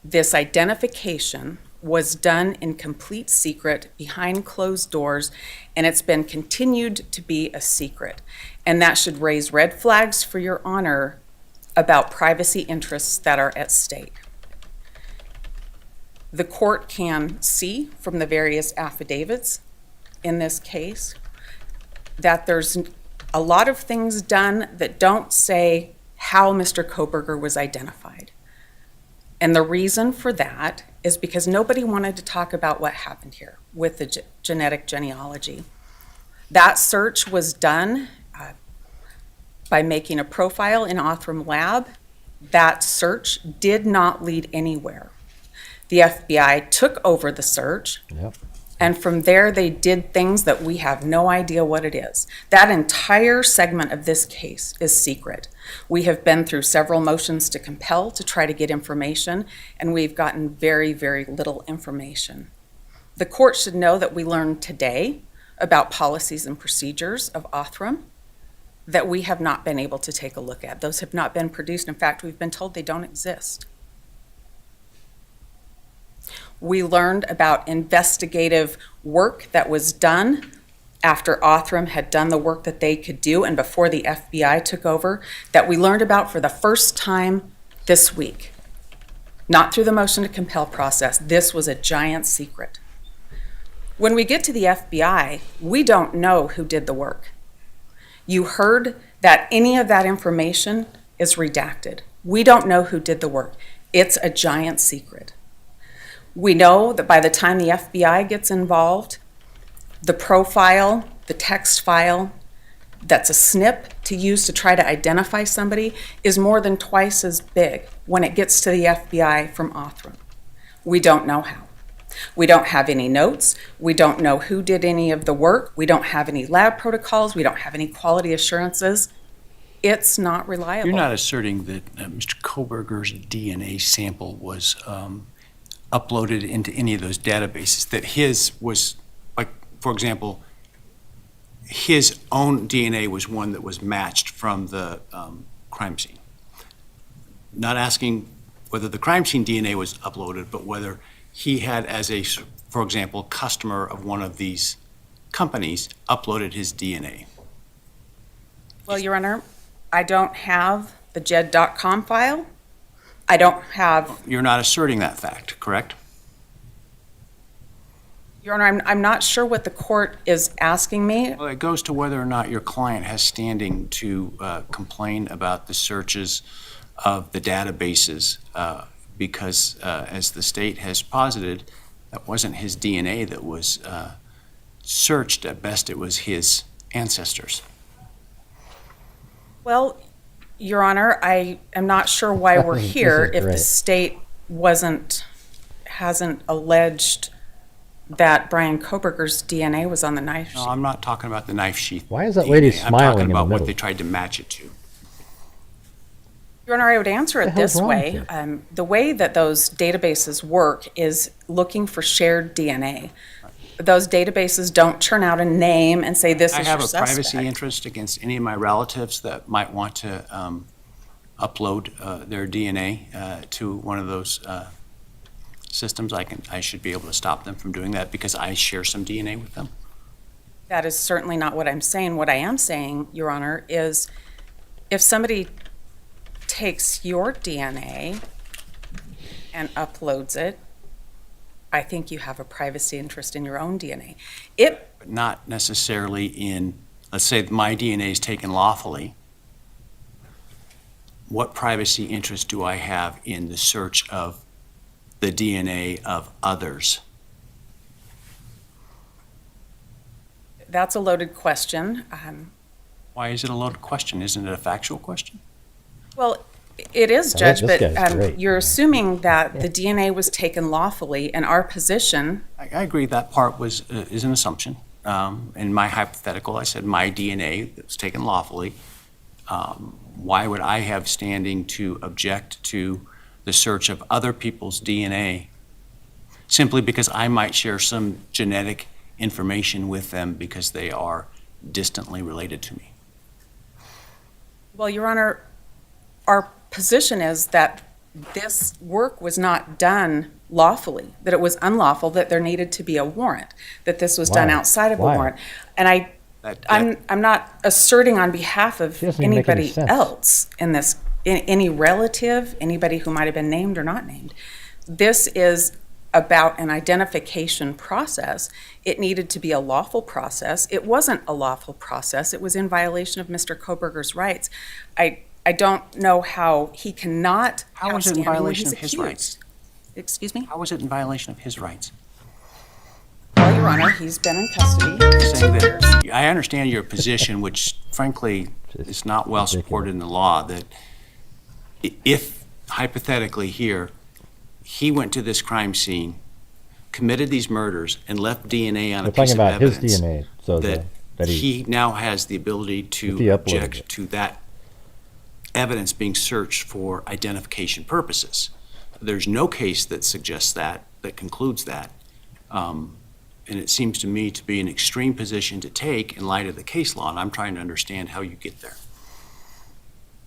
this identification was done in complete secret behind closed doors, and it's been continued to be a secret. And that should raise red flags for Your Honor about privacy interests that are at stake. The court can see from the various affidavits in this case that there's a lot of things done that don't say how Mr. Kohberger was identified. And the reason for that is because nobody wanted to talk about what happened here with the genetic genealogy. That search was done by making a profile in Othram Lab. That search did not lead anywhere. The FBI took over the search, and from there they did things that we have no idea what it is. That entire segment of this case is secret. We have been through several motions to compel to try to get information, and we've gotten very, very little information. The court should know that we learned today about policies and procedures of Othram that we have not been able to take a look at. Those have not been produced. In fact, we've been told they don't exist. We learned about investigative work that was done after Othram had done the work that they could do and before the FBI took over, that we learned about for the first time this week. Not through the motion to compel process. This was a giant secret. When we get to the FBI, we don't know who did the work. You heard that any of that information is redacted. We don't know who did the work. It's a giant secret. We know that by the time the FBI gets involved, the profile, the text file, that's a snip to use to try to identify somebody is more than twice as big when it gets to the FBI from Othram. We don't know how. We don't have any notes. We don't know who did any of the work. We don't have any lab protocols. We don't have any quality assurances. It's not reliable. You're not asserting that Mr. Kohberger's DNA sample was uploaded into any of those databases, that his was, like, for example, his own DNA was one that was matched from the crime scene. Not asking whether the crime scene DNA was uploaded, but whether he had, as a, for example, customer of one of these companies, uploaded his DNA. Well, Your Honor, I don't have the jed.com file. I don't have... You're not asserting that fact, correct? Your Honor, I'm not sure what the court is asking me. Well, it goes to whether or not your client has standing to complain about the searches of the databases, because as the state has posited, that wasn't his DNA that was searched. At best, it was his ancestors. Well, Your Honor, I am not sure why we're here if the state hasn't alleged that Bryan Kohberger's DNA was on the knife sheath. No, I'm not talking about the knife sheath. Why is that lady smiling in the I'm talking about middle? what they tried to match it to. Your Honor, I would answer it this way. The way that those databases work is looking for shared DNA. Those databases don't churn out a name and say this is your suspect. I have a privacy interest against any of my relatives that might want to upload their DNA to one of those systems, I should be able to stop them from doing that because I share some DNA with them? That is certainly not what I'm saying. What I am saying, Your Honor, is if somebody takes your DNA and uploads it, I think you have a privacy interest in your own DNA. But not necessarily in, let's say my DNA is taken lawfully. What privacy interest do I have in the search of the DNA of others? That's a loaded question. Why is it a loaded question? Isn't it a factual question? Well, it is, I Judge, think this but guy's great. you're assuming that the DNA was taken lawfully, and our position. I agree that part is an assumption. In my hypothetical, I said my DNA was taken lawfully. Why would I have standing to object to the search of other people's DNA simply because I might share some genetic information with them because they are distantly related to me? Well, Your Honor, our position is that this work was not done lawfully, that it was unlawful, that there needed to be a warrant, that this was done outside of a warrant. And I'm not asserting on behalf of anybody else in this, any relative, anybody who might have been named or not named. This is about an identification process. It needed to be a lawful process. It wasn't a lawful process. It was in violation of Mr. Kohberger's rights. I don't know how he cannot. How was it in violation of his accused. rights? Excuse me? How was it in violation of his rights? Well, Your Honor, he's been in custody. Saying that, I understand your position, which frankly is not well supported in the law, that if hypothetically here, he went to this crime scene, committed these murders, and left DNA on a piece of evidence, his DNA, so that he now has the ability to object to that evidence being searched for identification purposes. There's no case that suggests that concludes that. And it seems to me to be an extreme position to take in light of the case law, and I'm trying to understand how you get there.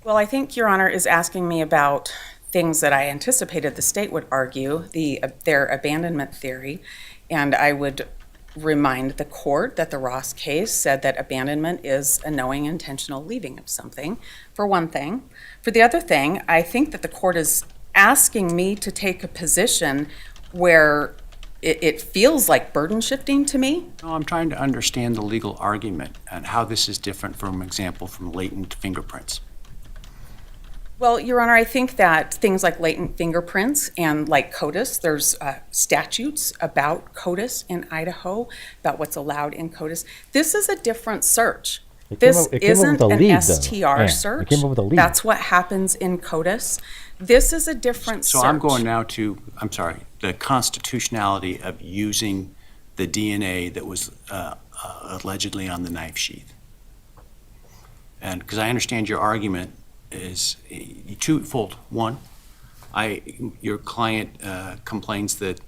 Well, I think Your Honor is asking me about things that I anticipated the state would argue, their abandonment theory, and I would remind the court that the Ross case said that abandonment is a knowing, intentional leaving of something, for one thing. For the other thing, I think that the court is asking me to take a position where it feels like burden shifting to me. No, I'm trying to understand the legal argument and how this is different from example from latent fingerprints. Well, Your Honor, I think that things like latent fingerprints and like CODIS, there's statutes about CODIS in Idaho, about what's allowed in CODIS. This is a different search. This isn't an STR search. That's what happens in CODIS. This is a different search. So I'm going now to, I'm sorry, the constitutionality of using the DNA that was allegedly on the knife sheath. And because I understand your argument is twofold. One, your client complains that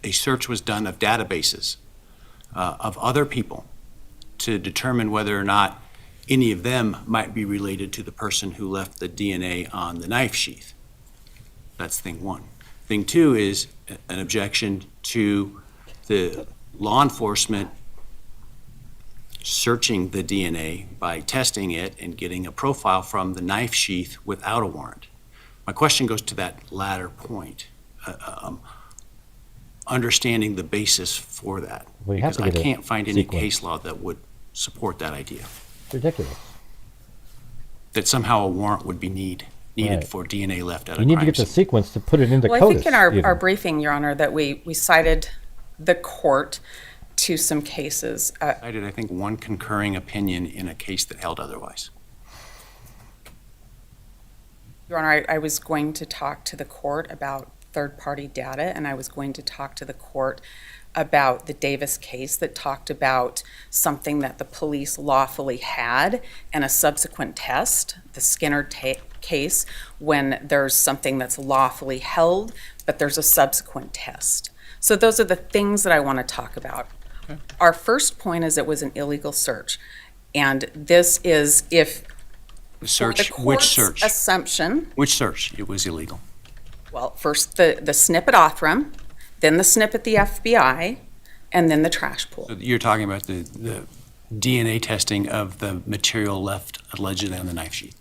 a search was done of databases of other people to determine whether or not any of them might be related to the person who left the DNA on the knife sheath. That's thing one. Thing two is an objection to the law enforcement searching the DNA by testing it and getting a profile from the knife sheath without a warrant. My question goes to that latter point, understanding the basis for that. Well, because I can't find any case law that would support that idea. It's ridiculous. That somehow a warrant would be needed for DNA left at a crime scene. You need to get the sequence to put it into CODIS. Well, I think in our briefing, Your Honor, that we cited the court to some cases. I did, I think, one concurring opinion in a case that held otherwise. Your Honor, I was going to talk to the court about third-party data, and I was going to talk to the court about the Davis case that talked about something that the police lawfully had and a subsequent test, the Skinner case, when there's something that's lawfully held, but there's a subsequent test. So those are the things that I want to talk about. Okay. Our first point is it was an illegal search. And this is if The search, For the which court's search? Assumption. Which search? It was illegal. Well, first the snip at Othram, then the snip at the FBI, and then the trash pool. So you're talking about the DNA testing of the material left allegedly on the knife sheath.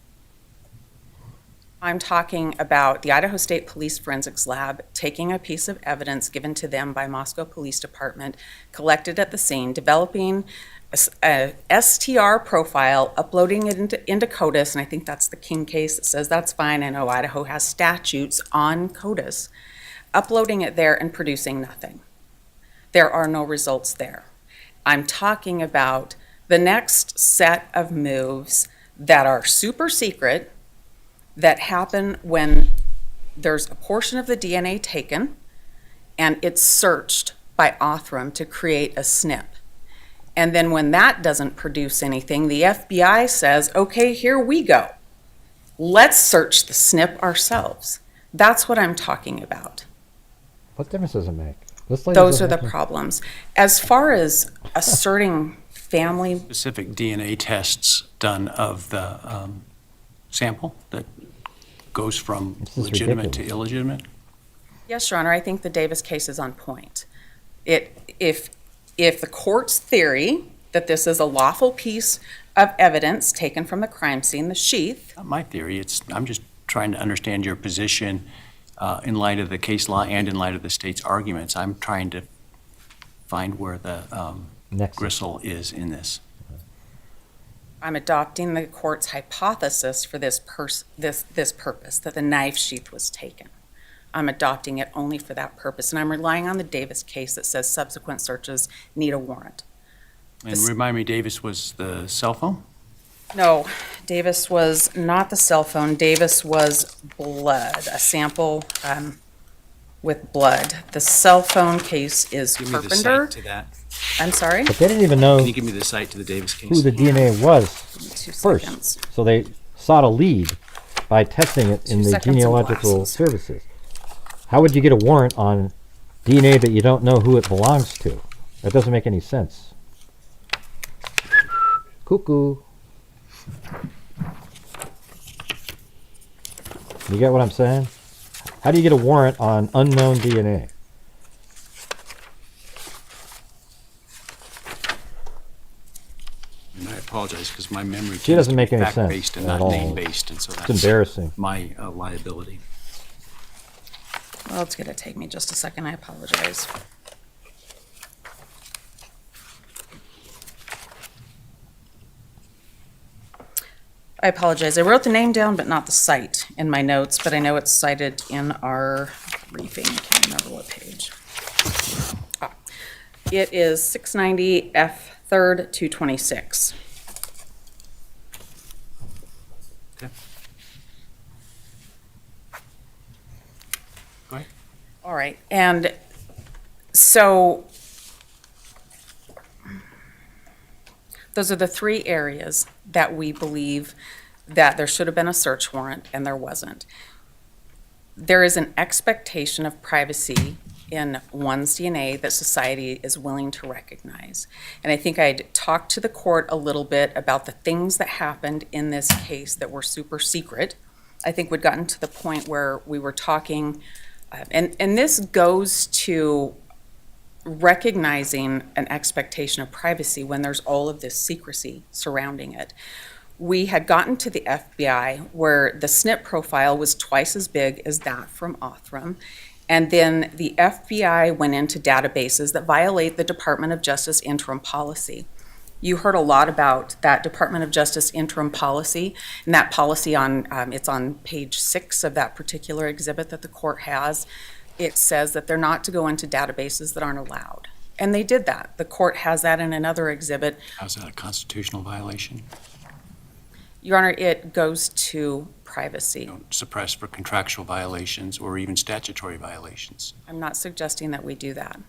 I'm talking about the Idaho State Police Forensics Lab taking a piece of evidence given to them by Moscow Police Department, collected at the scene, developing a STR profile, uploading it into CODIS, and I think that's the King case that says that's fine. I know Idaho has statutes on CODIS, uploading it there and producing nothing. There are no results there. I'm talking about the next set of moves that are super secret, that happen when there's a portion of the DNA taken and it's searched by Othram to create a snip. And then when that doesn't produce anything, the FBI says, okay, here we go. Let's search the snip ourselves. That's what I'm talking about. What difference does it make? Those are the problems. As far as asserting family... Specific DNA tests done of the sample that goes from legitimate to illegitimate? Yes, Your Honor, I think the Davis case is on point. If the court's theory that this is a lawful piece of evidence taken from the crime scene, the sheath... Not my theory. I'm just trying to understand your position in light of the case law and in light of the state's arguments. I'm trying to find where the gristle is in this. I'm adopting the court's hypothesis for this purpose, that the knife sheath was taken. I'm adopting it only for that purpose, and I'm relying on the Davis case that says subsequent searches need a warrant. And remind me, Davis was the cell phone? No, Davis was not the cell phone. Davis was blood, a sample with blood. The cell phone case is Give Carpenter. me the cite to that. I'm sorry? But they didn't even know Can you give me the cite to the Davis case? who the DNA was 2 first. seconds. So they sought a lead by testing it in 2 the seconds and genealogical glasses. services. How would you get a warrant on DNA that you don't know who it belongs to? That doesn't make any sense. Cuckoo. You get what I'm saying? How do you get a warrant on unknown DNA? And I apologize because my memory She doesn't tends to make be any fact-based sense and at not all. name-based, and so It's that's embarrassing. my liability. Well, it's going to take me just a second. I apologize. I apologize. I wrote the name down, but not the site in my notes, but I know it's cited in our briefing. I can't remember what page. It is 690 F 3rd 226. Okay. Go ahead. All right, and so those are the 3 areas that we believe that there should have been a search warrant and there wasn't. There is an expectation of privacy in one's DNA that society is willing to recognize. And I think I'd talked to the court a little bit about the things that happened in this case that were super secret. I think we'd gotten to the point where we were talking, and this goes to recognizing an expectation of privacy when there's all of this secrecy surrounding it. We had gotten to the FBI where the SNP profile was twice as big as that from Othram. And then the FBI went into databases that violate the Department of Justice interim policy. You heard a lot about that Department of Justice interim policy, and that policy it's on page 6 of that particular exhibit that the court has. It says that they're not to go into databases that aren't allowed. And they did that. The court has that in another exhibit. How's that a constitutional violation? Your Honor, it goes to privacy. Don't suppress for contractual violations or even statutory violations. I'm not suggesting that we do that.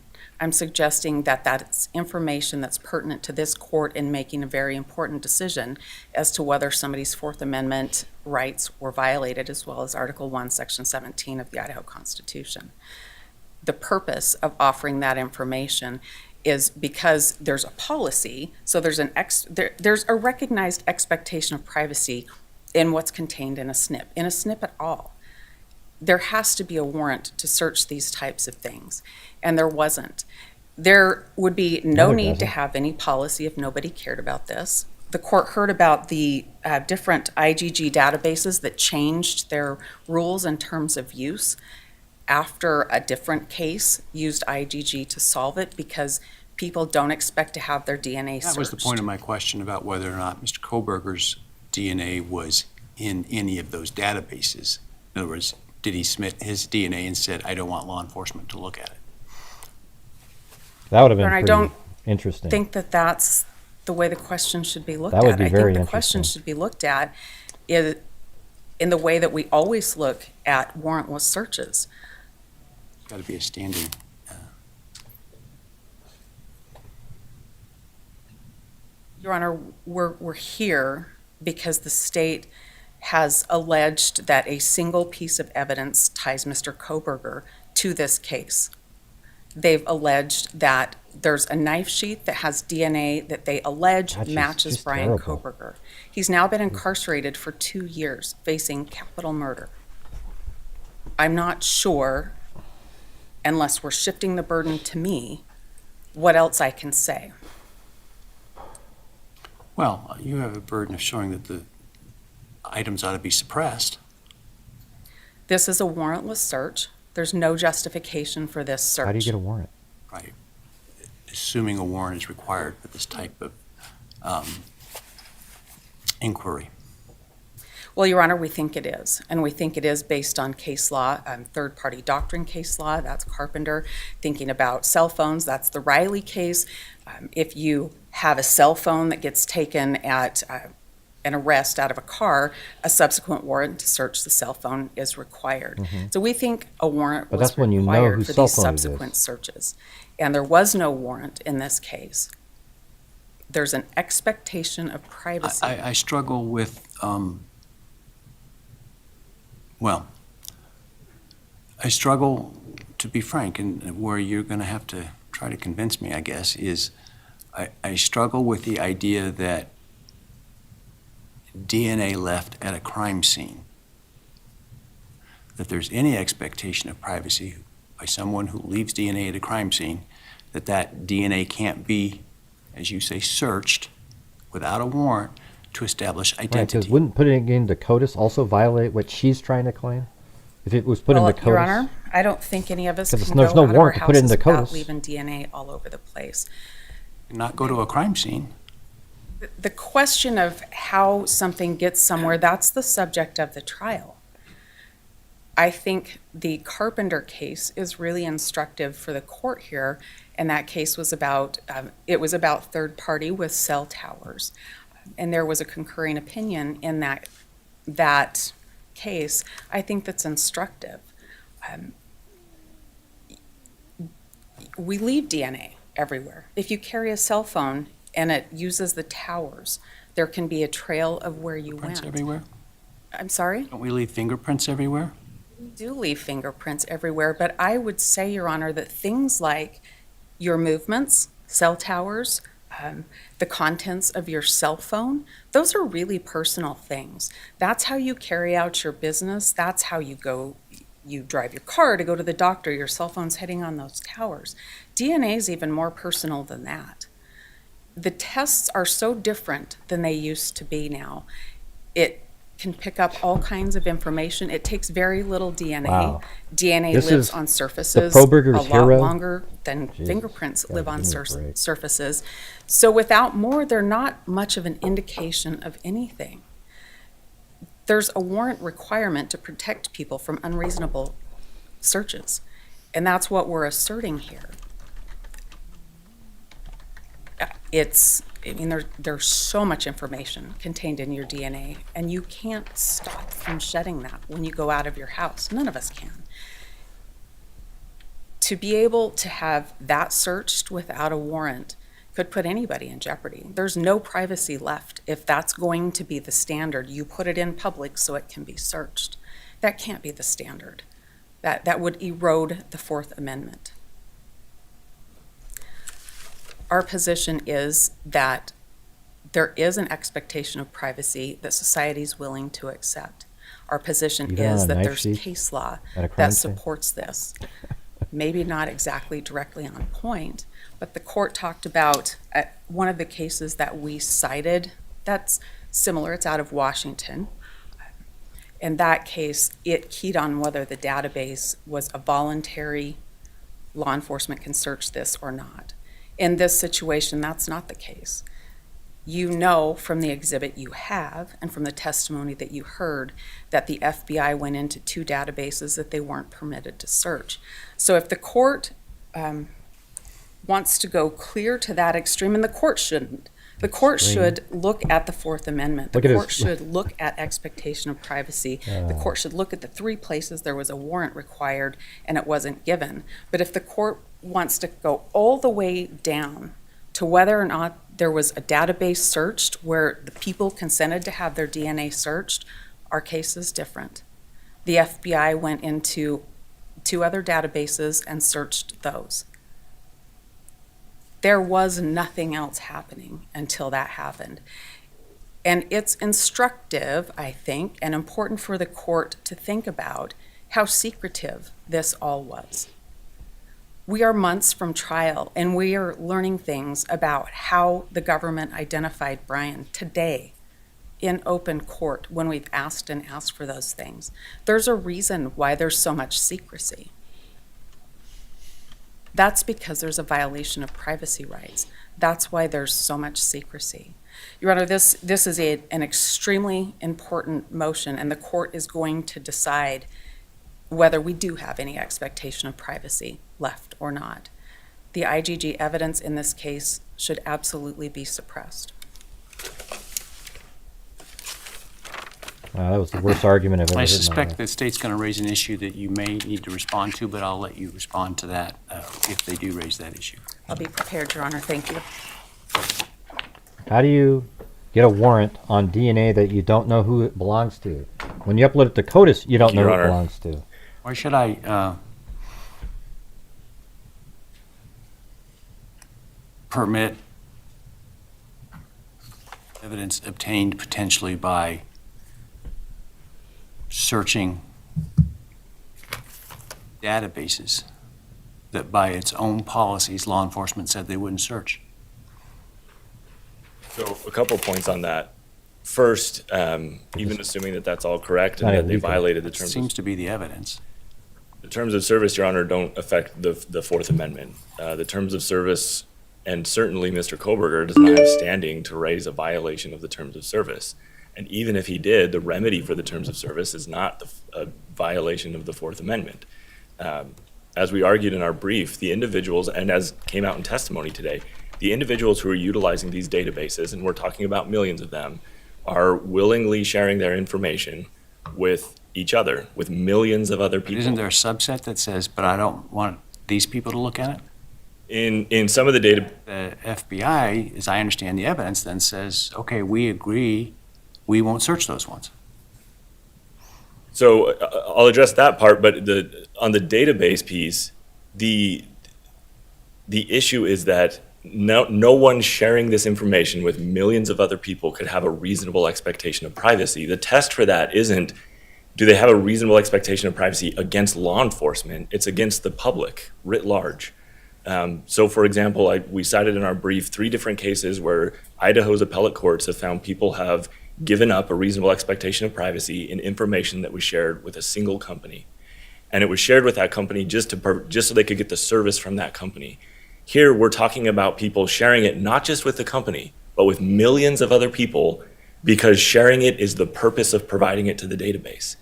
I'm suggesting that that's information that's pertinent to this court in making a very important decision as to whether somebody's Fourth Amendment rights were violated, as well as Article 1, Section 17 of the Idaho Constitution. The purpose of offering that information is because there's a policy, so there's a recognized expectation of privacy in what's contained in a SNP, in a SNP at all. There has to be a warrant to search these types of things, and there wasn't. There would be no need to have any policy if nobody cared about this. The court heard about the different IGG databases that changed their rules in terms of use after a different case used IGG to solve it because people don't expect to have their DNA searched. That was the point of my question about whether or not Mr. Kohberger's DNA was in any of those databases. In other words, did he submit his DNA and said, I don't want law enforcement to look at it? That would have been And I pretty don't interesting. think that that's the way the question should be looked That would at. be I very think the question interesting. should be looked at is in the way that we always look at warrantless searches. It's got to be a standing. Your Honor, we're here because the state has alleged that a single piece of evidence ties Mr. Kohberger to this case. They've alleged that there's a knife sheath that has DNA that they allege matches Bryan Kohberger. He's now been incarcerated for 2 years, facing capital murder. I'm not sure, unless we're shifting the burden to me, what else I can say. Well, you have a burden of showing that the items ought to be suppressed. This is a warrantless search. There's no justification for this search. How do you get a warrant? Right. Assuming a warrant is required for this type of inquiry. Well, Your Honor, we think it is. And we think it is based on case law, third-party doctrine case law. That's Carpenter. Thinking about cell phones, that's the Riley case. If you have a cell phone that gets taken at an arrest out of a car, a subsequent warrant to search the cell phone is required. Mm-hmm. So we think a warrant But was that's when you know required whose for cell these phone it is. subsequent searches. And there was no warrant in this case. There's an expectation of privacy. I struggle with, I struggle, to be frank, and where you're going to have to try to convince me, I guess, is I struggle with the idea that DNA left at a crime scene, that there's any expectation of privacy by someone who leaves DNA at a crime scene, that that DNA can't be, as you say, searched without a warrant to establish Right, identity. because wouldn't putting it into CODIS also violate what she's trying to claim? If it was put Well, into CODIS? Your Honor, I don't think any of us 'Cause can there's go no out warrant of to our put it houses into without CODIS. leaving DNA all over the place. Not go to a crime scene. The question of how something gets somewhere, that's the subject of the trial. I think the Carpenter case is really instructive for the court here, and that case was about, it was about third party with cell towers. And there was a concurring opinion in that case. I think that's instructive. We leave DNA everywhere. If you carry a cell phone and it uses the towers, there can be a trail of where you Prints went. everywhere? I'm sorry? Don't we leave fingerprints everywhere? We do leave fingerprints everywhere, but I would say, Your Honor, that things like your movements, cell towers, the contents of your cell phone, those are really personal things. That's how you carry out your business. That's how you go. You drive your car to go to the doctor. Your cell phone's heading on those towers. DNA is even more personal than that. The tests are so different than they used to be now. It can pick up all kinds of information. It takes very little DNA. Wow. DNA This lives is on the surfaces Kohberger's a lot hero? longer than Jesus, fingerprints God, live on give me a break. surfaces. So without more, they're not much of an indication of anything. There's a warrant requirement to protect people from unreasonable searches, and that's what we're asserting here. There's so much information contained in your DNA, and you can't stop from shedding that when you go out of your house. None of us can. To be able to have that searched without a warrant could put anybody in jeopardy. There's no privacy left if that's going to be the standard. You put it in public so it can be searched. That can't be the standard. That would erode the Fourth Amendment. Our position is that there is an expectation of privacy that society is willing to accept. Our position Even on is a that knife there's sheath case law at a crime that scene? supports this. Maybe not exactly directly on point, but the court talked about one of the cases that we cited that's similar. It's out of Washington. In that case, it keyed on whether the database was a voluntary, law enforcement can search this or not. In this situation, that's not the case. You know from the exhibit you have and from the testimony that you heard that the FBI went into 2 databases that they weren't permitted to search. So if the court wants to go clear to that extreme, and the court shouldn't, the court should look at the Fourth Amendment. The court should look at expectation of privacy. The court should look at the 3 places there was a warrant required and it wasn't given. But if the court wants to go all the way down to whether or not there was a database searched where the people consented to have their DNA searched, our case is different. The FBI went into 2 other databases and searched those. There was nothing else happening until that happened. And it's instructive, I think, and important for the court to think about how secretive this all was. We are months from trial, and we are learning things about how the government identified Bryan today in open court when we've asked for those things. There's a reason why there's so much secrecy. That's because there's a violation of privacy rights. That's why there's so much secrecy. Your Honor, this is an extremely important motion, and the court is going to decide whether we do have any expectation of privacy left or not. The IGG evidence in this case should absolutely be suppressed. Wow, that was the worst argument I've ever heard. I suspect the state's going to raise an issue that you may need to respond to, but I'll let you respond to that if they do raise that issue. I'll be prepared, Your Honor. Thank you. How do you get a warrant on DNA that you don't know who it belongs to? When you upload it to CODIS, you don't know who it belongs to. Why should I permit evidence obtained potentially by searching databases that by its own policies law enforcement said they wouldn't search? So a couple points on that. First, even assuming that that's all correct and that they violated the terms. Seems to be the evidence. The terms of service, Your Honor, don't affect the Fourth Amendment. The terms of service, and certainly Mr. Kohberger does not have standing to raise a violation of the terms of service. And even if he did, the remedy for the terms of service is not a violation of the Fourth Amendment. As we argued in our brief, the individuals, and as came out in testimony today, the individuals who are utilizing these databases, and we're talking about millions of them, are willingly sharing their information with each other, with millions of other people. But isn't there a subset that says, but I don't want these people to look at it? In some of the data, the FBI, as I understand the evidence, then says, okay, we agree, we won't search those ones. So I'll address that part, but on the database piece, the issue is that no one sharing this information with millions of other people could have a reasonable expectation of privacy. The test for that isn't, do they have a reasonable expectation of privacy against law enforcement? It's against the public writ large. So for example, we cited in our brief 3 different cases where Idaho's appellate courts have found people have given up a reasonable expectation of privacy in information that was shared with a single company. And it was shared with that company just so they could get the service from that company. Here, we're talking about people sharing it not just with the company, but with millions of other people, because sharing it is the purpose of providing it to the database.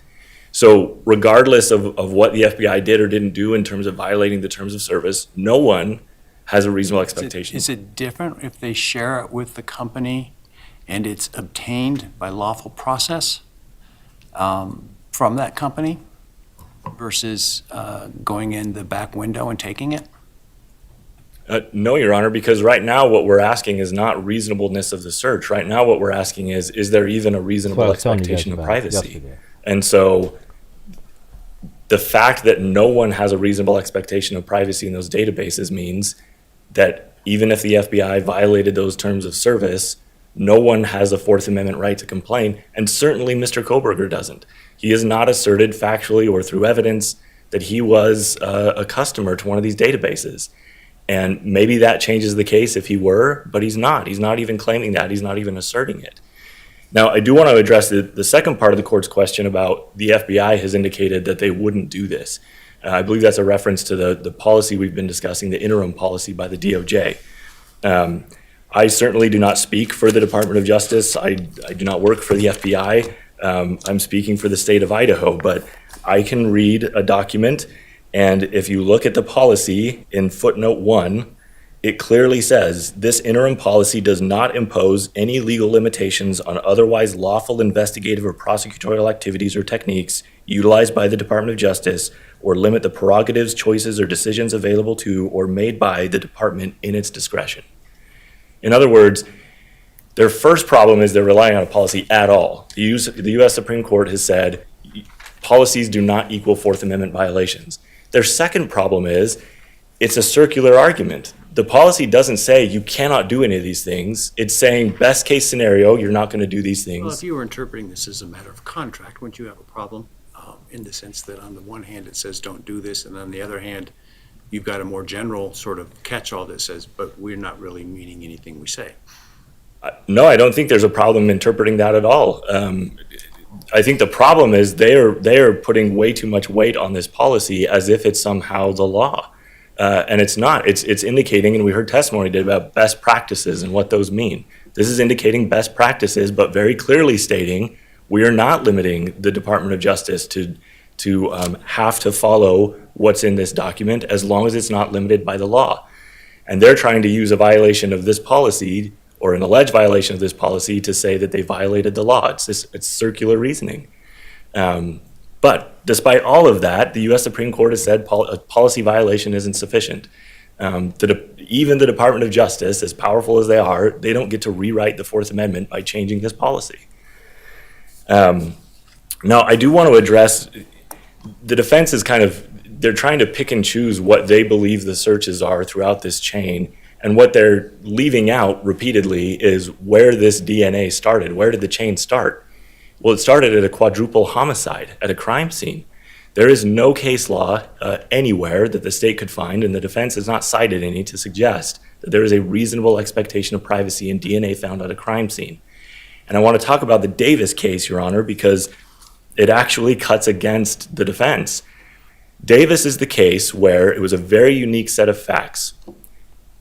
So regardless of what the FBI did or didn't do in terms of violating the terms of service, no one has a reasonable expectation. Is it different if they share it with the company and it's obtained by lawful process from that company versus going in the back window and taking it? No, Your Honor, because right now what we're asking is not reasonableness of the search. Right now what we're asking is there even a reasonable expectation of privacy? And so the fact that no one has a reasonable expectation of privacy in those databases means that even if the FBI violated those terms of service, no one has a Fourth Amendment right to complain, and certainly Mr. Kohberger doesn't. He has not asserted factually or through evidence that he was a customer to one of these databases. And maybe that changes the case if he were, but he's not. He's not even claiming that. He's not even asserting it. Now, I do want to address the second part of the court's question about the FBI has indicated that they wouldn't do this. I believe that's a reference to the policy we've been discussing, the interim policy by the DOJ. I certainly do not speak for the Department of Justice. I do not work for the FBI. I'm speaking for the state of Idaho, but I can read a document, and if you look at the policy in footnote 1, it clearly says, this interim policy does not impose any legal limitations on otherwise lawful investigative or prosecutorial activities or techniques utilized by the Department of Justice, or limit the prerogatives, choices, or decisions available to or made by the department in its discretion. In other words, their first problem is they're relying on a policy at all. The U.S. Supreme Court has said policies do not equal Fourth Amendment violations. Their second problem is it's a circular argument. The policy doesn't say you cannot do any of these things. It's saying best case scenario, you're not going to do these things. Well, if you were interpreting this as a matter of contract, wouldn't you have a problem in the sense that on the one hand it says don't do this, and on the other hand you've got a more general sort of catch-all that says, but we're not really meaning anything we say? No, I don't think there's a problem interpreting that at all. I think the problem is they are putting way too much weight on this policy as if it's somehow the law. And it's not. It's indicating, and we heard testimony today about best practices and what those mean. This is indicating best practices, but very clearly stating we are not limiting the Department of Justice to have to follow what's in this document as long as it's not limited by the law. And they're trying to use a violation of this policy or an alleged violation of this policy to say that they violated the law. It's circular reasoning. But despite all of that, the U.S. Supreme Court has said a policy violation isn't sufficient. Even the Department of Justice, as powerful as they are, they don't get to rewrite the Fourth Amendment by changing this policy. Now, I do want to address, the defense is they're trying to pick and choose what they believe the searches are throughout this chain. And what they're leaving out repeatedly is where this DNA started. Where did the chain start? Well, it started at a quadruple homicide, at a crime scene. There is no case law anywhere that the state could find, and the defense has not cited any to suggest that there is a reasonable expectation of privacy in DNA found at a crime scene. And I want to talk about the Davis case, Your Honor, because it actually cuts against the defense. Davis is the case where it was a very unique set of facts.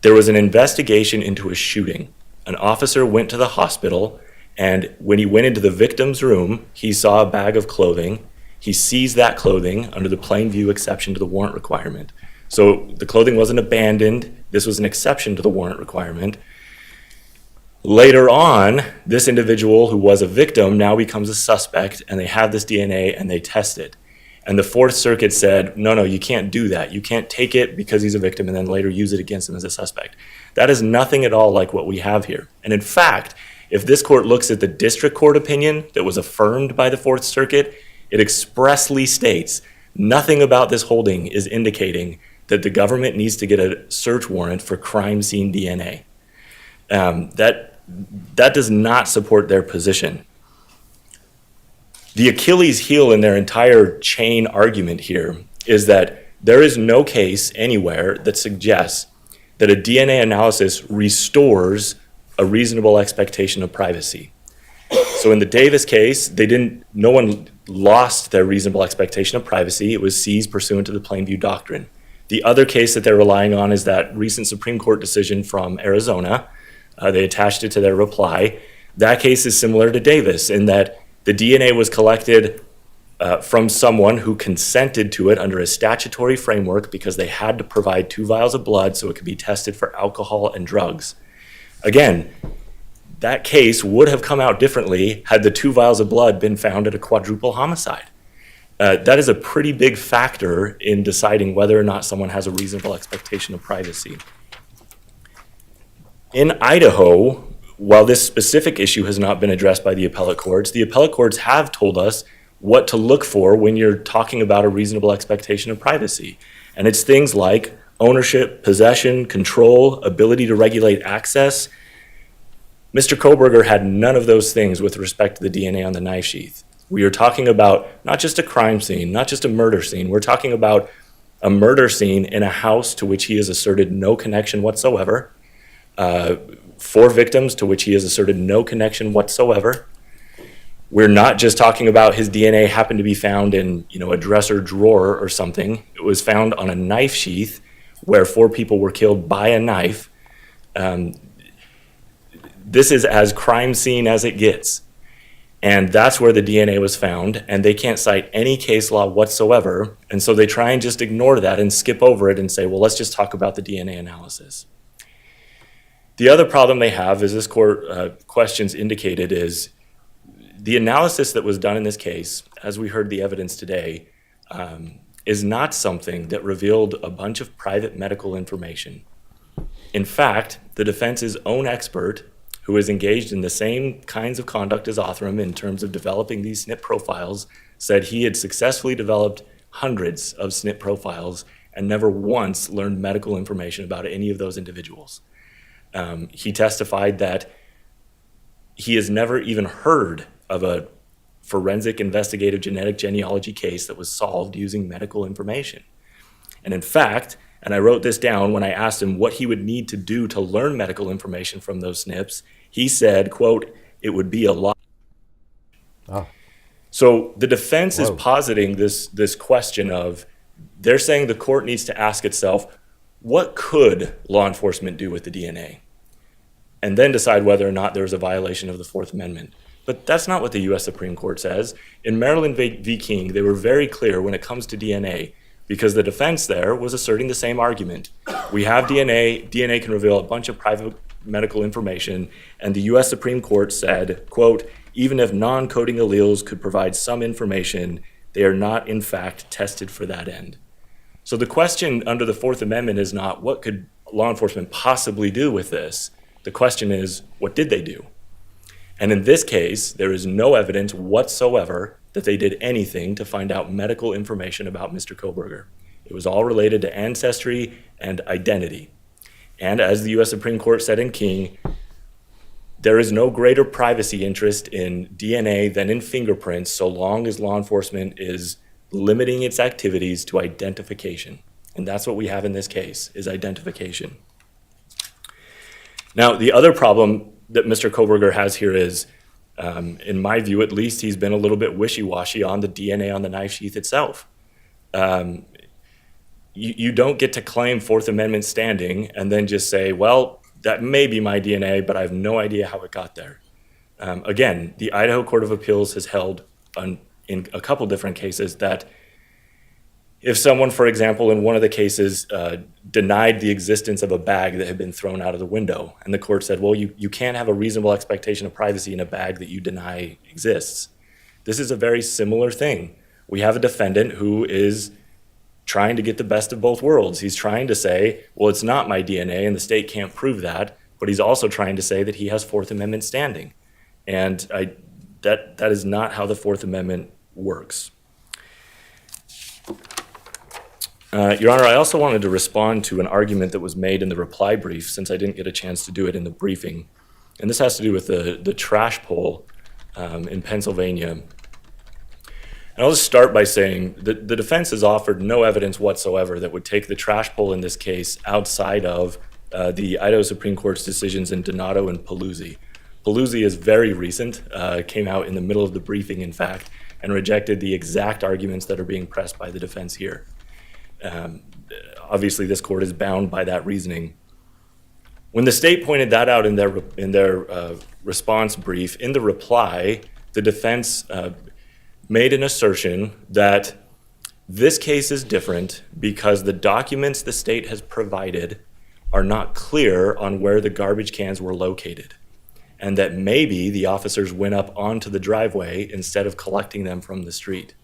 There was an investigation into a shooting. An officer went to the hospital, and when he went into the victim's room, he saw a bag of clothing. He seized that clothing under the plain view exception to the warrant requirement. So the clothing wasn't abandoned. This was an exception to the warrant requirement. Later on, this individual who was a victim now becomes a suspect, and they have this DNA and they test it. And the Fourth Circuit said, no, you can't do that. You can't take it because he's a victim and then later use it against him as a suspect. That is nothing at all like what we have here. And in fact, if this court looks at the district court opinion that was affirmed by the Fourth Circuit, it expressly states nothing about this holding is indicating that the government needs to get a search warrant for crime scene DNA. That does not support their position. The Achilles heel in their entire chain argument here is that there is no case anywhere that suggests that a DNA analysis restores a reasonable expectation of privacy. So in the Davis case, no one lost their reasonable expectation of privacy. It was seized pursuant to the plain view doctrine. The other case that they're relying on is that recent Supreme Court decision from Arizona. They attached it to their reply. That case is similar to Davis in that the DNA was collected from someone who consented to it under a statutory framework because they had to provide 2 vials of blood so it could be tested for alcohol and drugs. Again, that case would have come out differently had the 2 vials of blood been found at a quadruple homicide. That is a pretty big factor in deciding whether or not someone has a reasonable expectation of privacy. In Idaho, while this specific issue has not been addressed by the appellate courts have told us what to look for when you're talking about a reasonable expectation of privacy. And it's things like ownership, possession, control, ability to regulate access. Mr. Kohberger had none of those things with respect to the DNA on the knife sheath. We are talking about not just a crime scene, not just a murder scene. We're talking about a murder scene in a house to which he has asserted no connection whatsoever, 4 victims to which he has asserted no connection whatsoever. We're not just talking about his DNA happened to be found in, a dresser drawer or something. It was found on a knife sheath where 4 people were killed by a knife. This is as crime scene as it gets. And that's where the DNA was found, and they can't cite any case law whatsoever. And so they try and just ignore that and skip over it and say, well, let's just talk about the DNA analysis. The other problem they have, as this court questions indicated, is the analysis that was done in this case, as we heard the evidence today, is not something that revealed a bunch of private medical information. In fact, the defense's own expert, who is engaged in the same kinds of conduct as Othram in terms of developing these SNP profiles, said he had successfully developed hundreds of SNP profiles and never once learned medical information about any of those individuals. He testified that he has never even heard of a forensic investigative genetic genealogy case that was solved using medical information. And in fact, and I wrote this down when I asked him what he would need to do to learn medical information from those SNPs, he said, quote, it would be a lot. Oh. So the defense is positing this question of, they're saying the court needs to ask itself, what could law enforcement do with the DNA? And then decide whether or not there's a violation of the Fourth Amendment. But that's not what the U.S. Supreme Court says. In Maryland v. King, they were very clear when it comes to DNA, because the defense there was asserting the same argument. We have DNA can reveal a bunch of private medical information, and the U.S. Supreme Court said, quote, even if non-coding alleles could provide some information, they are not in fact tested for that end. So the question under the Fourth Amendment is not what could law enforcement possibly do with this? The question is, what did they do? And in this case, there is no evidence whatsoever that they did anything to find out medical information about Mr. Kohberger. It was all related to ancestry and identity. And as the U.S. Supreme Court said in King, there is no greater privacy interest in DNA than in fingerprints so long as law enforcement is limiting its activities to identification. And that's what we have in this case, is identification. Now, the other problem that Mr. Kohberger has here is, in my view at least, he's been a little bit wishy-washy on the DNA on the knife sheath itself. You don't get to claim Fourth Amendment standing and then just say, well, that may be my DNA, but I have no idea how it got there. Again, the Idaho Court of Appeals has held in a couple different cases that if someone, for example, in one of the cases denied the existence of a bag that had been thrown out of the window, and the court said, well, you can't have a reasonable expectation of privacy in a bag that you deny exists. This is a very similar thing. We have a defendant who is trying to get the best of both worlds. He's trying to say, well, it's not my DNA and the state can't prove that, but he's also trying to say that he has Fourth Amendment standing. And that is not how the Fourth Amendment works. Your Honor, I also wanted to respond to an argument that was made in the reply brief, since I didn't get a chance to do it in the briefing. And this has to do with the trash pull in Pennsylvania. And I'll just start by saying that the defense has offered no evidence whatsoever that would take the trash pull in this case outside of the Idaho Supreme Court's decisions in Donato and Paluzzi. Paluzzi is very recent, came out in the middle of the briefing, in fact, and rejected the exact arguments that are being pressed by the defense here. Obviously, this court is bound by that reasoning. When the state pointed that out in their response brief, in the reply, the defense made an assertion that this case is different because the documents the state has provided are not clear on where the garbage cans were located, and that maybe the officers went up onto the driveway instead of collecting them from the street.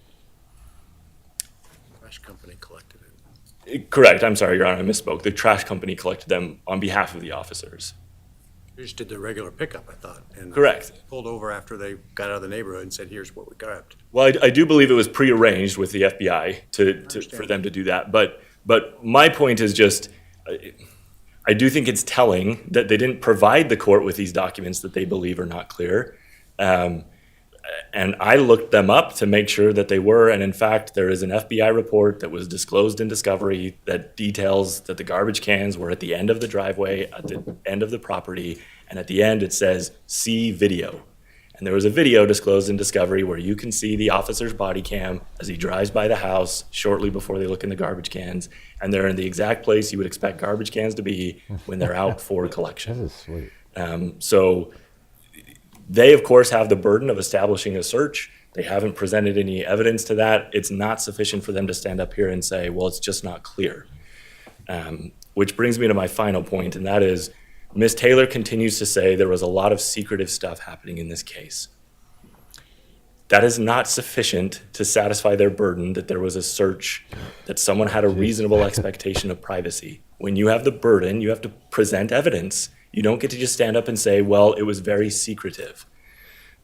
Trash company collected it. Correct. I'm sorry, Your Honor, I misspoke. The trash company collected them on behalf of the officers. They just did the regular pickup, I thought. And correct. Pulled over after they got out of the neighborhood and said, here's what we grabbed. Well, I do believe it was prearranged with the FBI for them to do that. But my point is just, I do think it's telling that they didn't provide the court with these documents that they believe are not clear. And I looked them up to make sure that they were. And in fact, there is an FBI report that was disclosed in discovery that details that the garbage cans were at the end of the driveway, at the end of the property. And at the end, it says, see video. And there was a video disclosed in discovery where you can see the officer's body cam as he drives by the house shortly before they look in the garbage cans. And they're in the exact place you would expect garbage cans to be when they're out for collection. That is sweet. So they, of course, have the burden of establishing a search. They haven't presented any evidence to that. It's not sufficient for them to stand up here and say, well, it's just not clear. Which brings me to my final point, and that is, Ms. Taylor continues to say there was a lot of secretive stuff happening in this case. That is not sufficient to satisfy their burden that there was a search, that someone had a reasonable expectation of privacy. When you have the burden, you have to present evidence. You don't get to just stand up and say, well, it was very secretive.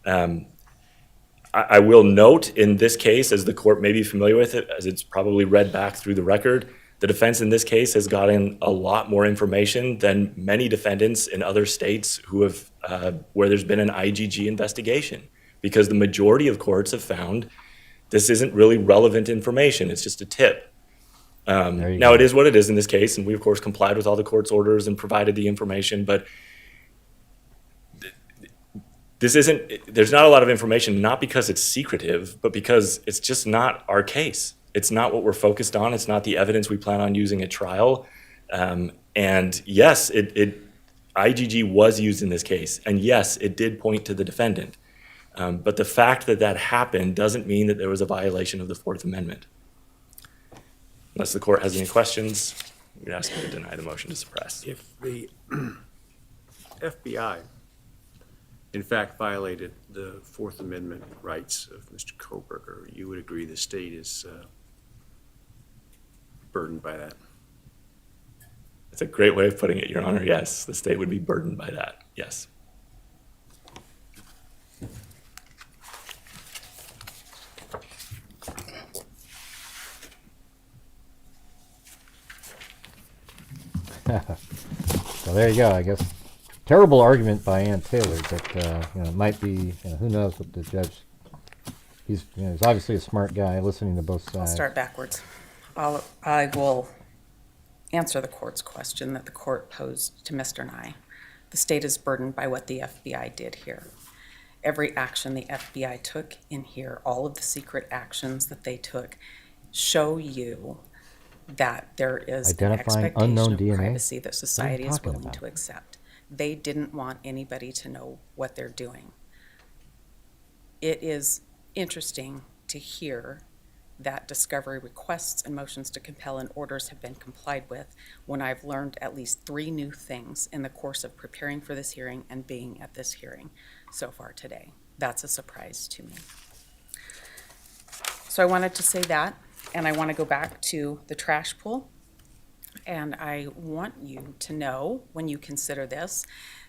I will note in this case, as the court may be familiar with it, as it's probably read back through the record, the defense in this case has gotten a lot more information than many defendants in other states who have, where there's been an IGG investigation, because the majority of courts have found this isn't really relevant information. It's just a tip. Now, it is what it is in this case, and we, of course, complied with all the court's orders and provided the information, but this isn't, there's not a lot of information, not because it's secretive, but because it's just not our case. It's not what we're focused on. It's not the evidence we plan on using at trial. And yes, IGG was used in this case. And yes, it did point to the defendant. But the fact that that happened doesn't mean that there was a violation of the Fourth Amendment. Unless the court has any questions, we'd ask you to deny the motion to suppress. If the FBI, in fact, violated the Fourth Amendment rights of Mr. Kohberger, you would agree the state is burdened by that? That's a great way of putting it, Your Honor. Yes, the state would be burdened by that. Yes. So there you go, I guess. Terrible argument by Ann Taylor, but it might be, who knows what the judge, he's obviously a smart guy listening to both sides. I'll start backwards. I will answer the court's question that the court posed to Mr. Nye. The state is burdened by what the FBI did here. Every action the FBI took in here, all of the secret actions that they took, show you that there is an expectation of privacy that society is willing to accept. They didn't want anybody to know what they're doing. It is interesting to hear that discovery requests and motions to compel and orders have been complied with when I've learned at least 3 new things in the course of preparing for this hearing and being at this hearing so far today. That's a surprise to me. So I wanted to say that, and I want to go back to the trash pool. And I want you to know, when you consider this,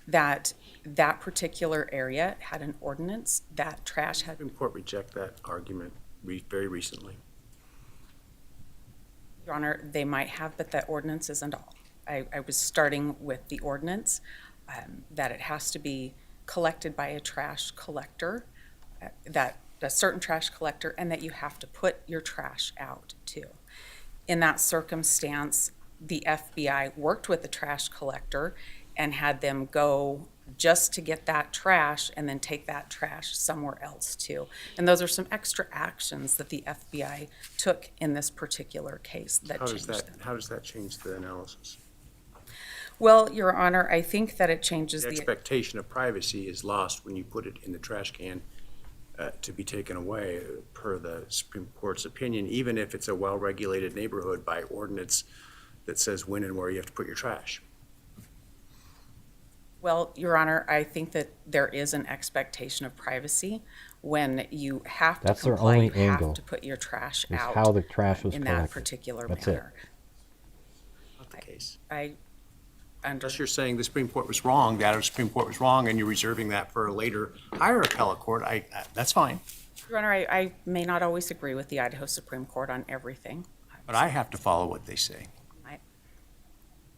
that that particular area had an ordinance that trash had... The Supreme Court reject that argument very recently. Your Honor, they might have, but that ordinance isn't all. I was starting with the ordinance, that it has to be collected by a trash collector, that a certain trash collector, and that you have to put your trash out too. In that circumstance, the FBI worked with the trash collector and had them go just to get that trash and then take that trash somewhere else too. And those are some extra actions that the FBI took in this particular case that changed them. How does that change the analysis? Well, Your Honor, I think that it changes the expectation of privacy is lost when you put it in the trash can to be taken away, per the Supreme Court's opinion, even if it's a well-regulated neighborhood by ordinance that says when and where you have to put your trash. Well, Your Honor, I think that there is an expectation of privacy when you have to comply, you have to put your trash out how the trash was in collected. that particular That's manner. Not the case. Unless you're saying the Supreme Court was wrong, the Idaho Supreme Court was wrong, and you're reserving that for a later higher appellate court, that's fine. Your Honor, I may not always agree with the Idaho Supreme Court on everything. But I have to follow what they say.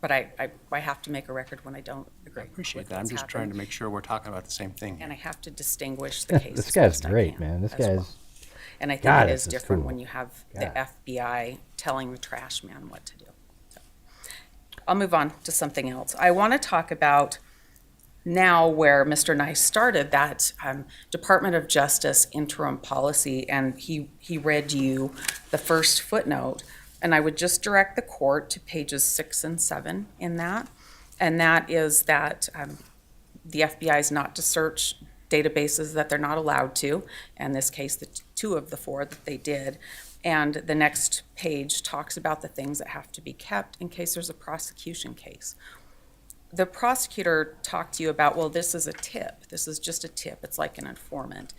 But I have to make a record when I don't agree. I appreciate with that. I'm what's just happened. trying to make sure we're talking about the same thing. And I have to distinguish the cases. This guy's best I great, can man. This as guy's. well. And I think God, it this is is different cool. when you have God. the FBI telling the trash man what to do. So, I'll move on to something else. I want to talk about now where Mr. Nice started, that Department of Justice interim policy, and he read you the first footnote. And I would just direct the court to pages 6 and 7 in that. And that is that the FBI is not to search databases that they're not allowed to. In this case, the 2 of the 4 that they did. And the next page talks about the things that have to be kept in case there's a prosecution case. The prosecutor talked to you about, well, this is a tip. This is just a tip. It's like an informant.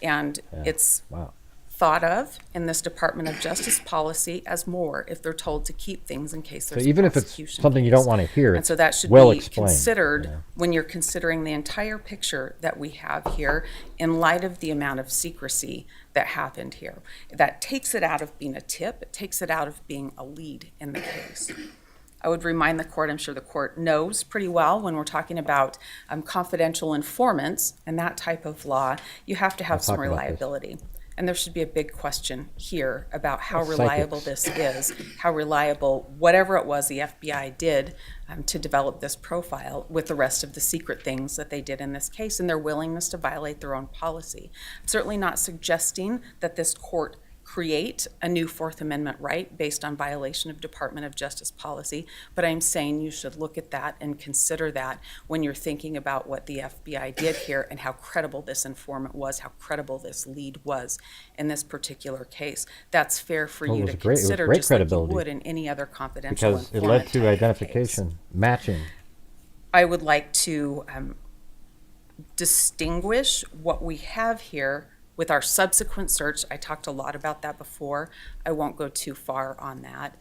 And it's thought of in this Department of Justice policy as more if they're told to keep things in case there's So even a if it's prosecution something you case. don't want to hear, And so that should well be explained, considered yeah. when you're considering the entire picture that we have here in light of the amount of secrecy that happened here. That takes it out of being a tip. It takes it out of being a lead in the case. I would remind the court, I'm sure the court knows pretty well when we're talking about confidential informants and that type of law, you have to have some reliability. And there should be a big question here about how reliable this is, how reliable whatever it was the FBI did to develop this profile with the rest of the secret things that they did in this case and their willingness to violate their own policy. I'm certainly not suggesting that this court create a new Fourth Amendment right based on violation of Department of Justice policy, but I'm saying you should look at that and consider that when you're thinking about what the FBI did here and how credible this informant was, how credible this lead was in this particular case. That's fair for you to consider just like you would in any other confidential because it led to identification, case. matching. I would like to distinguish what we have here with our subsequent search. I talked a lot about that before. I won't go too far on that.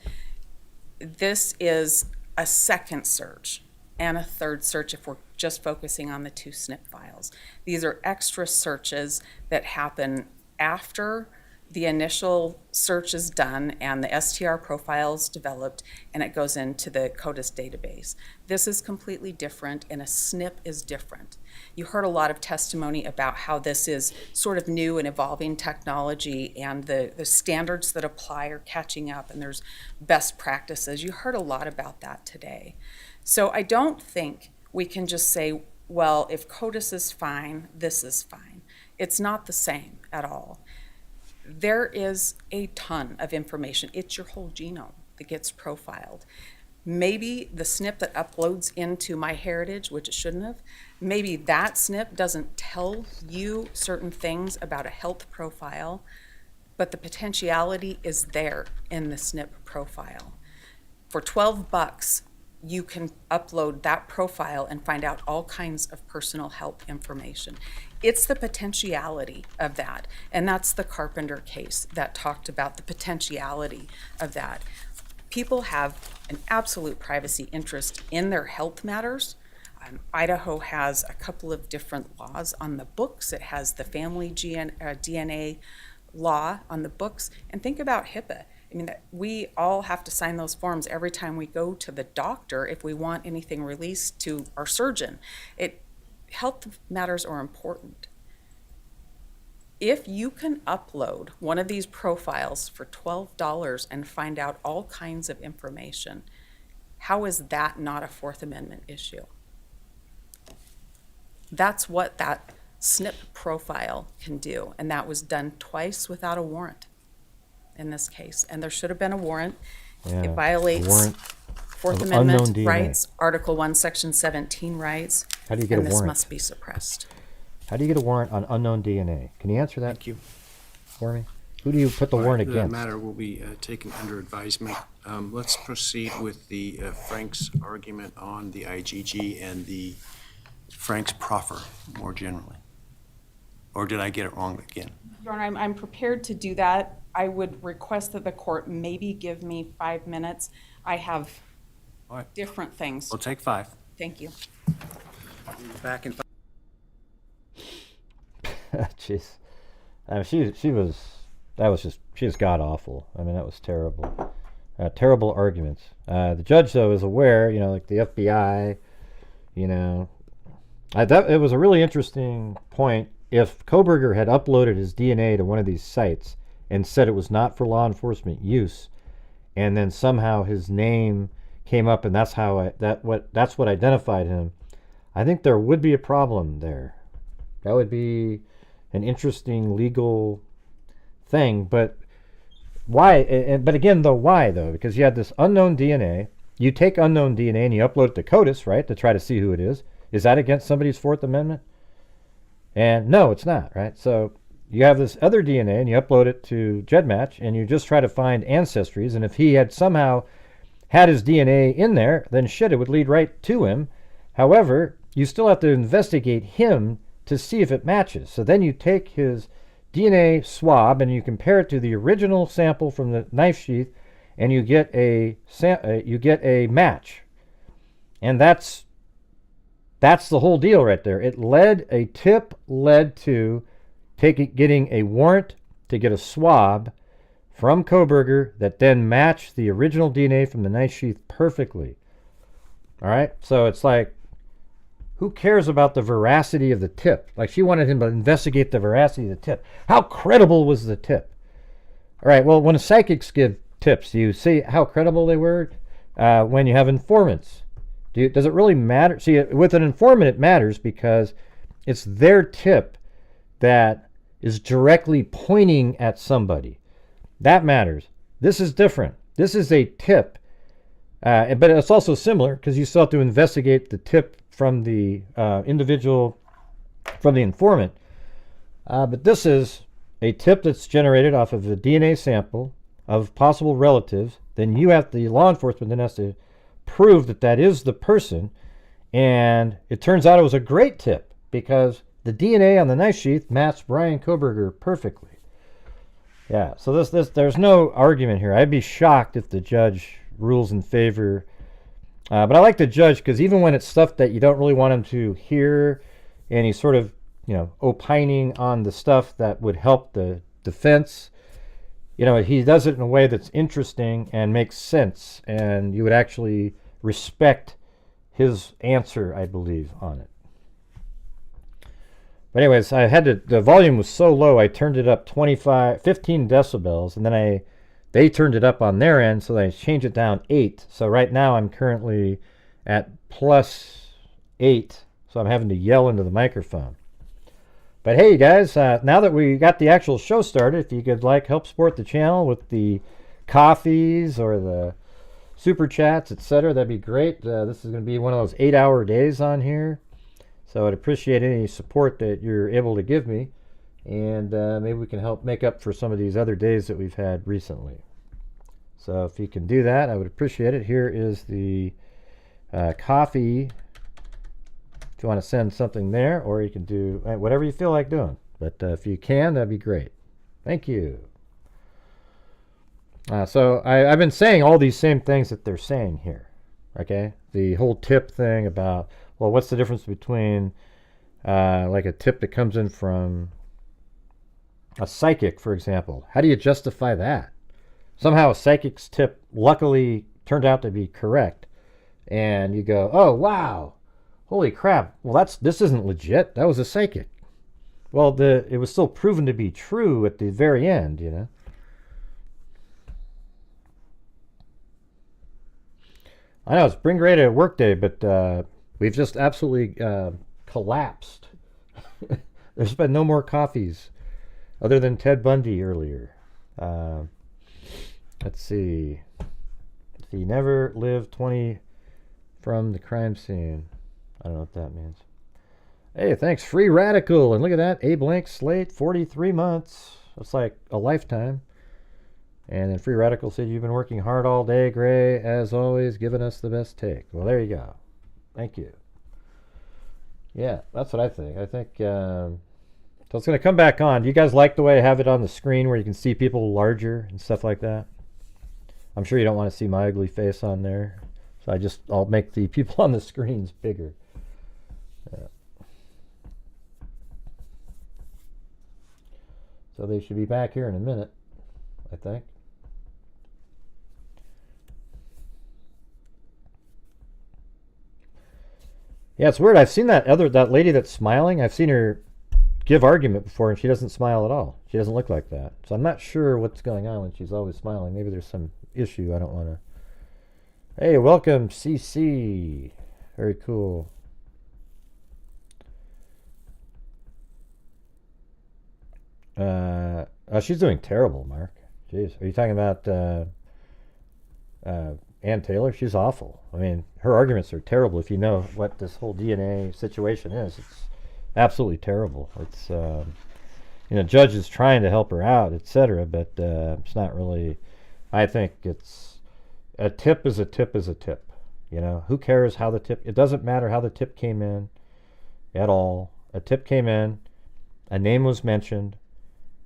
This is a second search and a third search if we're just focusing on the 2 SNP files. These are extra searches that happen after the initial search is done and the STR profile is developed and it goes into the CODIS database. This is completely different and a SNP is different. You heard a lot of testimony about how this is sort of new and evolving technology and the standards that apply are catching up and there's best practices. You heard a lot about that today. So I don't think we can just say, well, if CODIS is fine, this is fine. It's not the same at all. There is a ton of information. It's your whole genome that gets profiled. Maybe the SNP that uploads into MyHeritage, which it shouldn't have, maybe that SNP doesn't tell you certain things about a health profile, but the potentiality is there in the SNP profile. For $12, you can upload that profile and find out all kinds of personal health information. It's the potentiality of that, and that's the Carpenter case that talked about the potentiality of that. People have an absolute privacy interest in their health matters. Idaho has a couple of different laws on the books. It has the family DNA law on the books, and think about HIPAA. I mean, we all have to sign those forms every time we go to the doctor if we want anything released to our surgeon. Health matters are important. If you can upload one of these profiles for $12 and find out all kinds of information, how is that not a Fourth Amendment issue? That's what that SNP profile can do, and that was done twice without a warrant in this case, and there should have been a warrant. Yeah, it violates Fourth Amendment rights, Article 1, Section 17 rights. How do you get a warrant? And this must be suppressed. How do you get a warrant on unknown DNA? Can you answer that for me? Who do you put the warrant against? The matter will be taken under advisement. Let's proceed with the Frank's argument on the IGG and the Frank's proffer more generally. Or did I get it wrong again? Your Honor, I'm prepared to do that. I would request that the court maybe give me 5 minutes. I have different things. We'll take 5. Thank you. Back in 5. Jeez. I mean, she was god awful. I mean, that was terrible. Terrible arguments. The judge, though, is aware, like the FBI, it was a really interesting point. If Kohberger had uploaded his DNA to one of these sites and said it was not for law enforcement use, and then somehow his name came up and that's what identified him, I think there would be a problem there. That would be an interesting legal thing. But why? But again, why though? Because you had this unknown DNA. You take unknown DNA and you upload it to CODIS, right, to try to see who it is. Is that against somebody's Fourth Amendment? And no, it's not, right? So you have this other DNA and you upload it to GEDmatch and you just try to find ancestries. And if he had somehow had his DNA in there, then shit, it would lead right to him. However, you still have to investigate him to see if it matches. So then you take his DNA swab and you compare it to the original sample from the knife sheath, and you get a match. And that's the whole deal right there. A tip led to getting a warrant to get a swab from Kohberger that then matched the original DNA from the knife sheath perfectly. All right, so it's like, who cares about the veracity of the tip? Like, she wanted him to investigate the veracity of the tip. How credible was the tip? All right, well, when psychics give tips, do you see how credible they were? When you have informants, does it really matter? See, with an informant, it matters because it's their tip that is directly pointing at somebody. That matters. This is different. This is a tip, but it's also similar because you still have to investigate the tip from the individual, from the informant. But this is a tip that's generated off of a DNA sample of possible relatives. Then the law enforcement then has to prove that is the person. And it turns out it was a great tip because the DNA on the knife sheath matched Bryan Kohberger perfectly. Yeah, so there's no argument here. I'd be shocked if the judge rules in favor. But I like the judge because even when it's stuff that you don't really want him to hear, and he's sort of, opining on the stuff that would help the defense, he does it in a way that's interesting and makes sense, and you would actually respect his answer, I believe, on it. But anyways, the volume was so low, I turned it up 15 decibels, and then they turned it up on their end, so they changed it down 8. So right now I'm currently at +8, so I'm having to yell into the microphone. But hey, guys, now that we got the actual show started, if you could help support the channel with the coffees or the super chats, etc., that'd be great. This is going to be one of those 8-hour days on here, so I'd appreciate any support that you're able to give me. And maybe we can help make up for some of these other days that we've had recently. So if you can do that, I would appreciate it. Here is the coffee if you want to send something there, or you can do whatever you feel like doing. But if you can, that'd be great. Thank you. So I've been saying all these same things that they're saying here. Okay? The whole tip thing about, well, what's the difference between a tip that comes in from a psychic, for example? How do you justify that? Somehow a psychic's tip luckily turned out to be correct, and you go, oh wow, holy crap, well this isn't legit, that was a psychic. Well, it was still proven to be true at the very end, I know it's been great at work day, but we've just absolutely collapsed. There's been no more coffees other than Ted Bundy earlier. Let's see. He never lived 20 from the crime scene. I don't know what that means. Hey, thanks, Free Radical. And look at that, Abe Link Slate, 43 months. That's like a lifetime. And then Free Radical said, you've been working hard all day, Gray, as always, giving us the best take. Well, there you go. Thank you. Yeah, that's what I think. I think so it's going to come back on. Do you guys like the way I have it on the screen where you can see people larger and stuff like that? I'm sure you don't want to see my ugly face on there. So I'll make the people on the screens bigger. Yeah. So they should be back here in a minute, I think. Yeah, it's weird. I've seen that lady that's smiling. I've seen her give argument before, and she doesn't smile at all. She doesn't look like that. So I'm not sure what's going on when she's always smiling. Maybe there's some issue. I don't want to. Hey, welcome, CC. Very cool. Oh, she's doing terrible, Mark. Jeez, are you talking about Ann Taylor? She's awful. I mean, her arguments are terrible. If you know what this whole DNA situation is, it's absolutely terrible. It's judge is trying to help her out, etc., but it's not really. I think it's a tip is a tip is a tip. Who cares how the tip? It doesn't matter how the tip came in at all. A tip came in, a name was mentioned.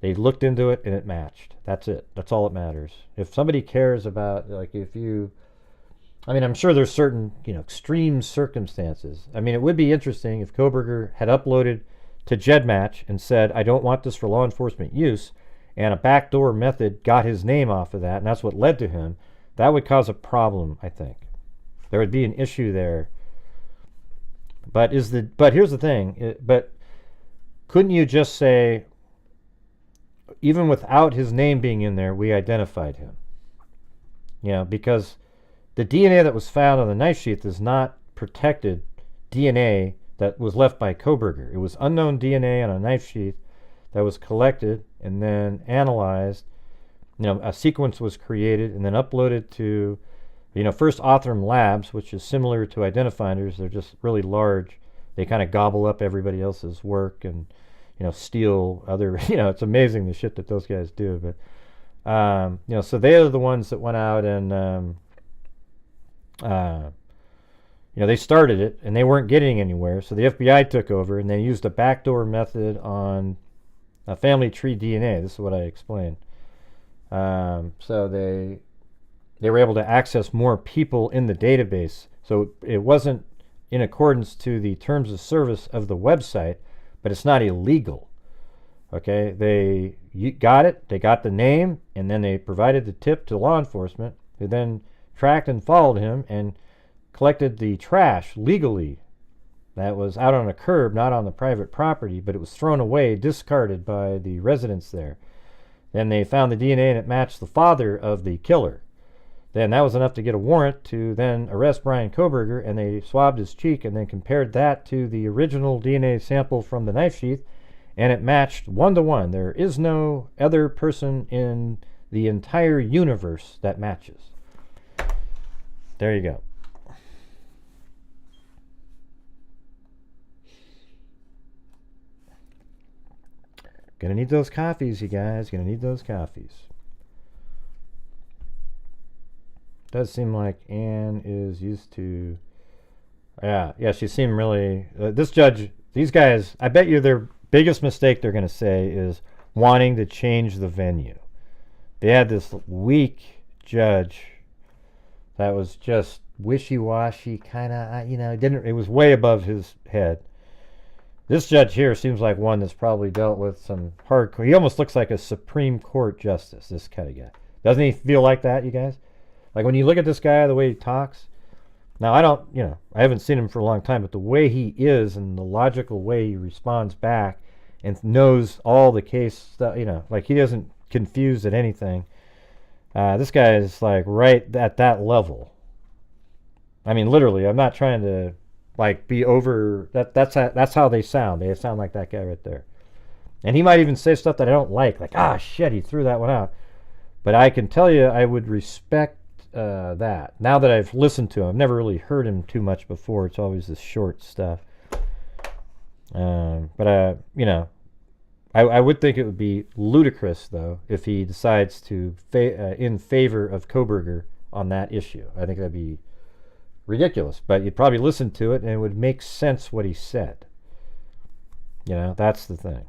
They looked into it and it matched. That's it. That's all that matters. If somebody cares about, I'm sure there's certain, extreme circumstances. It would be interesting if Kohberger had uploaded to GEDmatch and said, I don't want this for law enforcement use, and a backdoor method got his name off of that, and that's what led to him. That would cause a problem, I think. There would be an issue there. But here's the thing. But couldn't you just say, even without his name being in there, we identified him? Because the DNA that was found on the knife sheath is not protected DNA that was left by Kohberger. It was unknown DNA on a knife sheath that was collected and then analyzed. A sequence was created and then uploaded to, first Othram Labs, which is similar to identifinders. They're just really large. They kind of gobble up everybody else's work and steal other, it's amazing the shit that those guys do. But, so they are the ones that went out and, they started it and they weren't getting anywhere. So the FBI took over and they used a backdoor method on a family tree DNA. This is what I explained. So they were able to access more people in the database. So it wasn't in accordance to the terms of service of the website, but it's not illegal. Okay, they got it, they got the name, and then they provided the tip to law enforcement, who then tracked and followed him and collected the trash legally. That was out on a curb, not on the private property, but it was thrown away, discarded by the residents there. Then they found the DNA and it matched the father of the killer. Then that was enough to get a warrant to then arrest Bryan Kohberger, and they swabbed his cheek and then compared that to the original DNA sample from the knife sheath, and it matched 1-to-1. There is no other person in the entire universe that matches. There you go. Gonna need those coffees, you guys. Gonna need those coffees. Does seem like Anne is used to. Yeah, she seemed really. This judge, these guys, I bet you their biggest mistake they're going to say is wanting to change the venue. They had this weak judge that was just wishy-washy, kind of, it was way above his head. This judge here seems like one that's probably dealt with some hardcore. He almost looks like a Supreme Court justice, this kind of guy. Doesn't he feel like that, you guys? Like when you look at this guy, the way he talks. Now, I haven't seen him for a long time, but the way he is and the logical way he responds back and knows all the case stuff, like he doesn't confuse at anything. This guy is like right at that level. I mean, literally, I'm not trying to like be over that's how they sound. They sound like that guy right there. And he might even say stuff that I don't like shit, he threw that one out. But I can tell you, I would respect that. Now that I've listened to him, I've never really heard him too much before. It's always this short stuff. But I would think it would be ludicrous, though, if he decides to in favor of Kohberger on that issue. I think that'd be ridiculous. But you'd probably listen to it, and it would make sense what he said. That's the thing.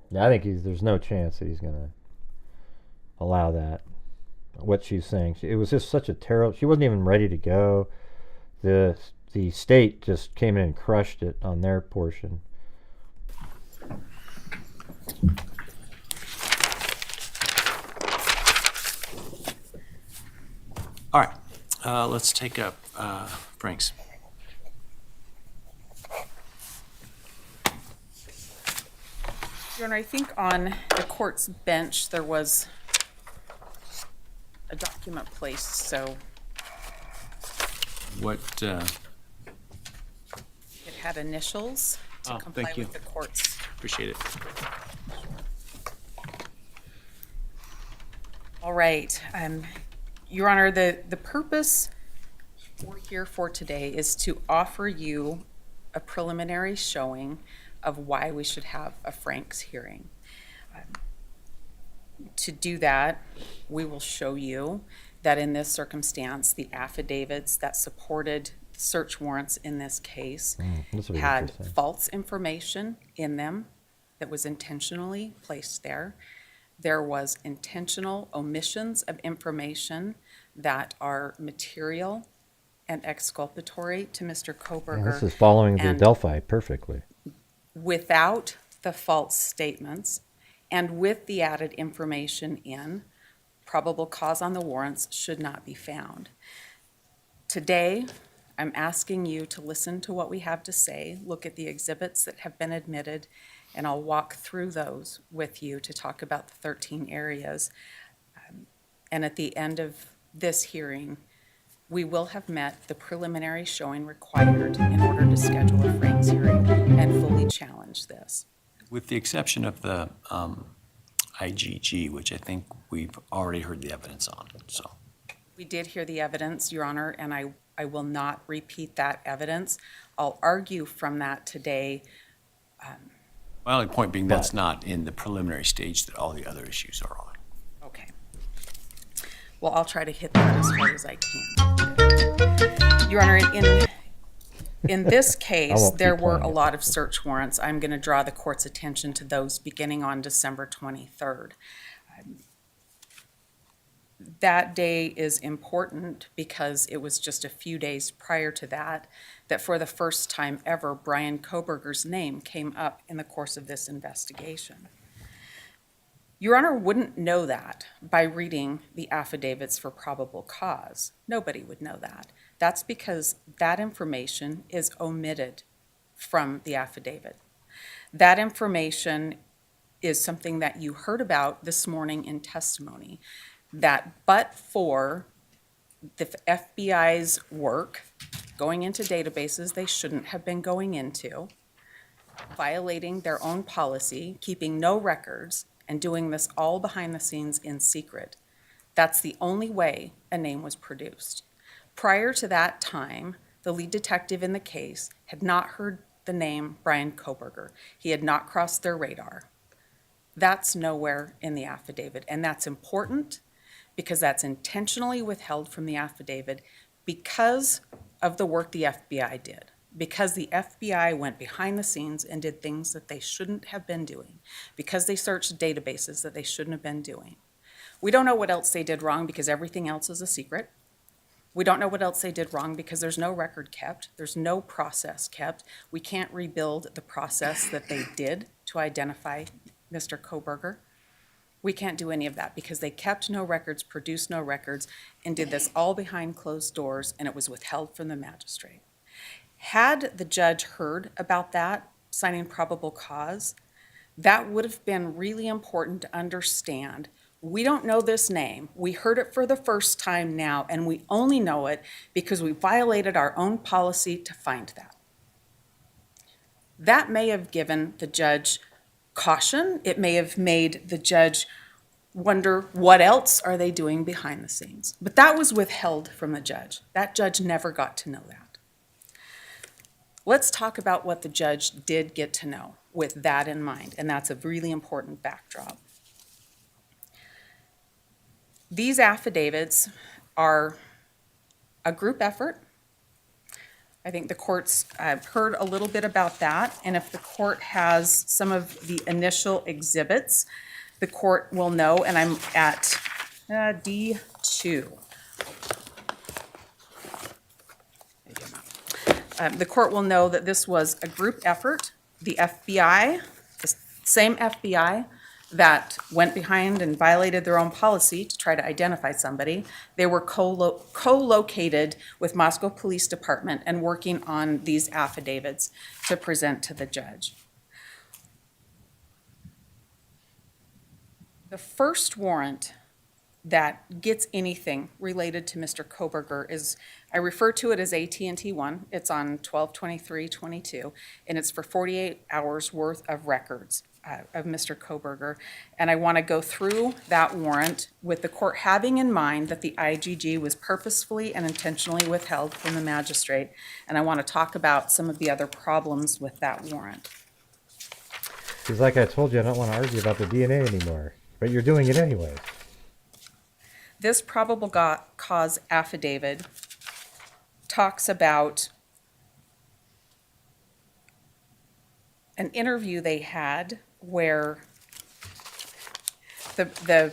Yeah, I think there's no chance that he's going to allow that. What she's saying, it was just such a terrible. She wasn't even ready to go. The state just came in and crushed it on their portion. Let's take up Frank's. Your Honor, I think on the court's bench there was a document placed, so What? it had initials to comply thank you. with the court's. Appreciate it. All right. Your Honor, the purpose we're here for today is to offer you a preliminary showing of why we should have a Frank's hearing. To do that, we will show you that in this circumstance, the affidavits that supported search warrants in this case had false information in them that was intentionally placed there. There was intentional omissions of information that are material and exculpatory to Mr. Kohberger. Yeah, this is following the Delphi perfectly. Without the false statements and with the added information in, probable cause on the warrants should not be found. Today, I'm asking you to listen to what we have to say, look at the exhibits that have been admitted, and I'll walk through those with you to talk about the 13 areas. And at the end of this hearing, we will have met the preliminary showing required in order to schedule a Frank's hearing and fully challenge this. With the exception of the IGG, which I think we've already heard the evidence on. So we did hear the evidence, Your Honor, and I will not repeat that evidence. I'll argue from that today. my only point being that's not in the preliminary stage that all the other issues are on. Okay. Well, I'll try to hit that as hard as I can. Your Honor, in this case, there were a lot of search warrants. I'm going to draw the court's attention to those beginning on December 23rd. That day is important because it was just a few days prior to that for the first time ever, Bryan Kohberger's name came up in the course of this investigation. Your Honor wouldn't know that by reading the affidavits for probable cause. Nobody would know that. That's because that information is omitted from the affidavit. That information is something that you heard about this morning in testimony, that but for the FBI's work going into databases they shouldn't have been going into, violating their own policy, keeping no records, and doing this all behind the scenes in secret, that's the only way a name was produced. Prior to that time, the lead detective in the case had not heard the name Bryan Kohberger. He had not crossed their radar. That's nowhere in the affidavit, and that's important because that's intentionally withheld from the affidavit because of the work the FBI did, because the FBI went behind the scenes and did things that they shouldn't have been doing, because they searched databases that they shouldn't have been doing. We don't know what else they did wrong because everything else is a secret. We don't know what else they did wrong because there's no record kept, there's no process kept. We can't rebuild the process that they did to identify Mr. Kohberger. We can't do any of that because they kept no records, produced no records, and did this all behind closed doors, and it was withheld from the magistrate. Had the judge heard about that, signing probable cause, that would have been really important to understand. We don't know this name. We heard it for the first time now, and we only know it because we violated our own policy to find that. That may have given the judge caution. It may have made the judge wonder what else are they doing behind the scenes. But that was withheld from the judge. That judge never got to know that. Let's talk about what the judge did get to know with that in mind, and that's a really important backdrop. These affidavits are a group effort. I think the court's heard a little bit about that, and if the court has some of the initial exhibits, the court will know, and I'm at D2. The court will know that this was a group effort. The FBI, the same FBI, that went behind and violated their own policy to try to identify somebody. They were co-located with Moscow Police Department and working on these affidavits to present to the judge. The first warrant that gets anything related to Mr. Kohberger is, I refer to it as AT&T 1. It's on 12/23/22, and it's for 48 hours worth of records of Mr. Kohberger. And I want to go through that warrant with the court having in mind that the IGG was purposefully and intentionally withheld from the magistrate. And I want to talk about some of the other problems with that warrant. Because like I told you, I don't want to argue about the DNA anymore, but you're doing it anyway. This probable cause affidavit talks about an interview they had where the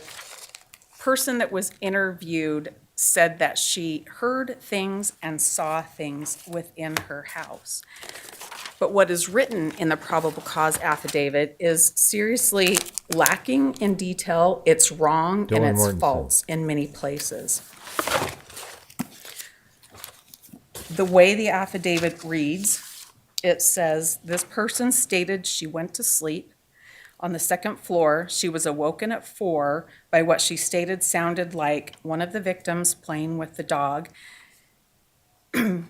person that was interviewed said that she heard things and saw things within her house. But what is written in the probable cause affidavit is seriously lacking in detail. It's wrong and it's false in many places. The way the affidavit reads, it says, this person stated she went to sleep on the second floor. She was awoken at 4 by what she stated sounded like one of the victims playing with the dog,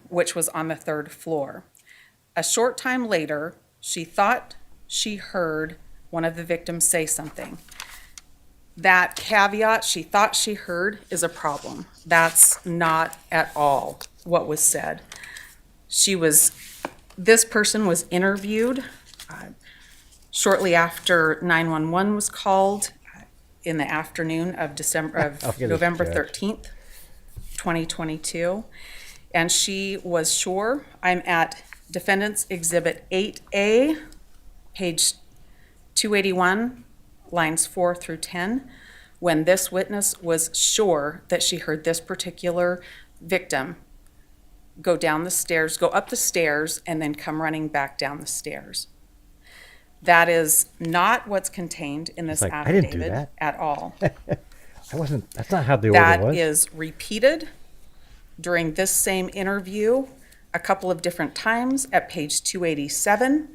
which was on the 3rd floor. A short time later, she thought she heard one of the victims say something. That caveat, she thought she heard, is a problem. That's not at all what was said. This person was interviewed shortly after 911 was called in the afternoon of November 13th, 2022. And she was sure, I'm at Defendant's Exhibit 8A, page 281, lines 4 through 10, when this witness was sure that she heard this particular victim go up the stairs, and then come running back down the stairs. That is not what's contained in this affidavit. I didn't do that at all. That's not how the order was. That is repeated during this same interview a couple of different times at page 287.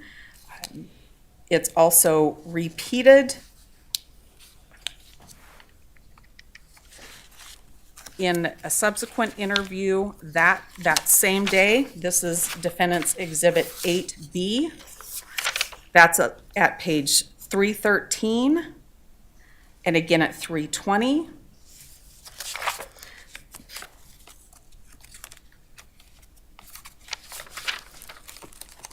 It's also repeated in a subsequent interview that same day. This is Defendant's Exhibit 8B. That's at page 313 and again at 320.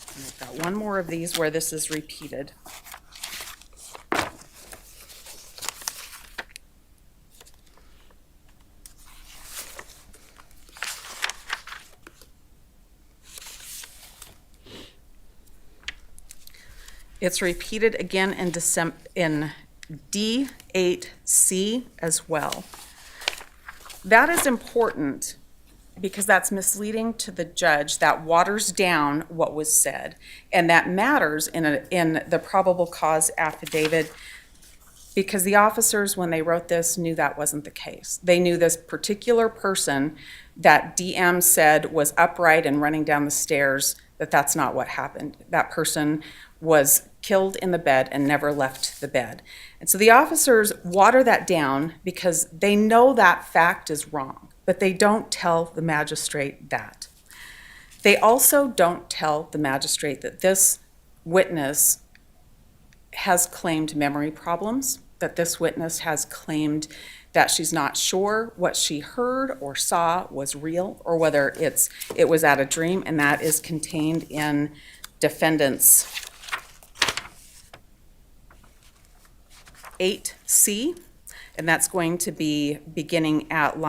I've got one more of these where this is repeated. It's repeated again in D8C as well. That is important because that's misleading to the judge. That waters down what was said, and that matters in the probable cause affidavit because the officers, when they wrote this, knew that wasn't the case. They knew this particular person that DM said was upright and running down the stairs, that's not what happened. That person was killed in the bed and never left the bed. And so the officers water that down because they know that fact is wrong, but they don't tell the magistrate that. They also don't tell the magistrate that this witness has claimed memory problems, that this witness has claimed that she's not sure what she heard or saw was real or whether it was at a dream, and that is contained in Defendant's 8C, and that's going to be beginning at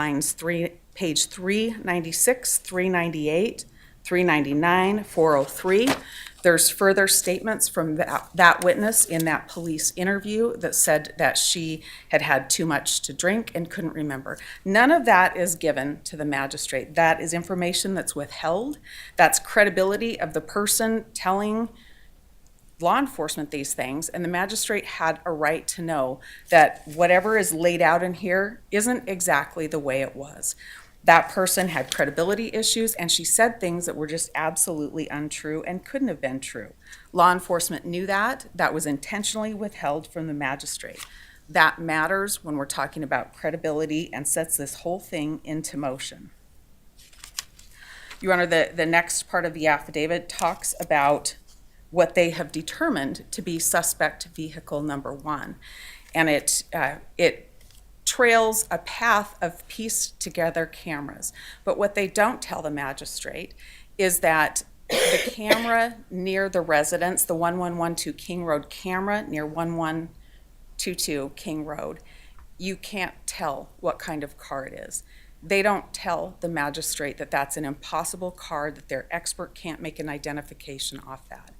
page 396, 398, 399, 403. There's further statements from that witness in that police interview that said that she had had too much to drink and couldn't remember. None of that is given to the magistrate. That is information that's withheld. That's credibility of the person telling law enforcement these things, and the magistrate had a right to know that whatever is laid out in here isn't exactly the way it was. That person had credibility issues, and she said things that were just absolutely untrue and couldn't have been true. Law enforcement knew that. That was intentionally withheld from the magistrate. That matters when we're talking about credibility and sets this whole thing into motion. Your Honor, the next part of the affidavit talks about what they have determined to be suspect vehicle number 1. And it trails a path of pieced together cameras. But what they don't tell the magistrate is that the camera near the residence, the 1112 King Road camera near 1122 King Road, you can't tell what kind of car it is. They don't tell the magistrate that that's an impossible car, that their expert can't make an identification off that.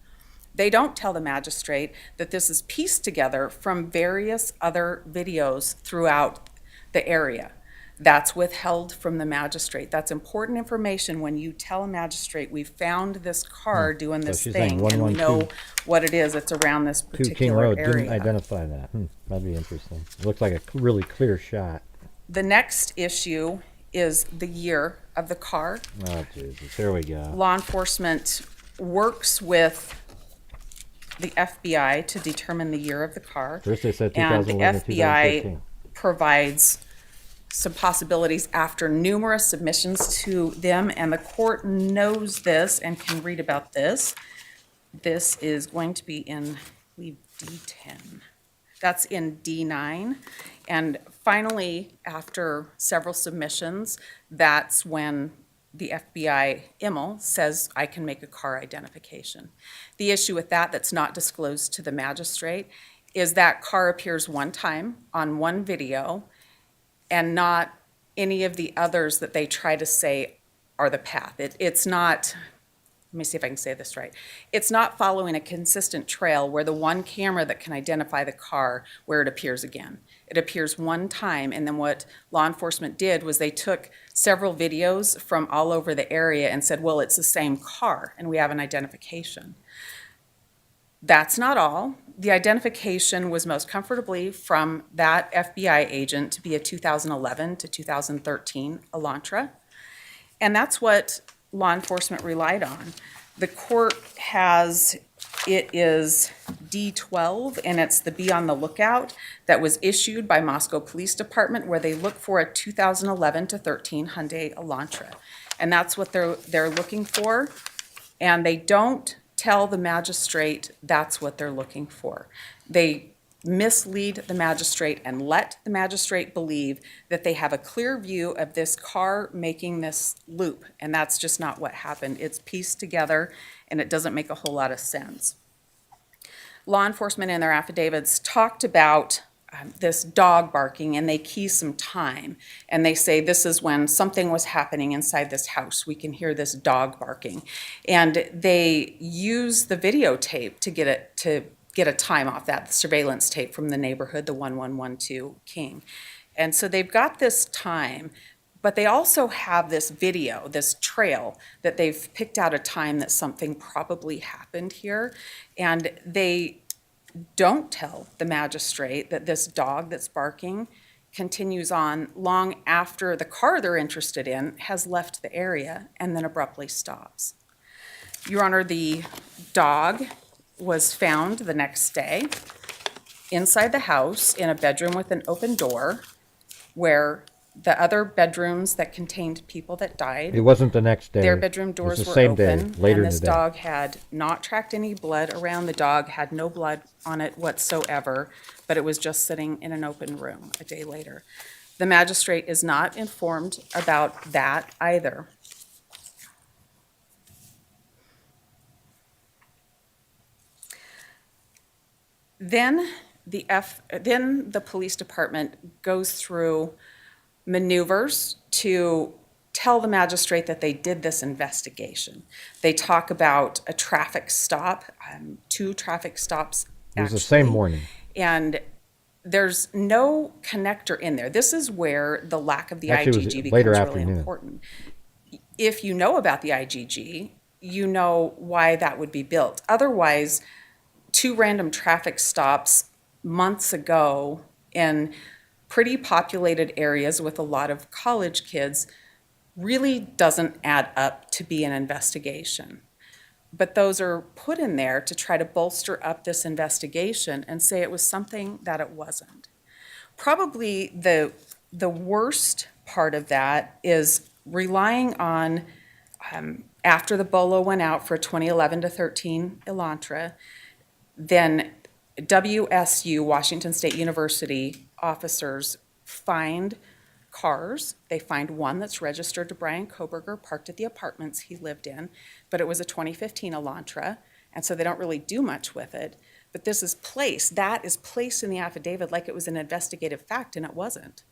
They don't tell the magistrate that this is pieced together from various other videos throughout the area. That's withheld from the magistrate. That's important information when you tell a magistrate, we found this car doing this thing, and we know what it is. It's around this particular King Road area. didn't identify that. That'd be interesting. It looks like a really clear shot. The next issue is the year of the car. Oh, Jesus. There we go. Law enforcement works with the FBI to determine the year of the car. First they said and the 2011 to FBI 2013. provides some possibilities after numerous submissions to them, and the court knows this and can read about this. This is going to be in, I believe, D10. That's in D9. And finally, after several submissions, that's when the FBI IML says, I can make a car identification. The issue with that that's not disclosed to the magistrate is that car appears one time on one video and not any of the others that they try to say are the path. It's not, let me see if I can say this right. It's not following a consistent trail where the one camera that can identify the car where it appears again. It appears one time, and then what law enforcement did was they took several videos from all over the area and said, well, it's the same car, and we have an identification. That's not all. The identification was most comfortably from that FBI agent to be a 2011 to 2013 Elantra, and that's what law enforcement relied on. The court has, it is D12, and it's the Be on the Lookout that was issued by Moscow Police Department, where they look for a 2011 to 13 Hyundai Elantra. And that's what they're looking for, and they don't tell the magistrate that's what they're looking for. They mislead the magistrate and let the magistrate believe that they have a clear view of this car making this loop, and that's just not what happened. It's pieced together, and it doesn't make a whole lot of sense. Law enforcement in their affidavits talked about this dog barking, and they key some time, and they say this is when something was happening inside this house. We can hear this dog barking, and they use the videotape to get a time off that, the surveillance tape from the neighborhood, the 1112 King. And so they've got this time, but they also have this video, this trail, that they've picked out a time that something probably happened here. And they don't tell the magistrate that this dog that's barking continues on long after the car they're interested in has left the area and then abruptly stops. Your Honor, the dog was found the next day inside the house in a bedroom with an open door, where the other bedrooms that contained people that died, It wasn't the next day. their bedroom doors It was the were same open, day, later and in this the day. dog had not tracked any blood around. The dog had no blood on it whatsoever, but it was just sitting in an open room a day later. The magistrate is not informed about that either. Then the police department goes through maneuvers to tell the magistrate that they did this investigation. They talk about a traffic stop, 2 traffic stops. It was the same morning. And there's no connector in there. This is where the lack of the Actually, it was IGG becomes later really afternoon. important. If you know about the IGG, you know why that would be built. Otherwise, 2 random traffic stops months ago in pretty populated areas with a lot of college kids really doesn't add up to be an investigation. But those are put in there to try to bolster up this investigation and say it was something that it wasn't. Probably the worst part of that is relying on, after the BOLO went out for 2011 to 13 Elantra, then WSU, Washington State University, officers find cars. They find one that's registered to Bryan Kohberger, parked at the apartments he lived in, but it was a 2015 Elantra, and so they don't really do much with it. But this is placed, that is placed in the affidavit like it was an investigative fact, and it wasn't.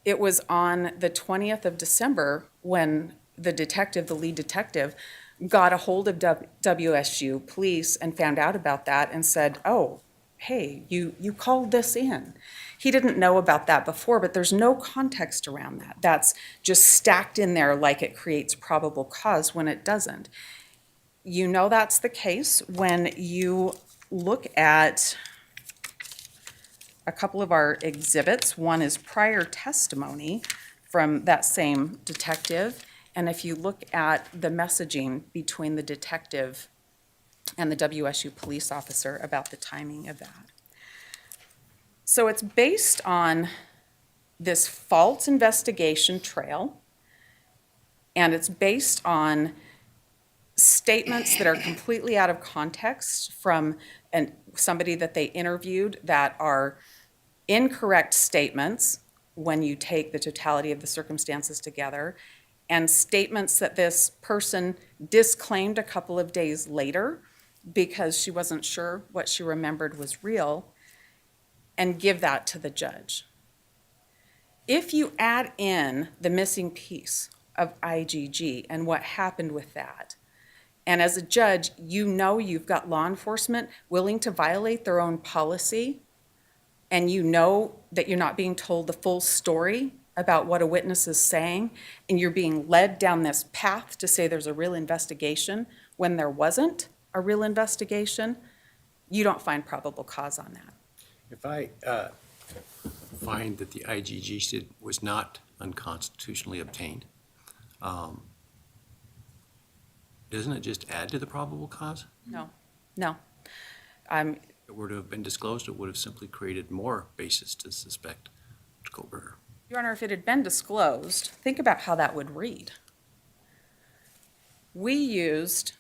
It was on the 20th of December when the detective, the lead detective, got a hold of WSU police and found out about that and said, oh, hey, you called this in. He didn't know about that before, but there's no context around that. That's just stacked in there like it creates probable cause when it doesn't. You know that's the case when you look at a couple of our exhibits. One is prior testimony from that same detective, and if you look at the messaging between the detective and the WSU police officer about the timing of that. So it's based on this false investigation trail, and it's based on statements that are completely out of context from somebody that they interviewed that are incorrect statements when you take the totality of the circumstances together, and statements that this person disclaimed a couple of days later because she wasn't sure what she remembered was real, and give that to the judge. If you add in the missing piece of IGG and what happened with that, and as a judge, you know you've got law enforcement willing to violate their own policy, and you know that you're not being told the full story about what a witness is saying, and you're being led down this path to say there's a real investigation when there wasn't a real investigation, you don't find probable cause on that. If I find that the IGG was not unconstitutionally obtained, doesn't it just add to the probable cause? No, no. If it were to have been disclosed, it would have simply created more basis to suspect Kohberger. Your Honor, if it had been disclosed, think about how that would read. We used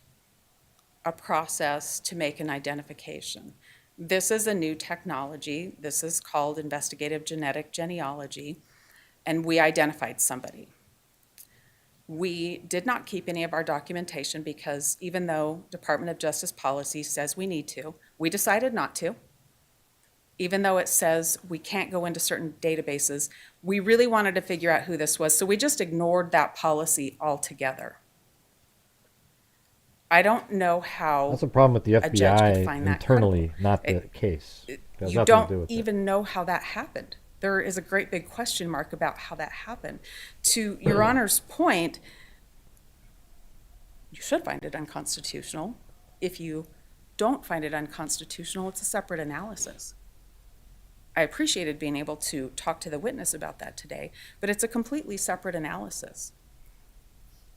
a process to make an identification. This is a new technology. This is called investigative genetic genealogy, and we identified somebody. We did not keep any of our documentation because even though Department of Justice policy says we need to, we decided not to. Even though it says we can't go into certain databases, we really wanted to figure out who this was, so we just ignored that policy altogether. I don't know how that's a problem with the a judge could find FBI that internally, credible. not the case. You don't even know how that happened. There is a great big question mark about how that happened. To Your Honor's point, you should find it unconstitutional. If you don't find it unconstitutional, it's a separate analysis. I appreciated being able to talk to the witness about that today, but it's a completely separate analysis.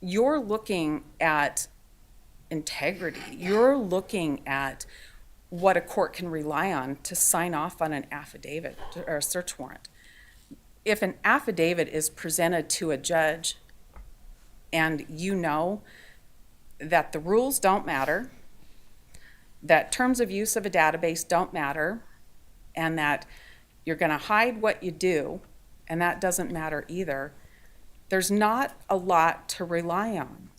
You're looking at integrity. You're looking at what a court can rely on to sign off on an affidavit or a search warrant. If an affidavit is presented to a judge and you know that the rules don't matter, that terms of use of a database don't matter, and that you're going to hide what you do, and that doesn't matter either, there's not a lot to rely on.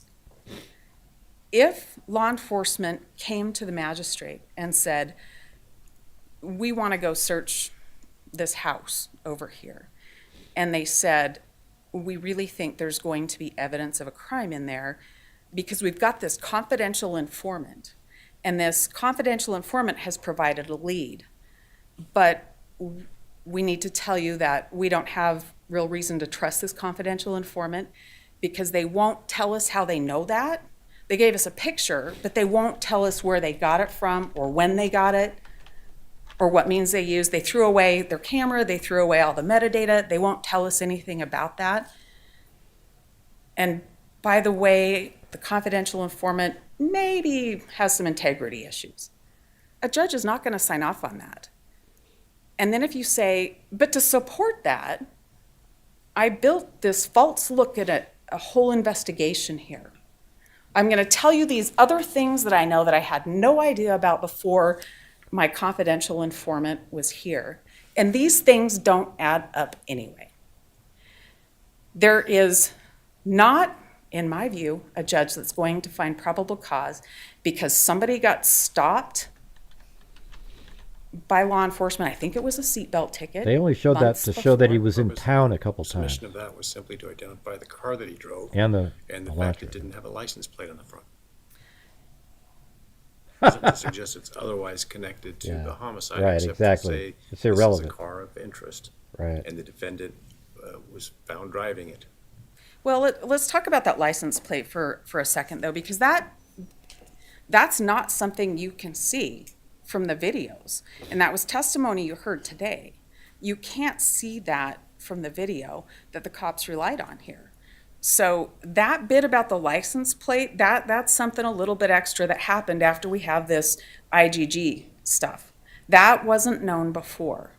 If law enforcement came to the magistrate and said, we want to go search this house over here, and they said, we really think there's going to be evidence of a crime in there because we've got this confidential informant, and this confidential informant has provided a lead, but we need to tell you that we don't have real reason to trust this confidential informant because they won't tell us how they know that. They gave us a picture, but they won't tell us where they got it from or when they got it or what means they used. They threw away their camera. They threw away all the metadata. They won't tell us anything about that. And by the way, the confidential informant maybe has some integrity issues. A judge is not going to sign off on that. And then if you say, but to support that, I built this false look at a whole investigation here. I'm going to tell you these other things that I know that I had no idea about before my confidential informant was here. And these things don't add up anyway. There is not, in my view, a judge that's going to find probable cause because somebody got stopped by law enforcement. I think it was a seatbelt ticket. They only showed that to show that he was in town a couple times. The submission of that was simply to identify the car that he drove and the fact it didn't have a license plate on the front. Doesn't suggest it's otherwise connected to the homicide. Right, except exactly. To say it's irrelevant. This is a car of interest. Right. And the defendant was found driving it. Well, let's talk about that license plate for a second, though, because that's not something you can see from the videos. And that was testimony you heard today. You can't see that from the video that the cops relied on here. So that bit about the license plate, that's something a little bit extra that happened after we have this IGG stuff. That wasn't known before.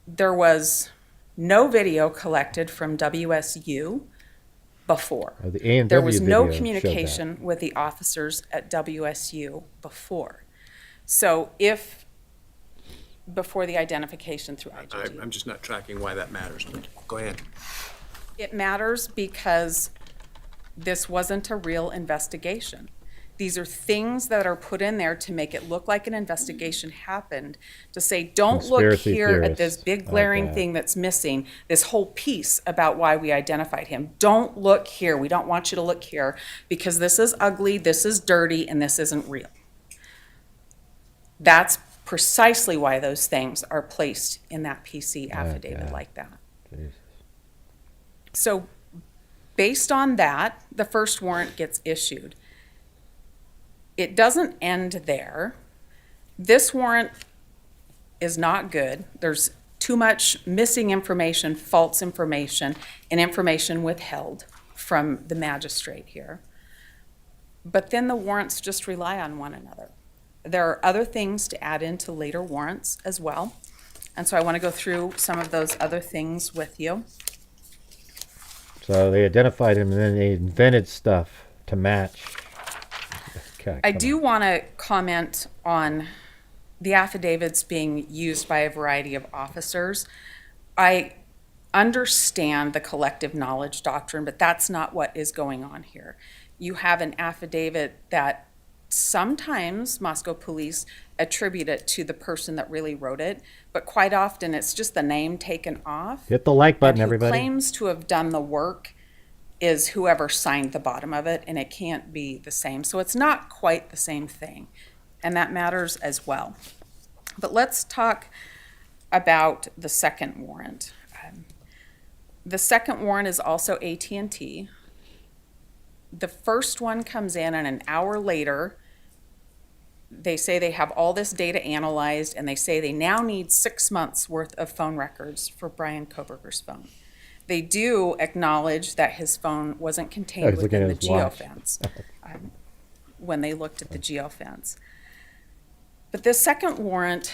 There was no video collected from WSU before. The A&W there was no video communication with the officers at WSU before. So if before the identification through IGG. I'm just not tracking why that matters, but go ahead. It matters because this wasn't a real investigation. These are things that are put in there to make it look like an investigation happened, to say, don't look here at this big glaring thing that's missing, this whole piece about why we identified him. Don't look here. We don't want you to look here because this is ugly, this is dirty, and this isn't real. That's precisely why those things are placed in that PC affidavit like that. Jesus. So based on that, the first warrant gets issued. It doesn't end there. This warrant is not good. There's too much missing information, false information, and information withheld from the magistrate here. But then the warrants just rely on one another. There are other things to add into later warrants as well. And so I want to go through some of those other things with you. So they identified him and then they invented stuff to match. Okay, I do want to comment on the affidavits being used by a variety of officers. I understand the collective knowledge doctrine, but that's not what is going on here. You have an affidavit that sometimes Moscow police attribute it to the person that really wrote it, but quite often it's just the name taken off. Hit the like button, and who everybody. Claims to have done the work is whoever signed the bottom of it, and it can't be the same. So it's not quite the same thing, and that matters as well. But let's talk about the second warrant. The second warrant is also AT&T. The first one comes in, and an hour later, they say they have all this data analyzed, and they say they now need 6 months worth of phone records for Bryan Kohberger's phone. They do acknowledge that his phone wasn't contained within the geofence when they looked at the geofence. But this second warrant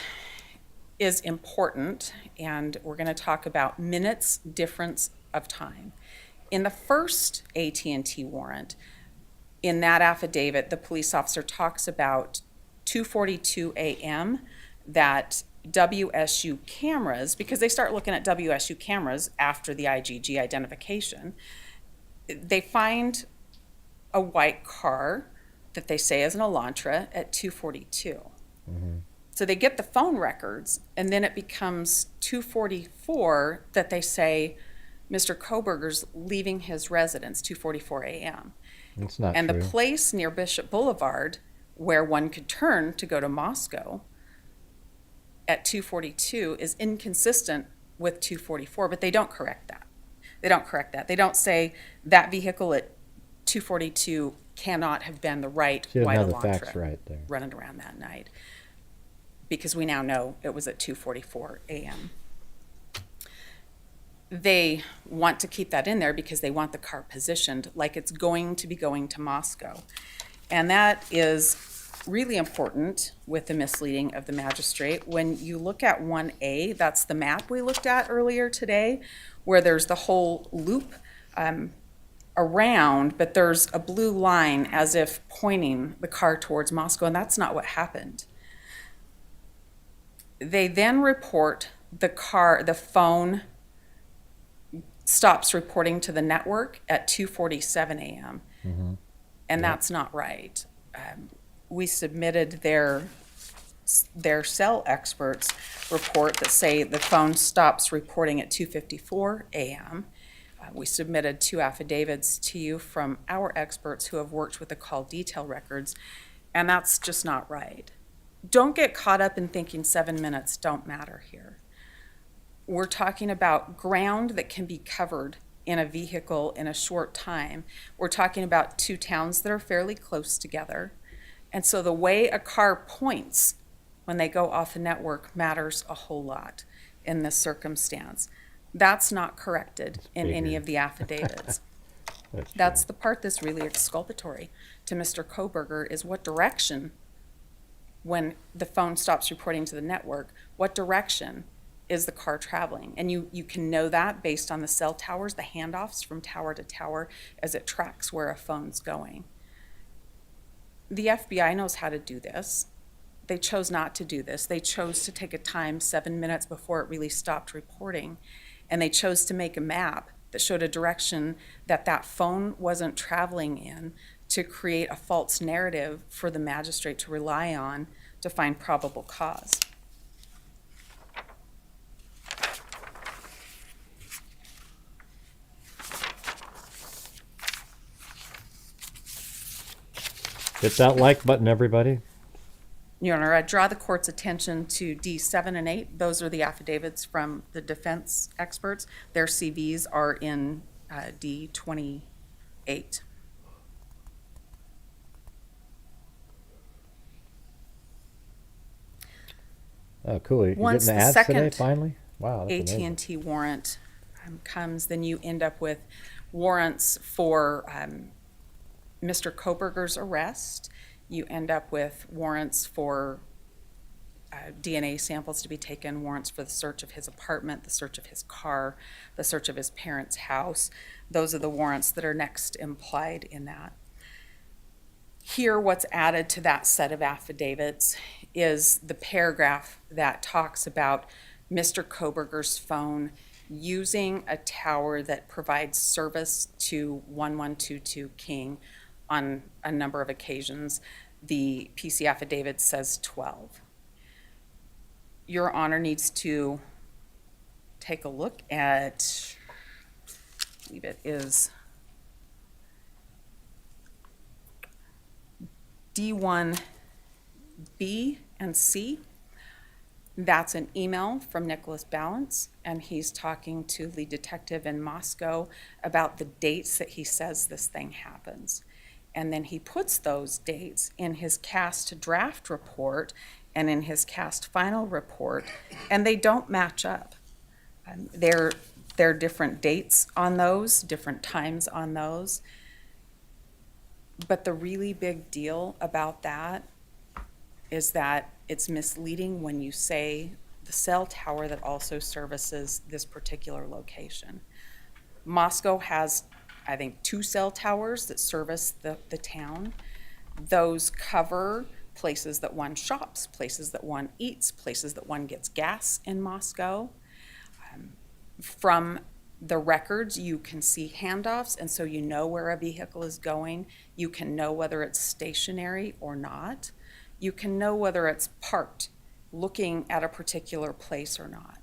is important, and we're going to talk about minutes difference of time. In the first AT&T warrant, in that affidavit, the police officer talks about 2:42 a.m. that WSU cameras, because they start looking at WSU cameras after the IGG identification, they find a white car that they say is an Elantra at 2:42. Mm-hmm. So they get the phone records, and then it becomes 2:44 that they say Mr. Kohberger's leaving his residence, 2:44 a.m. It's not and true. The place near Bishop Boulevard where one could turn to go to Moscow at 2:42 is inconsistent with 2:44, but they don't correct that. They don't correct that. They don't say that vehicle at 2:42 cannot have been the right She doesn't white have the Elantra facts right there. running around that night, because we now know it was at 2:44 a.m. They want to keep that in there because they want the car positioned like it's going to be going to Moscow. And that is really important with the misleading of the magistrate. When you look at 1A, that's the map we looked at earlier today, where there's the whole loop around, but there's a blue line as if pointing the car towards Moscow, and that's not what happened. They then report the phone stops reporting to the network at 2:47 a.m. Mm-hmm. And that's not right. We submitted their cell experts report that say the phone stops reporting at 2:54 a.m. We submitted 2 affidavits to you from our experts who have worked with the call detail records, and that's just not right. Don't get caught up in thinking 7 minutes don't matter here. We're talking about ground that can be covered in a vehicle in a short time. We're talking about 2 towns that are fairly close together. And so the way a car points when they go off the network matters a whole lot in this circumstance. That's not corrected in any of the affidavits. That's the part that's really exculpatory to Mr. Kohberger, is what direction, when the phone stops reporting to the network, what direction is the car traveling? And you can know that based on the cell towers, the handoffs from tower to tower as it tracks where a phone's going. The FBI knows how to do this. They chose not to do this. They chose to take a time 7 minutes before it really stopped reporting, and they chose to make a map that showed a direction that that phone wasn't traveling in to create a false narrative for the magistrate to rely on to find probable cause. Hit that like button, everybody. Your Honor, I draw the court's attention to D7 and 8. Those are the affidavits from the defense experts. Their CVs are in D28. Oh, cool. You're Once getting the the ads today, second finally? Wow, that's amazing. AT&T warrant comes, then you end up with warrants for Mr. Kohberger's arrest. You end up with warrants for DNA samples to be taken, warrants for the search of his apartment, the search of his car, the search of his parents' house. Those are the warrants that are next implied in that. Here, what's added to that set of affidavits is the paragraph that talks about Mr. Kohberger's phone using a tower that provides service to 1122 King on a number of occasions. The PC affidavit says 12. Your Honor needs to take a look at, I believe it is D1B and C. That's an email from Nicholas Balance, and he's talking to the detective in Moscow about the dates that he says this thing happens. And then he puts those dates in his cast draft report and in his cast final report, and they don't match up. There are different dates on those, different times on those. But the really big deal about that is that it's misleading when you say the cell tower that also services this particular location. Moscow has, I think, 2 cell towers that service the town. Those cover places that one shops, places that one eats, places that one gets gas in Moscow. From the records, you can see handoffs, and so you know where a vehicle is going. You can know whether it's stationary or not. You can know whether it's parked, looking at a particular place or not.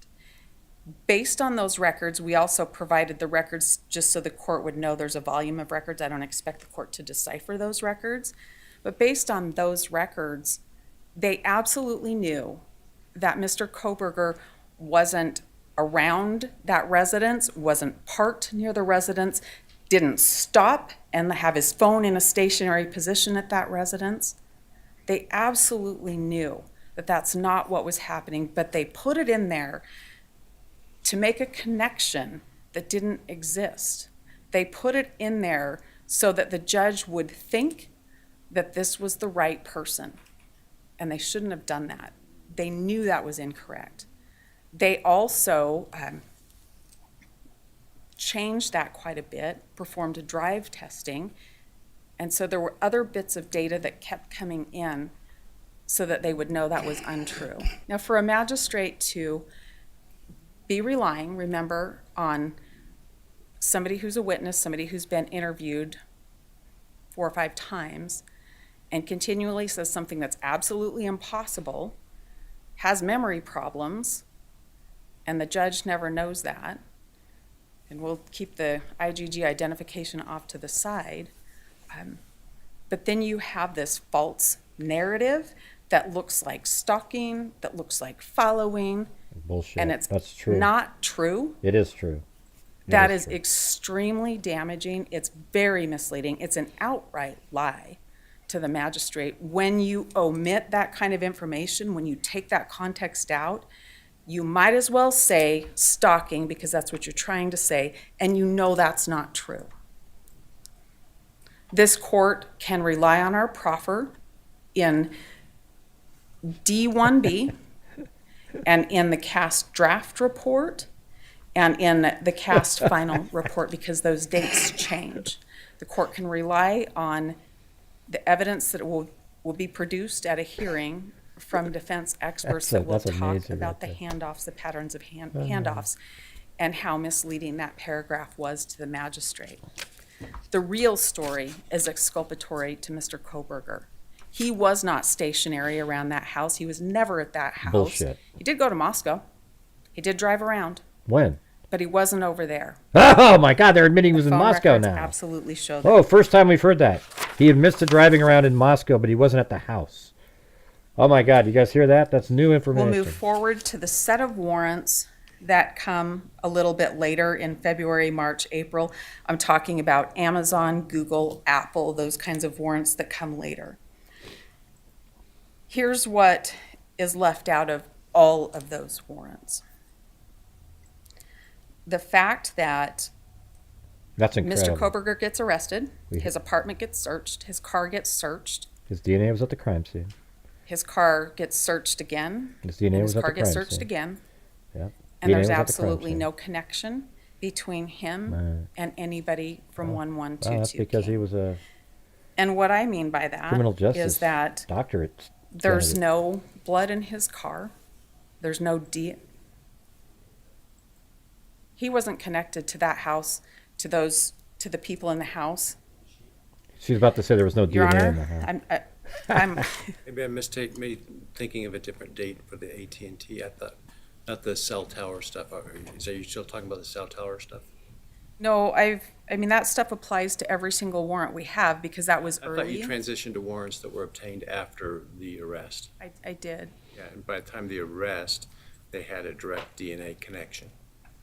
Based on those records, we also provided the records just so the court would know there's a volume of records. I don't expect the court to decipher those records. But based on those records, they absolutely knew that Mr. Kohberger wasn't around that residence, wasn't parked near the residence, didn't stop and have his phone in a stationary position at that residence. They absolutely knew that that's not what was happening, but they put it in there to make a connection that didn't exist. They put it in there so that the judge would think that this was the right person, and they shouldn't have done that. They knew that was incorrect. They also changed that quite a bit, performed a drive testing, and so there were other bits of data that kept coming in so that they would know that was untrue. Now, for a magistrate to be relying, remember, on somebody who's a witness, somebody who's been interviewed 4 or 5 times, and continually says something that's absolutely impossible, has memory problems, and the judge never knows that, and we'll keep the IGG identification off to the side, but then you have this false narrative that looks like stalking, that looks like following, Bullshit. and it's That's true. not true. It is true. That is extremely damaging. It's very misleading. It's an outright lie to the magistrate. When you omit that kind of information, when you take that context out, you might as well say stalking, because that's what you're trying to say, and you know that's not true. This court can rely on our proffer in D1B and in the cast draft report and in the cast final report, because those dates change. The court can rely on the evidence that will be produced at a hearing from defense experts that will talk about the handoffs, the patterns of handoffs, and how misleading that paragraph was to the magistrate. The real story is exculpatory to Mr. Kohberger. He was not stationary around that house. He was never at that house. Bullshit. He did go to Moscow. He did drive around. When? But he wasn't over there. Oh my God, they're admitting he was in Moscow now. Absolutely show that. Oh, first time we've heard that. He admits to driving around in Moscow, but he wasn't at the house. Oh my God, you guys hear that? That's new information. We'll move forward to the set of warrants that come a little bit later in February, March, April. I'm talking about Amazon, Google, Apple, those kinds of warrants that come later. Here's what is left out of all of those warrants. The fact that That's incredible. Mr. Kohberger gets arrested, his apartment gets searched, his car gets searched, His DNA was at the crime scene. his car gets searched again, His DNA was his at car the gets crime searched scene. again, Yep. and DNA there's was at the crime absolutely scene. no connection between him Right. and anybody from Well, 1122. that's because he was a And what I mean by that criminal justice is that doctorate. there's candidate. no blood in his car. There's no He wasn't connected to that house, to the people in the house. She's about to say there was no Your DNA Honor, in the house. I'm Maybe I'm thinking of a different date for the AT&T. I thought, not the cell tower stuff. Are you still talking about the cell tower stuff? No, I mean, that stuff applies to every single warrant we have, because that was I early. thought you transitioned to warrants that were obtained after the arrest. I did. Yeah, and by the time of the arrest, they had a direct DNA connection.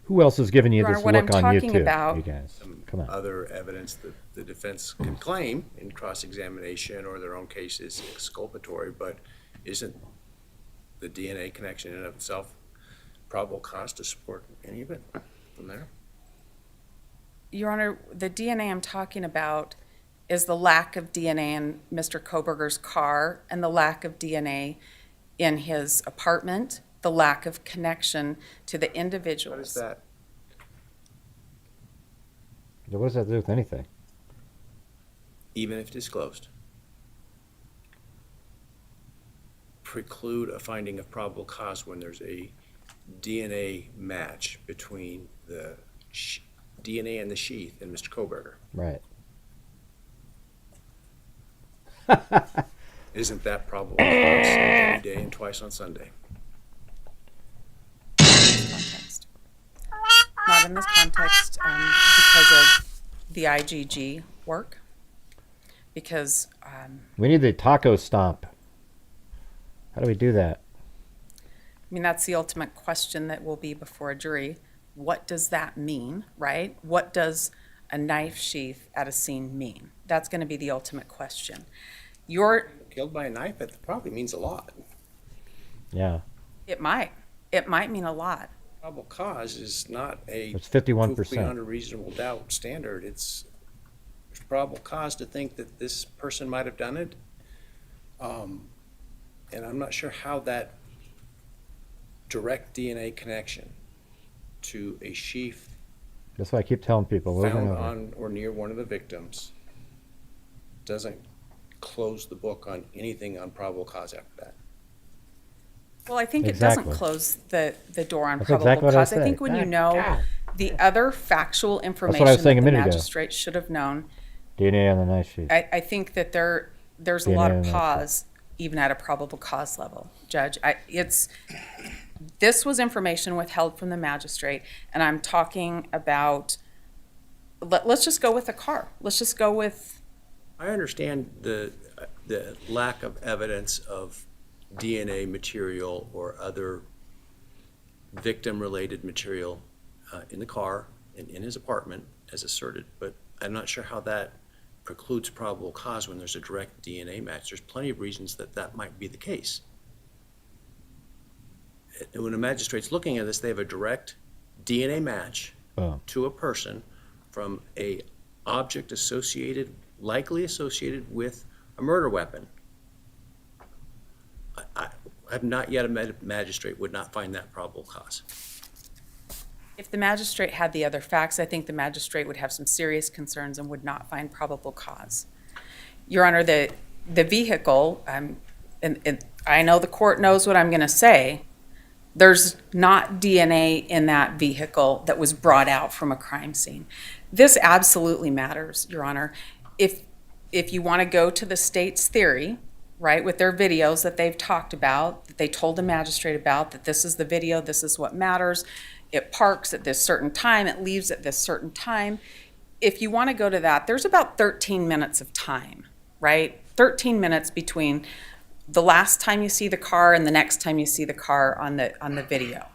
Who else is giving you Your this Honor, what look I'm on talking YouTube? about- You guys, come on. Other evidence that the defense can claim in cross-examination or their own case is exculpatory, but isn't the DNA connection in and of itself probable cause to support any of it from there? Your Honor, the DNA I'm talking about is the lack of DNA in Mr. Kohberger's car and the lack of DNA in his apartment, the lack of connection to the individuals. What is that? What does that do with anything? Even if disclosed, preclude a finding of probable cause when there's a DNA match between the DNA and the sheath and Mr. Kohberger. Right. Isn't that probable cause every day and twice on Sunday? Not in this context, because of the IGG work. Because we need the taco stomp. How do we do that? I mean, that's the ultimate question that will be before a jury. What does that mean, right? What does a knife sheath at a scene mean? That's going to be the ultimate question. Killed by a knife, it probably means a lot. Yeah. It might. It might mean a lot. Probable cause is not a It's 51%. proof beyond a reasonable doubt standard. It's probable cause to think that this person might have done it. And I'm not sure how that direct DNA connection to a sheath That's why I keep telling people over and found over. on or near one of the victims doesn't close the book on anything on probable cause after that. Well, I think Exactly. it doesn't close the door on That's probable exactly what I cause. I said. think when you know the other factual information what I was saying that a the minute ago. magistrate should have known, DNA on the knife sheath. I think that there's a DNA lot on of the knife pause even at a probable cause level, Judge. This was information withheld from the magistrate, and I'm talking about, let's just go with the car. Let's just go with. I understand the lack of evidence of DNA material or other victim-related material in the car and in his apartment as asserted, but I'm not sure how that precludes probable cause when there's a direct DNA match. There's plenty of reasons that might be the case. And when a magistrate's looking at this, they have a direct DNA match to a person from a object likely associated with a murder weapon. I've not yet met a magistrate would not find that probable cause. If the magistrate had the other facts, I think the magistrate would have some serious concerns and would not find probable cause. Your Honor, the vehicle, and I know the court knows what I'm going to say, there's not DNA in that vehicle that was brought out from a crime scene. This absolutely matters, Your Honor. If you want to go to the state's theory, right, with their videos that they've talked about, that they told the magistrate about, that this is the video, this is what matters, it parks at this certain time, it leaves at this certain time. If you want to go to that, there's about 13 minutes of time, right? 13 minutes between the last time you see the car and the next time you see the car on the video.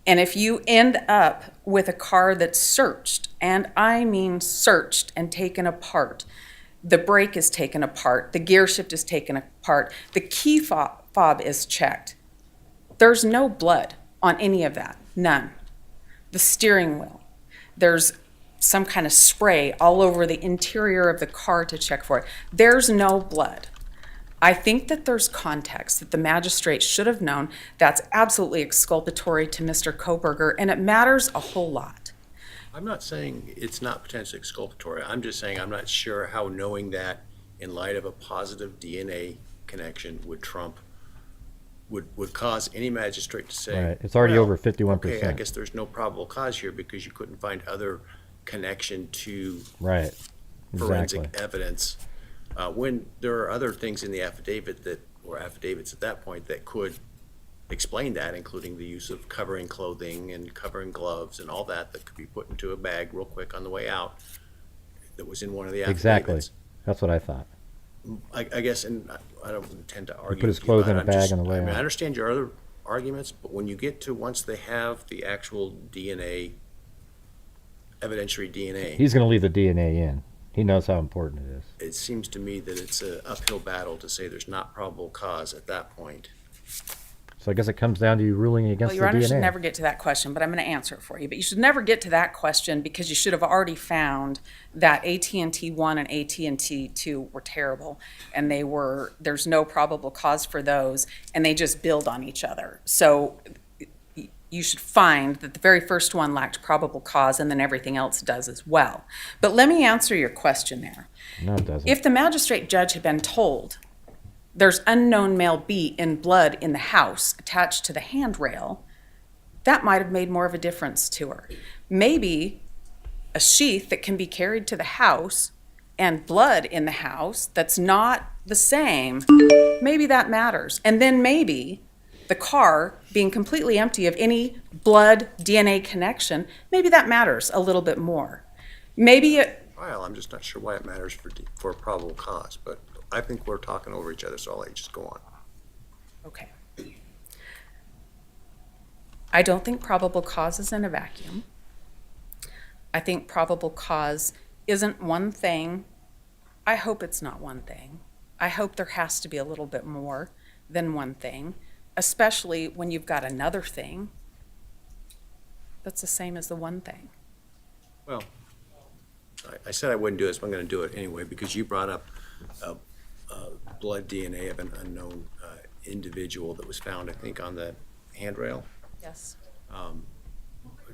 And if you end up with a car that's searched, and I mean searched and taken apart, the brake is taken apart, the gear shift is taken apart, the key fob is checked, there's no blood on any of that, none. The steering wheel, there's some kind of spray all over the interior of the car to check for it. There's no blood. I think that there's context that the magistrate should have known that's absolutely exculpatory to Mr. Kohberger, and it matters a whole lot. I'm not saying it's not potentially exculpatory. I'm just saying I'm not sure how knowing that in light of a positive DNA connection would cause any magistrate to say, Right. It's already over 51%. Okay, I guess there's no probable cause here because you couldn't find other connection to Right. forensic Exactly. evidence. When there are other things in the affidavit or affidavits at that point that could explain that, including the use of covering clothing and covering gloves and all that could be put into a bag real quick on the way out that was in one of the affidavits. Exactly. That's what I thought. I guess, and I don't intend to argue. Put his with you, clothes but in a I'm bag just- on the way I mean, out. I understand your other arguments, but when you get to once they have the actual DNA, evidentiary DNA, He's going to leave the DNA in. He knows how important it is. it seems to me that it's an uphill battle to say there's not probable cause at that point. So I guess it comes down to you ruling against Well, Your the Honor DNA. should never get to that question, but I'm going to answer it for you. But you should never get to that question because you should have already found that AT&T 1 and AT&T 2 were terrible, and there's no probable cause for those, and they just build on each other. So you should find that the very first one lacked probable cause, and then everything else does as well. But let me answer your question there. No, it doesn't. If the magistrate judge had been told there's unknown male B in blood in the house attached to the handrail, that might have made more of a difference to her. Maybe a sheath that can be carried to the house and blood in the house that's not the same, maybe that matters. And then maybe the car being completely empty of any blood DNA connection, maybe that matters a little bit more. Maybe Well, I'm just not sure why it matters for a probable cause, but I think we're talking over each other, so I'll let you just go on. Okay. I don't think probable cause is in a vacuum. I think probable cause isn't one thing. I hope it's not one thing. I hope there has to be a little bit more than one thing, especially when you've got another thing that's the same as the one thing. Well, I said I wouldn't do this, but I'm going to do it anyway because you brought up blood DNA of an unknown individual that was found, I think, on the handrail. Yes.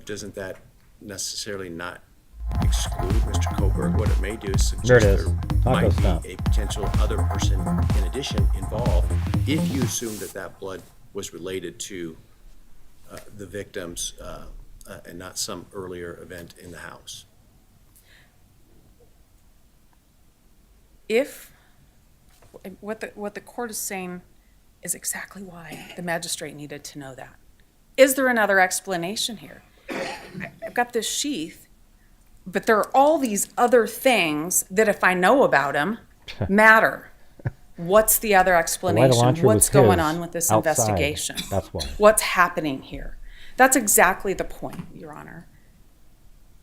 Doesn't that necessarily not exclude Mr. Kohberger? What it may do is There it suggest is. there Taco might stop. be a potential other person in addition involved if you assume that that blood was related to the victims and not some earlier event in the house. If what the court is saying is exactly why the magistrate needed to know that. Is there another explanation here? I've got this sheath, but there are all these other things that if I know about them, matter. What's the other explanation? What's going on with this investigation? That's why. What's happening here? That's exactly the point, Your Honor.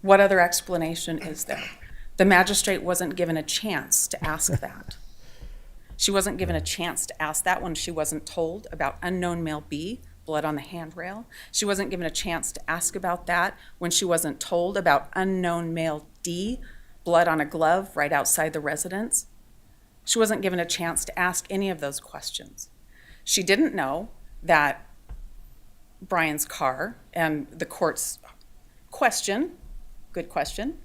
What other explanation is there? The magistrate wasn't given a chance to ask that. She wasn't given a chance to ask that when she wasn't told about unknown male B, blood on the handrail. She wasn't given a chance to ask about that when she wasn't told about unknown male D, blood on a glove right outside the residence. She wasn't given a chance to ask any of those questions. She didn't know that Bryan's car and the court's question, good question,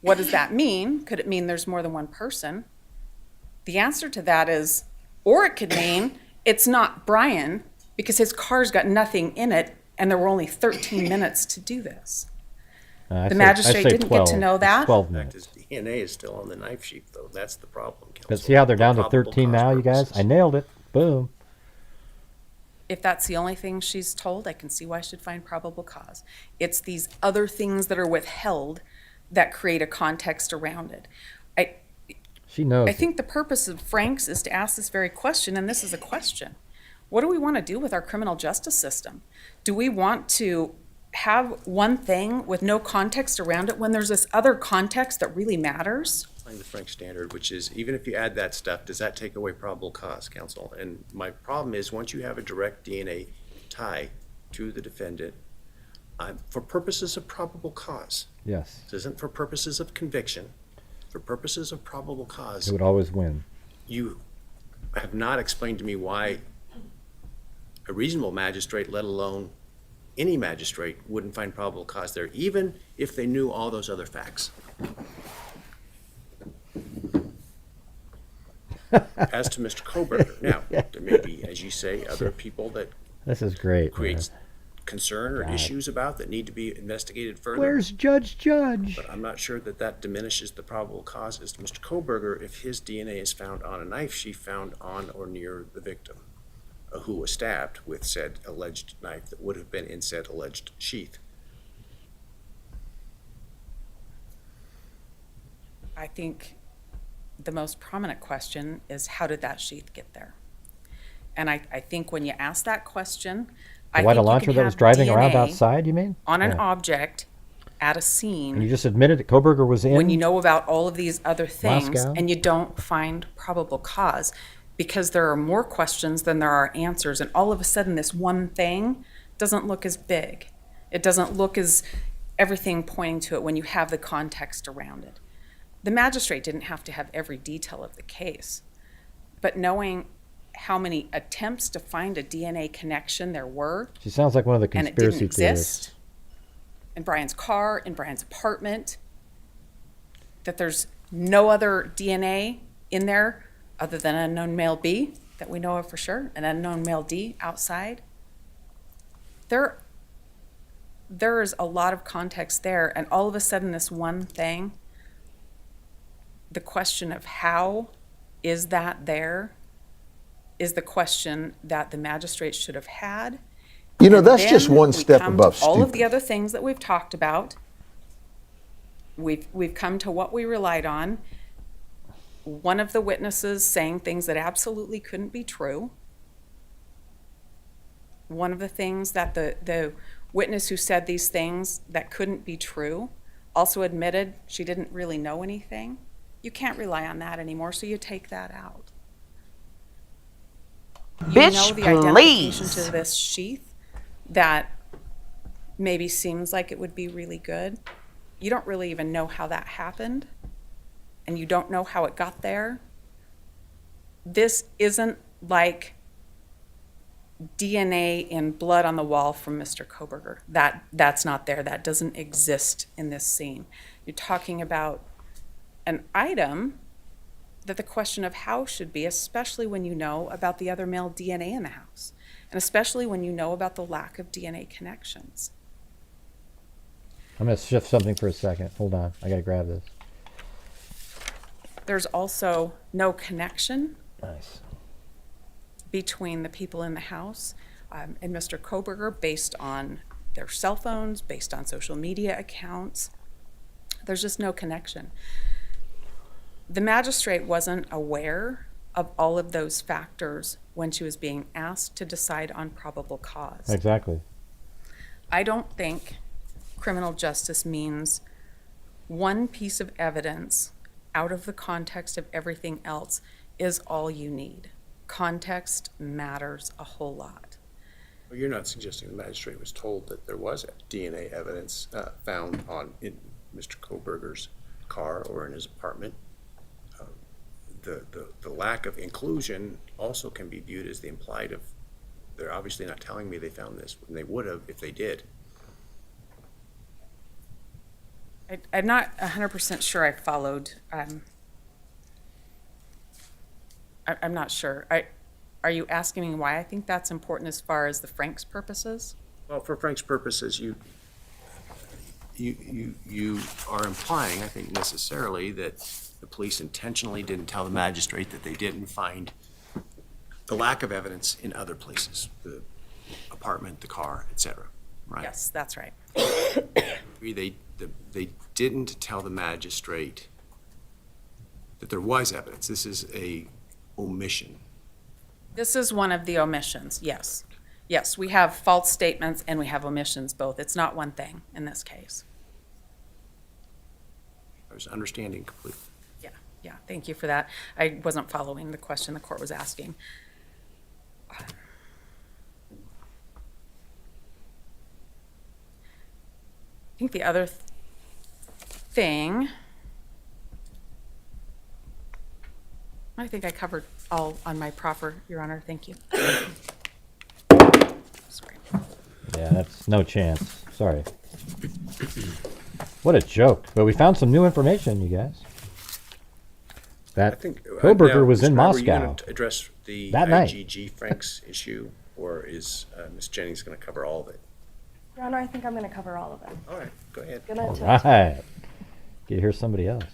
what does that mean? Could it mean there's more than one person? The answer to that is, or it could mean it's not Bryan because his car's got nothing in it and there were only 13 minutes to do this. The magistrate didn't get to know that. 12 minutes. His DNA is still on the knife sheath, though. That's the problem, counsel. But see how they're down to For probable 13 now, cause you guys? purposes. I nailed it. Boom. If that's the only thing she's told, I can see why she'd find probable cause. It's these other things that are withheld that create a context around it. She knows. I think the purpose of Frank's is to ask this very question, and this is a question. What do we want to do with our criminal justice system? Do we want to have one thing with no context around it when there's this other context that really matters? Applying the Frank standard, which is even if you add that stuff, does that take away probable cause, counsel? And my problem is once you have a direct DNA tie to the defendant, for purposes of probable cause, Yes. this isn't for purposes of conviction, for purposes of probable cause, It would always win. you have not explained to me why a reasonable magistrate, let alone any magistrate, wouldn't find probable cause there, even if they knew all those other facts. As to Mr. Kohberger, now, there may be, as you say, other people that This is great. creates man. concern or God. issues about that need to be investigated further. Where's Judge? But I'm not sure that that diminishes the probable cause as to Mr. Kohberger if his DNA is found on a knife sheath found on or near the victim who was stabbed with said alleged knife that would have been in said alleged sheath. I think the most prominent question is how did that sheath get there? And I think when you ask that question, The white launcher that was driving around outside, you mean? On an Yeah. object at a scene. And you just admitted that Kohberger was in? When you know about all of these other things Moscow? and you don't find probable cause because there are more questions than there are answers, and all of a sudden this one thing doesn't look as big. It doesn't look as everything pointing to it when you have the context around it. The magistrate didn't have to have every detail of the case, but knowing how many attempts to find a DNA connection there were, She sounds like one of the and it didn't conspiracy exist theorists. in Bryan's car, in Bryan's apartment, that there's no other DNA in there other than an unknown male B that we know of for sure, an unknown male D outside. There is a lot of context there, and all of a sudden this one thing, the question of how is that there is the question that the magistrate should have had. You know, And that's then just one we step come above to all of stupid. the other things that we've talked about. We've come to what we relied on. One of the witnesses saying things that absolutely couldn't be true. one of the things that the witness who said these things that couldn't be true also admitted she didn't really know anything, you can't rely on that anymore, so you take that out. You know the identification to this sheath that maybe seems like it would be really good. You don't really even know how that happened, and you don't know how it got there. This isn't like DNA in blood on the wall from Mr. Kohberger. That's not there. That doesn't exist in this scene. You're talking about an item that the question of how should be, especially when you know about the other male DNA in the house, and especially when you know about the lack of DNA connections. I'm going to shift something for a second. Hold on. I got to grab this. There's also no connection Nice. between the people in the house and Mr. Kohberger based on their cell phones, based on social media accounts. There's just no connection. The magistrate wasn't aware of all of those factors when she was being asked to decide on probable cause. Exactly. I don't think criminal justice means one piece of evidence out of the context of everything else is all you need. Context matters a whole lot. Well, you're not suggesting the magistrate was told that there was DNA evidence found in Mr. Kohberger's car or in his apartment. The lack of inclusion also can be viewed as the implied of, they're obviously not telling me they found this when they would have if they did. I'm not 100% sure I followed. I'm not sure. Are you asking me why I think that's important as far as the Frank's purposes? Well, for Frank's purposes, you are implying, I think necessarily, that the police intentionally didn't tell the magistrate that they didn't find the lack of evidence in other places, the apartment, the car, etc. Right? Yes, that's right. They didn't tell the magistrate that there was evidence. This is a omission. This is one of the omissions, yes. Yes, we have false statements and we have omissions both. It's not one thing in this case. I was understanding completely. Yeah, thank you for that. I wasn't following the question the court was asking. I think the other thing, I think I covered all on my proffer, Your Honor. Thank you. Sorry. Yeah, that's no chance. Sorry. What a joke. But we found some new information, you guys. That I think Kohberger was in Mr. Barber, Moscow. Are you going to address the that night. IGG Franks issue, or is Ms. Jennings going to cover all of it? Your Honor, I think I'm going to cover all of it. All right, go ahead. All right. Get to hear somebody else.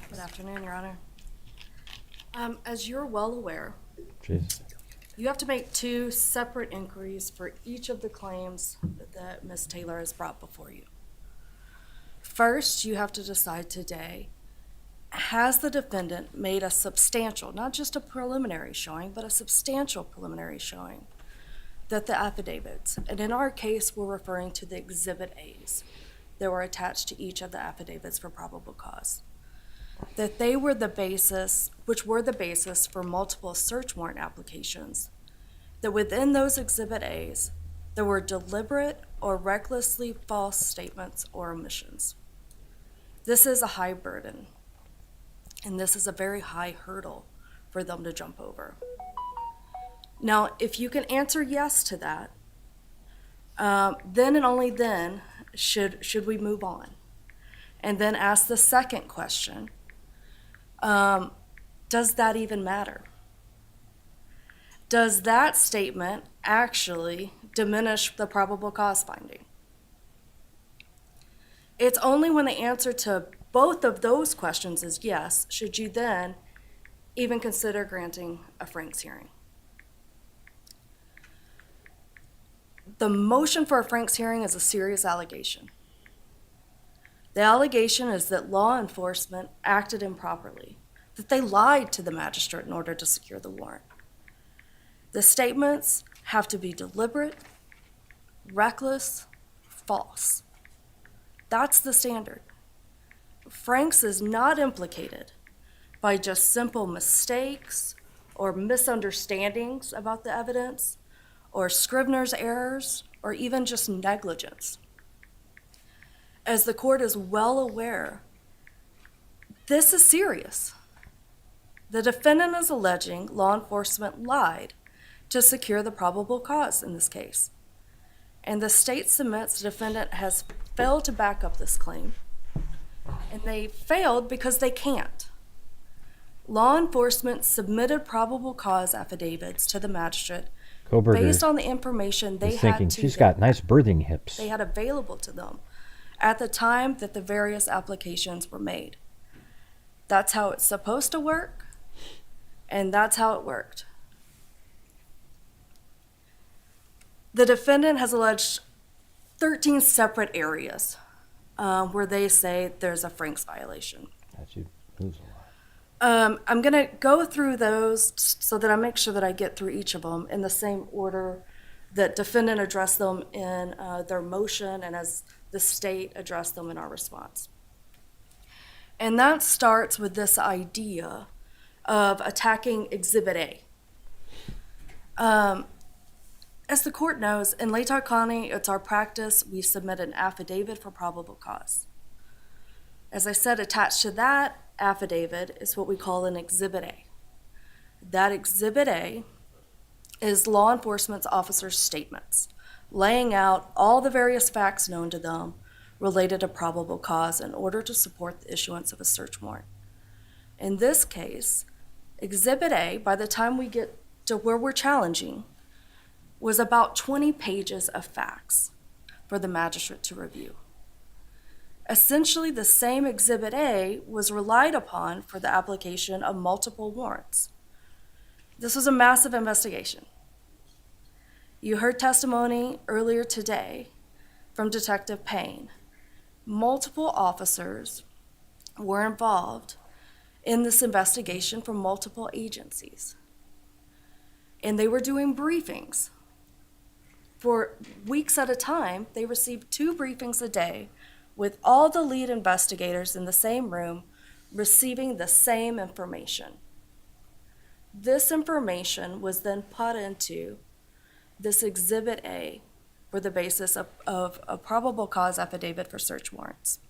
Good afternoon, Your Honor. As you're well aware, Jeez. you have to make two separate inquiries for each of the claims that Ms. Taylor has brought before you. First, you have to decide today, has the defendant made a substantial, not just a preliminary showing, but a substantial preliminary showing that the affidavits, and in our case, we're referring to the Exhibit A's that were attached to each of the affidavits for probable cause, that they were the basis, which were the basis for multiple search warrant applications, that within those Exhibit A's, there were deliberate or recklessly false statements or omissions. This is a high burden, and this is a very high hurdle for them to jump over. Now, if you can answer yes to that, then and only then should we move on. And then ask the second question, does that even matter? Does that statement actually diminish the probable cause finding? It's only when the answer to both of those questions is yes, should you then even consider granting a Frank's hearing. the motion for a Franks hearing is a serious allegation. The allegation is that law enforcement acted improperly, that they lied to the magistrate in order to secure the warrant. The statements have to be deliberate, reckless, false. That's the standard. Franks is not implicated by just simple mistakes or misunderstandings about the evidence, or Scrivener's errors, or even just negligence. As the court is well aware, this is serious. The defendant is alleging law enforcement lied to secure the probable cause in this case. And the state submits the defendant has failed to back up this claim, and they failed because they can't. Law enforcement submitted probable cause affidavits to the magistrate Kohberger based on the information they is had thinking to she's them. got nice birthing hips. They had available to them at the time that the various applications were made. That's how it's supposed to work, and that's how it worked. The defendant has alleged 13 separate areas where they say there's a Franks violation. That moves a lot. I'm going to go through those so that I make sure that I get through each of them in the same order that defendant addressed them in their motion and as the state addressed them in our response. And that starts with this idea of attacking Exhibit A. As the court knows, in Latah County, it's our practice, we submit an affidavit for probable cause. As I said, attached to that affidavit is what we call an Exhibit A. That Exhibit A is law enforcement officers' statements, laying out all the various facts known to them related to probable cause in order to support the issuance of a search warrant. In this case, Exhibit A, by the time we get to where we're challenging, was about 20 pages of facts for the magistrate to review. Essentially, the same Exhibit A was relied upon for the application of multiple warrants. This was a massive investigation. You heard testimony earlier today from Detective Payne. Multiple officers were involved in this investigation from multiple agencies. And they were doing briefings. For weeks at a time, they received 2 briefings a day with all the lead investigators in the same room receiving the same information. This information was then put into this Exhibit A for the basis of a probable cause affidavit for search warrants.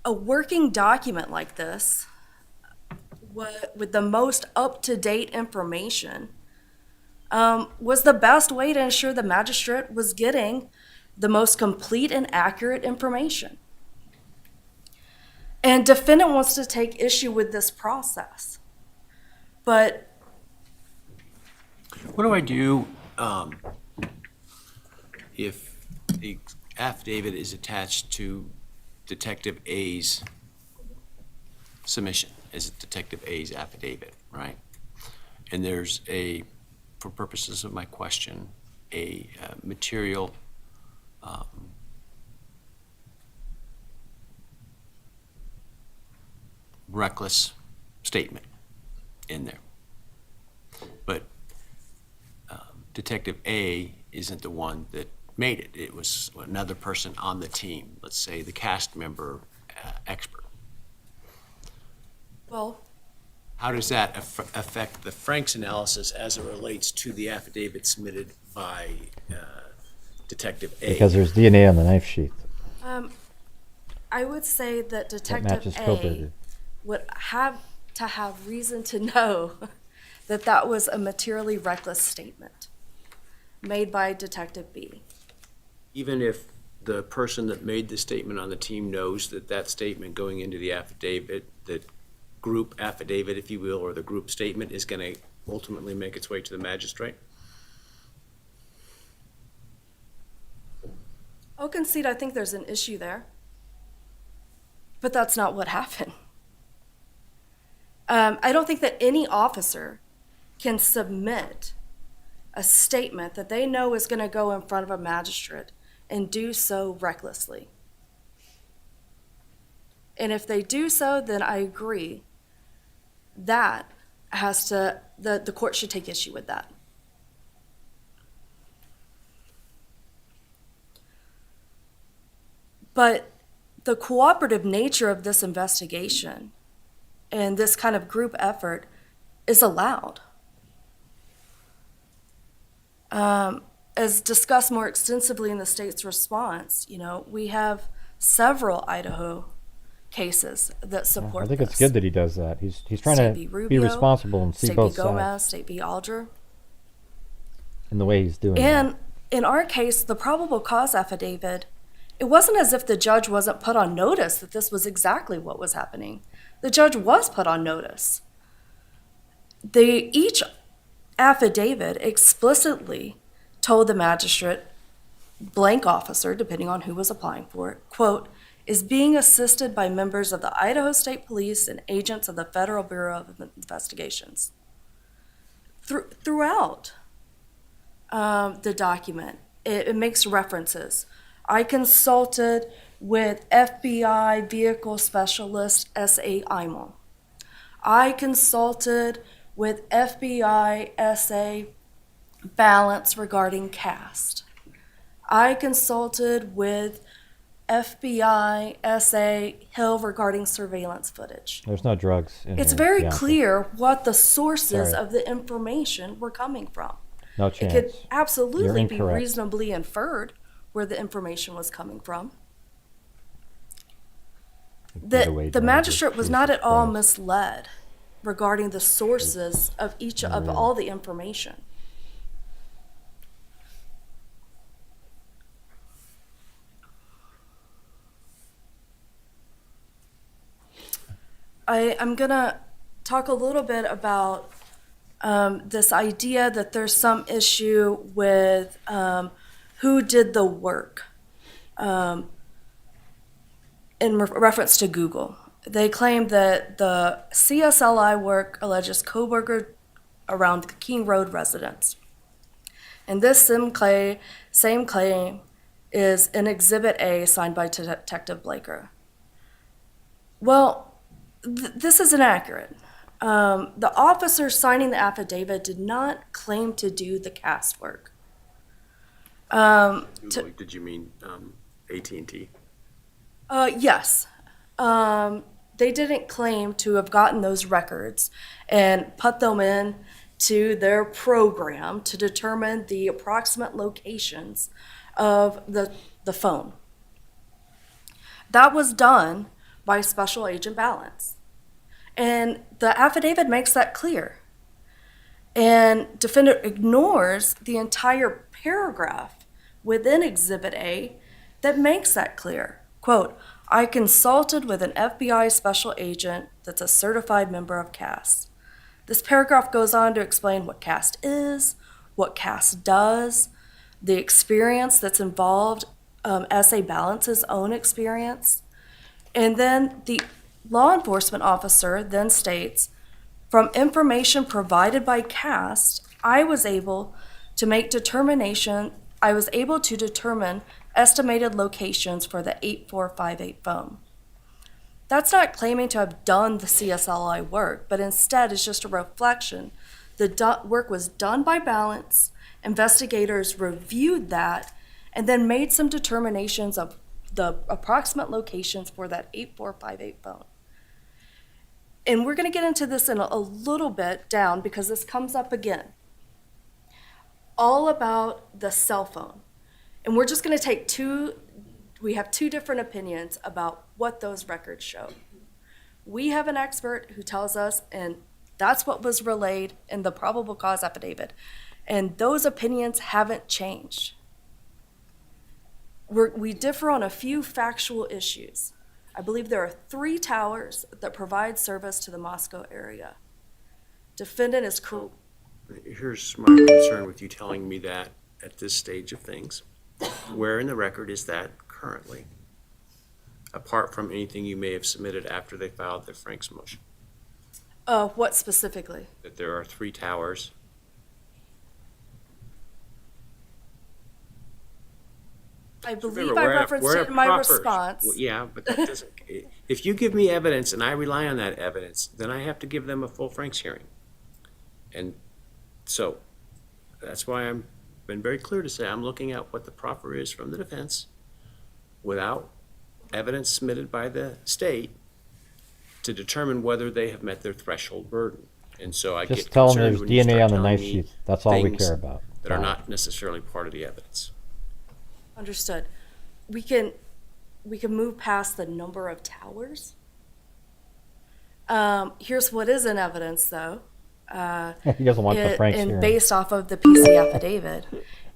A working document like this, with the most up-to-date information, was the best way to ensure the magistrate was getting the most complete and accurate information. And defendant wants to take issue with this process. But what do I do if the affidavit is attached to Detective A's submission, as Detective A's affidavit, right? And there's for purposes of my question, a material reckless statement in there. But Detective A isn't the one that made it. It was another person on the team, let's say the cast member expert. Well, how does that affect the Franks analysis as it relates to the affidavit submitted by Detective A? Because there's DNA on the knife sheath. I would say that Detective matches A Kohberger. would have to have reason to know that that was a materially reckless statement made by Detective B. Even if the person that made the statement on the team knows that that statement going into the affidavit, that group affidavit, if you will, or the group statement is going to ultimately make its way to the magistrate? I'll concede I think there's an issue there, but that's not what happened. I don't think that any officer can submit a statement that they know is going to go in front of a magistrate and do so recklessly. And if they do so, then I agree that the court should take issue with that. But the cooperative nature of this investigation and this kind of group effort is allowed. As discussed more extensively in the state's response, we have several Idaho cases that support I think this. it's good that he does that. He's trying State to v. Rubio, be responsible and see State both v. Gomez, sides State v. Alger. in the way he's doing it. And in our case, the probable cause affidavit, it wasn't as if the judge wasn't put on notice that this was exactly what was happening. The judge was put on notice. Each affidavit explicitly told the magistrate, blank officer, depending on who was applying for it, quote, is being assisted by members of the Idaho State Police and agents of the Federal Bureau of Investigations. Throughout the document, it makes references. I consulted with FBI Vehicle Specialist S.A. Imel. I consulted with FBI S.A. Balance regarding cast. I consulted with FBI S.A. Hill regarding surveillance footage. There's no drugs in It's here, very Bianca. clear what the sources Sorry. of the information were coming from. No It chance. could absolutely You're be incorrect. reasonably inferred where the information was coming from. The magistrate was not at all misled regarding the sources of each of all the information. I'm gonna talk a little bit about this idea that there's some issue with who did the work in reference to Google. They claim that the CSLI work alleges Kohberger around the King Road residence. And this same claim is in Exhibit A signed by Detective Blaker. Well, this is inaccurate. The officer signing the affidavit did not claim to do the cast work. Did you mean AT&T? Yes. They didn't claim to have gotten those records and put them in to their program to determine the approximate locations of the phone. That was done by Special Agent Balance. And the affidavit makes that clear. And defendant ignores the entire paragraph within Exhibit A that makes that clear. Quote, I consulted with an FBI special agent that's a certified member of CAST. This paragraph goes on to explain what CAST is, what CAST does, the experience that's involved, S.A. Balance's own experience. And then the law enforcement officer then states, from information provided by CAST, I was able to determine estimated locations for the 8458 phone. That's not claiming to have done the CSLI work, but instead is just a reflection. The work was done by Balance, investigators reviewed that, and then made some determinations of the approximate locations for that 8458 phone. And we're going to get into this in a little bit down because this comes up again. All about the cell phone. And we're just going to take we have two different opinions about what those records show. We have an expert who tells us, and that's what was relayed in the probable cause affidavit. And those opinions haven't changed. We differ on a few factual issues. I believe there are 3 towers that provide service to the Moscow area. Defendant is correct. Here's my concern with you telling me that at this stage of things. Where in the record is that currently, apart from anything you may have submitted after they filed their Frank's motion? What specifically? That there are 3 towers I believe Remember, I we're at- referenced we're it at in my proffers. response. Well, yeah, but that doesn't. If you give me evidence and I rely on that evidence, then I have to give them a full Franks hearing. And so that's why I've been very clear to say I'm looking at what the proffer is from the defense without evidence submitted by the state to determine whether they have met their threshold burden. And so I Just get tell them concerned there's when you DNA start on the telling knife me sheath. That's all we things care about. that are Got it. not necessarily part of the evidence. Understood. We can move past the number of towers. Here's what is in evidence, though. He doesn't want the Franks and hearing. based off of the PC affidavit,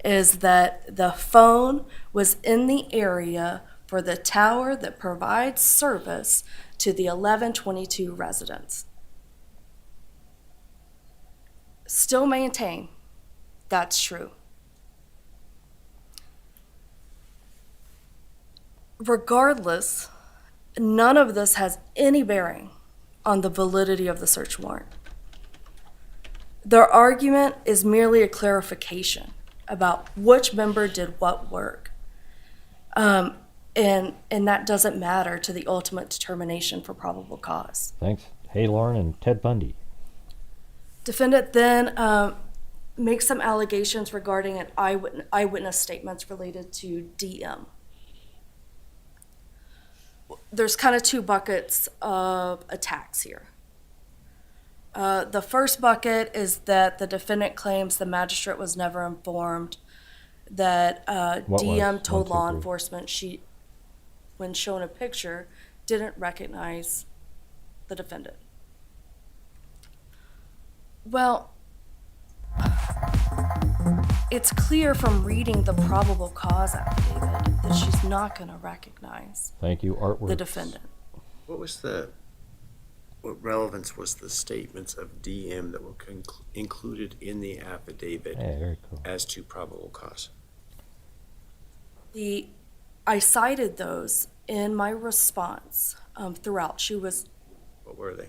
is that the phone was in the area for the tower that provides service to the 1122 residents. Still maintain that's true. Regardless, none of this has any bearing on the validity of the search warrant. Their argument is merely a clarification about which member did what work. And that doesn't matter to the ultimate determination for probable cause. Thanks. Hey, Lauren and Ted Bundy. Defendant then makes some allegations regarding an eyewitness statements related to DM. There's kind of two buckets of attacks here. The first bucket is that the defendant claims the magistrate was never informed that DM told law enforcement she, when shown a picture, didn't recognize the defendant. Well, it's clear from reading the probable cause affidavit that she's not going to recognize Thank you, artwork. the defendant. What relevance was the statements of DM that were included in the affidavit very cool. as to probable cause? I cited those in my response throughout. What were they?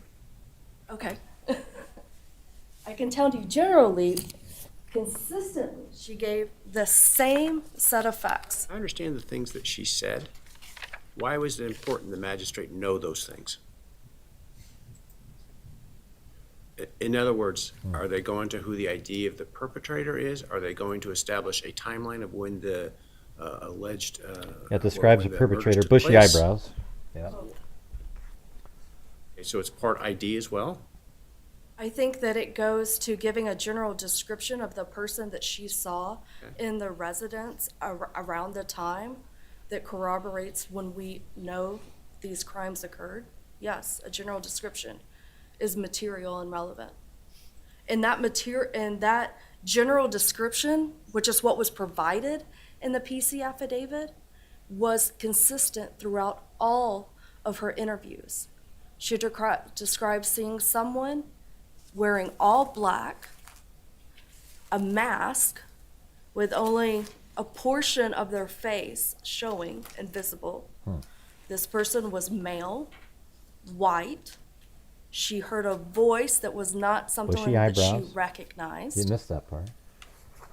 Okay. I can tell you generally, consistently, she gave the same set of facts. I understand the things that she said. Why was it important the magistrate know those things? In other words, are they going to who the ID of the perpetrator is? Are they going to establish a timeline of when the alleged... It describes a perpetrator, took bushy place? eyebrows. Yeah. Okay, so it's part ID as well? I think that it goes to giving a general description of the person that she saw in the residence around the time that corroborates when we know these crimes occurred. Yes, a general description is material and relevant. And that general description, which is what was provided in the PC affidavit, was consistent throughout all of her interviews. She described seeing someone wearing all black, a mask with only a portion of their face showing and visible. This person was male, white. She heard a voice that was not something that she recognized. You missed that part.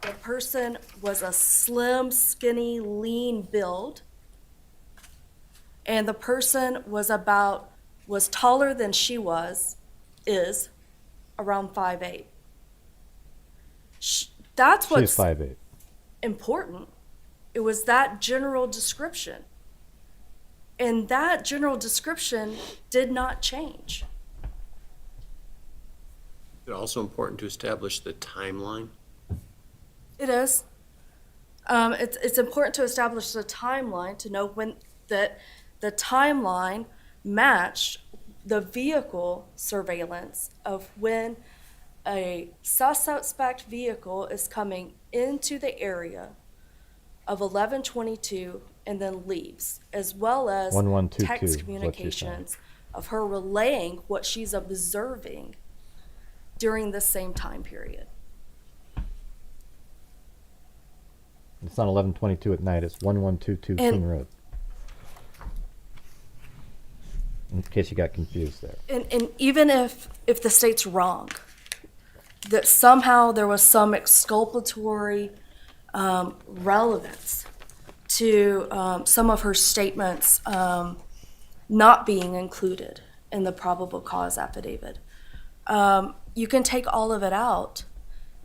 The person was a slim, skinny, lean build. And the person was taller than she is around 5'8". That's what's She's 5'8". important. It was that general description. And that general description did not change. Is it also important to establish the timeline? It is. It's important to establish the timeline to know when the timeline matched the vehicle surveillance of when a suspect vehicle is coming into the area of 1122 and then leaves, as well as 1122 text communications of her relaying what she's observing during the same time period. It's not 11:22 at night. It's 1122 King Road. In case you got confused there. And even if the state's wrong, that somehow there was some exculpatory relevance to some of her statements not being included in the probable cause affidavit. You can take all of it out,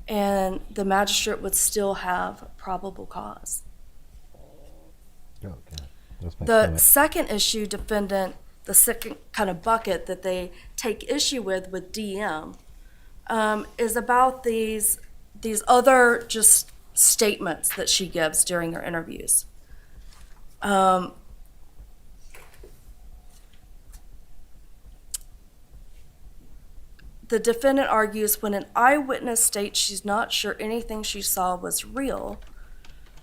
and the magistrate would still have probable cause. Okay. That's my The stomach. second issue, defendant, the second kind of bucket that they take issue with DM, is about these other just statements that she gives during her interviews. The defendant argues when an eyewitness states she's not sure anything she saw was real,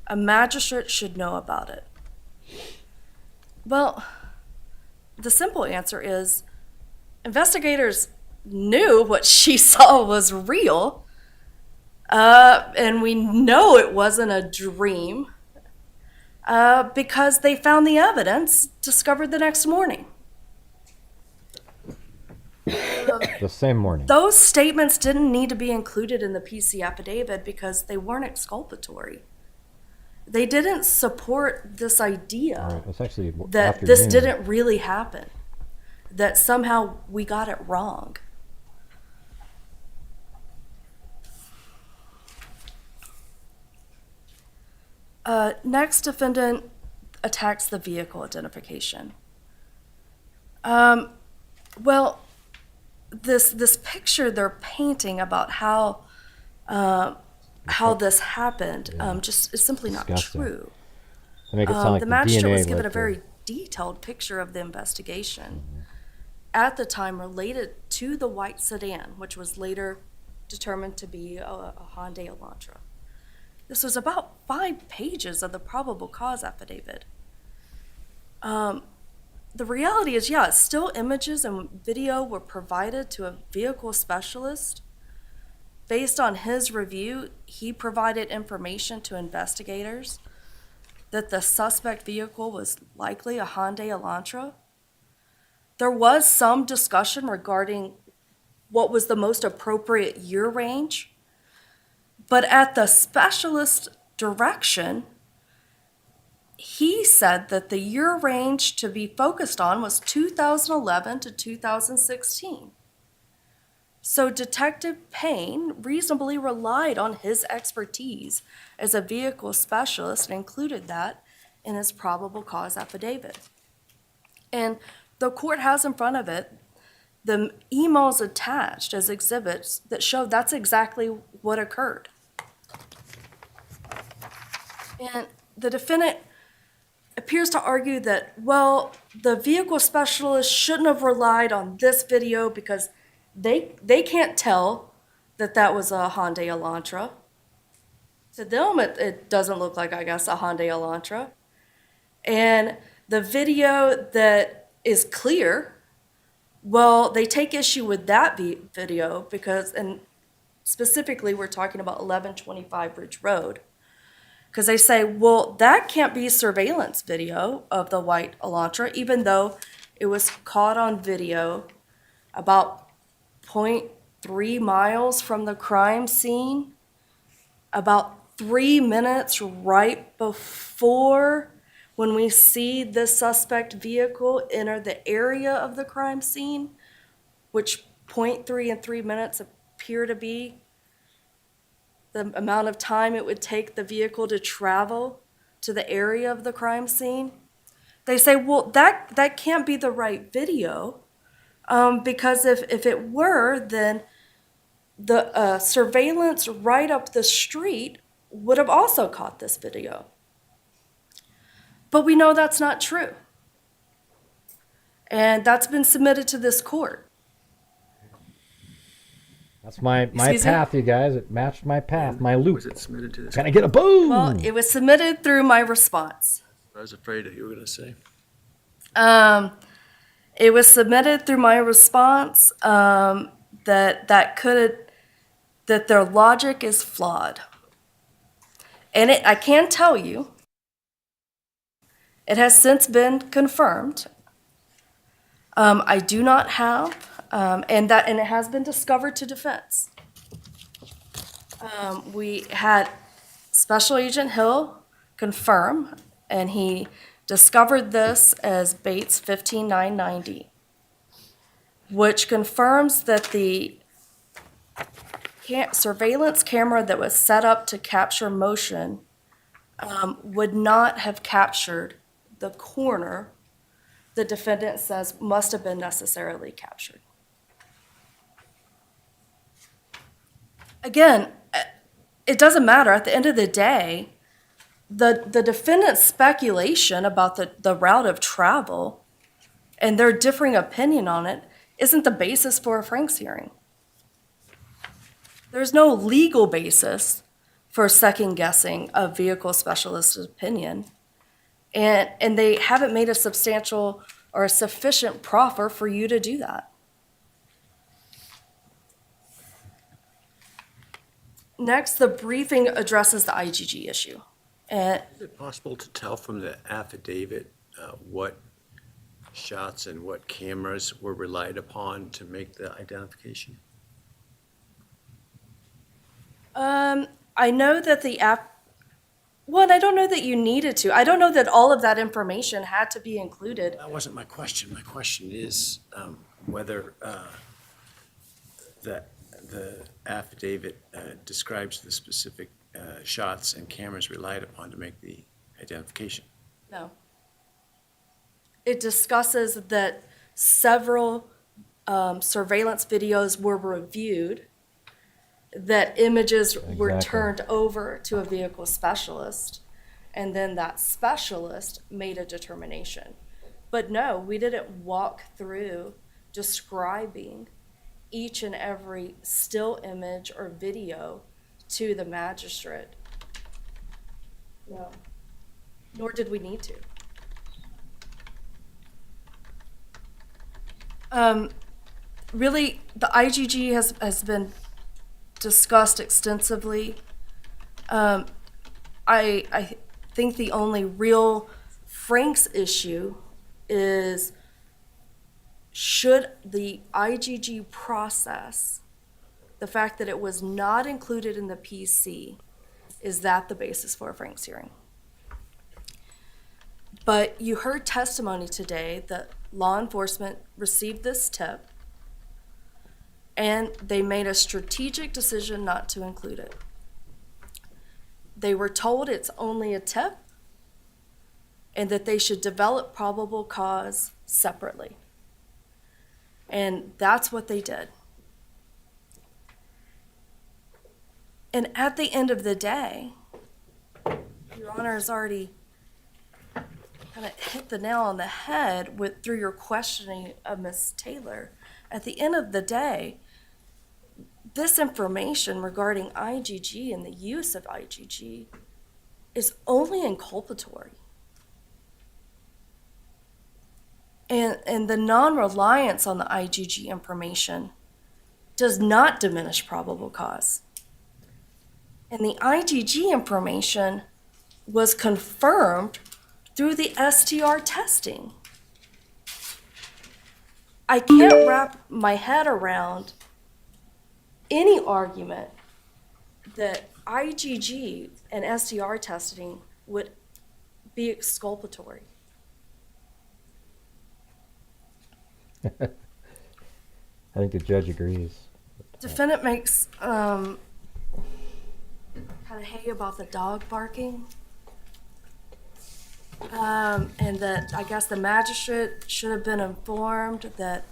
a magistrate should know about it. Well, the simple answer is investigators knew what she saw was real, and we know it wasn't a dream because they found the evidence discovered the next morning. The same morning. Those statements didn't need to be included in the PC affidavit because they weren't exculpatory. They didn't support this idea Right, it's actually that this afternoon. didn't really happen, that somehow we got it wrong. Next, defendant attacks the vehicle identification. Well, this picture they're painting about how this happened just is simply not Disgusting. true. They make it sound like the the magistrate DNA was given like a very detailed picture of the investigation at the time related to the white sedan, which was later determined to be a Hyundai Elantra. This was about 5 pages of the probable cause affidavit. The reality is, yeah, still images and video were provided to a vehicle specialist. Based on his review, he provided information to investigators that the suspect vehicle was likely a Hyundai Elantra. There was some discussion regarding what was the most appropriate year range, but at the specialist direction, he said that the year range to be focused on was 2011 to 2016. So Detective Payne reasonably relied on his expertise as a vehicle specialist and included that in his probable cause affidavit. And the court has in front of it the emails attached as exhibits that show that's exactly what occurred. And the defendant appears to argue that, well, the vehicle specialist shouldn't have relied on this video because they can't tell that that was a Hyundai Elantra. To them, it doesn't look like, I guess, a Hyundai Elantra. And the video that is clear, well, they take issue with that video because, and specifically we're talking about 1125 Ridge Road, because they say, well, that can't be surveillance video of the white Elantra, even though it was caught on video about 0.3 miles from the crime scene, about 3 minutes right before when we see the suspect vehicle enter the area of the crime scene, which 0.3 and 3 minutes appear to be the amount of time it would take the vehicle to travel to the area of the crime scene. They say, well, that can't be the right video because if it were, then the surveillance right up the street would have also caught this video. But we know that's not true. And that's been submitted to this court. That's my Excuse me? path, you guys. It matched my path, my loop. Was it submitted to this? Can I get a boom? Well, it was submitted through my response. I was afraid that you were going to say. It was submitted through my response that their logic is flawed. And I can tell you, it has since been confirmed. I do not have, and it has been discovered to defense. We had Special Agent Hill confirm and he discovered this as Bates 15990, which confirms that the surveillance camera that was set up to capture motion would not have captured the corner the defendant says must have been necessarily captured. Again, it doesn't matter. At the end of the day, the defendant's speculation about the route of travel and their differing opinion on it isn't the basis for a Franks hearing. There's no legal basis for second-guessing a vehicle specialist's opinion, and they haven't made a substantial or a sufficient proffer for you to do that. Next, the briefing addresses the IGG issue. And is it possible to tell from the affidavit what shots and what cameras were relied upon to make the identification? I know that I don't know that you needed to. I don't know that all of that information had to be included. That wasn't my question. My question is whether the affidavit describes the specific shots and cameras relied upon to make the identification. No. It discusses that several surveillance videos were reviewed, that images were turned over to a vehicle specialist, and then that specialist made a determination. But no, we didn't walk through describing each and every still image or video to the magistrate. No, nor did we need to. Really, the IGG has been discussed extensively. I think the only real Franks issue is, should the IGG process, the fact that it was not included in the PC, is that the basis for a Franks hearing? But you heard testimony today that law enforcement received this tip and they made a strategic decision not to include it. They were told it's only a tip and that they should develop probable cause separately. And that's what they did. And at the end of the day, Your Honor has already kind of hit the nail on the head through your questioning of Ms. Taylor. At the end of the day, this information regarding IGG and the use of IGG is only inculpatory. And the non-reliance on the IGG information does not diminish probable cause. And the IGG information was confirmed through the STR testing. I can't wrap my head around any argument that IGG and STR testing would be exculpatory. I think the judge agrees. Defendant makes kind of hay about the dog barking. And that I guess the magistrate should have been informed that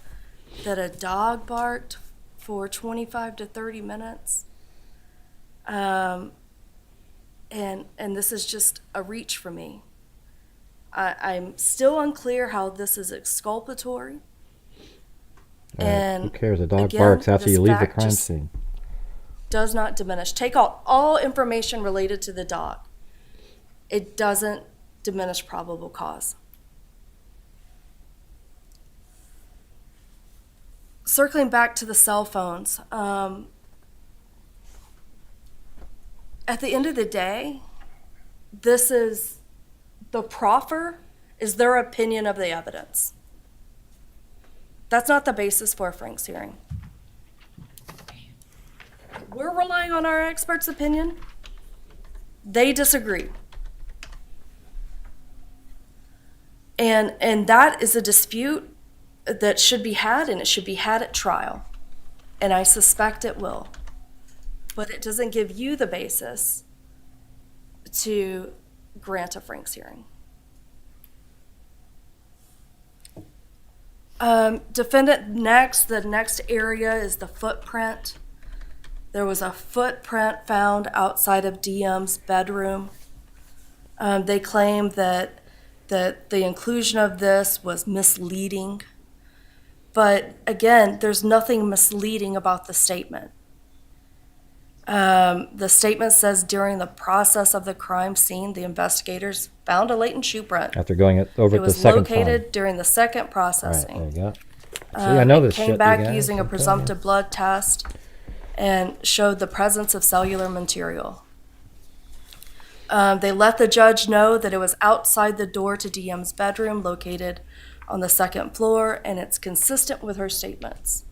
a dog barked for 25 to 30 minutes. And this is just a reach for me. I'm still unclear how this is exculpatory. And who cares? A dog again, barks after this you leave the fact crime just scene. Does not diminish. Take out all information related to the dog. It doesn't diminish probable cause. Circling back to the cell phones, at the end of the day, this is the proffer is their opinion of the evidence. That's not the basis for a Franks hearing. We're relying on our expert's opinion. They disagree. And that is a dispute that should be had, and it should be had at trial. And I suspect it will. But it doesn't give you the basis to grant a Franks hearing. Defendant next, the next area is the footprint. There was a footprint found outside of DM's bedroom. They claim that the inclusion of this was misleading. But again, there's nothing misleading about the statement. The statement says during the process of the crime scene, the investigators found a latent shoe print. After going over it the second time. It was located during the second processing. Right, there you go. See, I know this it came shit, you back guys. using a I'm telling presumptive blood test and showed the presence of cellular material. They let the judge know that it was outside the door to DM's bedroom, located on the second floor, and it's consistent with her statements.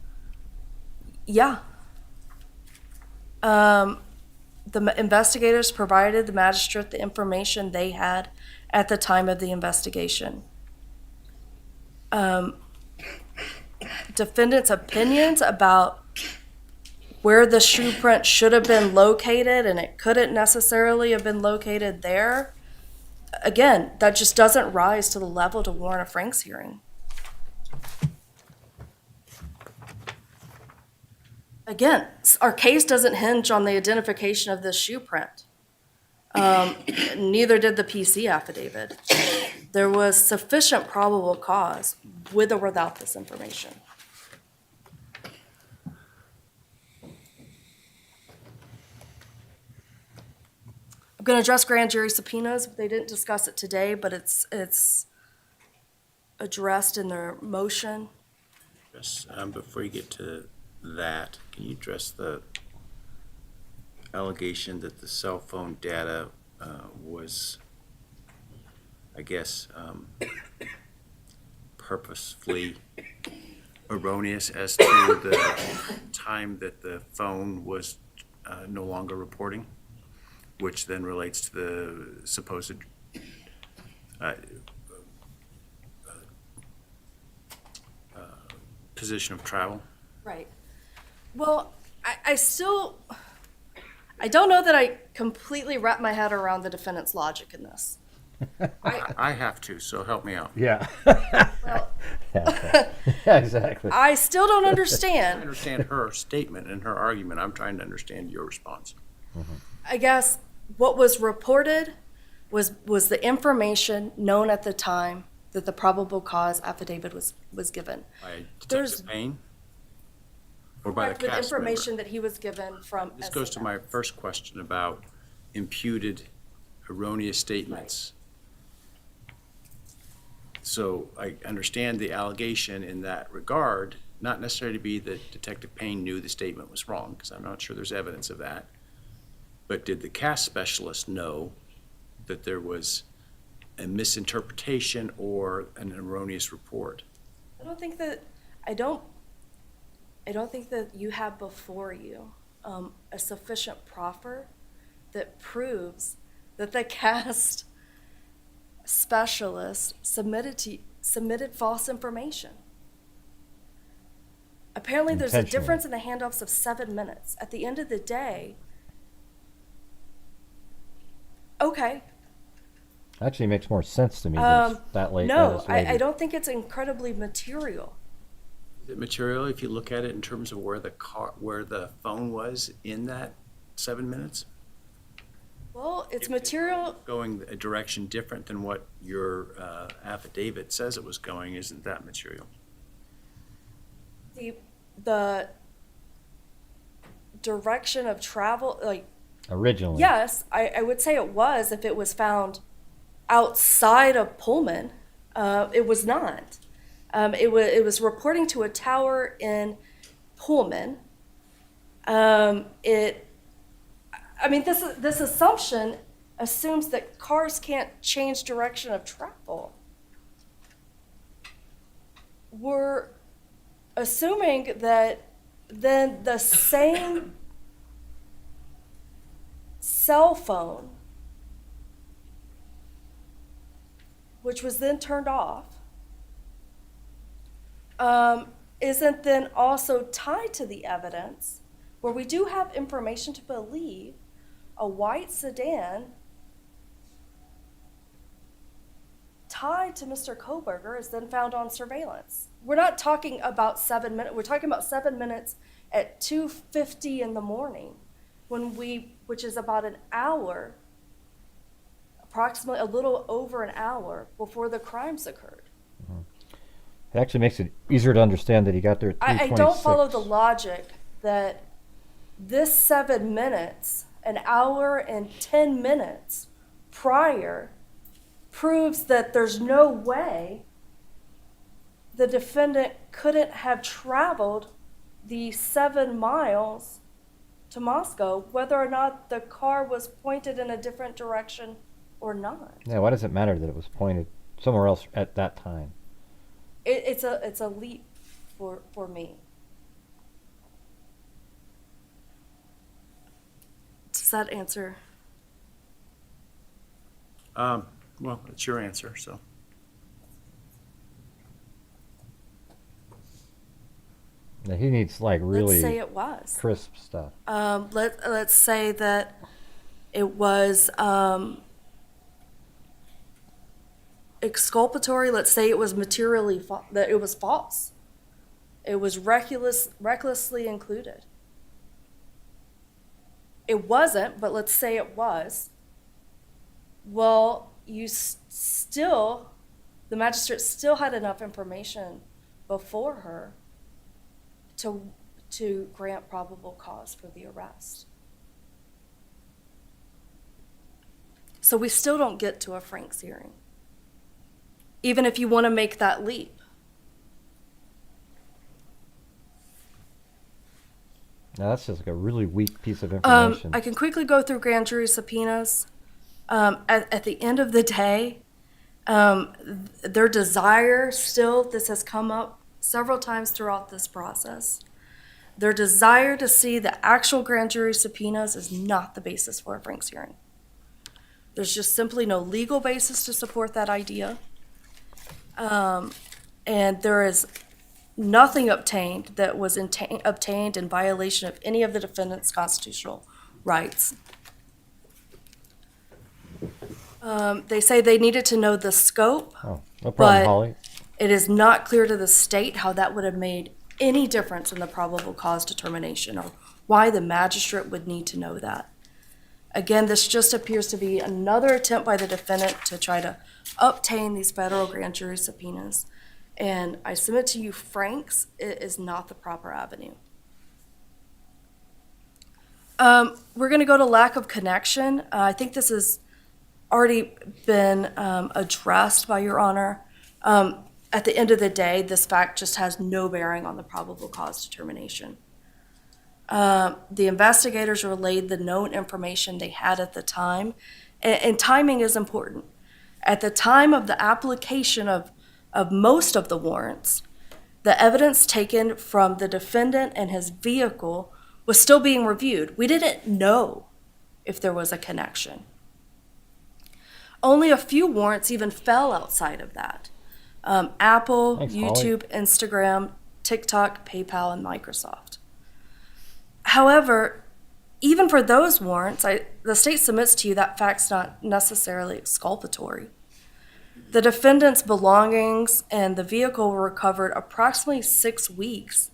Yeah. The investigators provided the magistrate the information they had at the time of the investigation. Defendant's opinions about where the shoe print should have been located, and it couldn't necessarily have been located there, again, that just doesn't rise to the level to warrant a Franks hearing. Again, our case doesn't hinge on the identification of this shoe print. Neither did the PC affidavit. There was sufficient probable cause with or without this information. I'm going to address grand jury subpoenas. They didn't discuss it today, but it's addressed in their motion. Yes, before you get to that, can you address the allegation that the cell phone data was, I guess, purposefully erroneous as to the time that the phone was no longer reporting, which then relates to the supposed position of travel? Right. Well, I don't know that I completely wrap my head around the defendant's logic in this. I have to, so help me out. Yeah. Well, yeah, exactly. I still don't understand. I understand her statement and her argument. I'm trying to understand your response. Mm-hmm. I guess what was reported was the information known at the time that the probable cause affidavit was given. By Detective Payne? Or by the Correct, with cast information member? that he was given from. This goes to my first question about imputed erroneous statements. So I understand the allegation in that regard, not necessarily to be that Detective Payne knew the statement was wrong, because I'm not sure there's evidence of that. But did the cast specialist know that there was a misinterpretation or an erroneous report? I don't think that you have before you a sufficient proffer that proves that the cast specialist submitted false information. Apparently there's a difference in the handoffs of 7 minutes. At the end of the day, okay. Actually makes more sense to me than that late. No, I don't think it's incredibly material. Is it material if you look at it in terms of where the phone was in that 7 minutes? Well, it's material. Going a direction different than what your affidavit says it was going, isn't that material? The direction of travel, like originally. Yes, I would say it was if it was found outside of Pullman. It was not. It was reporting to a tower in Pullman. This assumption assumes that cars can't change direction of travel. We're assuming that then the same cell phone which was then turned off, isn't then also tied to the evidence where we do have information to believe a white sedan tied to Mr. Kohberger is then found on surveillance. We're not talking about 7 minutes. We're talking about 7 minutes at 2:50 in the morning, which is about an hour, approximately a little over an hour before the crimes occurred. It actually makes it easier to understand that he got there at 3:26. I don't follow the logic that this 7 minutes, an hour and 10 minutes prior, proves that there's no way the defendant couldn't have traveled the 7 miles to Moscow, whether or not the car was pointed in a different direction or not. Yeah, why does it matter that it was pointed somewhere else at that time? It's a leap for me. Does that answer? Well, it's your answer, so. Now, he needs like really Let's say it was crisp stuff. Let's say that it was exculpatory. Let's say it was materially that it was false. It was recklessly included. It wasn't, but let's say it was. Well, the magistrate still had enough information before her to grant probable cause for the arrest. So we still don't get to a Franks hearing, even if you want to make that leap. Now that's just like a really weak piece of information. I can quickly go through grand jury subpoenas. At the end of the day, their desire still, this has come up several times throughout this process, their desire to see the actual grand jury subpoenas is not the basis for a Franks hearing. There's just simply no legal basis to support that idea. And there is nothing obtained that was obtained in violation of any of the defendant's constitutional rights. They say they needed to know the scope, no problem, but Holly. it is not clear to the state how that would have made any difference in the probable cause determination or why the magistrate would need to know that. Again, this just appears to be another attempt by the defendant to try to obtain these federal grand jury subpoenas. And I submit to you, Franks is not the proper avenue. We're going to go to lack of connection. I think this has already been addressed by Your Honor. At the end of the day, this fact just has no bearing on the probable cause determination. The investigators relayed the known information they had at the time, and timing is important. At the time of the application of most of the warrants, the evidence taken from the defendant and his vehicle was still being reviewed. We didn't know if there was a connection. Only a few warrants even fell outside of that. Apple, Thanks, YouTube, Instagram, TikTok, PayPal, and Microsoft. However, even for those warrants, the state submits to you that fact's not necessarily exculpatory. The defendant's belongings and the vehicle were recovered approximately 6 weeks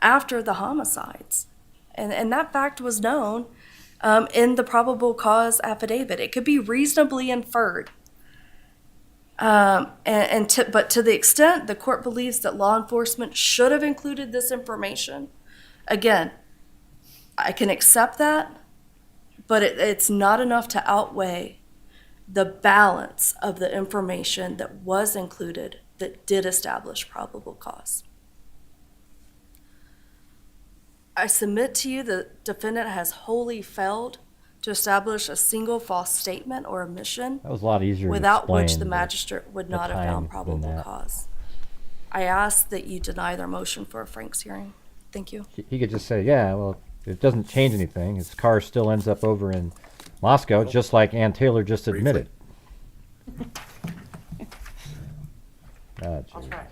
after the homicides. And that fact was known in the probable cause affidavit. It could be reasonably inferred. But to the extent the court believes that law enforcement should have included this information, again, I can accept that, but it's not enough to outweigh the balance of the information that was included that did establish probable cause. I submit to you the defendant has wholly failed to establish a single false statement or omission That was a lot easier without to which explain the magistrate would not have found probable cause. I ask that you deny their motion for a Franks hearing. Thank you. He could just say, yeah, well, it doesn't change anything. His car still ends up over in Moscow, just like Ann Taylor just admitted. Ah, I'll try.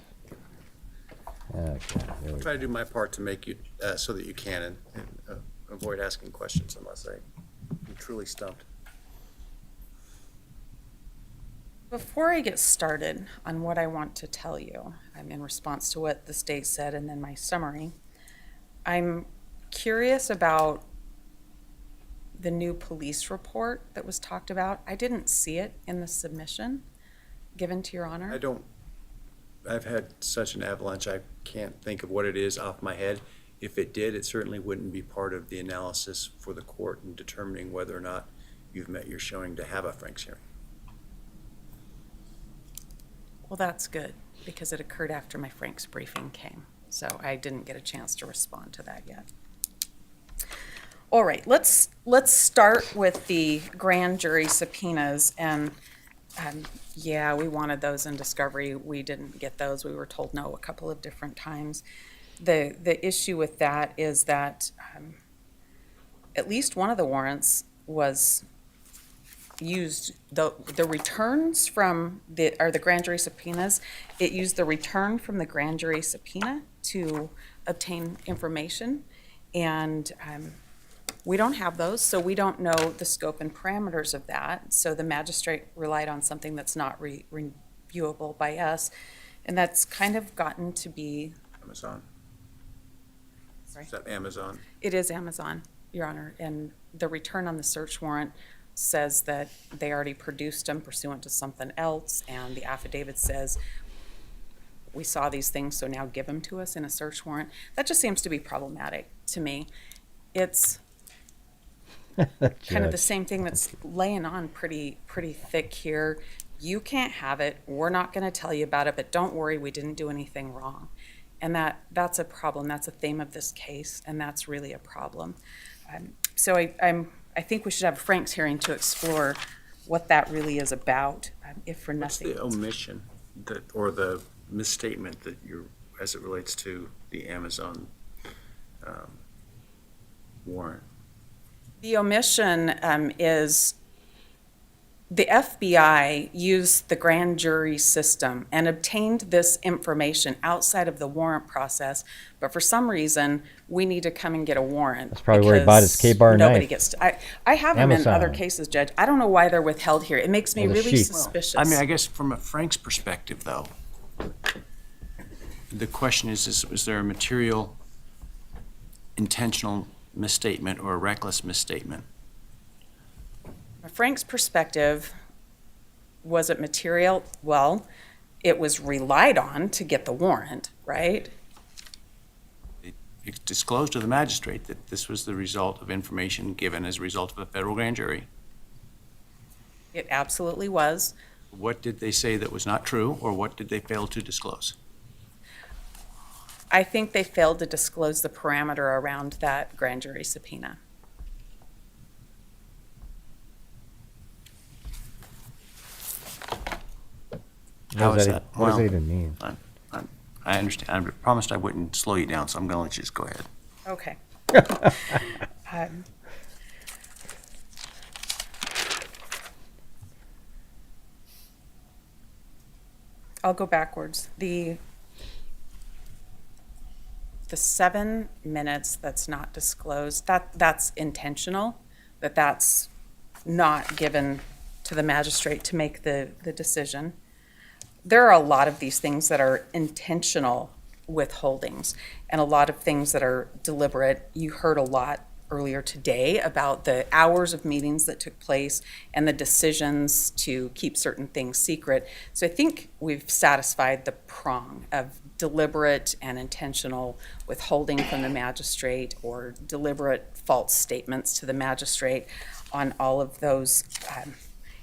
Okay. I'll try to do my part to make you, so that you can, and avoid asking questions unless I'm truly stumped. Before I get started on what I want to tell you, in response to what the state said and then my summary, I'm curious about the new police report that was talked about. I didn't see it in the submission given to Your Honor. I've had such an avalanche, I can't think of what it is off my head. If it did, it certainly wouldn't be part of the analysis for the court in determining whether or not you've met your showing to have a Franks hearing. Well, that's good, because it occurred after my Franks briefing came, so I didn't get a chance to respond to that yet. All right, let's start with the grand jury subpoenas, and yeah, we wanted those in discovery. We didn't get those. We were told no a couple of different times. The issue with that is that at least one of the warrants was used, the returns from the grand jury subpoenas, it used the return from the grand jury subpoena to obtain information, and we don't have those, so we don't know the scope and parameters of that. So the magistrate relied on something that's not reviewable by us, and that's kind of gotten to be Amazon. Sorry? Is that Amazon? It is Amazon, Your Honor, and the return on the search warrant says that they already produced them pursuant to something else, and the affidavit says we saw these things, so now give them to us in a search warrant. That just seems to be problematic to me. It's kind of the same thing that's laying on pretty thick here. You can't have it. We're not going to tell you about it, but don't worry, we didn't do anything wrong. And that's a problem. That's a theme of this case, and that's really a problem. So I think we should have a Franks hearing to explore what that really is about, if for nothing. What's the omission or the misstatement that as it relates to the Amazon warrant? The omission is the FBI used the grand jury system and obtained this information outside of the warrant process, but for some reason, we need to come and get a warrant. That's probably where he bought his K-bar knife. Nobody gets to, I have them in other cases, Judge. I don't know why they're withheld here. It makes me really suspicious. Well, I mean, I guess from a Franks perspective, though, the question is there a material intentional misstatement or a reckless misstatement? From Frank's perspective, was it material? Well, it was relied on to get the warrant, right? It disclosed to the magistrate that this was the result of information given as a result of a federal grand jury. It absolutely was. What did they say that was not true, or what did they fail to disclose? I think they failed to disclose the parameter around that grand jury subpoena. What does that even mean? I understand. I promised I wouldn't slow you down, so I'm going to let you just go ahead. Okay. I'll go backwards. The 7 minutes that's not disclosed, that's intentional, that's not given to the magistrate to make the decision. There are a lot of these things that are intentional withholdings and a lot of things that are deliberate. You heard a lot earlier today about the hours of meetings that took place and the decisions to keep certain things secret. So I think we've satisfied the prong of deliberate and intentional withholding from the magistrate or deliberate false statements to the magistrate on all of those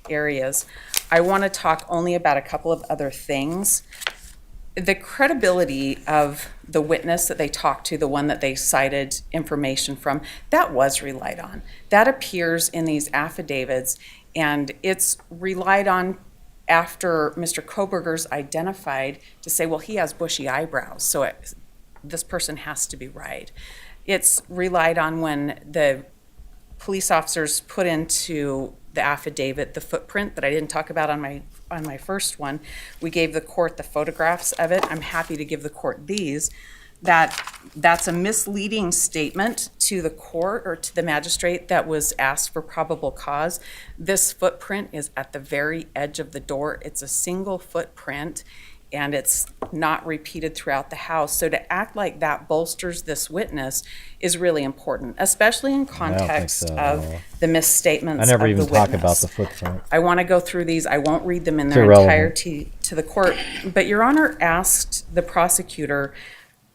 areas. I want to talk only about a couple of other things. The credibility of the witness that they talked to, the one that they cited information from, that was relied on. That appears in these affidavits, and it's relied on after Mr. Kohberger's identified to say, well, he has bushy eyebrows, so this person has to be right. It's relied on when the police officers put into the affidavit the footprint that I didn't talk about on my on my first one, we gave the court the photographs of it. I'm happy to give the court these. That's a misleading statement to the court or to the magistrate that was asked for probable cause. This footprint is at the very edge of the door. It's a single footprint, and it's not repeated throughout the house. So to act like that bolsters this witness is really important, especially in context of the misstatements of the witness. I never even talk about the footprint. I want to go through these. I won't read them in their entirety to the court. But Your Honor asked the prosecutor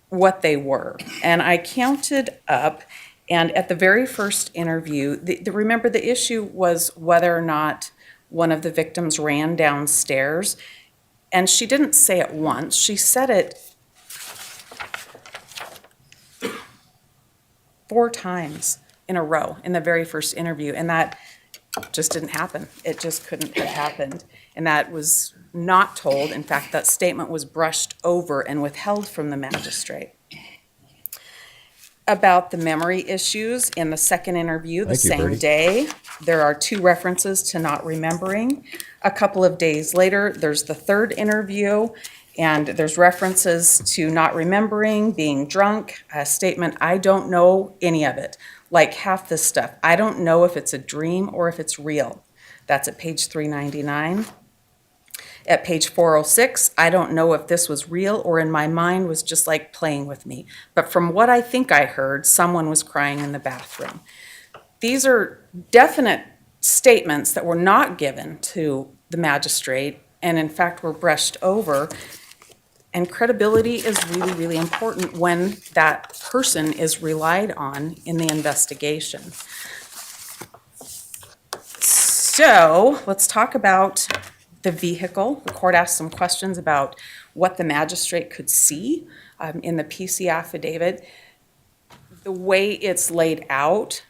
what they were. And I counted up, and at the very first interview, remember the issue was whether or not one of the victims ran downstairs. And she didn't say it once. She said it 4 times in a row in the very first interview. And that just didn't happen. It just couldn't have happened. And that was not told. In fact, that statement was brushed over and withheld from the magistrate. About the memory issues in the second interview, the same day, there are 2 references to not remembering. A couple of days later, there's the third interview, and there's references to not remembering, being drunk, a statement, I don't know any of it. Like half this stuff, I don't know if it's a dream or if it's real. That's at page 399. At page 406, I don't know if this was real or in my mind was just like playing with me. But from what I think I heard, someone was crying in the bathroom. These are definite statements that were not given to the magistrate and in fact were brushed over. And credibility is really, really important when that person is relied on in the investigation. So let's talk about the vehicle. The court asked some questions about what the magistrate could see in the PC affidavit. The way it's laid out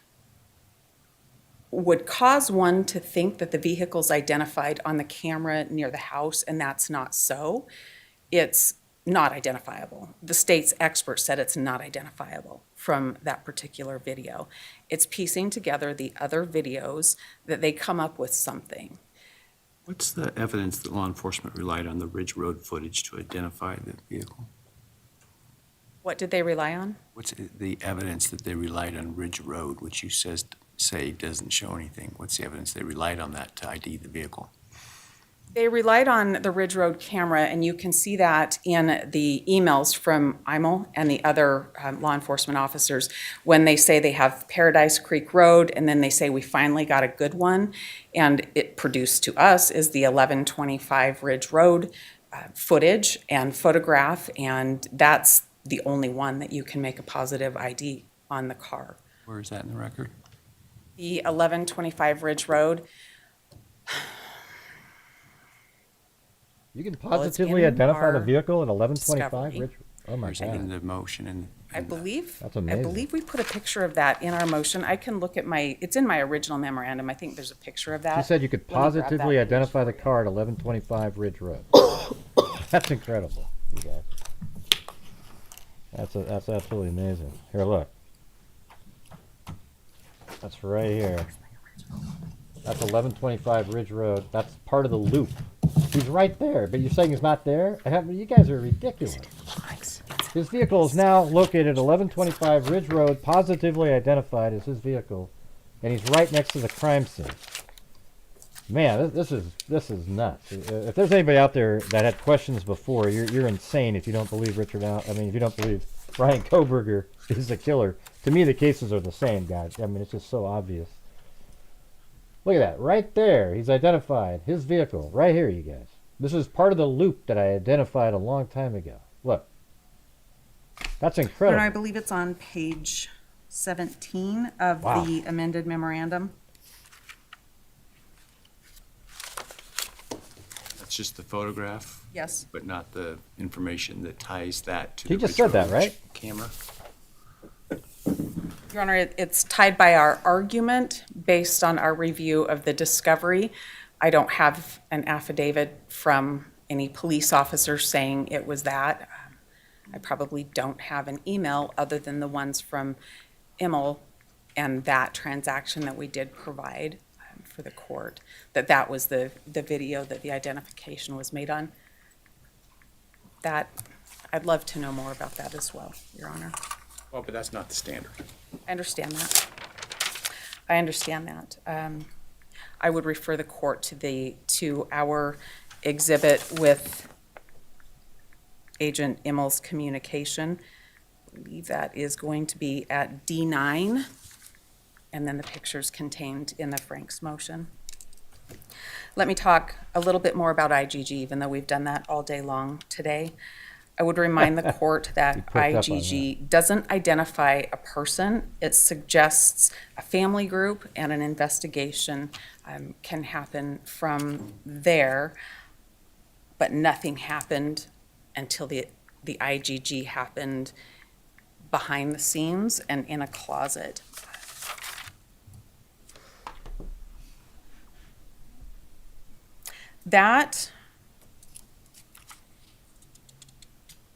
would cause one to think that the vehicle's identified on the camera near the house, and that's not so. It's not identifiable. The state's expert said it's not identifiable from that particular video. It's piecing together the other videos that they come up with something. What's the evidence that law enforcement relied on the Ridge Road footage to identify the vehicle? What did they rely on? What's the evidence that they relied on Ridge Road, which you say doesn't show anything? What's the evidence they relied on that to ID the vehicle? They relied on the Ridge Road camera, and you can see that in the emails from IML and the other law enforcement officers when they say they have Paradise Creek Road, and then they say we finally got a good one, and it produced to us is the 1125 Ridge Road footage and photograph, and that's the only one that you can make a positive ID on the car. Where is that in the record? The 1125 Ridge Road. You can positively identify the vehicle at 1125 discovery. Ridge. Oh my God! In the motion, I believe. That's amazing. I believe we put a picture of that in our motion. I can look at it's in my original memorandum. I think there's a picture of that. She said you could positively identify the car at 1125 Ridge Road. That's incredible, you guys. That's absolutely amazing. Here, look. That's right here. That's 1125 Ridge Road. That's part of the loop. He's right there, but you're saying he's not there? You guys are ridiculous. His vehicle is now located at 1125 Ridge Road, positively identified as his vehicle, and he's right next to the crime scene. Man, this is nuts. If there's anybody out there that had questions before, you're insane if you don't believe if you don't believe Bryan Kohberger is the killer. To me, the cases are the same, guys. I mean, it's just so obvious. Look at that, right there. He's identified his vehicle, right here, you guys. This is part of the loop that I identified a long time ago. Look. That's incredible. And I believe it's on page 17 of the amended memorandum. That's just the photograph? Yes. But not the information that ties that to the Ridge Road camera? Your Honor, it's tied by our argument based on our review of the discovery. I don't have an affidavit from any police officer saying it was that. I probably don't have an email other than the ones from IML and that transaction that we did provide for the court, that was the video that the identification was made on. That, I'd love to know more about that as well, Your Honor. Well, but that's not the standard. I understand that. I understand that. I would refer the court to our exhibit with Agent Immel's communication. I believe that is going to be at D9, and then the pictures contained in the Franks motion. Let me talk a little bit more about IGG, even though we've done that all day long today. I would remind the court that IGG doesn't identify a person. It suggests a family group, and an investigation can happen from there, but nothing happened until the IGG happened behind the scenes and in a closet. That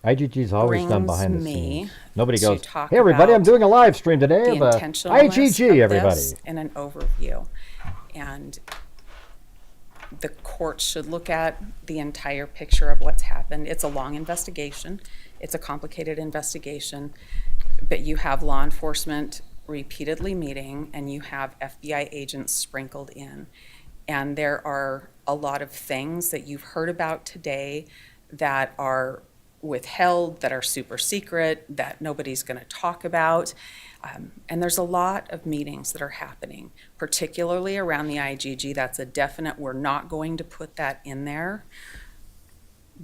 IGG's always done behind the brings me scenes. Nobody to goes, talk hey everybody, I'm about doing a live stream today the of intentionalness IGG, of everybody. this in an overview. And the court should look at the entire picture of what's happened. It's a long investigation. It's a complicated investigation, but you have law enforcement repeatedly meeting, and you have FBI agents sprinkled in. And there are a lot of things that you've heard about today that are withheld, that are super secret, that nobody's going to talk about. And there's a lot of meetings that are happening, particularly around the IGG. That's a definite, we're not going to put that in there.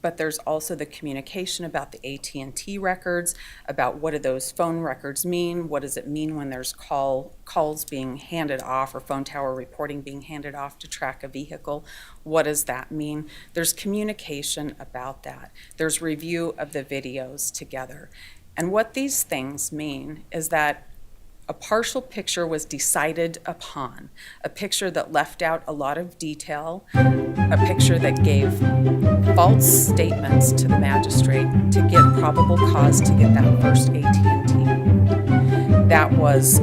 But there's also the communication about the AT&T records, about what do those phone records mean? What does it mean when there's calls being handed off, or phone tower reporting being handed off to track a vehicle? What does that mean? There's communication about that. There's review of the videos together. And what these things mean is that a partial picture was decided upon, a picture that left out a lot of detail, a picture that gave false statements to the magistrate to get probable cause to get that first AT&T. That was,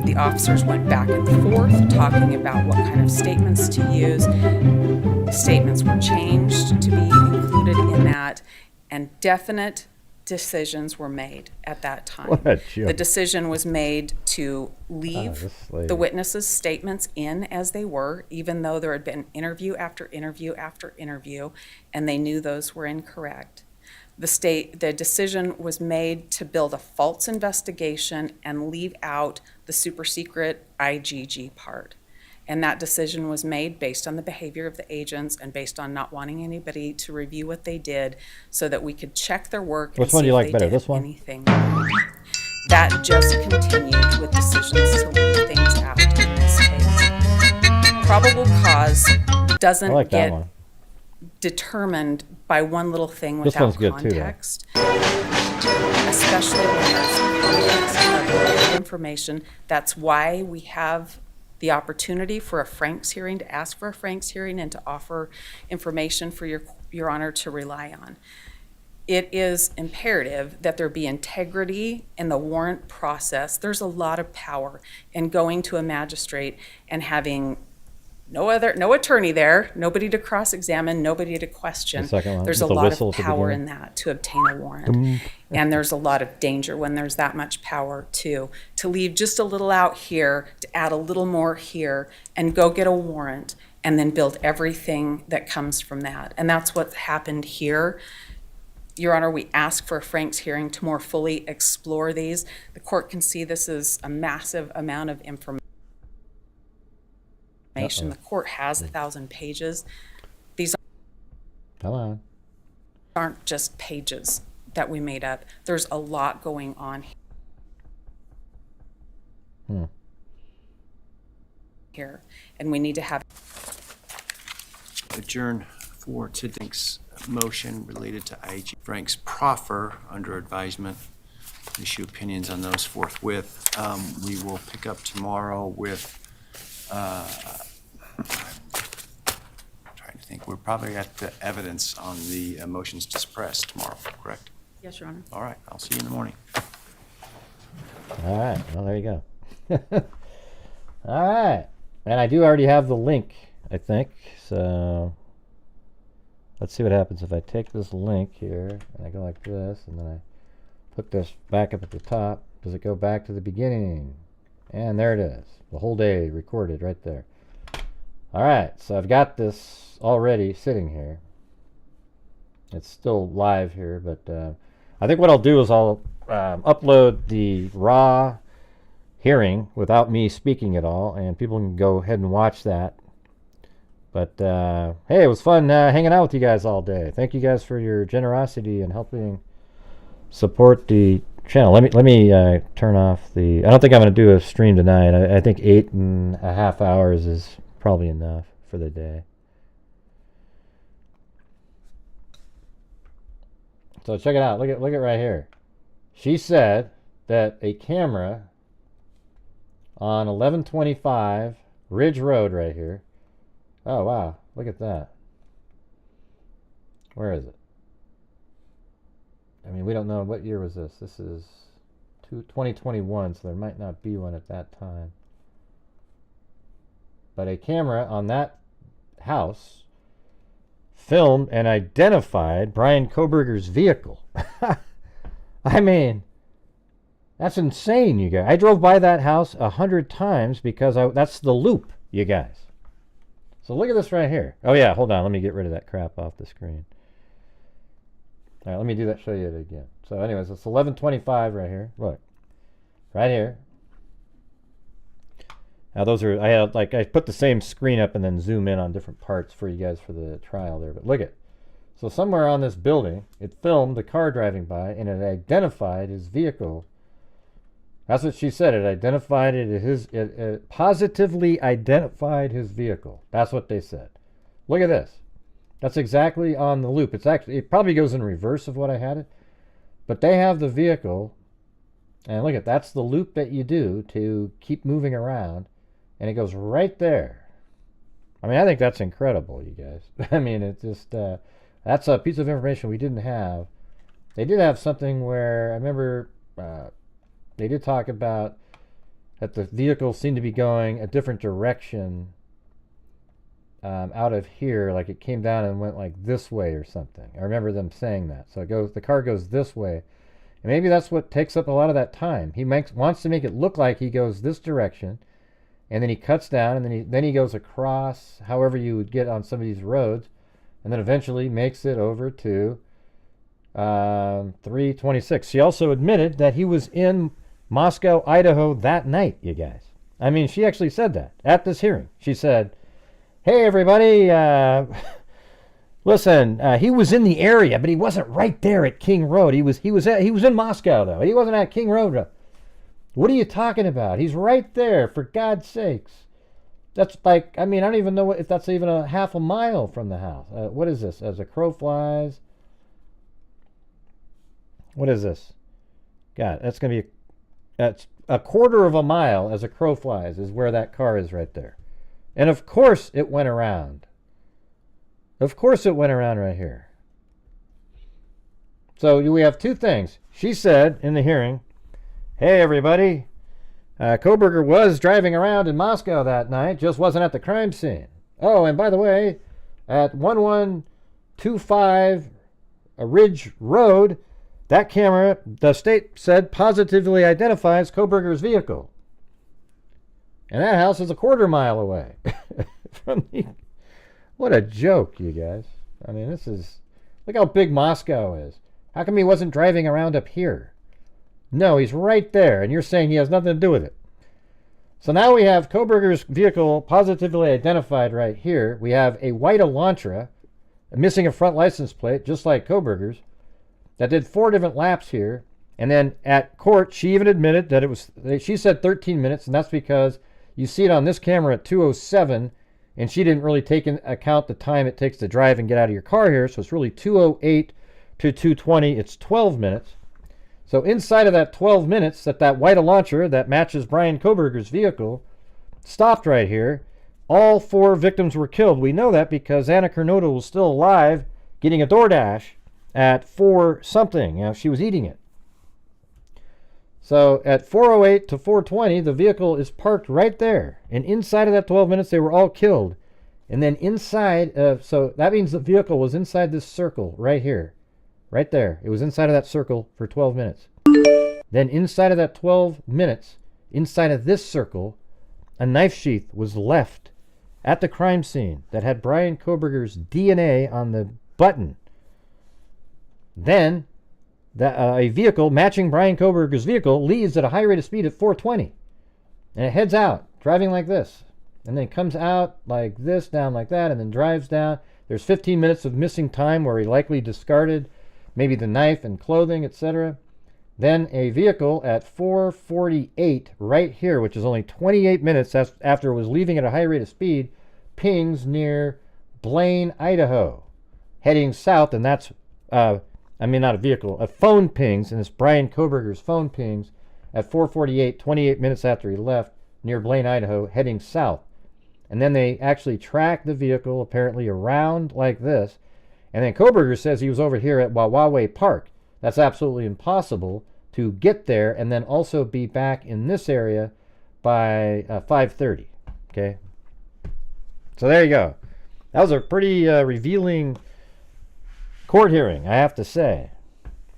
the officers went back and forth talking about what kind of statements to use. Statements were changed to be included in that, and definite decisions were made at that time. The decision was made to leave the witnesses' statements in as they were, even though there had been interview after interview after interview, and they knew those were incorrect. The decision was made to build a false investigation and leave out the super secret IGG part. And that decision was made based on the behavior of the agents and based on not wanting anybody to review what they did, so that we could check their work. Which one do you like better, this one? Anything. That just continued with decisions to leave things out in this case. Probable cause doesn't get determined by one little thing without context. Especially when there's context of information. That's why we have the opportunity for a Franks hearing, to ask for a Franks hearing, and to offer information for your honor to rely on. It is imperative that there be integrity in the warrant process. There's a lot of power in going to a magistrate and having no attorney there, nobody to cross-examine, nobody to question. There's a lot of power in that to obtain a warrant. And there's a lot of danger when there's that much power too. To leave just a little out here, to add a little more here, and go get a warrant, and then build everything that comes from that. And that's what happened here. Your Honor, we ask for a Franks hearing to more fully explore these. The court can see this is a massive amount of information. The court has 1,000 pages. These aren't just pages that we made up. There's a lot going on here, and we need to have adjourn for today's motion related to IG Frank's proffer under advisement. Issue opinions on those forthwith. We will pick up tomorrow with I'm trying to think. We're probably at the evidence on the motions to suppress tomorrow, correct? Yes, Your Honor. All right. I'll see you in the morning. All right. Well, there you go. All right. And I do already have the link, I think. So let's see what happens if I take this link here and I go like this and then I put this back up at the top. Does it go back to the beginning? And there it is. The whole day recorded right there. All right, so I've got this already sitting here. It's still live here, but I think what I'll do is I'll upload the raw hearing without me speaking at all, and people can go ahead and watch that. But hey, it was fun hanging out with you guys all day. Thank you guys for your generosity and helping support the channel. Let me turn off the... I don't think I'm going to do a stream tonight. I think 8.5 hours is probably enough for the day. So check it out. Look at right here. She said that a camera on 1125 Ridge Road right here. Oh wow, look at that. Where is it? I mean, we don't know. What year was this? This is 2021, so there might not be one at that time. But a camera on that house filmed and identified Bryan Kohberger's vehicle. I mean, that's insane, you guys. I drove by that house 100 times because that's the loop, you guys. So look at this right here. Oh yeah, hold on. Let me get rid of that crap off the screen. All right, let me do that. Show you it again. So, anyways, it's 1125 right here. Look, right here. Now those are I put the same screen up and then zoom in on different parts for you guys for the trial there. But look at, so somewhere on this building, it filmed the car driving by and it identified his vehicle. That's what she said. It identified it positively identified his vehicle. That's what they said. Look at this. That's exactly on the loop. It probably goes in reverse of what I had it, but they have the vehicle, and look at that's the loop that you do to keep moving around, and it goes right there. I mean, I think that's incredible, you guys. I mean, it's just that's a piece of information we didn't have. They did have something where I remember they did talk about that the vehicle seemed to be going a different direction. Out of here, like it came down and went like this way or something. I remember them saying that. So the car goes this way, and maybe that's what takes up a lot of that time. He wants to make it look like he goes this direction, and then he cuts down, and then he goes across, however you would get on some of these roads, and then eventually makes it over to 326. She also admitted that he was in Moscow, Idaho that night, you guys. I mean, she actually said that at this hearing. She said, hey everybody, listen, he was in the area, but he wasn't right there at King Road. He was in Moscow though. He wasn't at King Road. What are you talking about? He's right there, for God's sakes. That's like, I mean, I don't even know if that's even a half a mile from the house. What is this? As a crow flies. What is this? God, that's going to be, that's a quarter of a mile as a crow flies is where that car is right there. And of course it went around. Of course it went around right here. So we have two things. She said in the hearing, hey everybody, Kohberger was driving around in Moscow that night, just wasn't at the crime scene. Oh, and by the way, at 1125 Ridge Road, that camera, the state said, positively identifies Kohberger's vehicle. And that house is a quarter mile away from the... What a joke, you guys. I mean, this is... Look how big Moscow is. How come he wasn't driving around up here? No, he's right there, and you're saying he has nothing to do with it. So now we have Kohberger's vehicle positively identified right here. We have a white Elantra, missing a front license plate, just like Kohberger's, that did 4 different laps here. And then at court, she even admitted that it was... She said 13 minutes, and that's because... You see it on this camera at 2:07, and she didn't really take into account the time it takes to drive and get out of your car here, so it's really 2:08 to 2:20. It's 12 minutes. So inside of that 12 minutes, that white Elantra that matches Bryan Kohberger's vehicle stopped right here. All 4 victims were killed. We know that because Anna Kernodle was still alive getting a DoorDash at 4 something. You know, she was eating it. So at 4:08 to 4:20, the vehicle is parked right there. And inside of that 12 minutes, they were all killed. And then inside, so that means the vehicle was inside this circle right here. Right there. It was inside of that circle for 12 minutes. Then inside of that 12 minutes, inside of this circle, a knife sheath was left at the crime scene that had Bryan Kohberger's DNA on the button. Then a vehicle matching Bryan Kohberger's vehicle leaves at a high rate of speed at 420. And it heads out, driving like this. And then it comes out like this, down like that, and then drives down. There's 15 minutes of missing time where he likely discarded maybe the knife and clothing, etc. Then a vehicle at 4:48 right here, which is only 28 minutes after it was leaving at a high rate of speed, pings near Blaine, Idaho, heading south, and that's, not a vehicle, a phone pings, and it's Bryan Kohberger's phone pings at 4:48, 28 minutes after he left, near Blaine, Idaho, heading south. And then they actually track the vehicle apparently around like this. And then Kohberger says he was over here at Wawawe Park. That's absolutely impossible to get there and then also be back in this area by 5:30. Okay? So there you go. That was a pretty revealing court hearing, I have to say.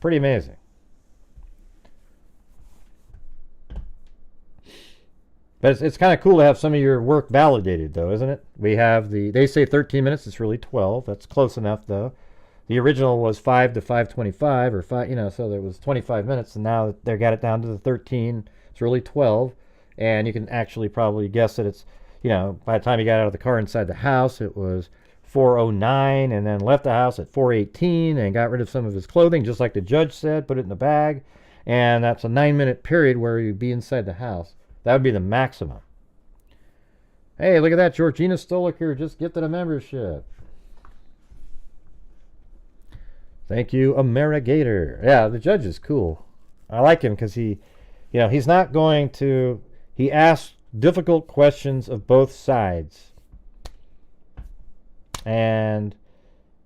Pretty amazing. But it's kind of cool to have some of your work validated, though, isn't it? We have they say 13 minutes, it's really 12. That's close enough, though. The original was 5 to 5:25, or 5, so there was 25 minutes, and now they got it down to the 13. It's really 12, and you can actually probably guess that it's, by the time he got out of the car inside the house, it was 4:09, and then left the house at 4:18, and got rid of some of his clothing, just like the judge said, put it in the bag, and that's a 9-minute period where he'd be inside the house. That would be the maximum. Hey, look at that. Georgina Stoliker just gifted a membership. Thank you, Amerigator. Yeah, the judge is cool. I like him because he's not going to, he asks difficult questions of both sides. And,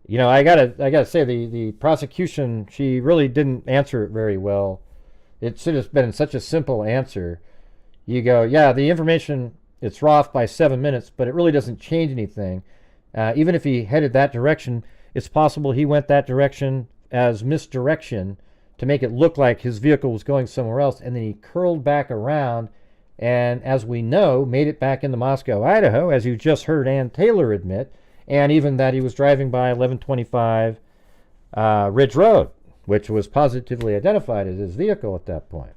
I gotta say, the prosecution, she really didn't answer it very well. It should have been such a simple answer. You go, yeah, the information, it's off by 7 minutes, but it really doesn't change anything. Even if he headed that direction, it's possible he went that direction as misdirection to make it look like his vehicle was going somewhere else, and then he curled back around, and as we know, made it back into Moscow, Idaho, as you just heard Ann Taylor admit, and even that he was driving by 1125 Ridge Road, which was positively identified as his vehicle at that point.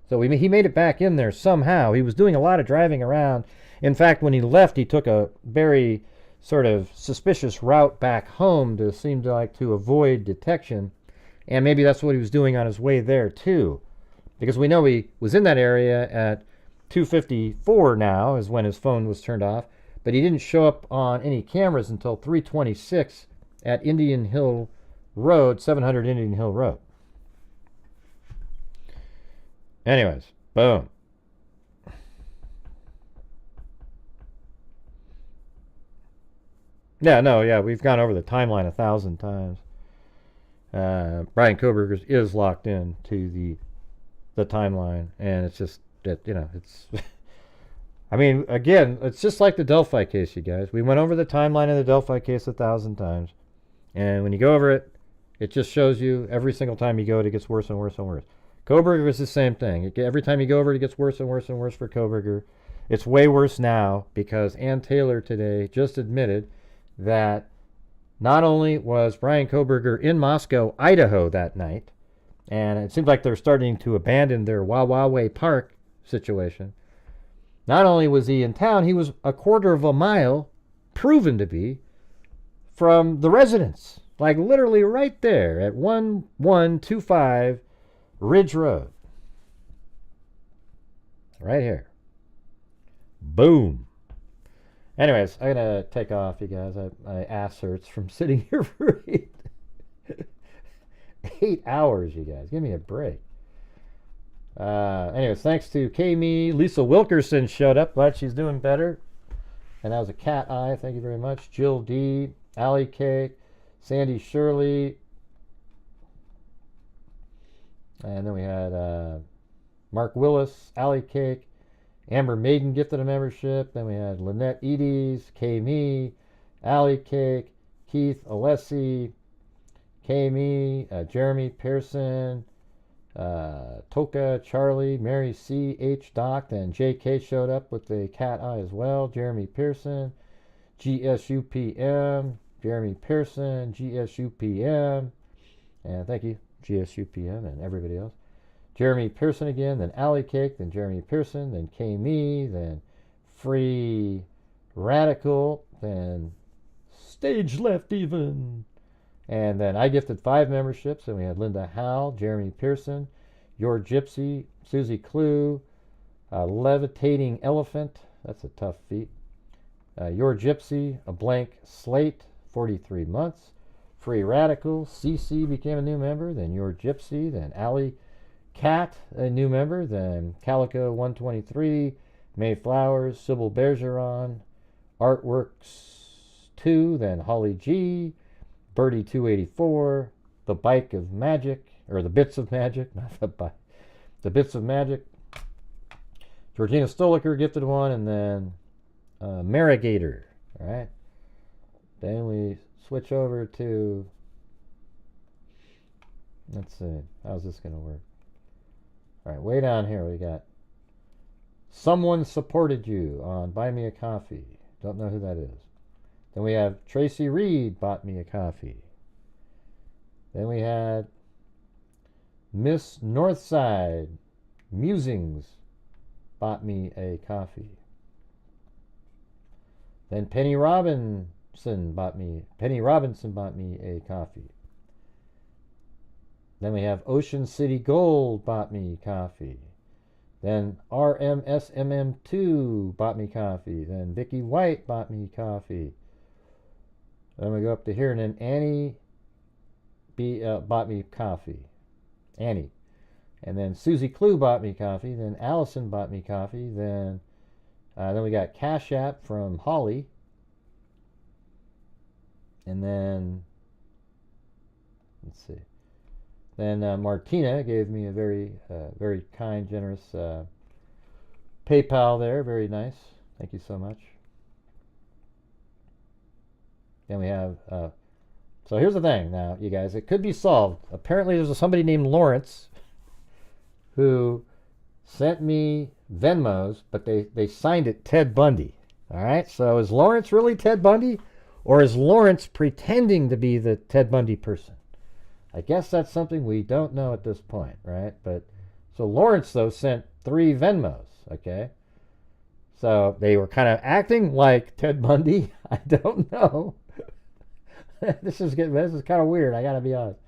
So he made it back in there somehow. He was doing a lot of driving around. In fact, when he left, he took a very sort of suspicious route back home to avoid detection. And maybe that's what he was doing on his way there, too. Because we know he was in that area at 2:54 now, is when his phone was turned off. But he didn't show up on any cameras until 3:26 at Indian Hill Road, 700 Indian Hill Road. Anyways, boom. Yeah, we've gone over the timeline 1,000 times. Bryan Kohberger is locked in to the timeline, and it's just that, it's... I mean, again, it's just like the Delphi case, you guys. We went over the timeline of the Delphi case 1,000 times, and when you go over it, it just shows you every single time you go, it gets worse and worse and worse. Kohberger is the same thing. Every time you go over it, it gets worse and worse and worse for Kohberger. It's way worse now because Ann Taylor today just admitted that not only was Bryan Kohberger in Moscow, Idaho that night, and it seems like they're starting to abandon their Wawawe Park situation. Not only was he in town, he was a quarter of a mile, proven to be, from the residence. Like literally right there at 1125 Ridge Road. Right here. Boom. Anyways, I'm going to take off, you guys. My ass hurts from sitting here for 8 hours, you guys. Give me a break. Anyways, thanks to Kami. Lisa Wilkerson showed up. Glad she's doing better. And that was a cat eye. Thank you very much. Jill D. Allie K. Sandy Shirley. And then we had Mark Willis, Alley Cake, Amber Maiden gifted a membership. Then we had Lynette Eades, K. Me, Alley Cake, Keith Alessi, K. Me, Jeremy Pearson, Toka, Charlie, Mary C. H. Doc, then J.K. showed up with the cat eye as well. Jeremy Pearson, GSUPM, Jeremy Pearson, GSUPM, and thank you, GSUPM, and everybody else. Jeremy Pearson again, then Alley Cake, then Jeremy Pearson, then K. Me, then Free Radical, then Stage Left Even. And then I gifted 5 memberships, and we had Linda Howell, Jeremy Pearson, Your Gypsy, Susie Clue, Levitating Elephant, that's a tough feat, Your Gypsy, A Blank Slate, 43 months, Free Radical, CC became a new member, then Your Gypsy, then Alley Cat, a new member, then Calico 123, May Flowers, Sybil Bergeron, Artworks 2, then Holly G, Birdie 284, The Bike of Magic, or The Bits of Magic, not the bike, The Bits of Magic. Georgina Stoliker gifted one, and then Marigator. All right. Then we switch over to, let's see, how's this going to work? All right, way down here we got Someone Supported You on Buy Me a Coffee. Don't know who that is. Then we have Tracy Reed bought me a coffee. Then we had Miss Northside Musings bought me a coffee. Then Penny Robinson bought me a coffee. Then we have Ocean City Gold bought me coffee. Then RMSMM2 bought me coffee. Then Vicky White bought me coffee. Then we go up to here, and then Annie bought me coffee. Annie. And then Susie Clue bought me coffee. Then Allison bought me coffee. Then we got Cash App from Holly. And then, let's see. Then Martina gave me a very kind, generous PayPal there. Very nice. Thank you so much. Then we have, so here's the thing now, you guys. It could be solved. Apparently there's somebody named Lawrence who sent me Venmos, but they signed it Ted Bundy. All right? So is Lawrence really Ted Bundy? Or is Lawrence pretending to be the Ted Bundy person? I guess that's something we don't know at this point, right? But so Lawrence, though, sent 3 Venmos, okay? So they were kind of acting like Ted Bundy. I don't know. This is kind of weird. I got to be honest.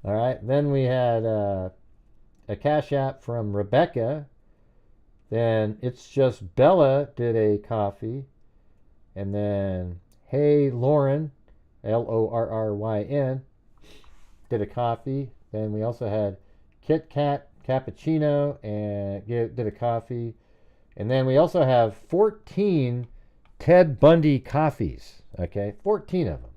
All right. Then we had a Cash App from Rebecca. Then It's Just Bella did a coffee. And then Hey Lauren, Lorryn, did a coffee. Then we also had Kit Kat Cappuccino and did a coffee. And then we also have 14 Ted Bundy coffees. Okay, 14 of them.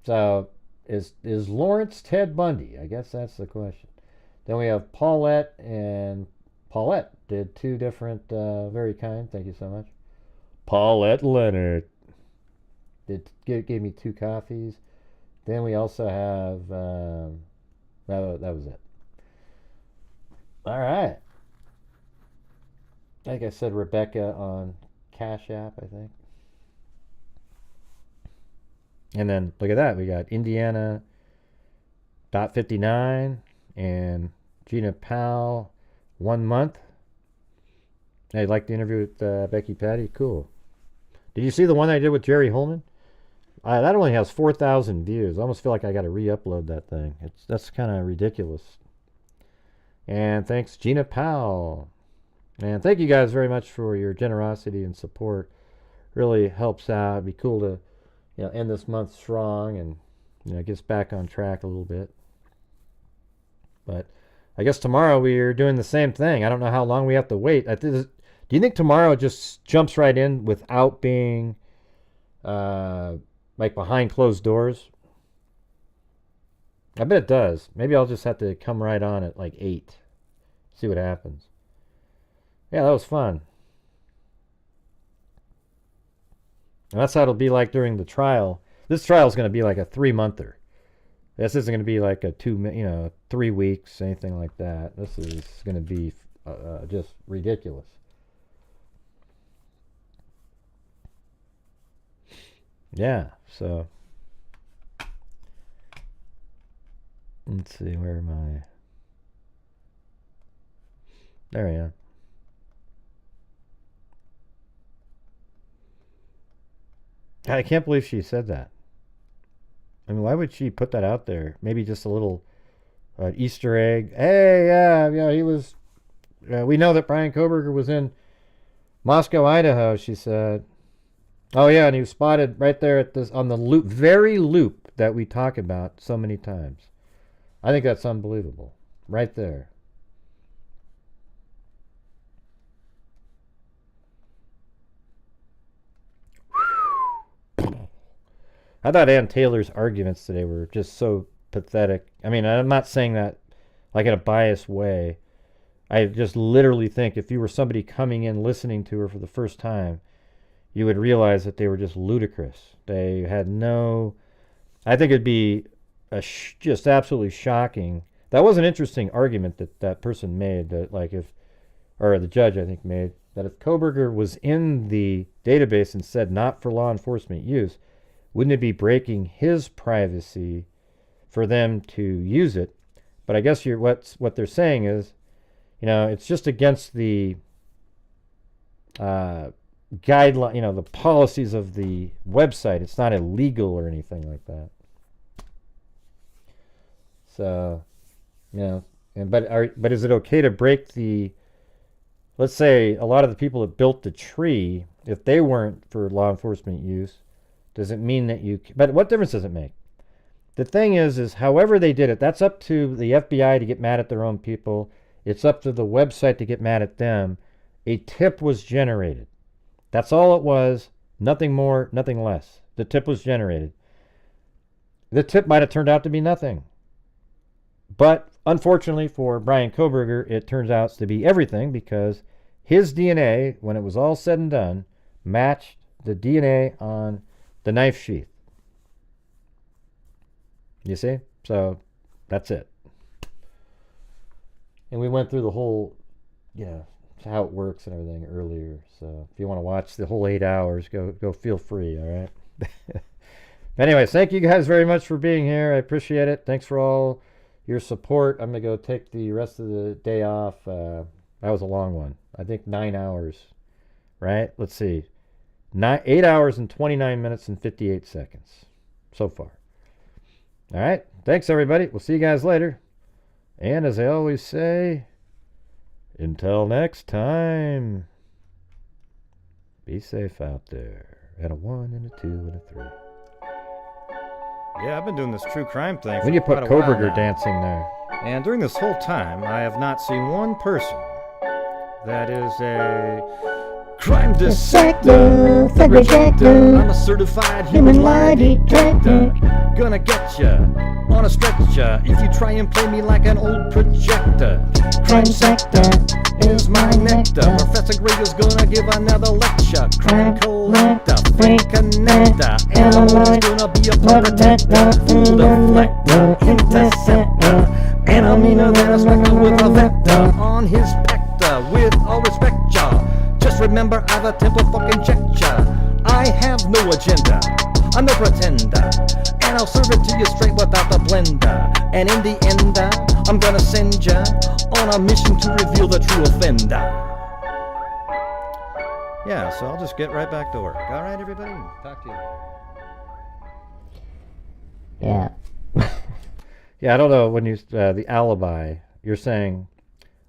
So is Lawrence Ted Bundy? I guess that's the question. Then we have Paulette, and Paulette did 2 different, very kind, thank you so much. Paulette Leonard gave me 2 coffees. Then we also have, that was it. All right. Like I said, Rebecca on Cash App, I think. And then look at that. We got Indiana .59 and Gina Powell 1 month. Hey, like the interview with Becky Patty? Cool. Did you see the one I did with Jerry Holman? That only has 4,000 views. I almost feel like I got to re-upload that thing. That's kind of ridiculous. And thanks, Gina Powell. And thank you guys very much for your generosity and support. Really helps out. It'd be cool to, end this month strong and, get us back on track a little bit. But I guess tomorrow we're doing the same thing. I don't know how long we have to wait. Do you think tomorrow just jumps right in without being like behind closed doors? I bet it does. Maybe I'll just have to come right on at like 8. See what happens. Yeah, that was fun. And that's how it'll be like during the trial. This trial is going to be like a 3-monther. This isn't going to be like a 3 weeks, anything like that. This is going to be just ridiculous. Yeah, so let's see, where am I? There I am. I can't believe she said that. I mean, why would she put that out there? Maybe just a little Easter egg. Hey, yeah, he was. We know that Bryan Kohberger was in Moscow, Idaho. She said. Oh yeah, and he was spotted right there at this on the loop, very loop that we talk about so many times. I think that's unbelievable, right there. I thought Ann Taylor's arguments today were just so pathetic. I mean, I'm not saying that like in a biased way. I just literally think if you were somebody coming in listening to her for the first time, you would realize that they were just ludicrous. They had no... I think it'd be just absolutely shocking. That was an interesting argument that that person made, that like if... or the judge, I think, made, that if Kohberger was in the database and said not for law enforcement use, wouldn't it be breaking his privacy for them to use it? But I guess what they're saying is, it's just against the guideline, the policies of the website. It's not illegal or anything like that. So, but is it okay to break the? Let's say a lot of the people that built the tree, if they weren't for law enforcement use, does it mean that you... But what difference does it make? The thing is however they did it, that's up to the FBI to get mad at their own people. It's up to the website to get mad at them. A tip was generated. That's all it was. Nothing more, nothing less. The tip was generated. The tip might have turned out to be nothing. But unfortunately for Bryan Kohberger, it turns out to be everything, because his DNA, when it was all said and done, matched the DNA on the knife sheath. You see? So that's it. And we went through the whole, how it works and everything earlier. So if you want to watch the whole 8 hours, go feel free, all right? Anyways, thank you guys very much for being here. I appreciate it. Thanks for all your support. I'm going to go take the rest of the day off. That was a long one. I think 9 hours, right? Let's see. 8 hours and 29 minutes and 58 seconds so far. All right. Thanks, everybody. We'll see you guys later. And as I always say, until next time, be safe out there. And a 1 and a 2 and a 3. Yeah, I've been doing this true crime thing When you for put quite a while Kohberger now. dancing there. And during this whole time, I have not seen one person that is a crime dissector, thug rejector. I'm a certified human lie detector. Gonna get ya on a stretcher if you try and play me like an old projector. Crime sector is my nectar. Professor Gray is gonna give another lecture. Crime collector, fake connector. Animal is gonna be a protector. Full deflector, interceptor. And I'm meaner than a spectre with a vector on his pector. With all respect, y'all, just remember I've a temple fucking check ya. I have no agenda, I'm no pretender, and I'll serve it to you straight without the blender. And in the end, I'm gonna send ya on a mission to reveal the true offender. Yeah, so I'll just get right back to work. All right, everybody? Talk to you. Yeah. Yeah, I don't know, when you, the alibi, you're saying,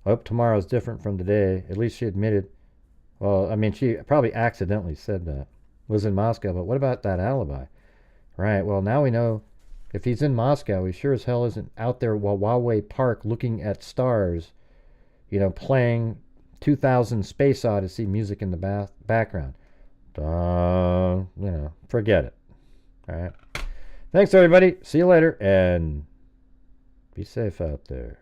I hope tomorrow's different from today. At least she admitted, well, I mean, she probably accidentally said that. Was in Moscow, but what about that alibi? Right, well, now we know if he's in Moscow, he sure as hell isn't out there while Huawei Park looking at stars, playing 2000 Space Odyssey music in the background. Forget it. All right. Thanks, everybody. See you later, and Be safe out there.